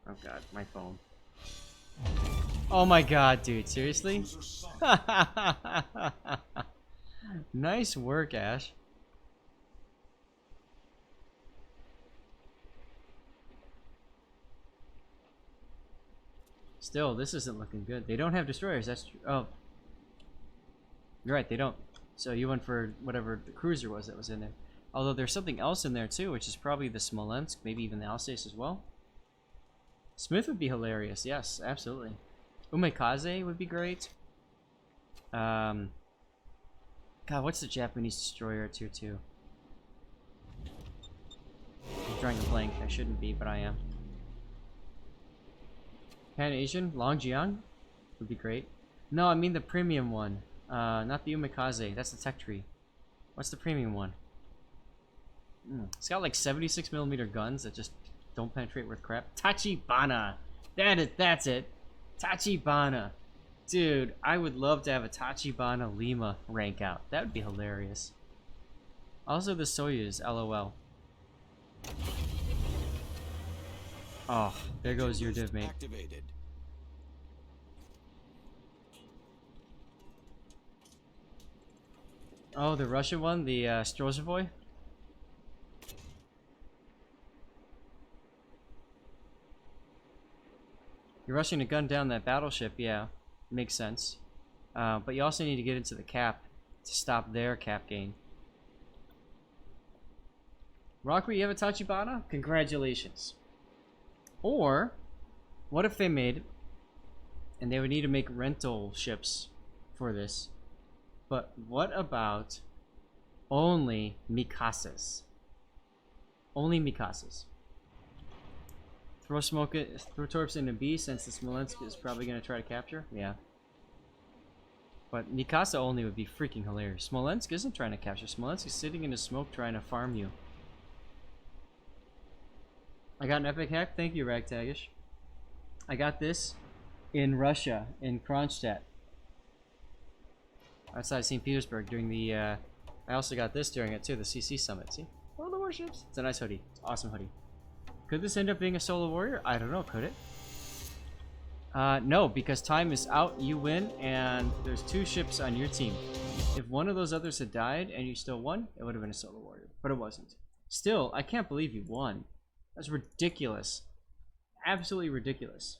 Oh god, my phone. Oh my god, dude, seriously? Nice work, Ash. Still, this isn't looking good. They don't have destroyers, that's true. Oh. You're right, they don't. So you went for whatever the cruiser was that was in there. Although there's something else in there too, which is probably the Smolensk, maybe even the Alsace as well. Smith would be hilarious, yes, absolutely. Umekaze would be great. God, what's the Japanese destroyer at tier 2? I'm drawing a blank. I shouldn't be, but I am. Pan-Asian? Longjiang? Would be great. No, I mean the premium one. Not the Umekaze. That's the tech tree. What's the premium one? It's got like 76mm guns that just don't penetrate worth crap. Tachibana! That's it! Tachibana! Dude, I would love to have a Tachibana Lima rank out. That would be hilarious. Also the Soyuz, LOL. Oh, there goes your div mate. Activated. Oh, the Russian one, the Strozovoy? You're rushing to gun down that battleship, yeah. Makes sense. But you also need to get into the cap to stop their cap gain. Rockery, you have a Tachibana? Congratulations. Or, what if they made, and they would need to make rental ships for this, but what about only Mikases? Only Mikases. Throw torps into B since the Smolensk is probably going to try to capture? Yeah. But Mikasa only would be freaking hilarious. Smolensk isn't trying to capture. Smolensk is sitting in the smoke trying to farm you. I got an epic hack. Thank you, Ragtagish. I got this in Russia, in Kronstadt. Outside St. Petersburg during the, I also got this during it too, the CC Summit. See? All the warships. It's a nice hoodie. It's an awesome hoodie. Could this end up being a solo warrior? I don't know. Could it? No, because time is out. You win, and there's 2 ships on your team. If one of those others had died and you still won, it would have been a solo warrior. But it wasn't. Still, I can't believe you won. That's ridiculous. Absolutely ridiculous.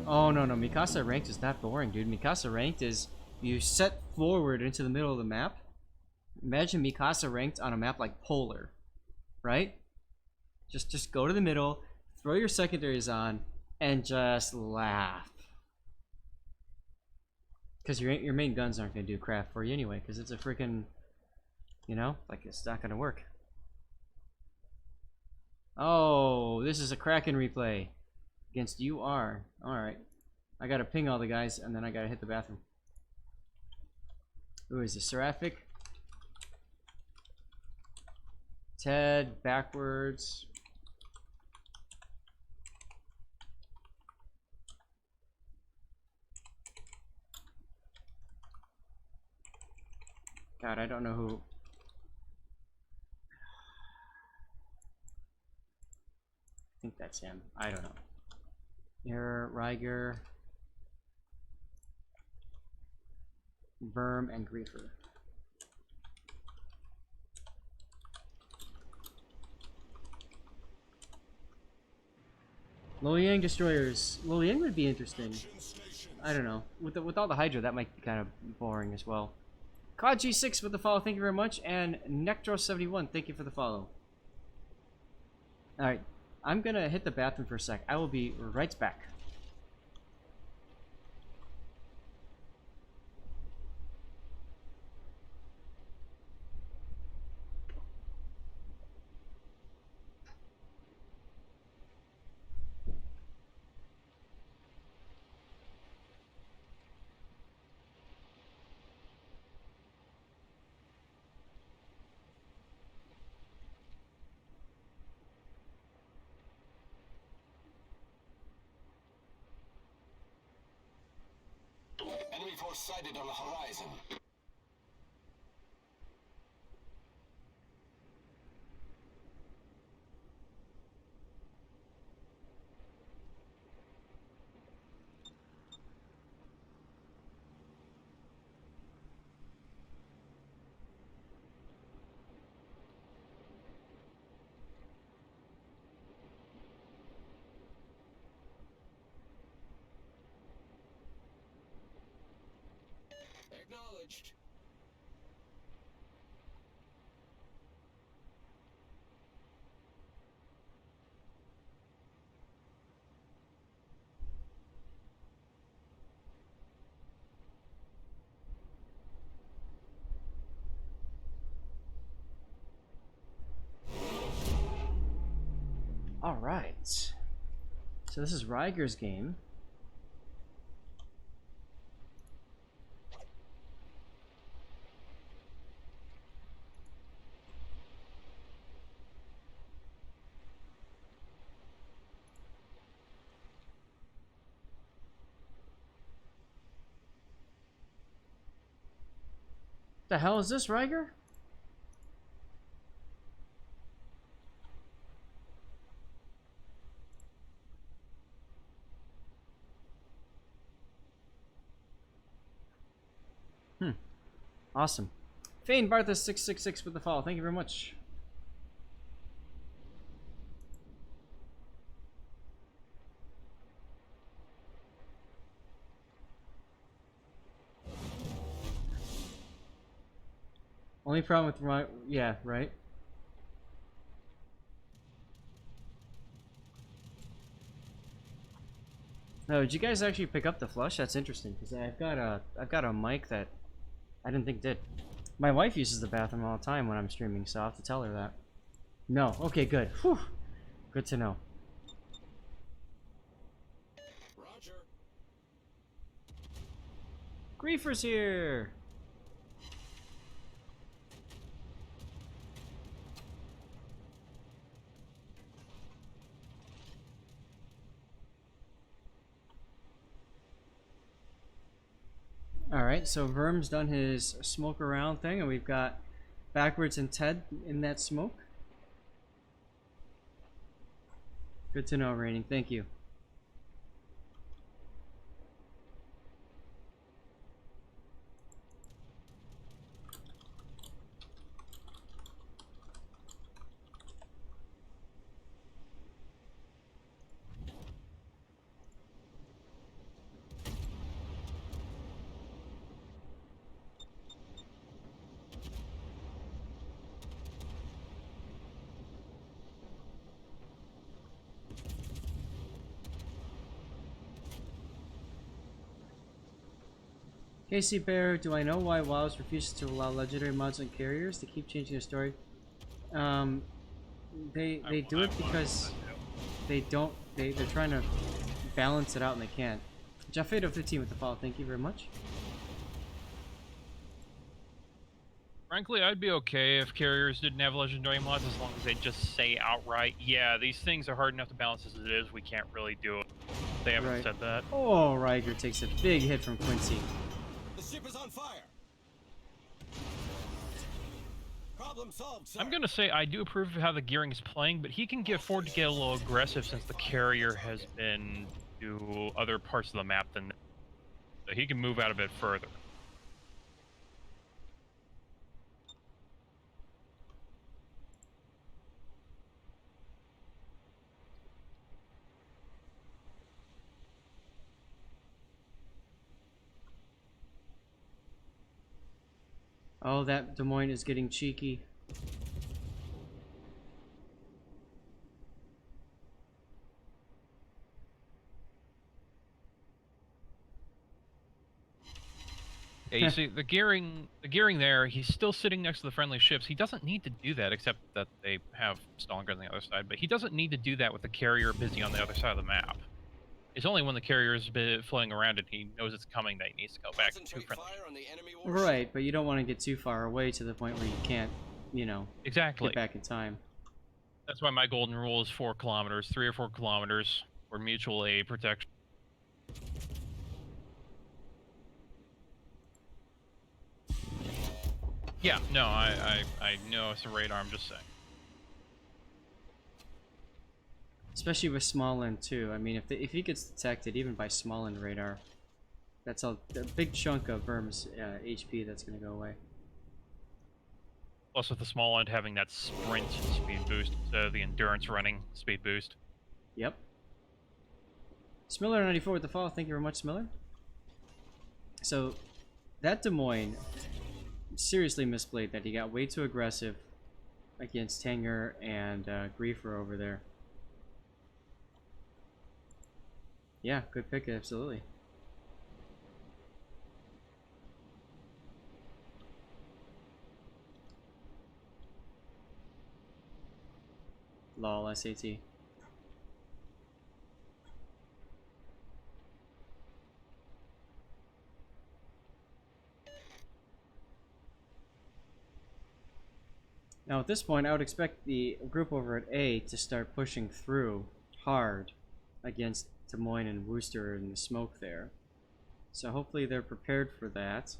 Oh, no, no. Mikasa ranked is not boring, dude. Mikasa ranked is you set forward into the middle of the map. Imagine Mikasa ranked on a map like Polar. Right? Just go to the middle, throw your secondaries on, and just laugh. Because your main guns aren't going to do crap for you anyway, because it's a freaking, you know, like it's not going to work. Oh, this is a Kraken replay against UR. Alright. I got to ping all the guys, and then I got to hit the bathroom. Who is this? Seraphic? Ted, backwards. God, I don't know who. I think that's him. I don't know. Here, Riger, Verm, and Griefer. Loyang destroyers. Loyang would be interesting. I don't know. With all the Hydra, that might be kind of boring as well. COD-G6 with the follow, thank you very much. And Nectro71, thank you for the follow. Alright, I'm gonna hit the bathroom for a sec. I will be right back. Enemy force sighted on the horizon. Acknowledged. Alright. So this is Riger's game. The hell is this, Riger? Awesome. Fane Barthas 666 with the follow. Thank you very much. Only problem with my... Yeah, right? No, did you guys actually pick up the flush? That's interesting, because I've got a mic that I didn't think did. My wife uses the bathroom all the time when I'm streaming, so I'll have to tell her that. No. Okay, good. Whew. Good to know. Roger. Griefer's here! Alright, so Verm's done his smoke around thing, and we've got Backwards and Ted in that smoke. Good to know, Raining. Thank you. Casey Bear, do I know why WoW's refuses to allow legendary mods on carriers to keep changing their story? They do it because they're trying to balance it out and they can't. Jeffado15 with the follow, thank you very much. Frankly, I'd be okay if carriers didn't have legendary mods as long as they just say outright, yeah, these things are hard enough to balance as it is, we can't really do it. They haven't Right. said that. Oh, Riker takes a big hit from Quincy. The ship is on fire. Problem solved, sir. I'm gonna say I do approve of how the gearing is playing, but he can afford to get a little aggressive since the carrier has been to other parts of the map than so he can move out a bit further. Oh, that Des Moines is getting cheeky. Yeah, you see, the gearing there, he's still sitting next to the friendly ships. He doesn't need to do that, except that they have Stalingrad on the other side, but he doesn't need to do that with the carrier busy on the other side of the map. It's only when the carrier is floating around and he knows it's coming that he needs to go back to Concentrate friendly. fire on the enemy warship. Right, but you don't want to get too far away to the point where you can't, you know, Exactly. get back in time. That's why my golden rule is 4 kilometers, 3 or 4 kilometers for mutual aid protection. Yeah, no, I know it's a radar, I'm just saying. Especially with Smolensk too. I mean, if he gets detected, even by Smolensk radar, that's a big chunk of Verm's HP that's going to go away. Plus with the small end having that sprint speed boost instead of the endurance running speed boost. Yep. Smiller94 with the follow. Thank you very much, Smiller. So, that Des Moines seriously misplayed that. He got way too aggressive against Tanger and Griefer over there. Yeah, good pick, absolutely. Lol, SAT. Now at this point, I would expect the group over at A to start pushing through hard against Des Moines and Worcester and the smoke there. So hopefully they're prepared for that.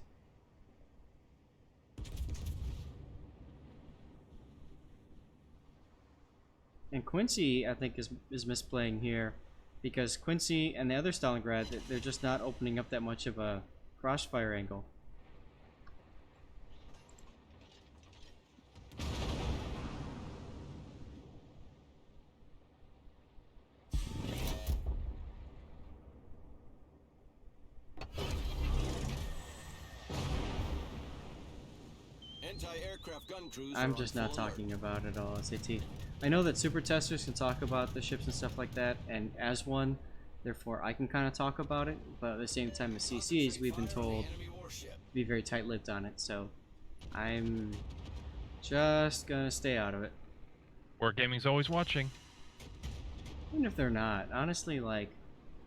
And Quincy, I think, is misplaying here because Quincy and the other Stalingrad, they're just not opening up that much of a crossfire angle. Anti-aircraft gun crews I'm are just on not full alert. talking about it all, SAT. I know that super testers can talk about the ships and stuff like that, and as one, therefore I can kind of talk about it, but at the same time as CCs, we've been told to be very tight-lipped on it, so I'm just gonna stay out of it. Wargaming's always watching. Even if they're not, honestly, like,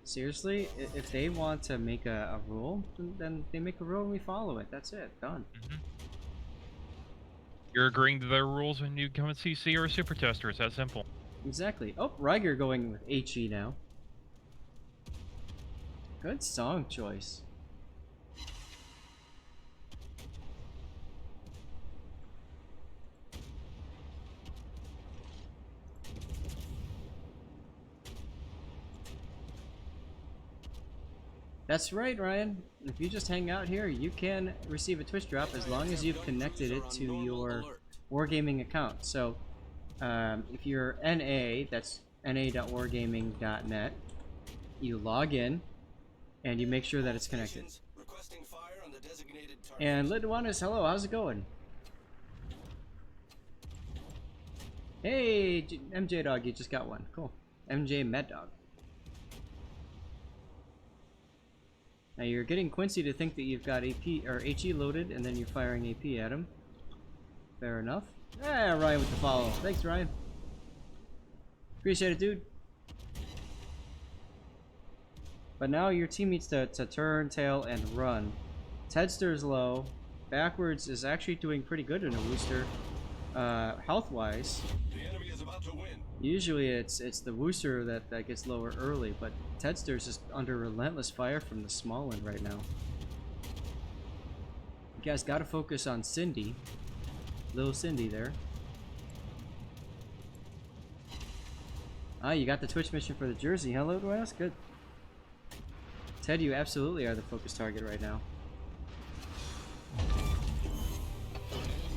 seriously, if they want to make a rule, then they make a rule and we follow it. That's it. Done. You're agreeing to their rules when you become a CC or a super tester. It's that simple. Exactly. Oh, Riger going with HE now. Good song choice. That's right, Ryan. If you just hang out here, you can receive a Twitch drop as long as you've connected it to your Wargaming account. So, if you're NA, that's na.wargaming.net, you log in, and you make sure that it's connected. And Lidwanis, hello, how's it going? Hey, MJ Dog, you just got one. Cool. MJ Mad Dog. Now you're getting Quincy to think that you've got AP or HE loaded, and then you're firing AP at him. Fair enough. Ah, Ryan with the follow. Thanks, Ryan. Appreciate it, dude. But now your team needs to turn, tail, and run. Tedster's low. Backwards is actually doing pretty good in a Wooster, health-wise. The enemy is about to win. Usually it's the Wooster that gets lower early, but Tedster's just under relentless fire from the Smolensk right now. You guys gotta focus on Cindy. Little Cindy there. Ah, you got the Twitch mission for the jersey. Hello, Dwayne. Good. Ted, you absolutely are the focus target right now.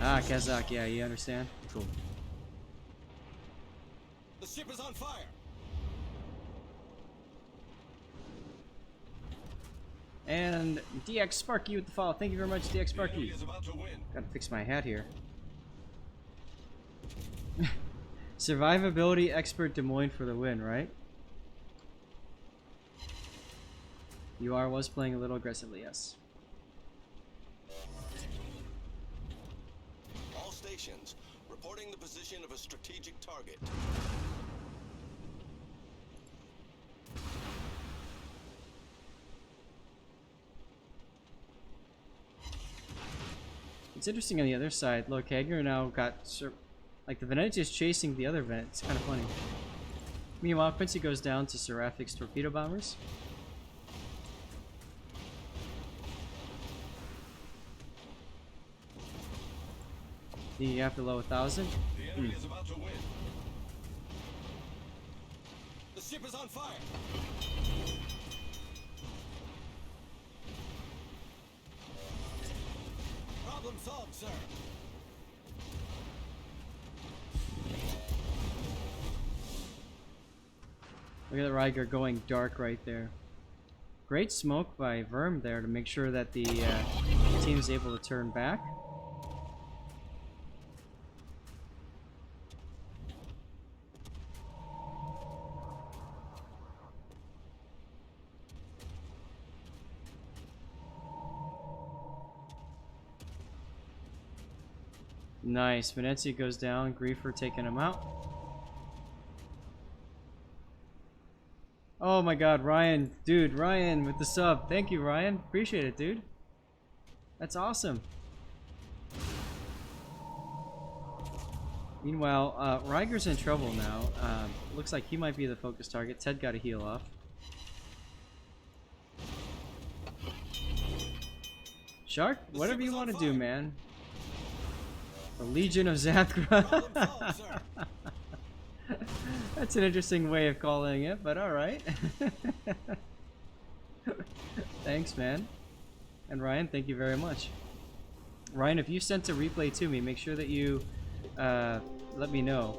Ah, Kazakh, yeah, you understand? Cool. The ship is on fire. And DX Sparky with the follow. Thank you very much, DX The enemy Sparky. is about to win. Gotta fix my hat here. Survivability expert Des Moines for the win, right? Was playing a little aggressively, yes. All stations reporting the position of a strategic target. It's interesting on the other side. Look, Hager now got like the Venetia's chasing the other Venet. It's kind of funny. Meanwhile, Quincy goes down to Seraphic's torpedo bombers. You have to low 1,000. The enemy is about to win. The ship is on fire. Problem solved, sir. Look at the Riger going dark right there. Great smoke by Verm there to make sure that the team is able to turn back. Nice. Venezia goes down. Griefer taking him out. Oh my god, Ryan. Dude, Ryan with the sub. Thank you, Ryan. Appreciate it, dude. That's awesome. Meanwhile, Riger's in trouble now. Looks like he might be the focus target. Ted got a heal off. Shark, whatever you want to do, man. The Legion of Zathra. That's an interesting way of calling it, but alright. Thanks, man. And Ryan, thank you very much. Ryan, if you sent a replay to me, make sure that you let me know.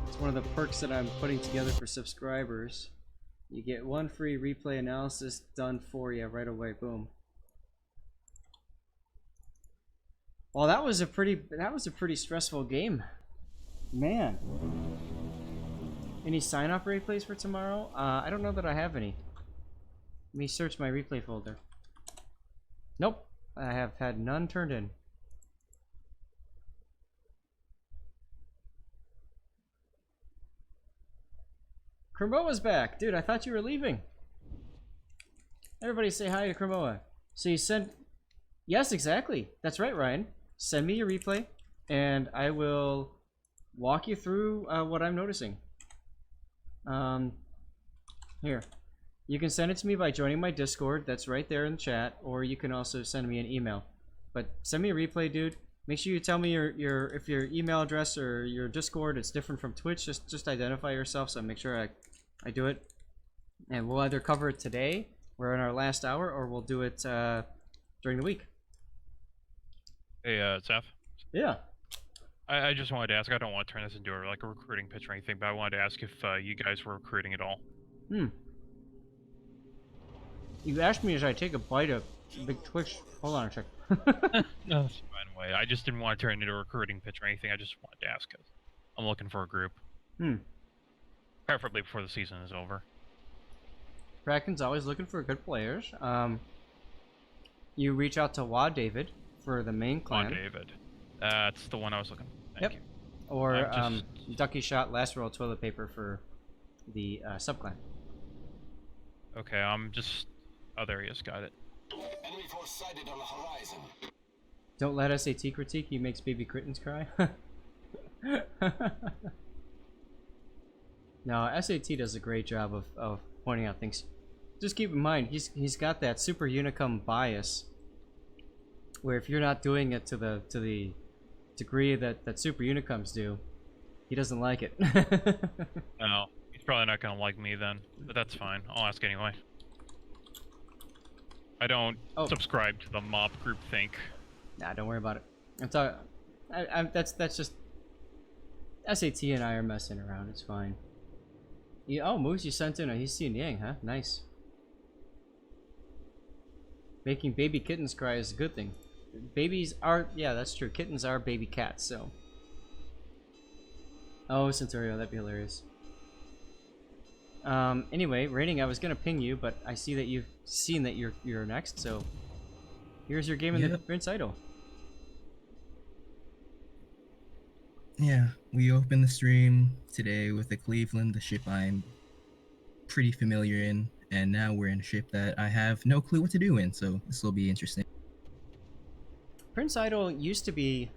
It's one of the perks that I'm putting together for subscribers. You get one free replay analysis done for you right away. Boom. Well, that was a pretty stressful game, man. Any sign-up replays for tomorrow? I don't know that I have any. Let me search my replay folder. Nope, I have had none turned in. Kremoa's back, dude. I thought you were leaving. Everybody say hi to Kremoa. So you sent... Yes, exactly. That's right, Ryan. Send me your replay, and I will walk you through what I'm noticing. Here. You can send it to me by joining my Discord. That's right there in the chat, or you can also send me an email. But send me a replay, dude. Make sure you tell me if your email address or your Discord is different from Twitch. Just identify yourself, so make sure I do it. And we'll either cover it today, we're in our last hour, or we'll do it during the week. Hey, Seth. Yeah. I just wanted to ask. I don't want to turn this into a recruiting pitch or anything, but I wanted to ask if you guys were recruiting at all. You asked me as I take a bite of Big Twitch. Hold on a sec. No, that's fine. Way. I just didn't want to turn it into a recruiting pitch or anything. I just wanted to ask. I'm looking for a group. Preferably before the season is over. Kraken's always looking for good players. You reach out to Wa David for the main clan. Wa David. That's the one I was looking for. Thank you. Or Ducky Shot Last Roll Toilet Paper for the subclan. Okay, I'm just... Oh, there he is. Got it. Enemy force sighted on the horizon. Don't let SAT critique. He makes baby kittens cry. No, SAT does a great job of pointing out things. Just keep in mind, he's got that super unicum bias, where if you're not doing it to the degree that super unicums do, he doesn't like it. No, he's probably not gonna like me then, but that's fine. I'll ask anyway. I don't subscribe to the mob group think. Nah, don't worry about it. That's just SAT and I are messing around. It's fine. Moose, you sent in a Hsienyang, huh? Nice. Making baby kittens cry is a good thing. Babies are, yeah, that's true. Kittens are baby cats, so. Oh, Centurio, that'd be hilarious. Anyway, Raining, I was gonna ping you, but I see that you've seen that you're next, so here's your game in the Prince Idol. Yeah, we opened the stream today with the Cleveland, the ship I'm pretty familiar in, and now we're in a ship that I have no clue what to do in, so this will be interesting. Prince Idol used to be,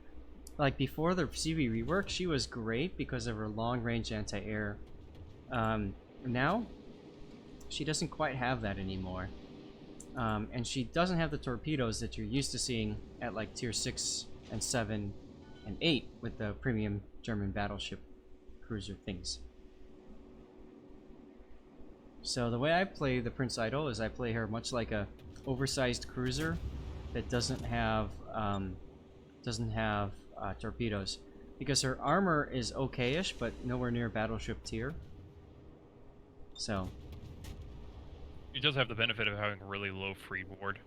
like, before the CB rework, she was great because of her long-range anti-air. Now, she doesn't quite have that anymore. And she doesn't have the torpedoes that you're used to seeing at, like, tier 6 and 7 and 8 with the premium German battleship cruiser things. So the way I play the Prince Idol is I play her much like a oversized cruiser that doesn't have torpedoes, because her armor is okay-ish, but nowhere near battleship tier. So It does have the benefit of having a really low freeboard.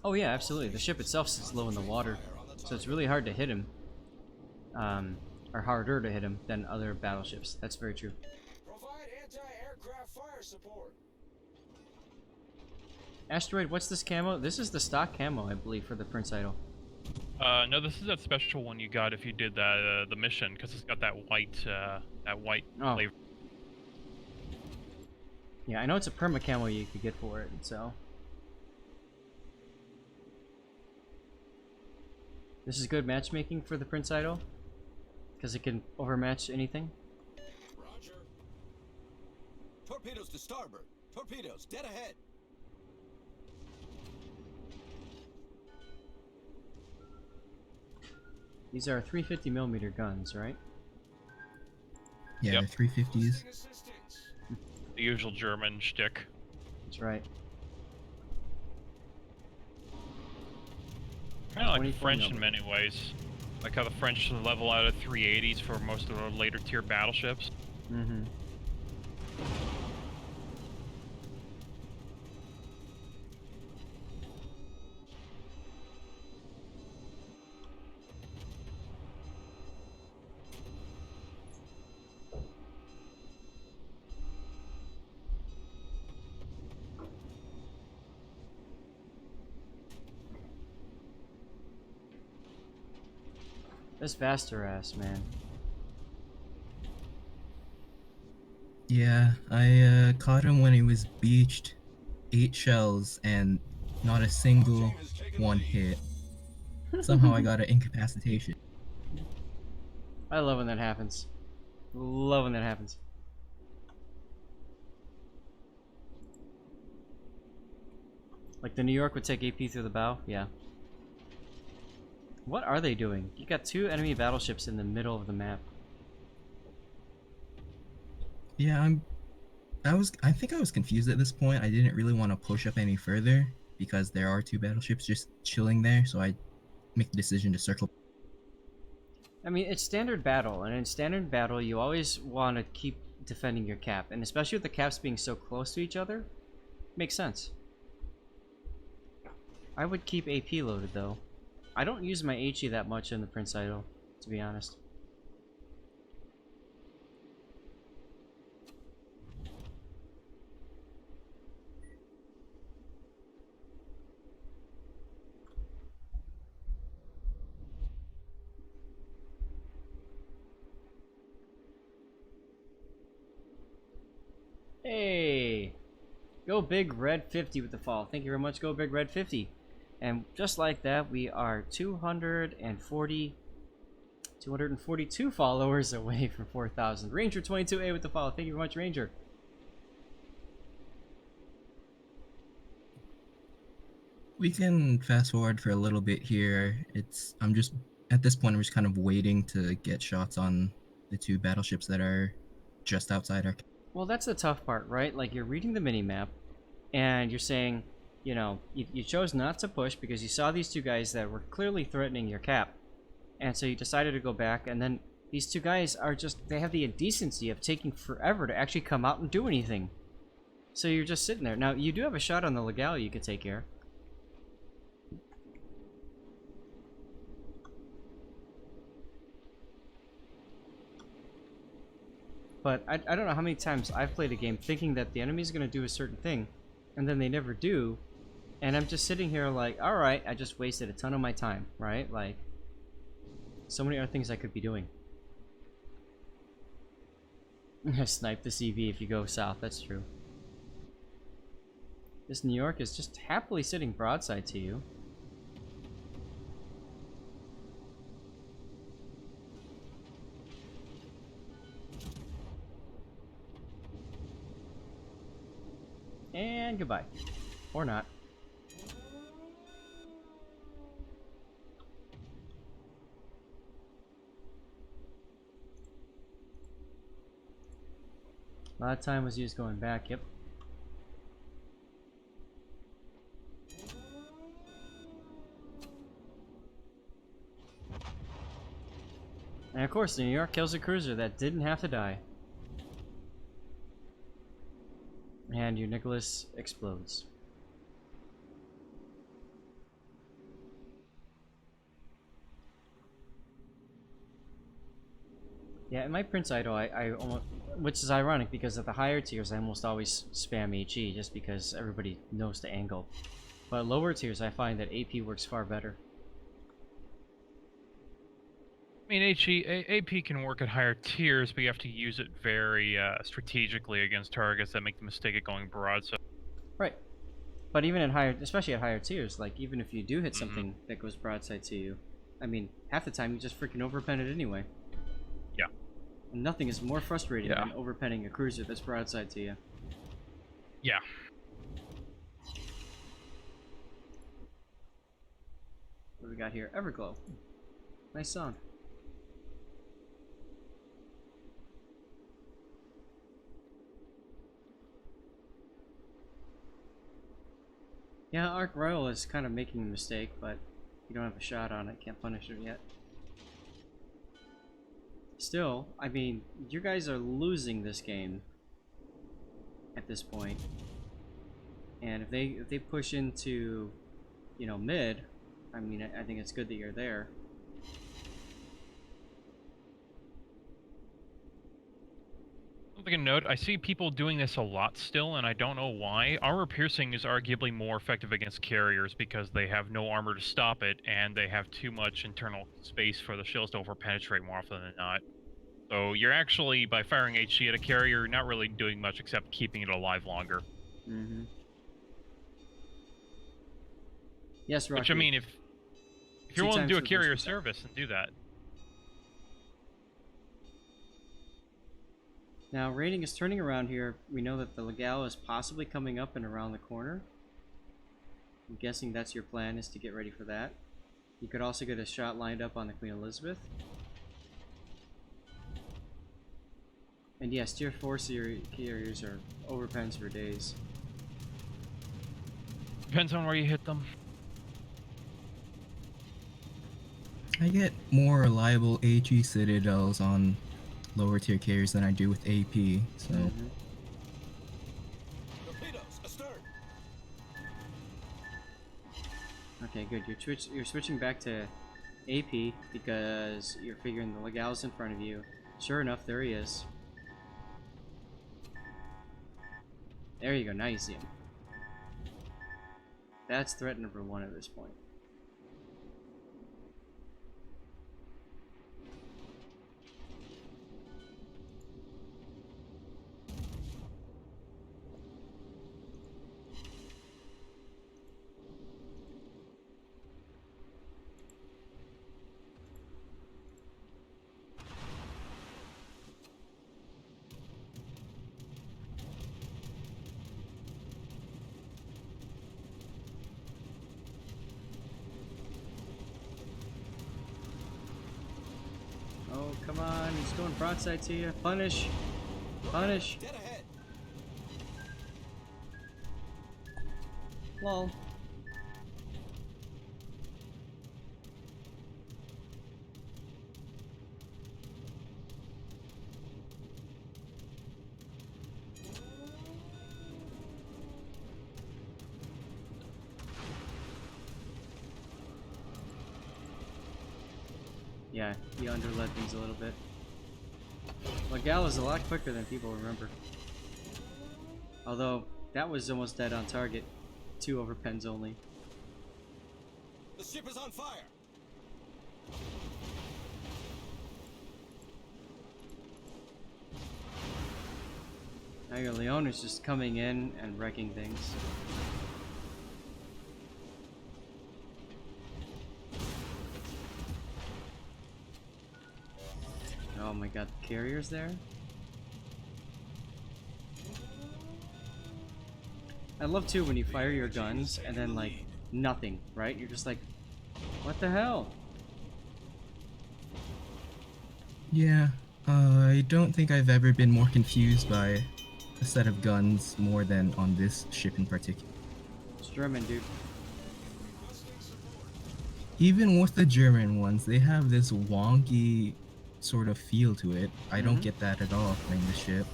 oh yeah, absolutely. The ship itself sits low in the water, so it's really hard to hit him, or harder to hit him than other battleships. That's very true. Provide anti-aircraft fire support. Asteroid, what's this camo? This is the stock camo, I believe, for the Prince Idol. No, this is that special one you got if you did that the mission, because it's got that white flavor. Yeah, I know it's a perma camo you could get for it, so. This is good matchmaking for the Prince Idol, because it can overmatch anything. Roger. Torpedoes to starboard. Torpedoes dead ahead. These are 350mm guns, right? Yeah, Yep. they're 350s. The usual German shtick. That's right. Kind of like 24 French in mm. many ways. Like how the French level out at 380s for most of the later tier battleships. Mm-hmm. This Vaster ass, man. Yeah, I caught him when he was beached. 8 shells and not a single one hit. Somehow I got an incapacitation. I love when that happens. Love when that happens. Like the New York would take AP through the bow? Yeah. What are they doing? You got 2 enemy battleships in the middle of the map. Yeah, I think I was confused at this point. I didn't really want to push up any further because there are 2 battleships just chilling there, so I make the decision to circle. I mean, it's standard battle, and in standard battle, you always want to keep defending your cap, and especially with the caps being so close to each other, makes sense. I would keep AP loaded, though. I don't use my HE that much in the Prince Idol, to be honest. Hey! Go Big Red 50 with the fall. Thank you very much, Go Big Red 50. And just like that, we are 242 followers away from 4,000. Ranger 22A with the follow. Thank you very much, Ranger. We can fast forward for a little bit here. I'm just at this point I'm just kind of waiting to get shots on the 2 battleships that are just outside our. Well, that's the tough part, right? Like, you're reading the minimap, and you're saying, you know, you chose not to push because you saw these 2 guys that were clearly threatening your cap. And so you decided to go back, and then these 2 guys are just, they have the indecency of taking forever to actually come out and do anything. So you're just sitting there. Now, you do have a shot on the Legale you could take here. But I don't know how many times I've played a game thinking that the enemy's going to do a certain thing, and then they never do, and I'm just sitting here like, alright, I just wasted a ton of my time, right? Like, so many other things I could be doing. Snipe the CB if you go south, that's true. This New York is just happily sitting broadside to you. And goodbye. Or not. A lot of time was used going back, yep. And of course, the New York kills a cruiser that didn't have to die. And your Nicholas explodes. Yeah, in my Prince Idol, I almost, which is ironic because at the higher tiers I almost always spam HE just because everybody knows the angle. But at lower tiers I find that AP works far better. I mean, AP can work at higher tiers, but you have to use it very strategically against targets that make the mistake of going broadside. Right. But even at higher, especially at higher tiers, like even if you do hit something that goes broadside to you, I mean, half the time you just freaking overpen it anyway. Yeah. And nothing is more frustrating than overpenning a cruiser that's broadside to you. Yeah. What do we got here? Everglow. Nice song. Yeah, Ark Royal is kind of making a mistake, but you don't have a shot on it. Can't punish it yet. Still, I mean, you guys are losing this game at this point. And if they push into, you know, mid, I mean, I think it's good that you're there. I don't significant note, I see people doing this a lot still, and I don't know why. Armor piercing is arguably more effective against carriers because they have no armor to stop it, and they have too much internal space for the shells to overpenetrate more often than not. So you're actually, by firing HE at a carrier, not really doing much except keeping it alive longer. Mm-hmm. Yes, Rocky. Which, I mean, if you're willing to do a carrier service, then do that. Now, rating is turning around here. We know that the Legale is possibly coming up and around the corner. I'm guessing that's your plan, is to get ready for that. You could also get a shot lined up on the Queen Elizabeth. And yes, Tier 4 carriers are overpens for days. Depends on where you hit them. I get more reliable HE citadels on lower tier carriers than I do with AP, so... Torpedoes, astern. Okay, good. You're switching back to AP because you're figuring the Legale's in front of you. Sure enough, there he is. There you go, now you see him. That's threat number 1 at this point. Oh, come on, he's going broadside to you. Punish! Punish! Dead ahead. Lol. Yeah, he underled things a little bit. Legale is a lot quicker than people remember. Although, that was almost dead on target. 2 overpens only. The ship is on fire. Now your Leon is just coming in and wrecking things. Oh my god, the carrier's there? I love too when you fire your guns and then like nothing, right? You're just like, what the hell? Yeah, I don't think I've ever been more confused by a set of guns more than on this ship in particular. It's German, dude. Even with the German ones, they have this wonky sort of feel to it. I don't get that at all playing the ship.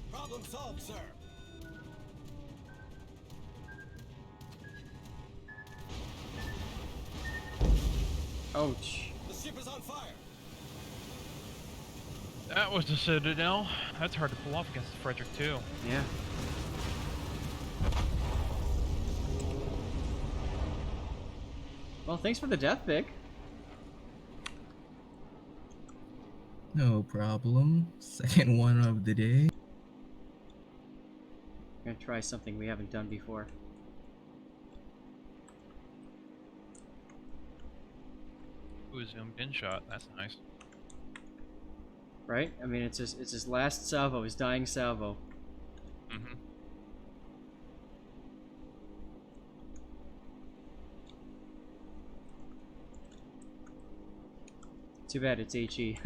Problem solved, sir. Ouch. The ship is on fire. That was the Citadel. That's hard to pull off against the Friedrich too. Yeah. Well, thanks for the death pick. No problem. Second one of the day. I'm gonna try something we haven't done before. Ooh, a zoomed in shot. That's nice. Right? I mean, it's his last salvo, his dying salvo. Mm-hmm. Too bad it's HE.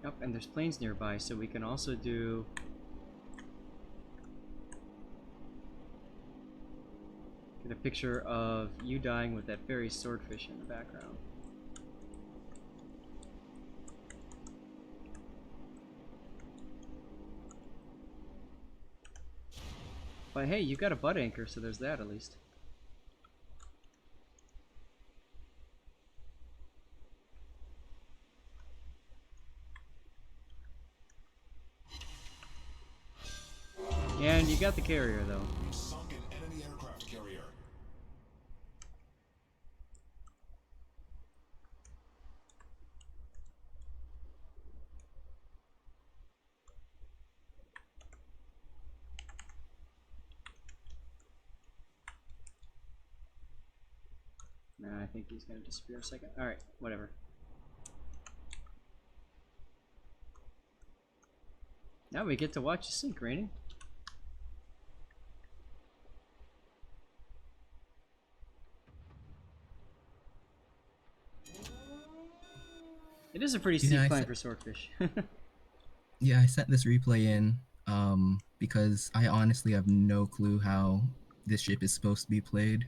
Yep, and there's planes nearby, so we can also do... Get a picture of you dying with that fairy swordfish in the background. But hey, you got a butt anchor, so there's that at least. And you got the carrier, though. Sunk an enemy aircraft carrier. Nah, I think he's gonna disappear a second. Alright, whatever. Now we get to watch the sink raining. It is a pretty steep climb for swordfish. Yeah, I sent this replay in because I honestly have no clue how this ship is supposed to be played.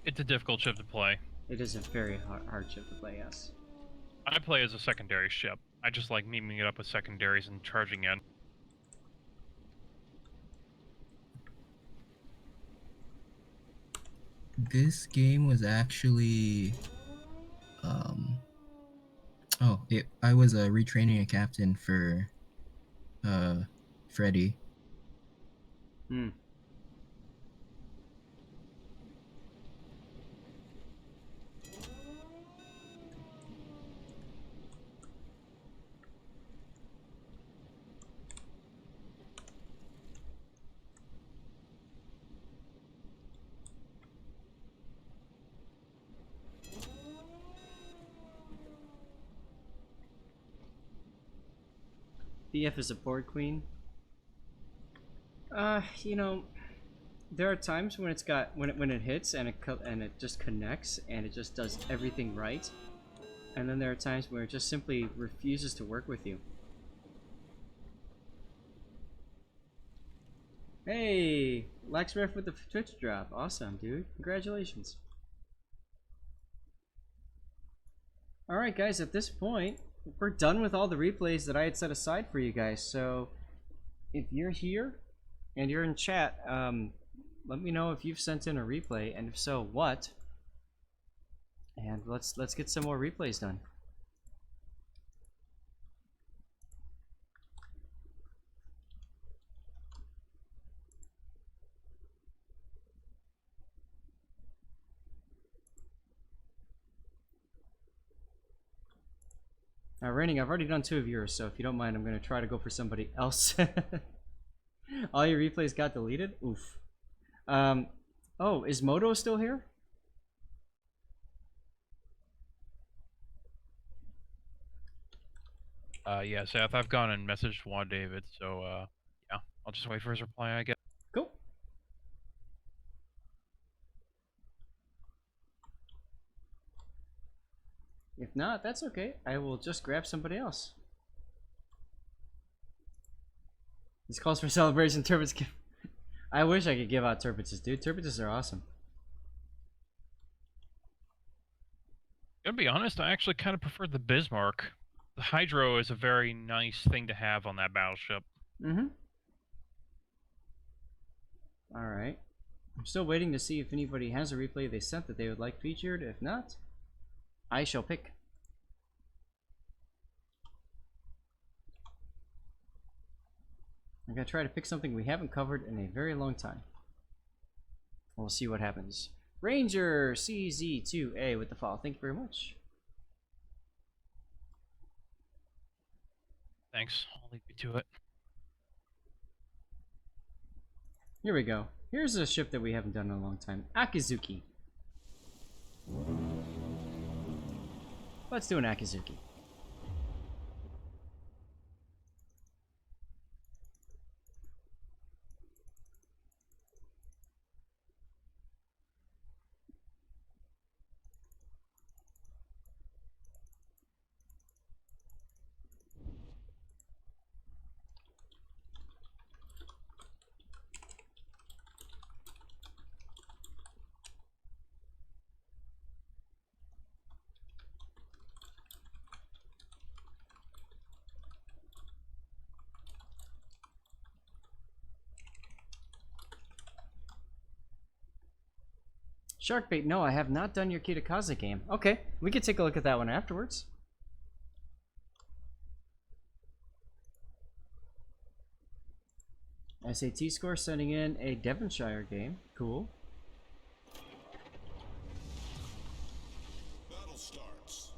It's a difficult ship to play. It is a very hard ship to play, yes. I play as a secondary ship. I just like memeing it up with secondaries and charging in. This game was actually I was retraining a captain for Freddy. Hmm. BF is a board queen. You know, there are times when when it hits and it just connects and it just does everything right, and then there are times where it just simply refuses to work with you. Hey, Laxref with the Twitch drop. Awesome, dude. Congratulations. Alright guys, at this point, we're done with all the replays that I had set aside for you guys. So, if you're here and you're in chat, let me know if you've sent in a replay, and if so, what. And let's get some more replays done. Now, Raining, I've already done 2 of yours, so if you don't mind, I'm going to try to go for somebody else. All your replays got deleted? Oof. Oh, is Moto still here? Yeah, Seth, I've gone and messaged Juan David, so, yeah, I'll just wait for his reply, I guess. Cool. If not, that's okay. I will just grab somebody else. This calls for celebration. Turbines. I wish I could give out turbices, dude. Turbices are awesome. To be honest, I actually kind of prefer the Bismarck. The Hydro is a very nice thing to have on that battleship. Mm-hmm. Alright. I'm still waiting to see if anybody has a replay they sent that they would like featured. If not, I shall pick. I'm gonna try to pick something we haven't covered in a very long time. We'll see what happens. Ranger CZ2A with the follow. Thank you very much. Thanks. I'll leave you to it. Here we go. Here's a ship that we haven't done in a long time. Akizuki. Let's do an Akizuki. Sharkbait, no, I have not done your Kitakaze game. Okay, we could take a look at that one afterwards. SAT score sending in a Devonshire game. Cool. Battle starts.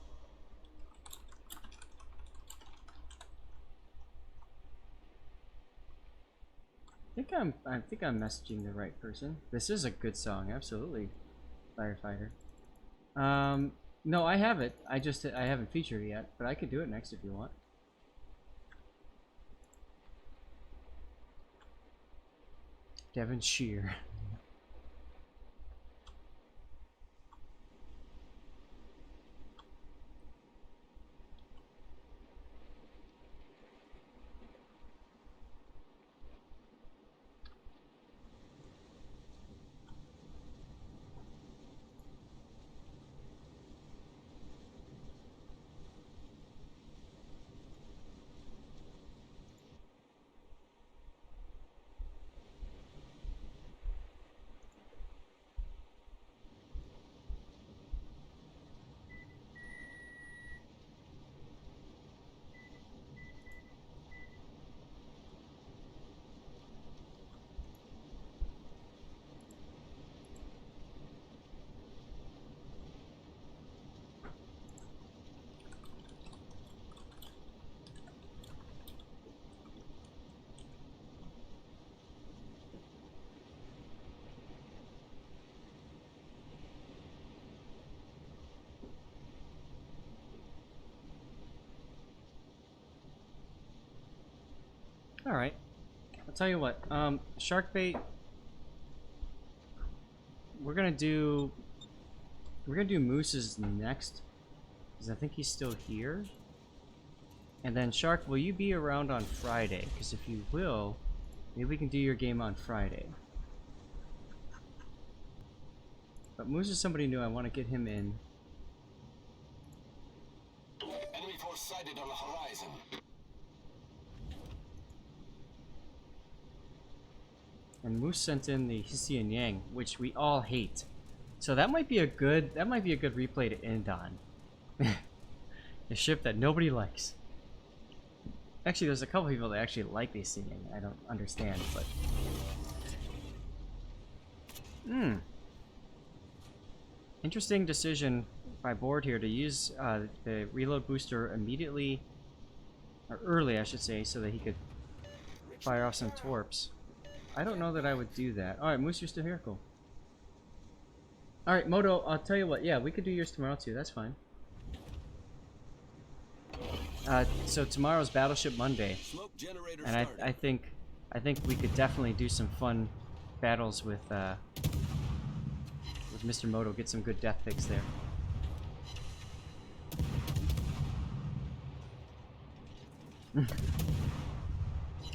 I think I'm messaging the right person. This is a good song, absolutely. Firefighter. No, I have it. I haven't featured it yet, but I could do it next if you want. Devonshire. Alright. I'll tell you what, Sharkbait, we're gonna do Moose's next, because I think he's still here. And then Shark, will you be around on Friday? Because if you will, maybe we can do your game on Friday. But Moose is somebody new, I want to get him in. Enemy force sighted on the horizon. And Moose sent in the Hsienyang, which we all hate. So that might be a good replay to end on. A ship that nobody likes. Actually, there's a couple people that actually like the Hsienyang. I don't understand, but interesting decision by board here to use the reload booster immediately, or early I should say, so that he could fire off some torps. I don't know that I would do that. Alright, Moose, you're still here? Cool. Alright, Moto, I'll tell you what. Yeah, we could do yours tomorrow too. That's fine. So tomorrow's Battleship Monday. And I think we could definitely do some fun battles with Mr. Moto. Get some good death picks there.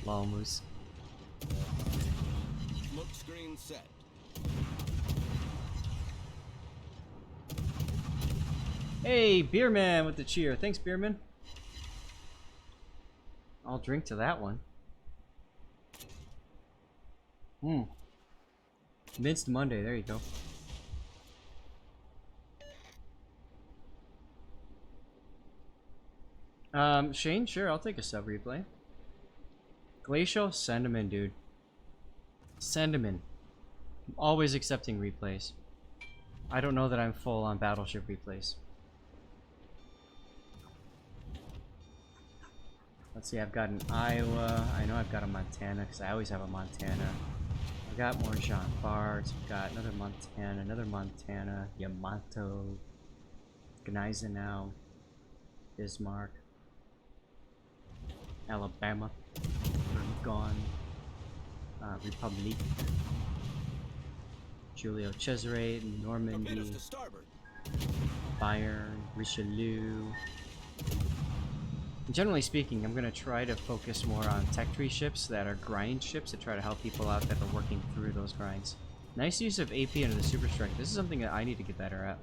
Lol, Moose. Smoke screen set. Hey, Beerman with the cheer. Thanks, Beerman. I'll drink to that one. Minced Monday, there you go. Shane, sure, I'll take a sub replay. Glacial, send him in, dude. Send him in. I'm always accepting replays. I don't know that I'm full on Battleship replays. Let's see, I've got an Iowa. I know I've got a Montana, because I always have a Montana. I've got more Jean Bart. I've got another Montana, Yamato, Gneisenau, Bismarck, Alabama, Gone, Republic, Giulio Cesare, Normandy, Bayern, Richelieu. Generally speaking, I'm going to try to focus more on tech tree ships that are grind ships to try to help people out that are working through those grinds. Nice use of AP into the Super Strike. This is something that I need to get better at.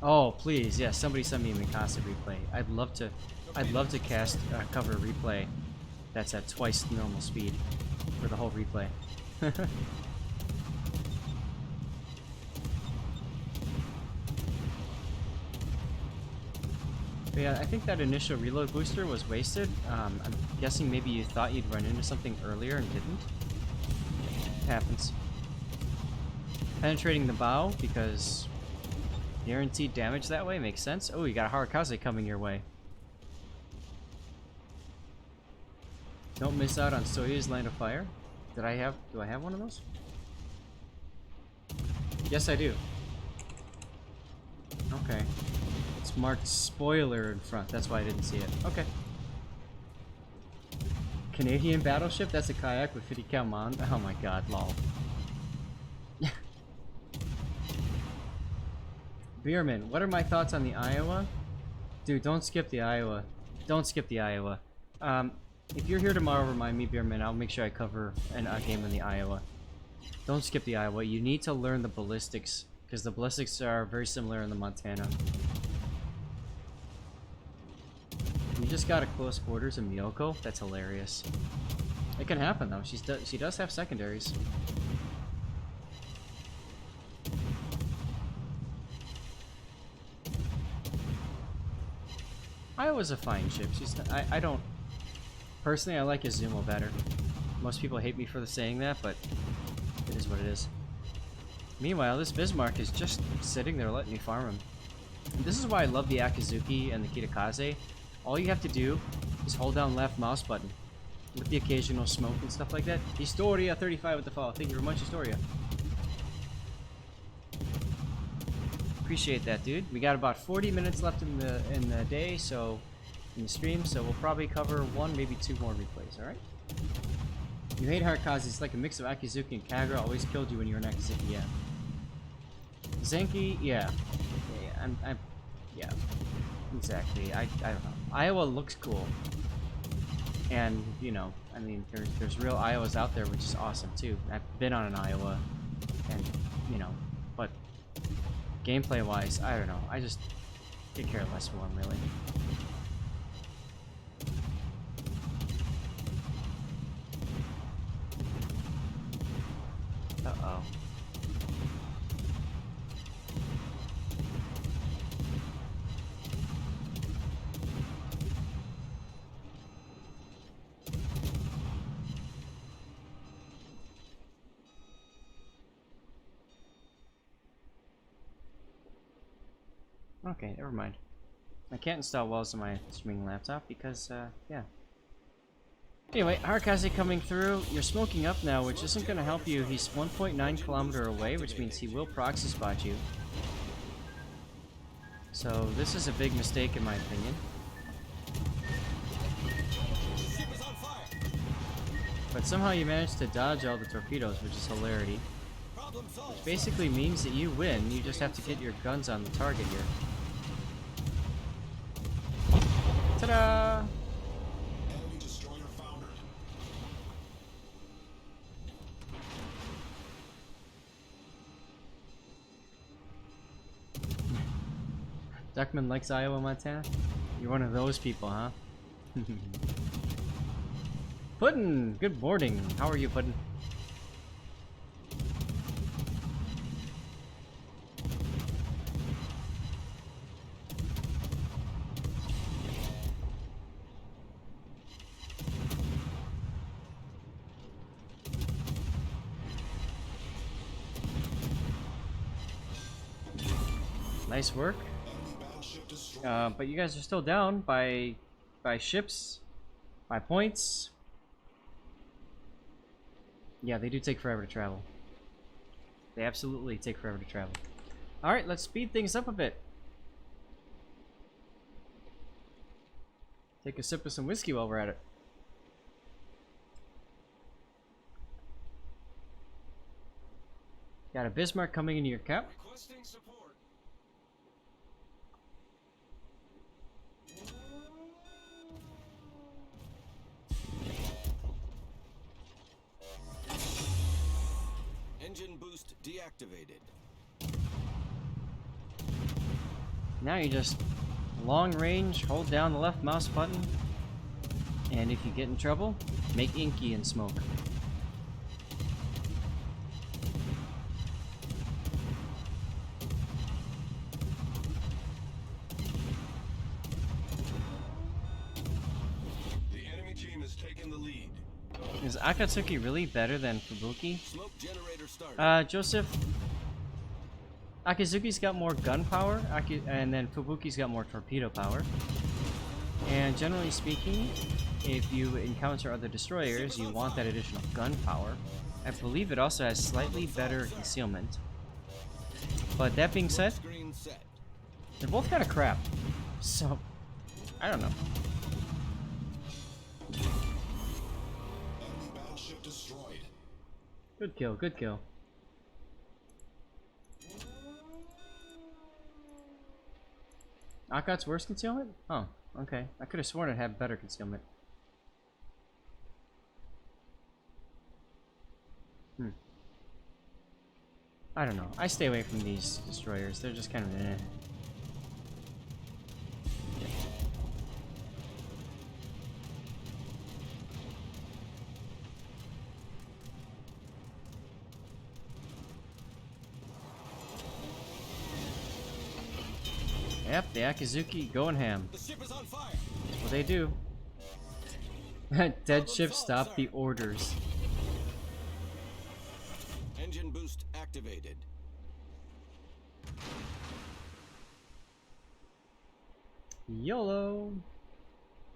Oh, please, yeah, somebody send me a Mikasa replay. I'd love to cast cover a replay that's at twice normal speed for the whole replay. But yeah, I think that initial reload booster was wasted. I'm guessing maybe you thought you'd run into something earlier and didn't. It happens. Penetrating the bow because guaranteed damage that way makes sense. Oh, you got a Shimakaze coming your way. Don't miss out on Soyuz Land of Fire. Do I have one of those? Yes, I do. Okay. It's marked spoiler in front. That's why I didn't see it. Okay. Canadian battleship? That's a kayak with 50 cal mon. Oh my god, lol. Beerman, what are my thoughts on the Iowa? Dude, don't skip the Iowa. Don't skip the Iowa. If you're here tomorrow, remind me, Beerman. I'll make sure I cover a game in the Iowa. Don't skip the Iowa. You need to learn the ballistics, because the ballistics are very similar in the Montana. You just got a close quarters in Miyoko? That's hilarious. It can happen, though. She does have secondaries. Iowa's a fine ship. I don't... Personally, I like Izumo better. Most people hate me for saying that, but it is what it is. Meanwhile, this Bismarck is just sitting there letting me farm him. And this is why I love the Akizuki and the Shimakaze. All you have to do is hold down left mouse button with the occasional smoke and stuff like that. Historia 35 with the follow. Thank you very much, Historia. Appreciate that, dude. We got about 40 minutes left in the day, so in the stream, so we'll probably cover one, maybe two more replays. All right. You hate Shimakaze. It's like a mix of Akizuki and Kagura. Always killed you when you were an Akizuki. Yeah. Zenki, yeah. Yeah. Exactly. I don't know. Iowa looks cool, and you know, I mean, there's real Iowas out there, which is awesome too. I've been on an Iowa, and you know, but gameplay wise, I don't know. I just could care less for them, really. Uh-oh. Okay, never mind. I can't install wells on my streaming laptop because, yeah. Anyway, Shimakaze coming through. You're smoking up now, which isn't going to help you. He's 1.9 kilometer away, which means he will proxy spot you. So this is a big mistake in my opinion. But somehow you managed to dodge all the torpedoes, which is hilarity. Which basically means that you win. You just have to get your guns on the target here. Ta-da! Enemy destroyer foundered. Duckman likes Iowa, Montana? You're one of those people, huh? Puddin! Good morning. How are you, Puddin? Nice work. But you guys are still down by ships, by points. Yeah, they do take forever to travel. They absolutely take forever to travel. Alright, let's speed things up a bit. Take a sip of some whiskey while we're at it. Got a Bismarck coming into your cap. Requesting support. Engine boost deactivated. Now you just long range, hold down the left mouse button, and if you get in trouble, make inky and smoke. in the lead. Is Akatsuki really better than Fubuki? Smoke generator started. Joseph, Akizuki's got more gun power, and then Fubuki's got more torpedo power. And generally speaking, if you encounter other destroyers, you want that additional gun power. I believe it also has slightly better concealment. But that being said, Screen set. they're both kind of crap. So, I don't know. Enemy battleship destroyed. Good kill, good kill. Akat's worse concealment? Oh, okay. I could have sworn it had better concealment. I don't know. I stay away from these destroyers. They're just kind of eh. Yep, the Akizuki going ham. The ship is on fire. That's what they do. Dead ship stop the orders. Engine boost activated. YOLO,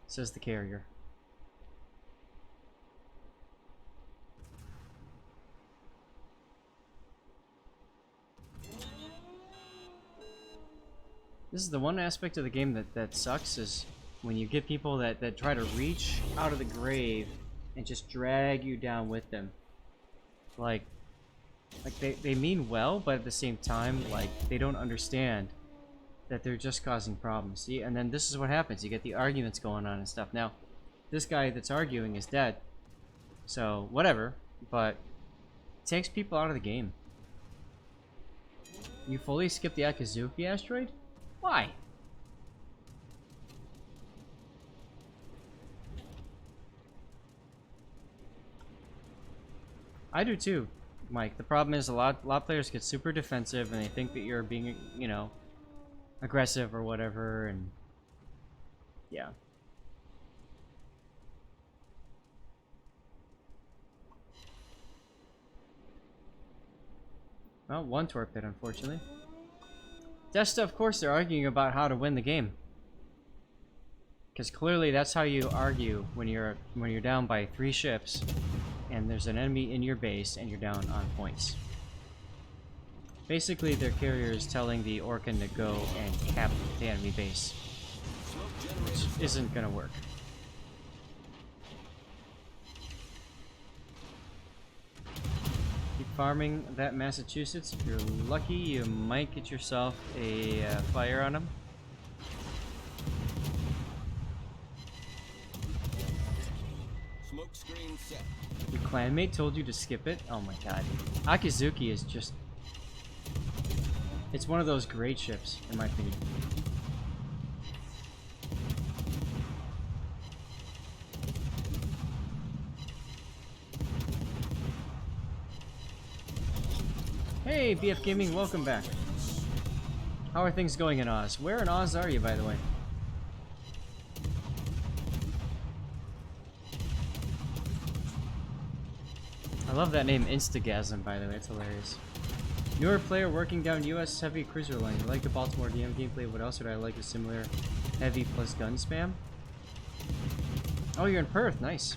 says the carrier. This is the one aspect of the game that sucks, is when you get people that try to reach out of the grave and just drag you down with them. Like they mean well, but at the same time, like, they don't understand that they're just causing problems. See, and then this is what happens. You get the arguments going on and stuff. Now, this guy that's arguing is dead. So, whatever. But it takes people out of the game. You fully skip the Akizuki asteroid? Why? I do too, Mike. The problem is a lot of players get super defensive and they think that you're being, you know, aggressive or whatever, and yeah. Well, one torpedo, unfortunately. Desta, of course, they're arguing about how to win the game, because clearly that's how you argue when you're down by 3 ships, and there's an enemy in your base, and you're down on points. Basically, their carrier is telling the Orkan to go and cap the enemy base, which isn't gonna work. Keep farming that Massachusetts. If you're lucky, you might get yourself a fire on them. Smoke screen set. Your clanmate told you to skip it? Oh my god. Akizuki is just... It's one of those great ships, in my opinion. Hey, BF Gaming, welcome back. How are things going in Oz? Where in Oz are you, by the way? I love that name, Instagasm, by the way. It's hilarious. Newer player working down US heavy cruiser line. You like the Baltimore DM gameplay? What else would I like? A similar heavy plus gun spam? Oh, you're in Perth. Nice.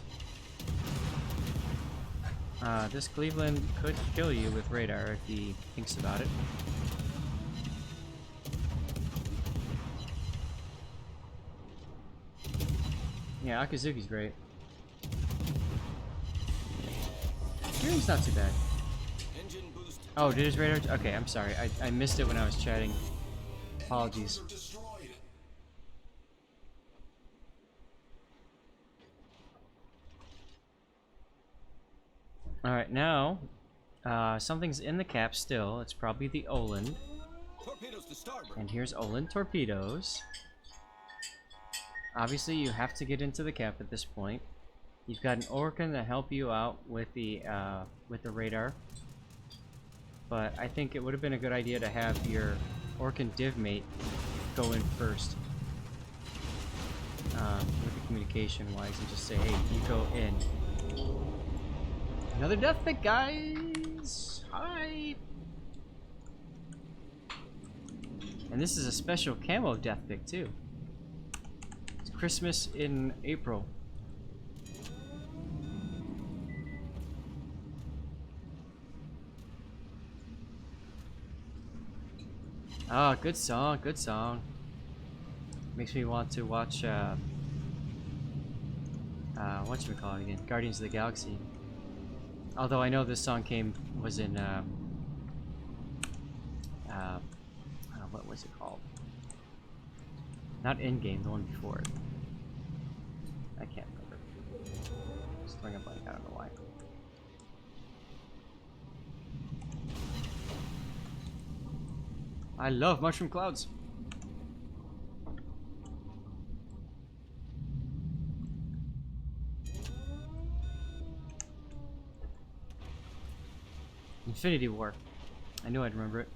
This Cleveland could kill you with radar if he thinks about it. Yeah, Akizuki's great. Hearing's not too bad. Engine boost. Oh, did his radar? Okay, I'm sorry. I missed it when I was chatting. Apologies. Alright, now, something's in the cap still. It's probably the Oland. Torpedoes to starboard. And here's Oland torpedoes. Obviously, you have to get into the cap at this point. You've got an Orkan to help you out with the radar. But I think it would have been a good idea to have your Orkan div mate go in first. with the communication wise, and just say, hey, you go in. Another death pick, guys! Hi! And this is a special camo death pick too. It's Christmas in April. Ah, good song, good song. Makes me want to watch whatchamacallit again? Guardians of the Galaxy. Although I know this song was in what was it called? Not Endgame, the one before it. I can't remember. Just throwing a blank, I don't know why. I love mushroom clouds. Infinity War. I knew I'd remember it.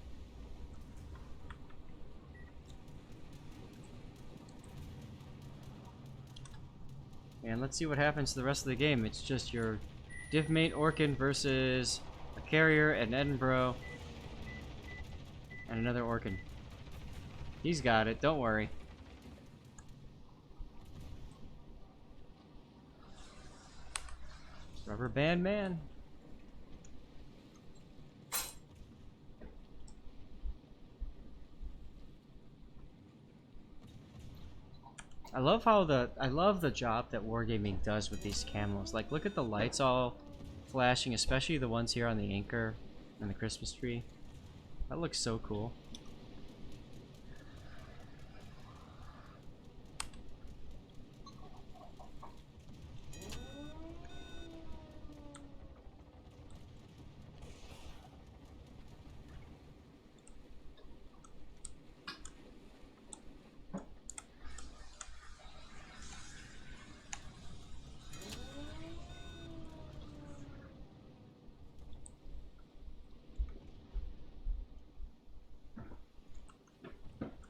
And let's see what happens to the rest of the game. It's just your divmate Orkin versus a carrier at Edinburgh. And another Orkin. He's got it, don't worry. Rubber band man. I love the job that Wargaming does with these camos. Like, look at the lights all flashing, especially the ones here on the anchor and the Christmas tree. That looks so cool.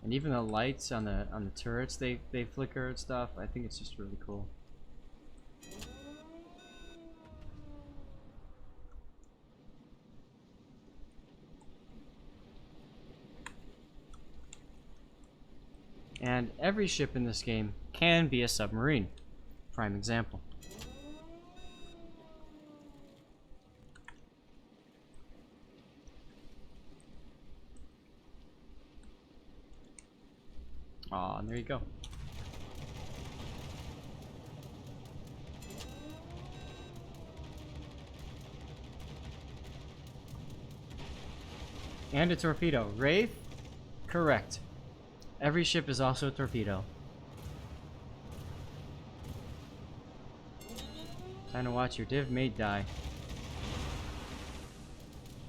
And even the lights on the turrets, they flicker and stuff. I think it's just really cool. And every ship in this game can be a submarine. Prime example. Aw, and there you go. And a torpedo. Wraith? Correct. Every ship is also a torpedo. Time to watch your div mate die.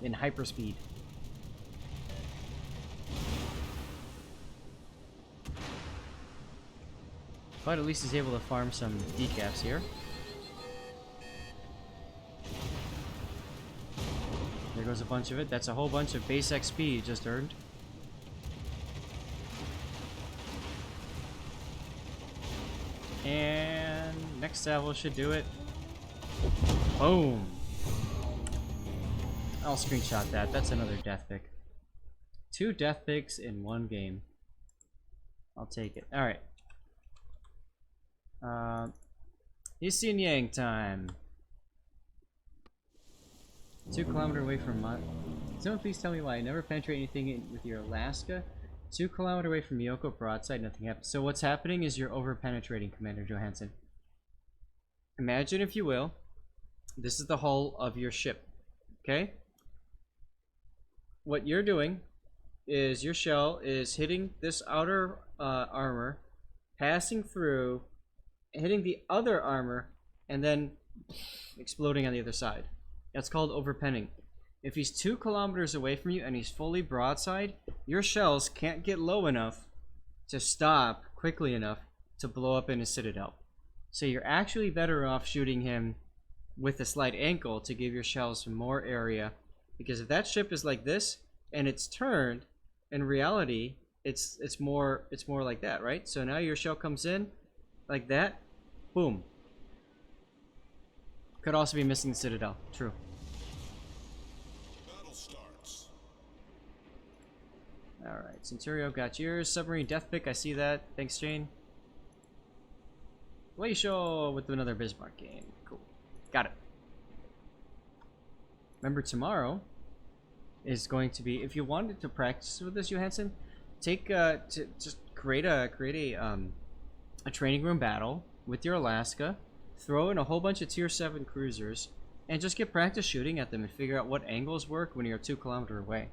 In hyperspeed. But at least he's able to farm some decaps here. There goes a bunch of it. That's a whole bunch of base XP you just earned. And next salvo should do it. Boom. I'll screenshot that. That's another death pick. 2 death picks in 1 game. I'll take it. Alright. Hsienyang time. 2 kilometers away from my... Someone please tell me why I never penetrate anything with your Alaska. 2 kilometers away from Yorck, broadside, nothing happens. So what's happening is you're over-penetrating, Commander Johansson. Imagine, if you will, this is the hull of your ship. Okay? What you're doing is your shell is hitting this outer armor, passing through, hitting the other armor, and then exploding on the other side. That's called overpenning. If he's 2 kilometers away from you and he's fully broadside, your shells can't get low enough to stop quickly enough to blow up in his citadel. So you're actually better off shooting him with a slight angle to give your shells some more area, because if that ship is like this and it's turned, in reality it's more like that, right? So now your shell comes in, like that, boom. Could also be missing the Citadel. True. Battle starts. Alright, Centurio got yours. Submarine Death Pick, I see that. Thanks, Jane. Glacial with another Bismarck game. Cool. Got it. Remember, tomorrow is going to be, if you wanted to practice with this, Johansson, take just create a training room battle with your Alaska, throw in a whole bunch of tier 7 cruisers, and just get practice shooting at them and figure out what angles work when you're 2 kilometers away.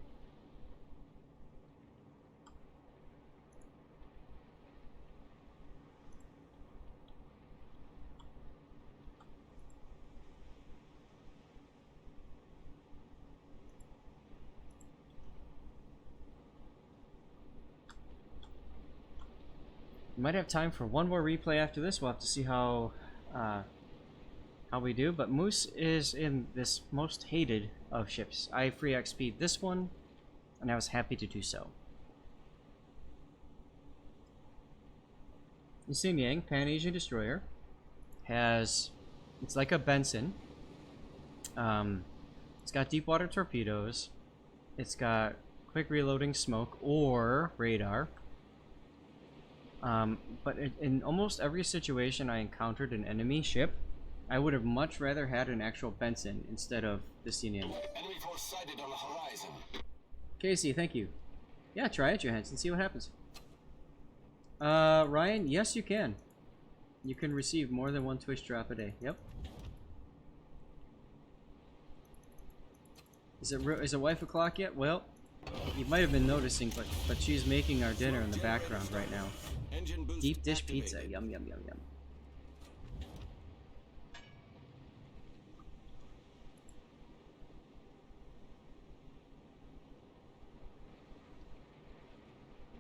We might have time for one more replay after this. We'll have to see how we do. But Moose is in this most hated of ships. I free XP'd this one, and I was happy to do so. The Hsienyang Pan-Asian destroyer has, it's like a Benson. It's got deep water torpedoes. It's got quick reloading smoke or radar. But in almost every situation I encountered an enemy ship, I would have much rather had an actual Benson instead of the Hsienyang. Enemy force sighted on the horizon. Casey, thank you. Yeah, try it, Johansson. See what happens. Ryan, yes, you can. You can receive more than 1 Twitch drop a day. Yep. Is it wife o'clock yet? Well, you might have been noticing, but she's making our dinner in the background right now. Engine boost Deep dish activated. pizza. Yum, yum, yum, yum.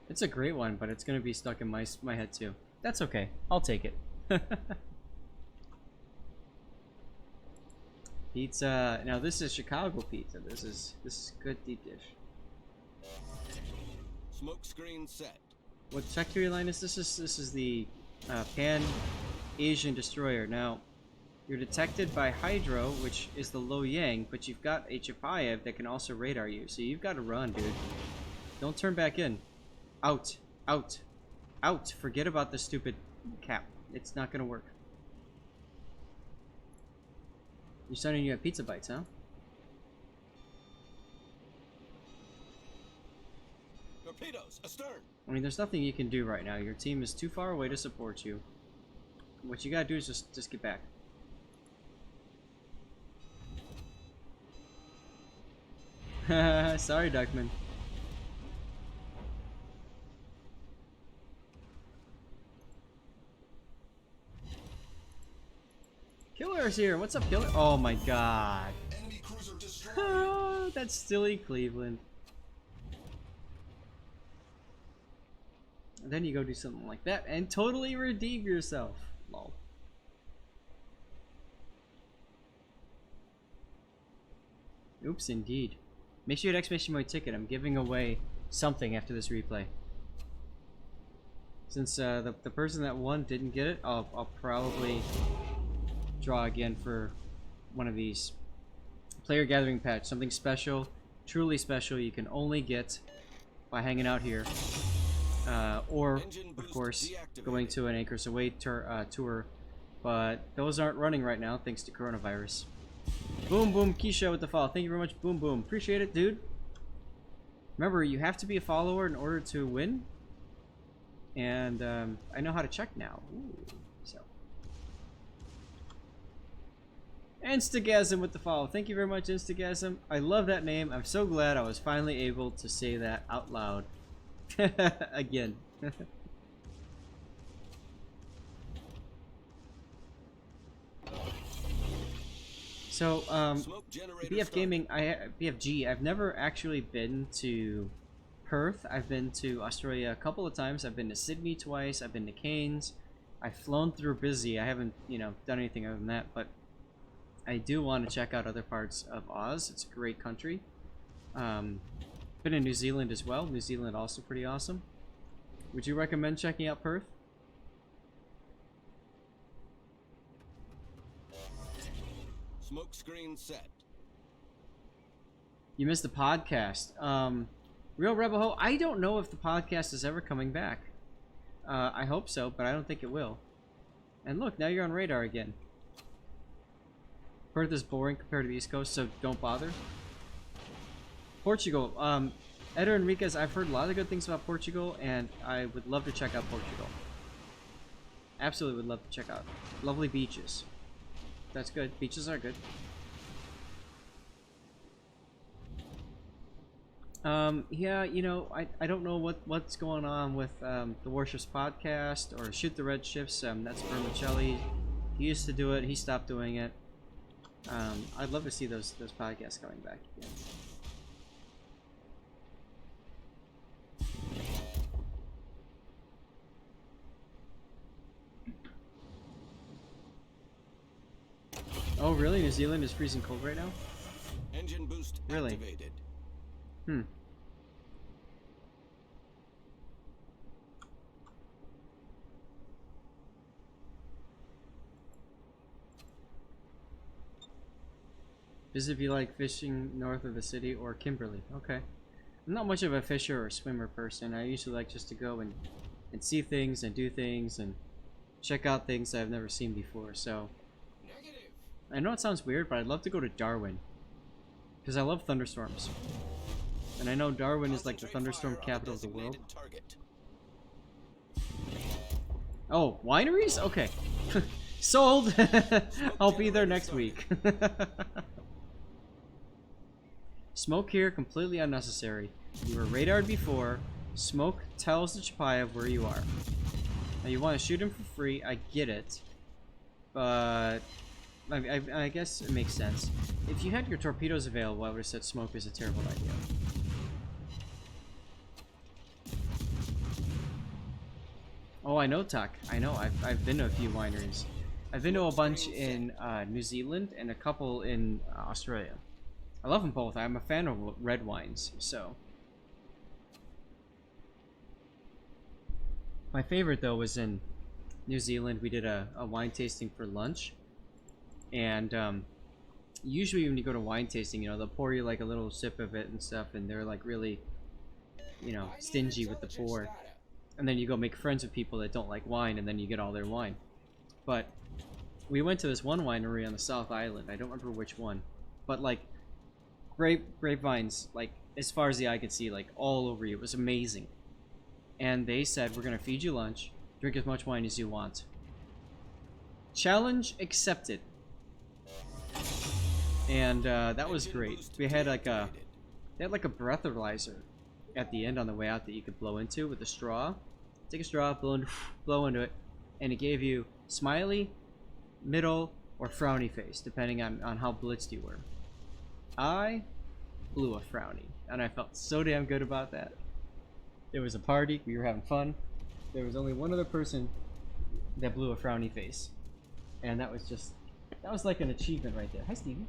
It's a great one, but it's gonna be stuck in my head too. That's okay. I'll take it. Pizza. Now this is Chicago pizza. This is good deep dish. Smoke screen set. What factory line is this? This is the Pan-Asian destroyer. Now, you're detected by Hydro, which is the Lo Yang, but you've got a Chapayev that can also radar you. So you've got to run, dude. Don't turn back in. Out. Out. Out. Forget about the stupid cap. It's not gonna work. You're sending you at Pizza Bites, huh? Torpedoes astern. I mean, there's nothing you can do right now. Your team is too far away to support you. What you gotta do is just get back. Sorry, Duckman. Killer's here. What's up, Killer? Oh my god. Enemy cruiser destroyed. That's silly, Cleveland. And then you go do something like that and totally redeem yourself. Lol. Oops, indeed. Make sure you exclamation my ticket. I'm giving away something after this replay. Since the person that won didn't get it, I'll probably draw again for one of these. Player gathering patch. Something special, truly special, you can only get by hanging out here. Or, of course, going to an Anchors Away tour. But those aren't running right now thanks to coronavirus. Boom Boom Keisha with the follow. Thank you very much, Boom Boom. Appreciate it, dude. Remember, you have to be a follower in order to win. And I know how to check now. Ooh, so. Instagasm with the follow. Thank you very much, Instagasm. I love that name. I'm so glad I was finally able to say that out loud. Again. So, BF Gaming, BFG, I've never actually been to Perth. I've been to Australia a couple of times. I've been to Sydney twice. I've been to Cairns. I've flown through Busy. I haven't, done anything other than that, but I do want to check out other parts of Oz. It's a great country. Been in New Zealand as well. New Zealand also pretty awesome. Would you recommend checking out Perth? Smoke screen set. You missed the podcast. Real Rebel Ho, I don't know if the podcast is ever coming back. I hope so, but I don't think it will. And look, now you're on radar again. Perth is boring compared to the East Coast, so don't bother. Portugal. Eder Enriquez, I've heard a lot of good things about Portugal, and I would love to check out Portugal. Absolutely would love to check out. Lovely beaches. That's good. Beaches are good. Yeah, you know, I don't know what's going on with the Warships podcast or Shoot the Red Ships. That's Vermicelli. He used to do it. He stopped doing it. I'd love to see those podcasts coming back again. Oh, really? New Zealand is freezing cold right now? Engine boost Really? activated. Hmm. Visit if you like fishing north of the city or Kimberley. Okay. I'm not much of a fisher or swimmer person. I usually like just to go and see things and do things and check out things that I've never seen before. So Negative. I know it sounds weird, but I'd love to go to Darwin because I love thunderstorms. And I know Darwin is like the thunderstorm capital of the world. Target. Oh, wineries? Okay. Sold! I'll be there next week. Smoke here, completely unnecessary. You were radared before. Smoke tells the Chapayev where you are. Now you want to shoot him for free, I get it. But I guess it makes sense. If you had your torpedoes available, I would have said smoke is a terrible idea. Oh, I know, Tuck. I know. I've been to a few wineries. I've been to a bunch in New Zealand and a couple in Australia. I love them both. I'm a fan of red wines, so. My favorite, though, was in New Zealand. We did a wine tasting for lunch. And usually when you go to wine tasting, you know, they'll pour you like a little sip of it and stuff, and they're like really, you know, stingy with the pour. And then you go make friends with people that don't like wine, and then you get all their wine. But we went to this one winery on the South Island. I don't remember which one. But like, grapevines, like, as far as the eye could see, like, all over you. It was amazing. And they said, we're going to feed you lunch. Drink as much wine as you want. Challenge accepted. And that was great. We had like a breathalyzer at the end on the way out that you could blow into with a straw. Take a straw, blow into it, and it gave you smiley, middle, or frowny face, depending on how blitzed you were. I blew a frowny, and I felt so damn good about that. It was a party, we were having fun. There was only one other person that blew a frowny face, and that was like an achievement right there. Hi, Stevie.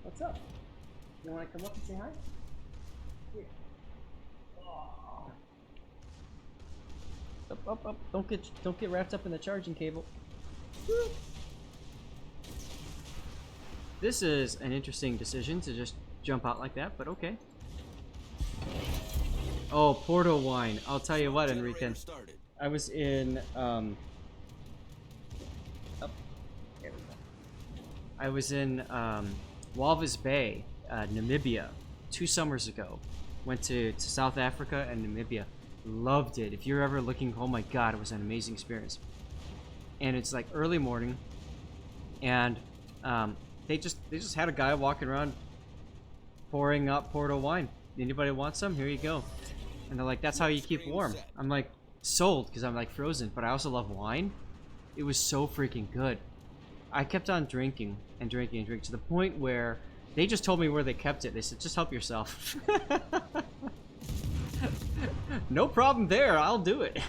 What's up? You want to come up and say hi? Here. Oh. Up. Don't get wrapped up in the charging cable. Woo. This is an interesting decision to just jump out like that, but okay. Oh, Porto wine. I'll tell you what, Enrique. I was in there we go. I was in Walvis Bay, Namibia, 2 summers ago. Went to South Africa and Namibia. Loved it. If you're ever looking, oh my god, it was an amazing experience. And it's like early morning, and they just had a guy walking around pouring up Porto wine. Anybody want some? Here you go. And they're like, that's how you keep warm. I'm like, sold, because I'm like frozen, but I also love wine. It was so freaking good. I kept on drinking and drinking and drinking to the point where they just told me where they kept it. They said, just help yourself. No problem there. I'll do it.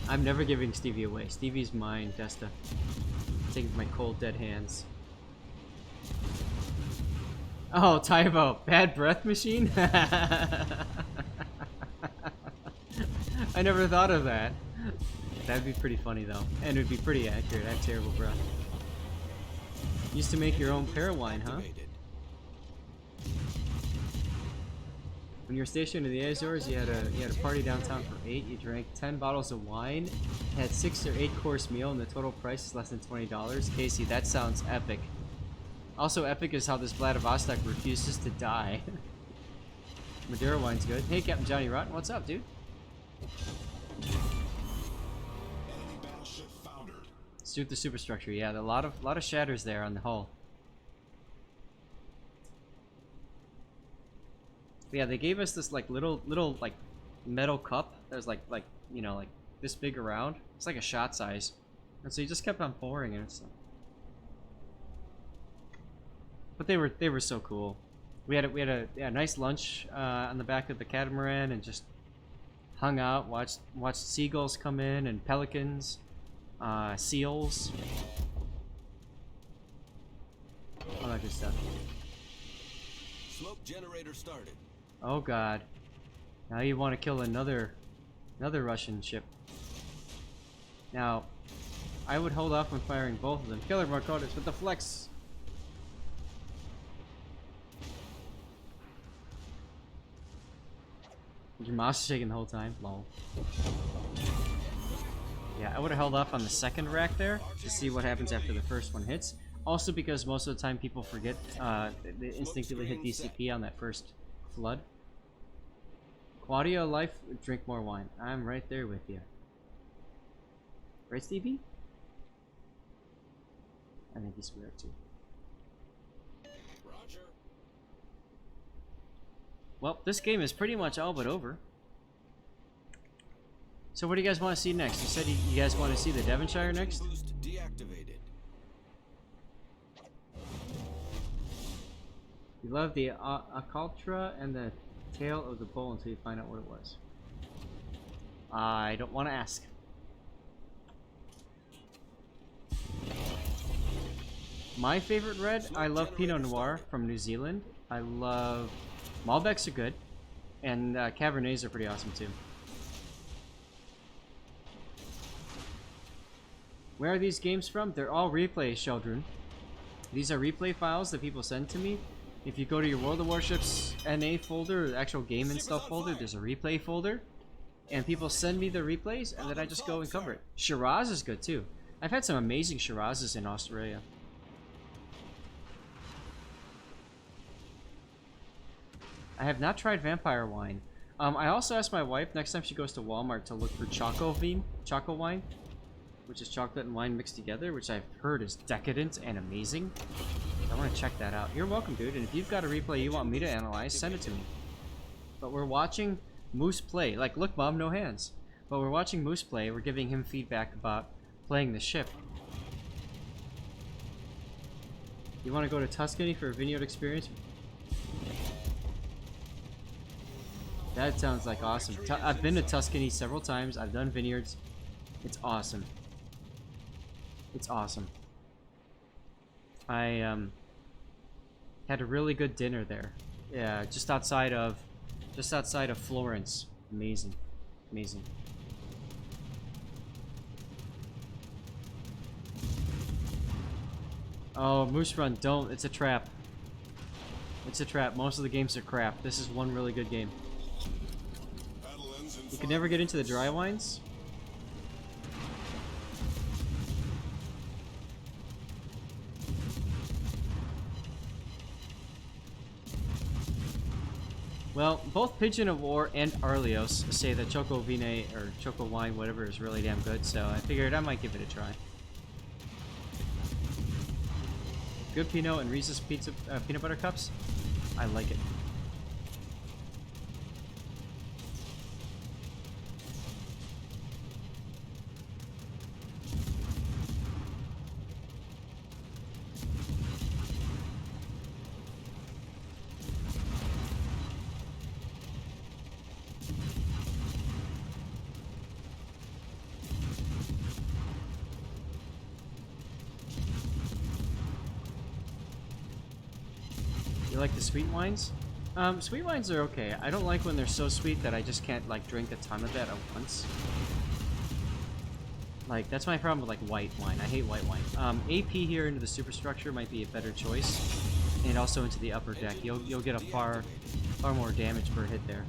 I'm never giving Stevie away. Stevie's mine, Desta. Take my cold, dead hands. Oh, Tybo. Bad breath machine? I never thought of that. That'd be pretty funny though, and it'd be pretty accurate. I have terrible breath. Used to make your own pear wine, huh? Activated. When you were stationed in the Azores, you had a party downtown for 8. You drank 10 bottles of wine, had 6 or 8 course meal, and the total price is less than $20. Casey, that sounds epic. Also epic is how this Vladivostok refuses to die. Madeira wine's good. Hey, Captain Johnny Rotten, what's up, dude? Enemy battleship foundered. Suit the superstructure. Yeah, a lot of shatters there on the hull. But yeah, they gave us this like little like metal cup that was like you know, like this big around. It's like a shot size, and so you just kept on pouring it. So. But they were so cool. We had a nice lunch on the back of the catamaran and just hung out, watched seagulls come in and pelicans, seals, all that good stuff. Smoke generator started. Oh god, now you want to kill another Russian ship. Now, I would hold off on firing both of them. Killer Marconis with the flex. Your mouse is shaking the whole time. Lol. Yeah, I would have held off on the second rack there to see what happens after the first one hits. Also because most of the time people forget they instinctively hit DCP on that first flood. Claudio life, drink more wine. I'm right there with you. Right, Stevie? I think he's weird too. Roger. Well, this game is pretty much all but over. So what do you guys want to see next? You said you guys want to see the Devonshire next? Boost deactivated. You love the Akaltra and the tail of the bull until you find out what it was. I don't want to ask. My favorite red, I love Pinot Noir from New Zealand. I love... Malbecs are good. And Cabernets are pretty awesome too. Where are these games from? They're all replay, Sheldron. These are replay files that people send to me. If you go to your World of Warships NA folder, or the actual game and stuff folder, there's a replay folder. And people send me the replays, and then I just go and cover it. Shiraz is good too. I've had some amazing Shirazes in Australia. I have not tried vampire wine. I also asked my wife next time she goes to Walmart to look for Choco wine, which is chocolate and wine mixed together, which I've heard is decadent and amazing. I want to check that out. You're welcome, dude. And if you've got a replay you want me to analyze, send it to me. But we're watching Moose play. Like, look, Mom, no hands. But we're watching Moose play. We're giving him feedback about playing the ship. You want to go to Tuscany for a vineyard experience? That sounds like awesome. I've been to Tuscany several times. I've done vineyards. It's awesome. It's awesome. I had a really good dinner there. Yeah, just outside of Florence. Amazing. Amazing. Oh, Moose Run, don't. It's a trap. It's a trap. Most of the games are crap. This is one really good game. You could never get into the dry wines? Well, both Pigeon of War and Arlios say that Choco Vine, or Choco Wine, whatever, is really damn good, so I figured I might give it a try. Good Pinot and Reese's peanut butter cups? I like it. You like the sweet wines? Sweet wines are okay. I don't like when they're so sweet that I just can't like drink a ton of that at once. Like, that's my problem with, like, white wine. I hate white wine. AP here into the superstructure might be a better choice. And also into the upper deck. You'll get a far more damage per hit there.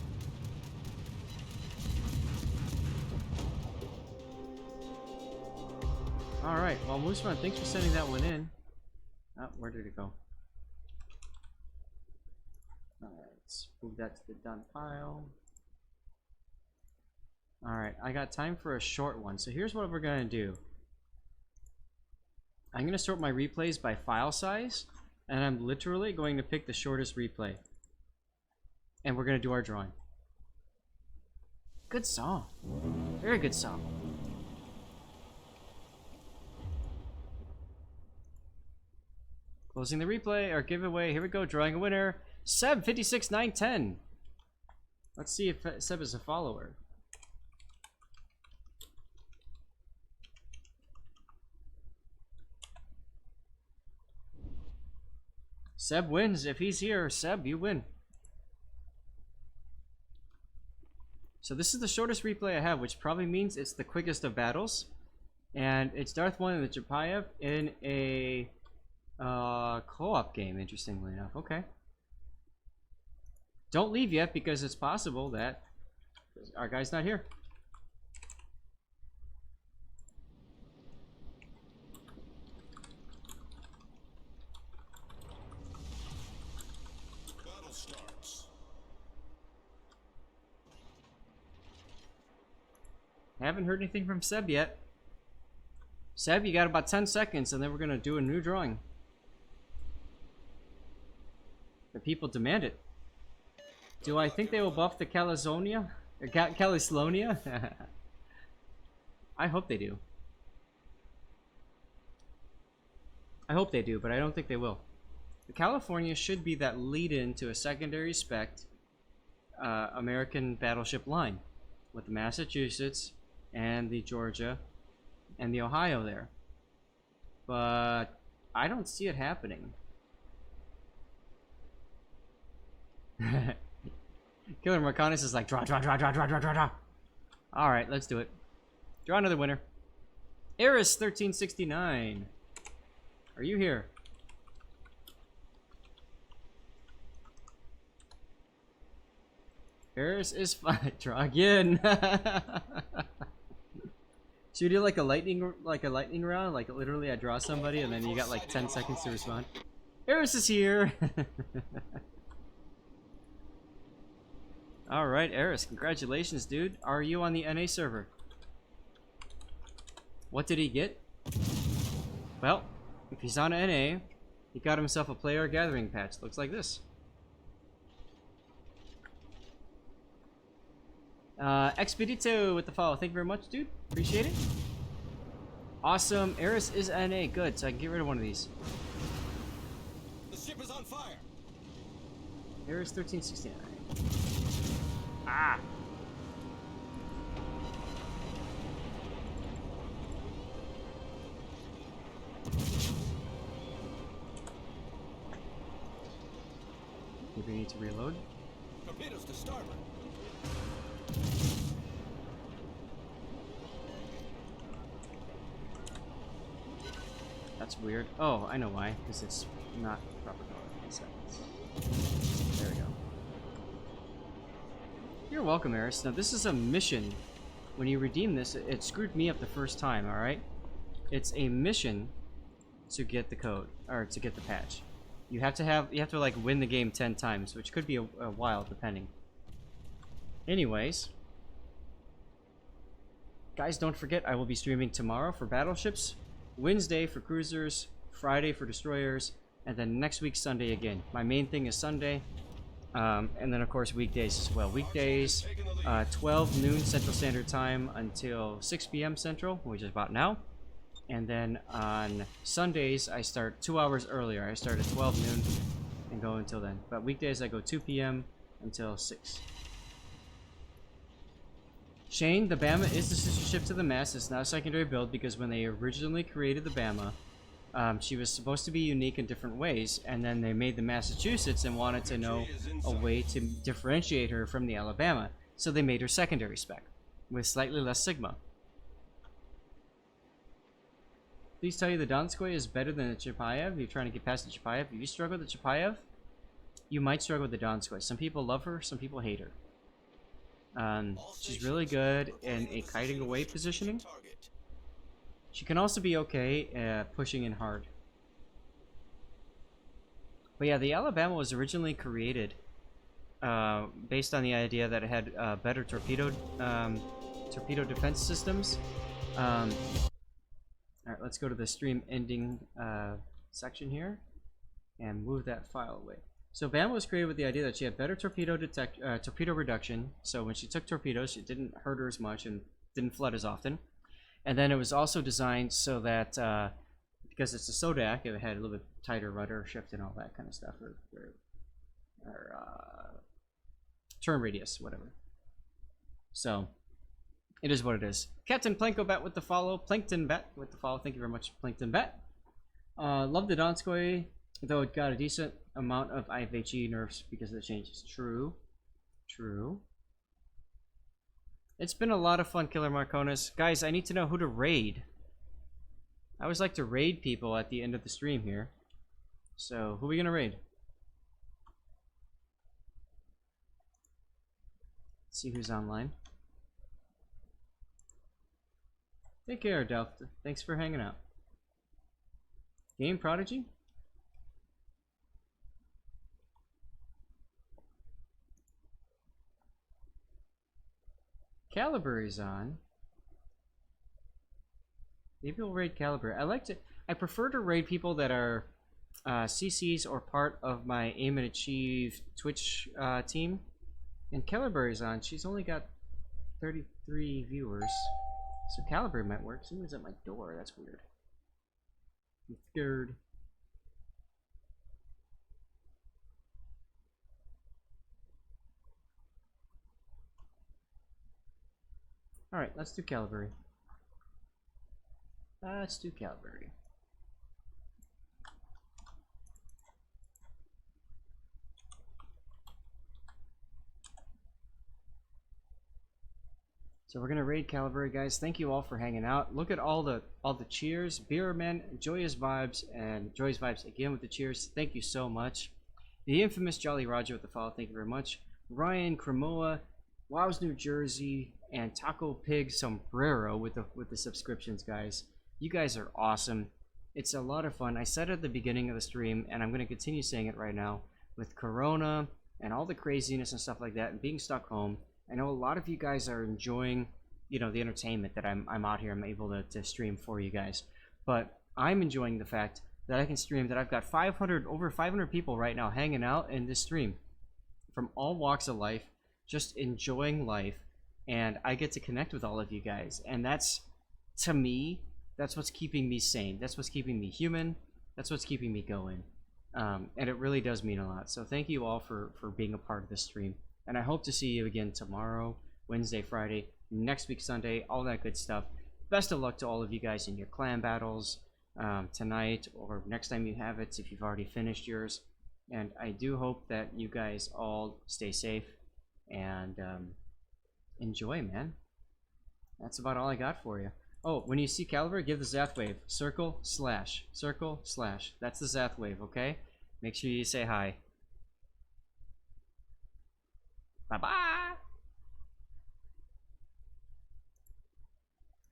Alright, well, Mooseman, thanks for sending that one in. Oh, where did it go? Alright, let's move that to the done pile. Alright, I got time for a short one. So here's what we're going to do. I'm going to sort my replays by file size. And I'm literally going to pick the shortest replay. And we're going to do our drawing. Good song. Very good song. Closing the replay, or giveaway. Here we go, drawing a winner. Seb, 56910. Let's see if Seb is a follower. Seb wins. If he's here, Seb, you win. So this is the shortest replay I have, which probably means it's the quickest of battles. And it's Darth 1 and the Chapayev in a co-op game, interestingly enough. Okay. Don't leave yet, because it's possible that our guy's not here. Battle starts. Haven't heard anything from Seb yet. Seb, you got about 10 seconds, and then we're going to do a new drawing. The people demand it. Do I think they will buff the Calizonia? Or Calislonia? I hope they do. I hope they do, but I don't think they will. The California should be that lead-in to a secondary spec American battleship line. With the Massachusetts and the Georgia and the Ohio there. But I don't see it happening. Killer Marconis is like, draw. Alright, let's do it. Draw another winner. Eris 1369. Are you here? Eris is fine. Draw again. Should we do like a lightning round? Like literally I draw somebody and then you got like 10 seconds to respond. Eris is here. Alright, Eris, congratulations, dude. Are you on the NA server? What did he get? Well, if he's on NA, he got himself a player gathering patch. Looks like this. Expedito with the follow. Thank you very much, dude. Appreciate it. Awesome. Eris is NA. Good, so I can get rid of one of these. The ship is on fire. Eris 1369. Ah! Maybe we need to reload. Torpedoes to starboard. That's weird. Oh, I know why. Because it's not proper color. There we go. You're welcome, Eris. Now, this is a mission. When you redeem this, it screwed me up the first time, alright? It's a mission to get the code, or to get the patch. You have to like win the game 10 times, which could be a while, depending. Anyways. Guys, don't forget, I will be streaming tomorrow for battleships, Wednesday for cruisers, Friday for destroyers, and then next week Sunday again. My main thing is Sunday, and then of course weekdays as well. Weekdays, 12 noon Central Standard Time until 6 p.m. Central, which is about now. And then on Sundays, I start 2 hours earlier. I start at 12 noon and go until then. But weekdays, I go 2 p.m. until 6. Shane, the Bama is the sister ship to the Mass. It's not a secondary build because when they originally created the Bama, she was supposed to be unique in different ways, and then they made the Massachusetts and wanted to know a way to differentiate her from the Alabama, so they made her secondary spec with slightly less sigma. Please tell you the Donskoi is better than the Chapayev. You're trying to get past the Chapayev. If you struggle with the Chapayev, you might struggle with the Donskoi. Some people love her, some people hate her. She's really good in a kiting away positioning. She can also be okay at pushing in hard. But yeah, the Alabama was originally created based on the idea that it had better torpedo defense systems. Alright, let's go to the stream ending section here and move that file away. So Bama was created with the idea that she had better torpedo reduction. So when she took torpedoes, it didn't hurt her as much and didn't flood as often. And then it was also designed so that because it's a Sodak, it had a little bit tighter rudder shift and all that kind of stuff, or turn radius, whatever. So it is what it is. Captain Planko Bet with the follow. Plankton Bet with the follow. Thank you very much, Plankton Bet. Love the Donskoi, though it got a decent amount of IFHE nerfs because of the changes. True. True. It's been a lot of fun, Killer Marconis. Guys, I need to know who to raid. I always like to raid people at the end of the stream here. So, who are we going to raid? Let's see who's online. Take care, Delta. Thanks for hanging out. Game Prodigy? Calibur's on. Maybe we'll raid Calibur. I prefer to raid people that are CCs or part of my Aim and Achieve Twitch team. And Calibur is on. She's only got 33 viewers. So Calibur might work. Someone's at my door. That's weird. I'm scared. Alright, let's do Calibur. Let's do Calibur. So we're gonna raid Calibur, guys. Thank you all for hanging out. Look at all the cheers. Beerman, Joyous Vibes, and Joyous Vibes again with the cheers. Thank you so much. The infamous Jolly Roger with the follow. Thank you very much. Ryan Cremoa, Wows New Jersey, and Taco Pig Sombrero with the subscriptions, guys. You guys are awesome. It's a lot of fun. I said it at the beginning of the stream, and I'm going to continue saying it right now. With Corona and all the craziness and stuff like that, and being stuck home, I know a lot of you guys are enjoying, you know, the entertainment that I'm out here. I'm able to stream for you guys. But I'm enjoying the fact that I can stream, that I've got over 500 people right now hanging out in this stream from all walks of life, just enjoying life. And I get to connect with all of you guys, and that's, to me, that's what's keeping me sane. That's what's keeping me human. That's what's keeping me going. And it really does mean a lot. So thank you all for being a part of this stream. And I hope to see you again tomorrow, Wednesday, Friday, next week, Sunday, all that good stuff. Best of luck to all of you guys in your clan battles tonight or next time you have it, if you've already finished yours. And I do hope that you guys all stay safe and enjoy, man. That's about all I got for you. Oh, when you see Calibur, give the Zath wave. Circle, slash. Circle, slash. That's the Zath wave, okay? Make sure you say hi. Bye-bye!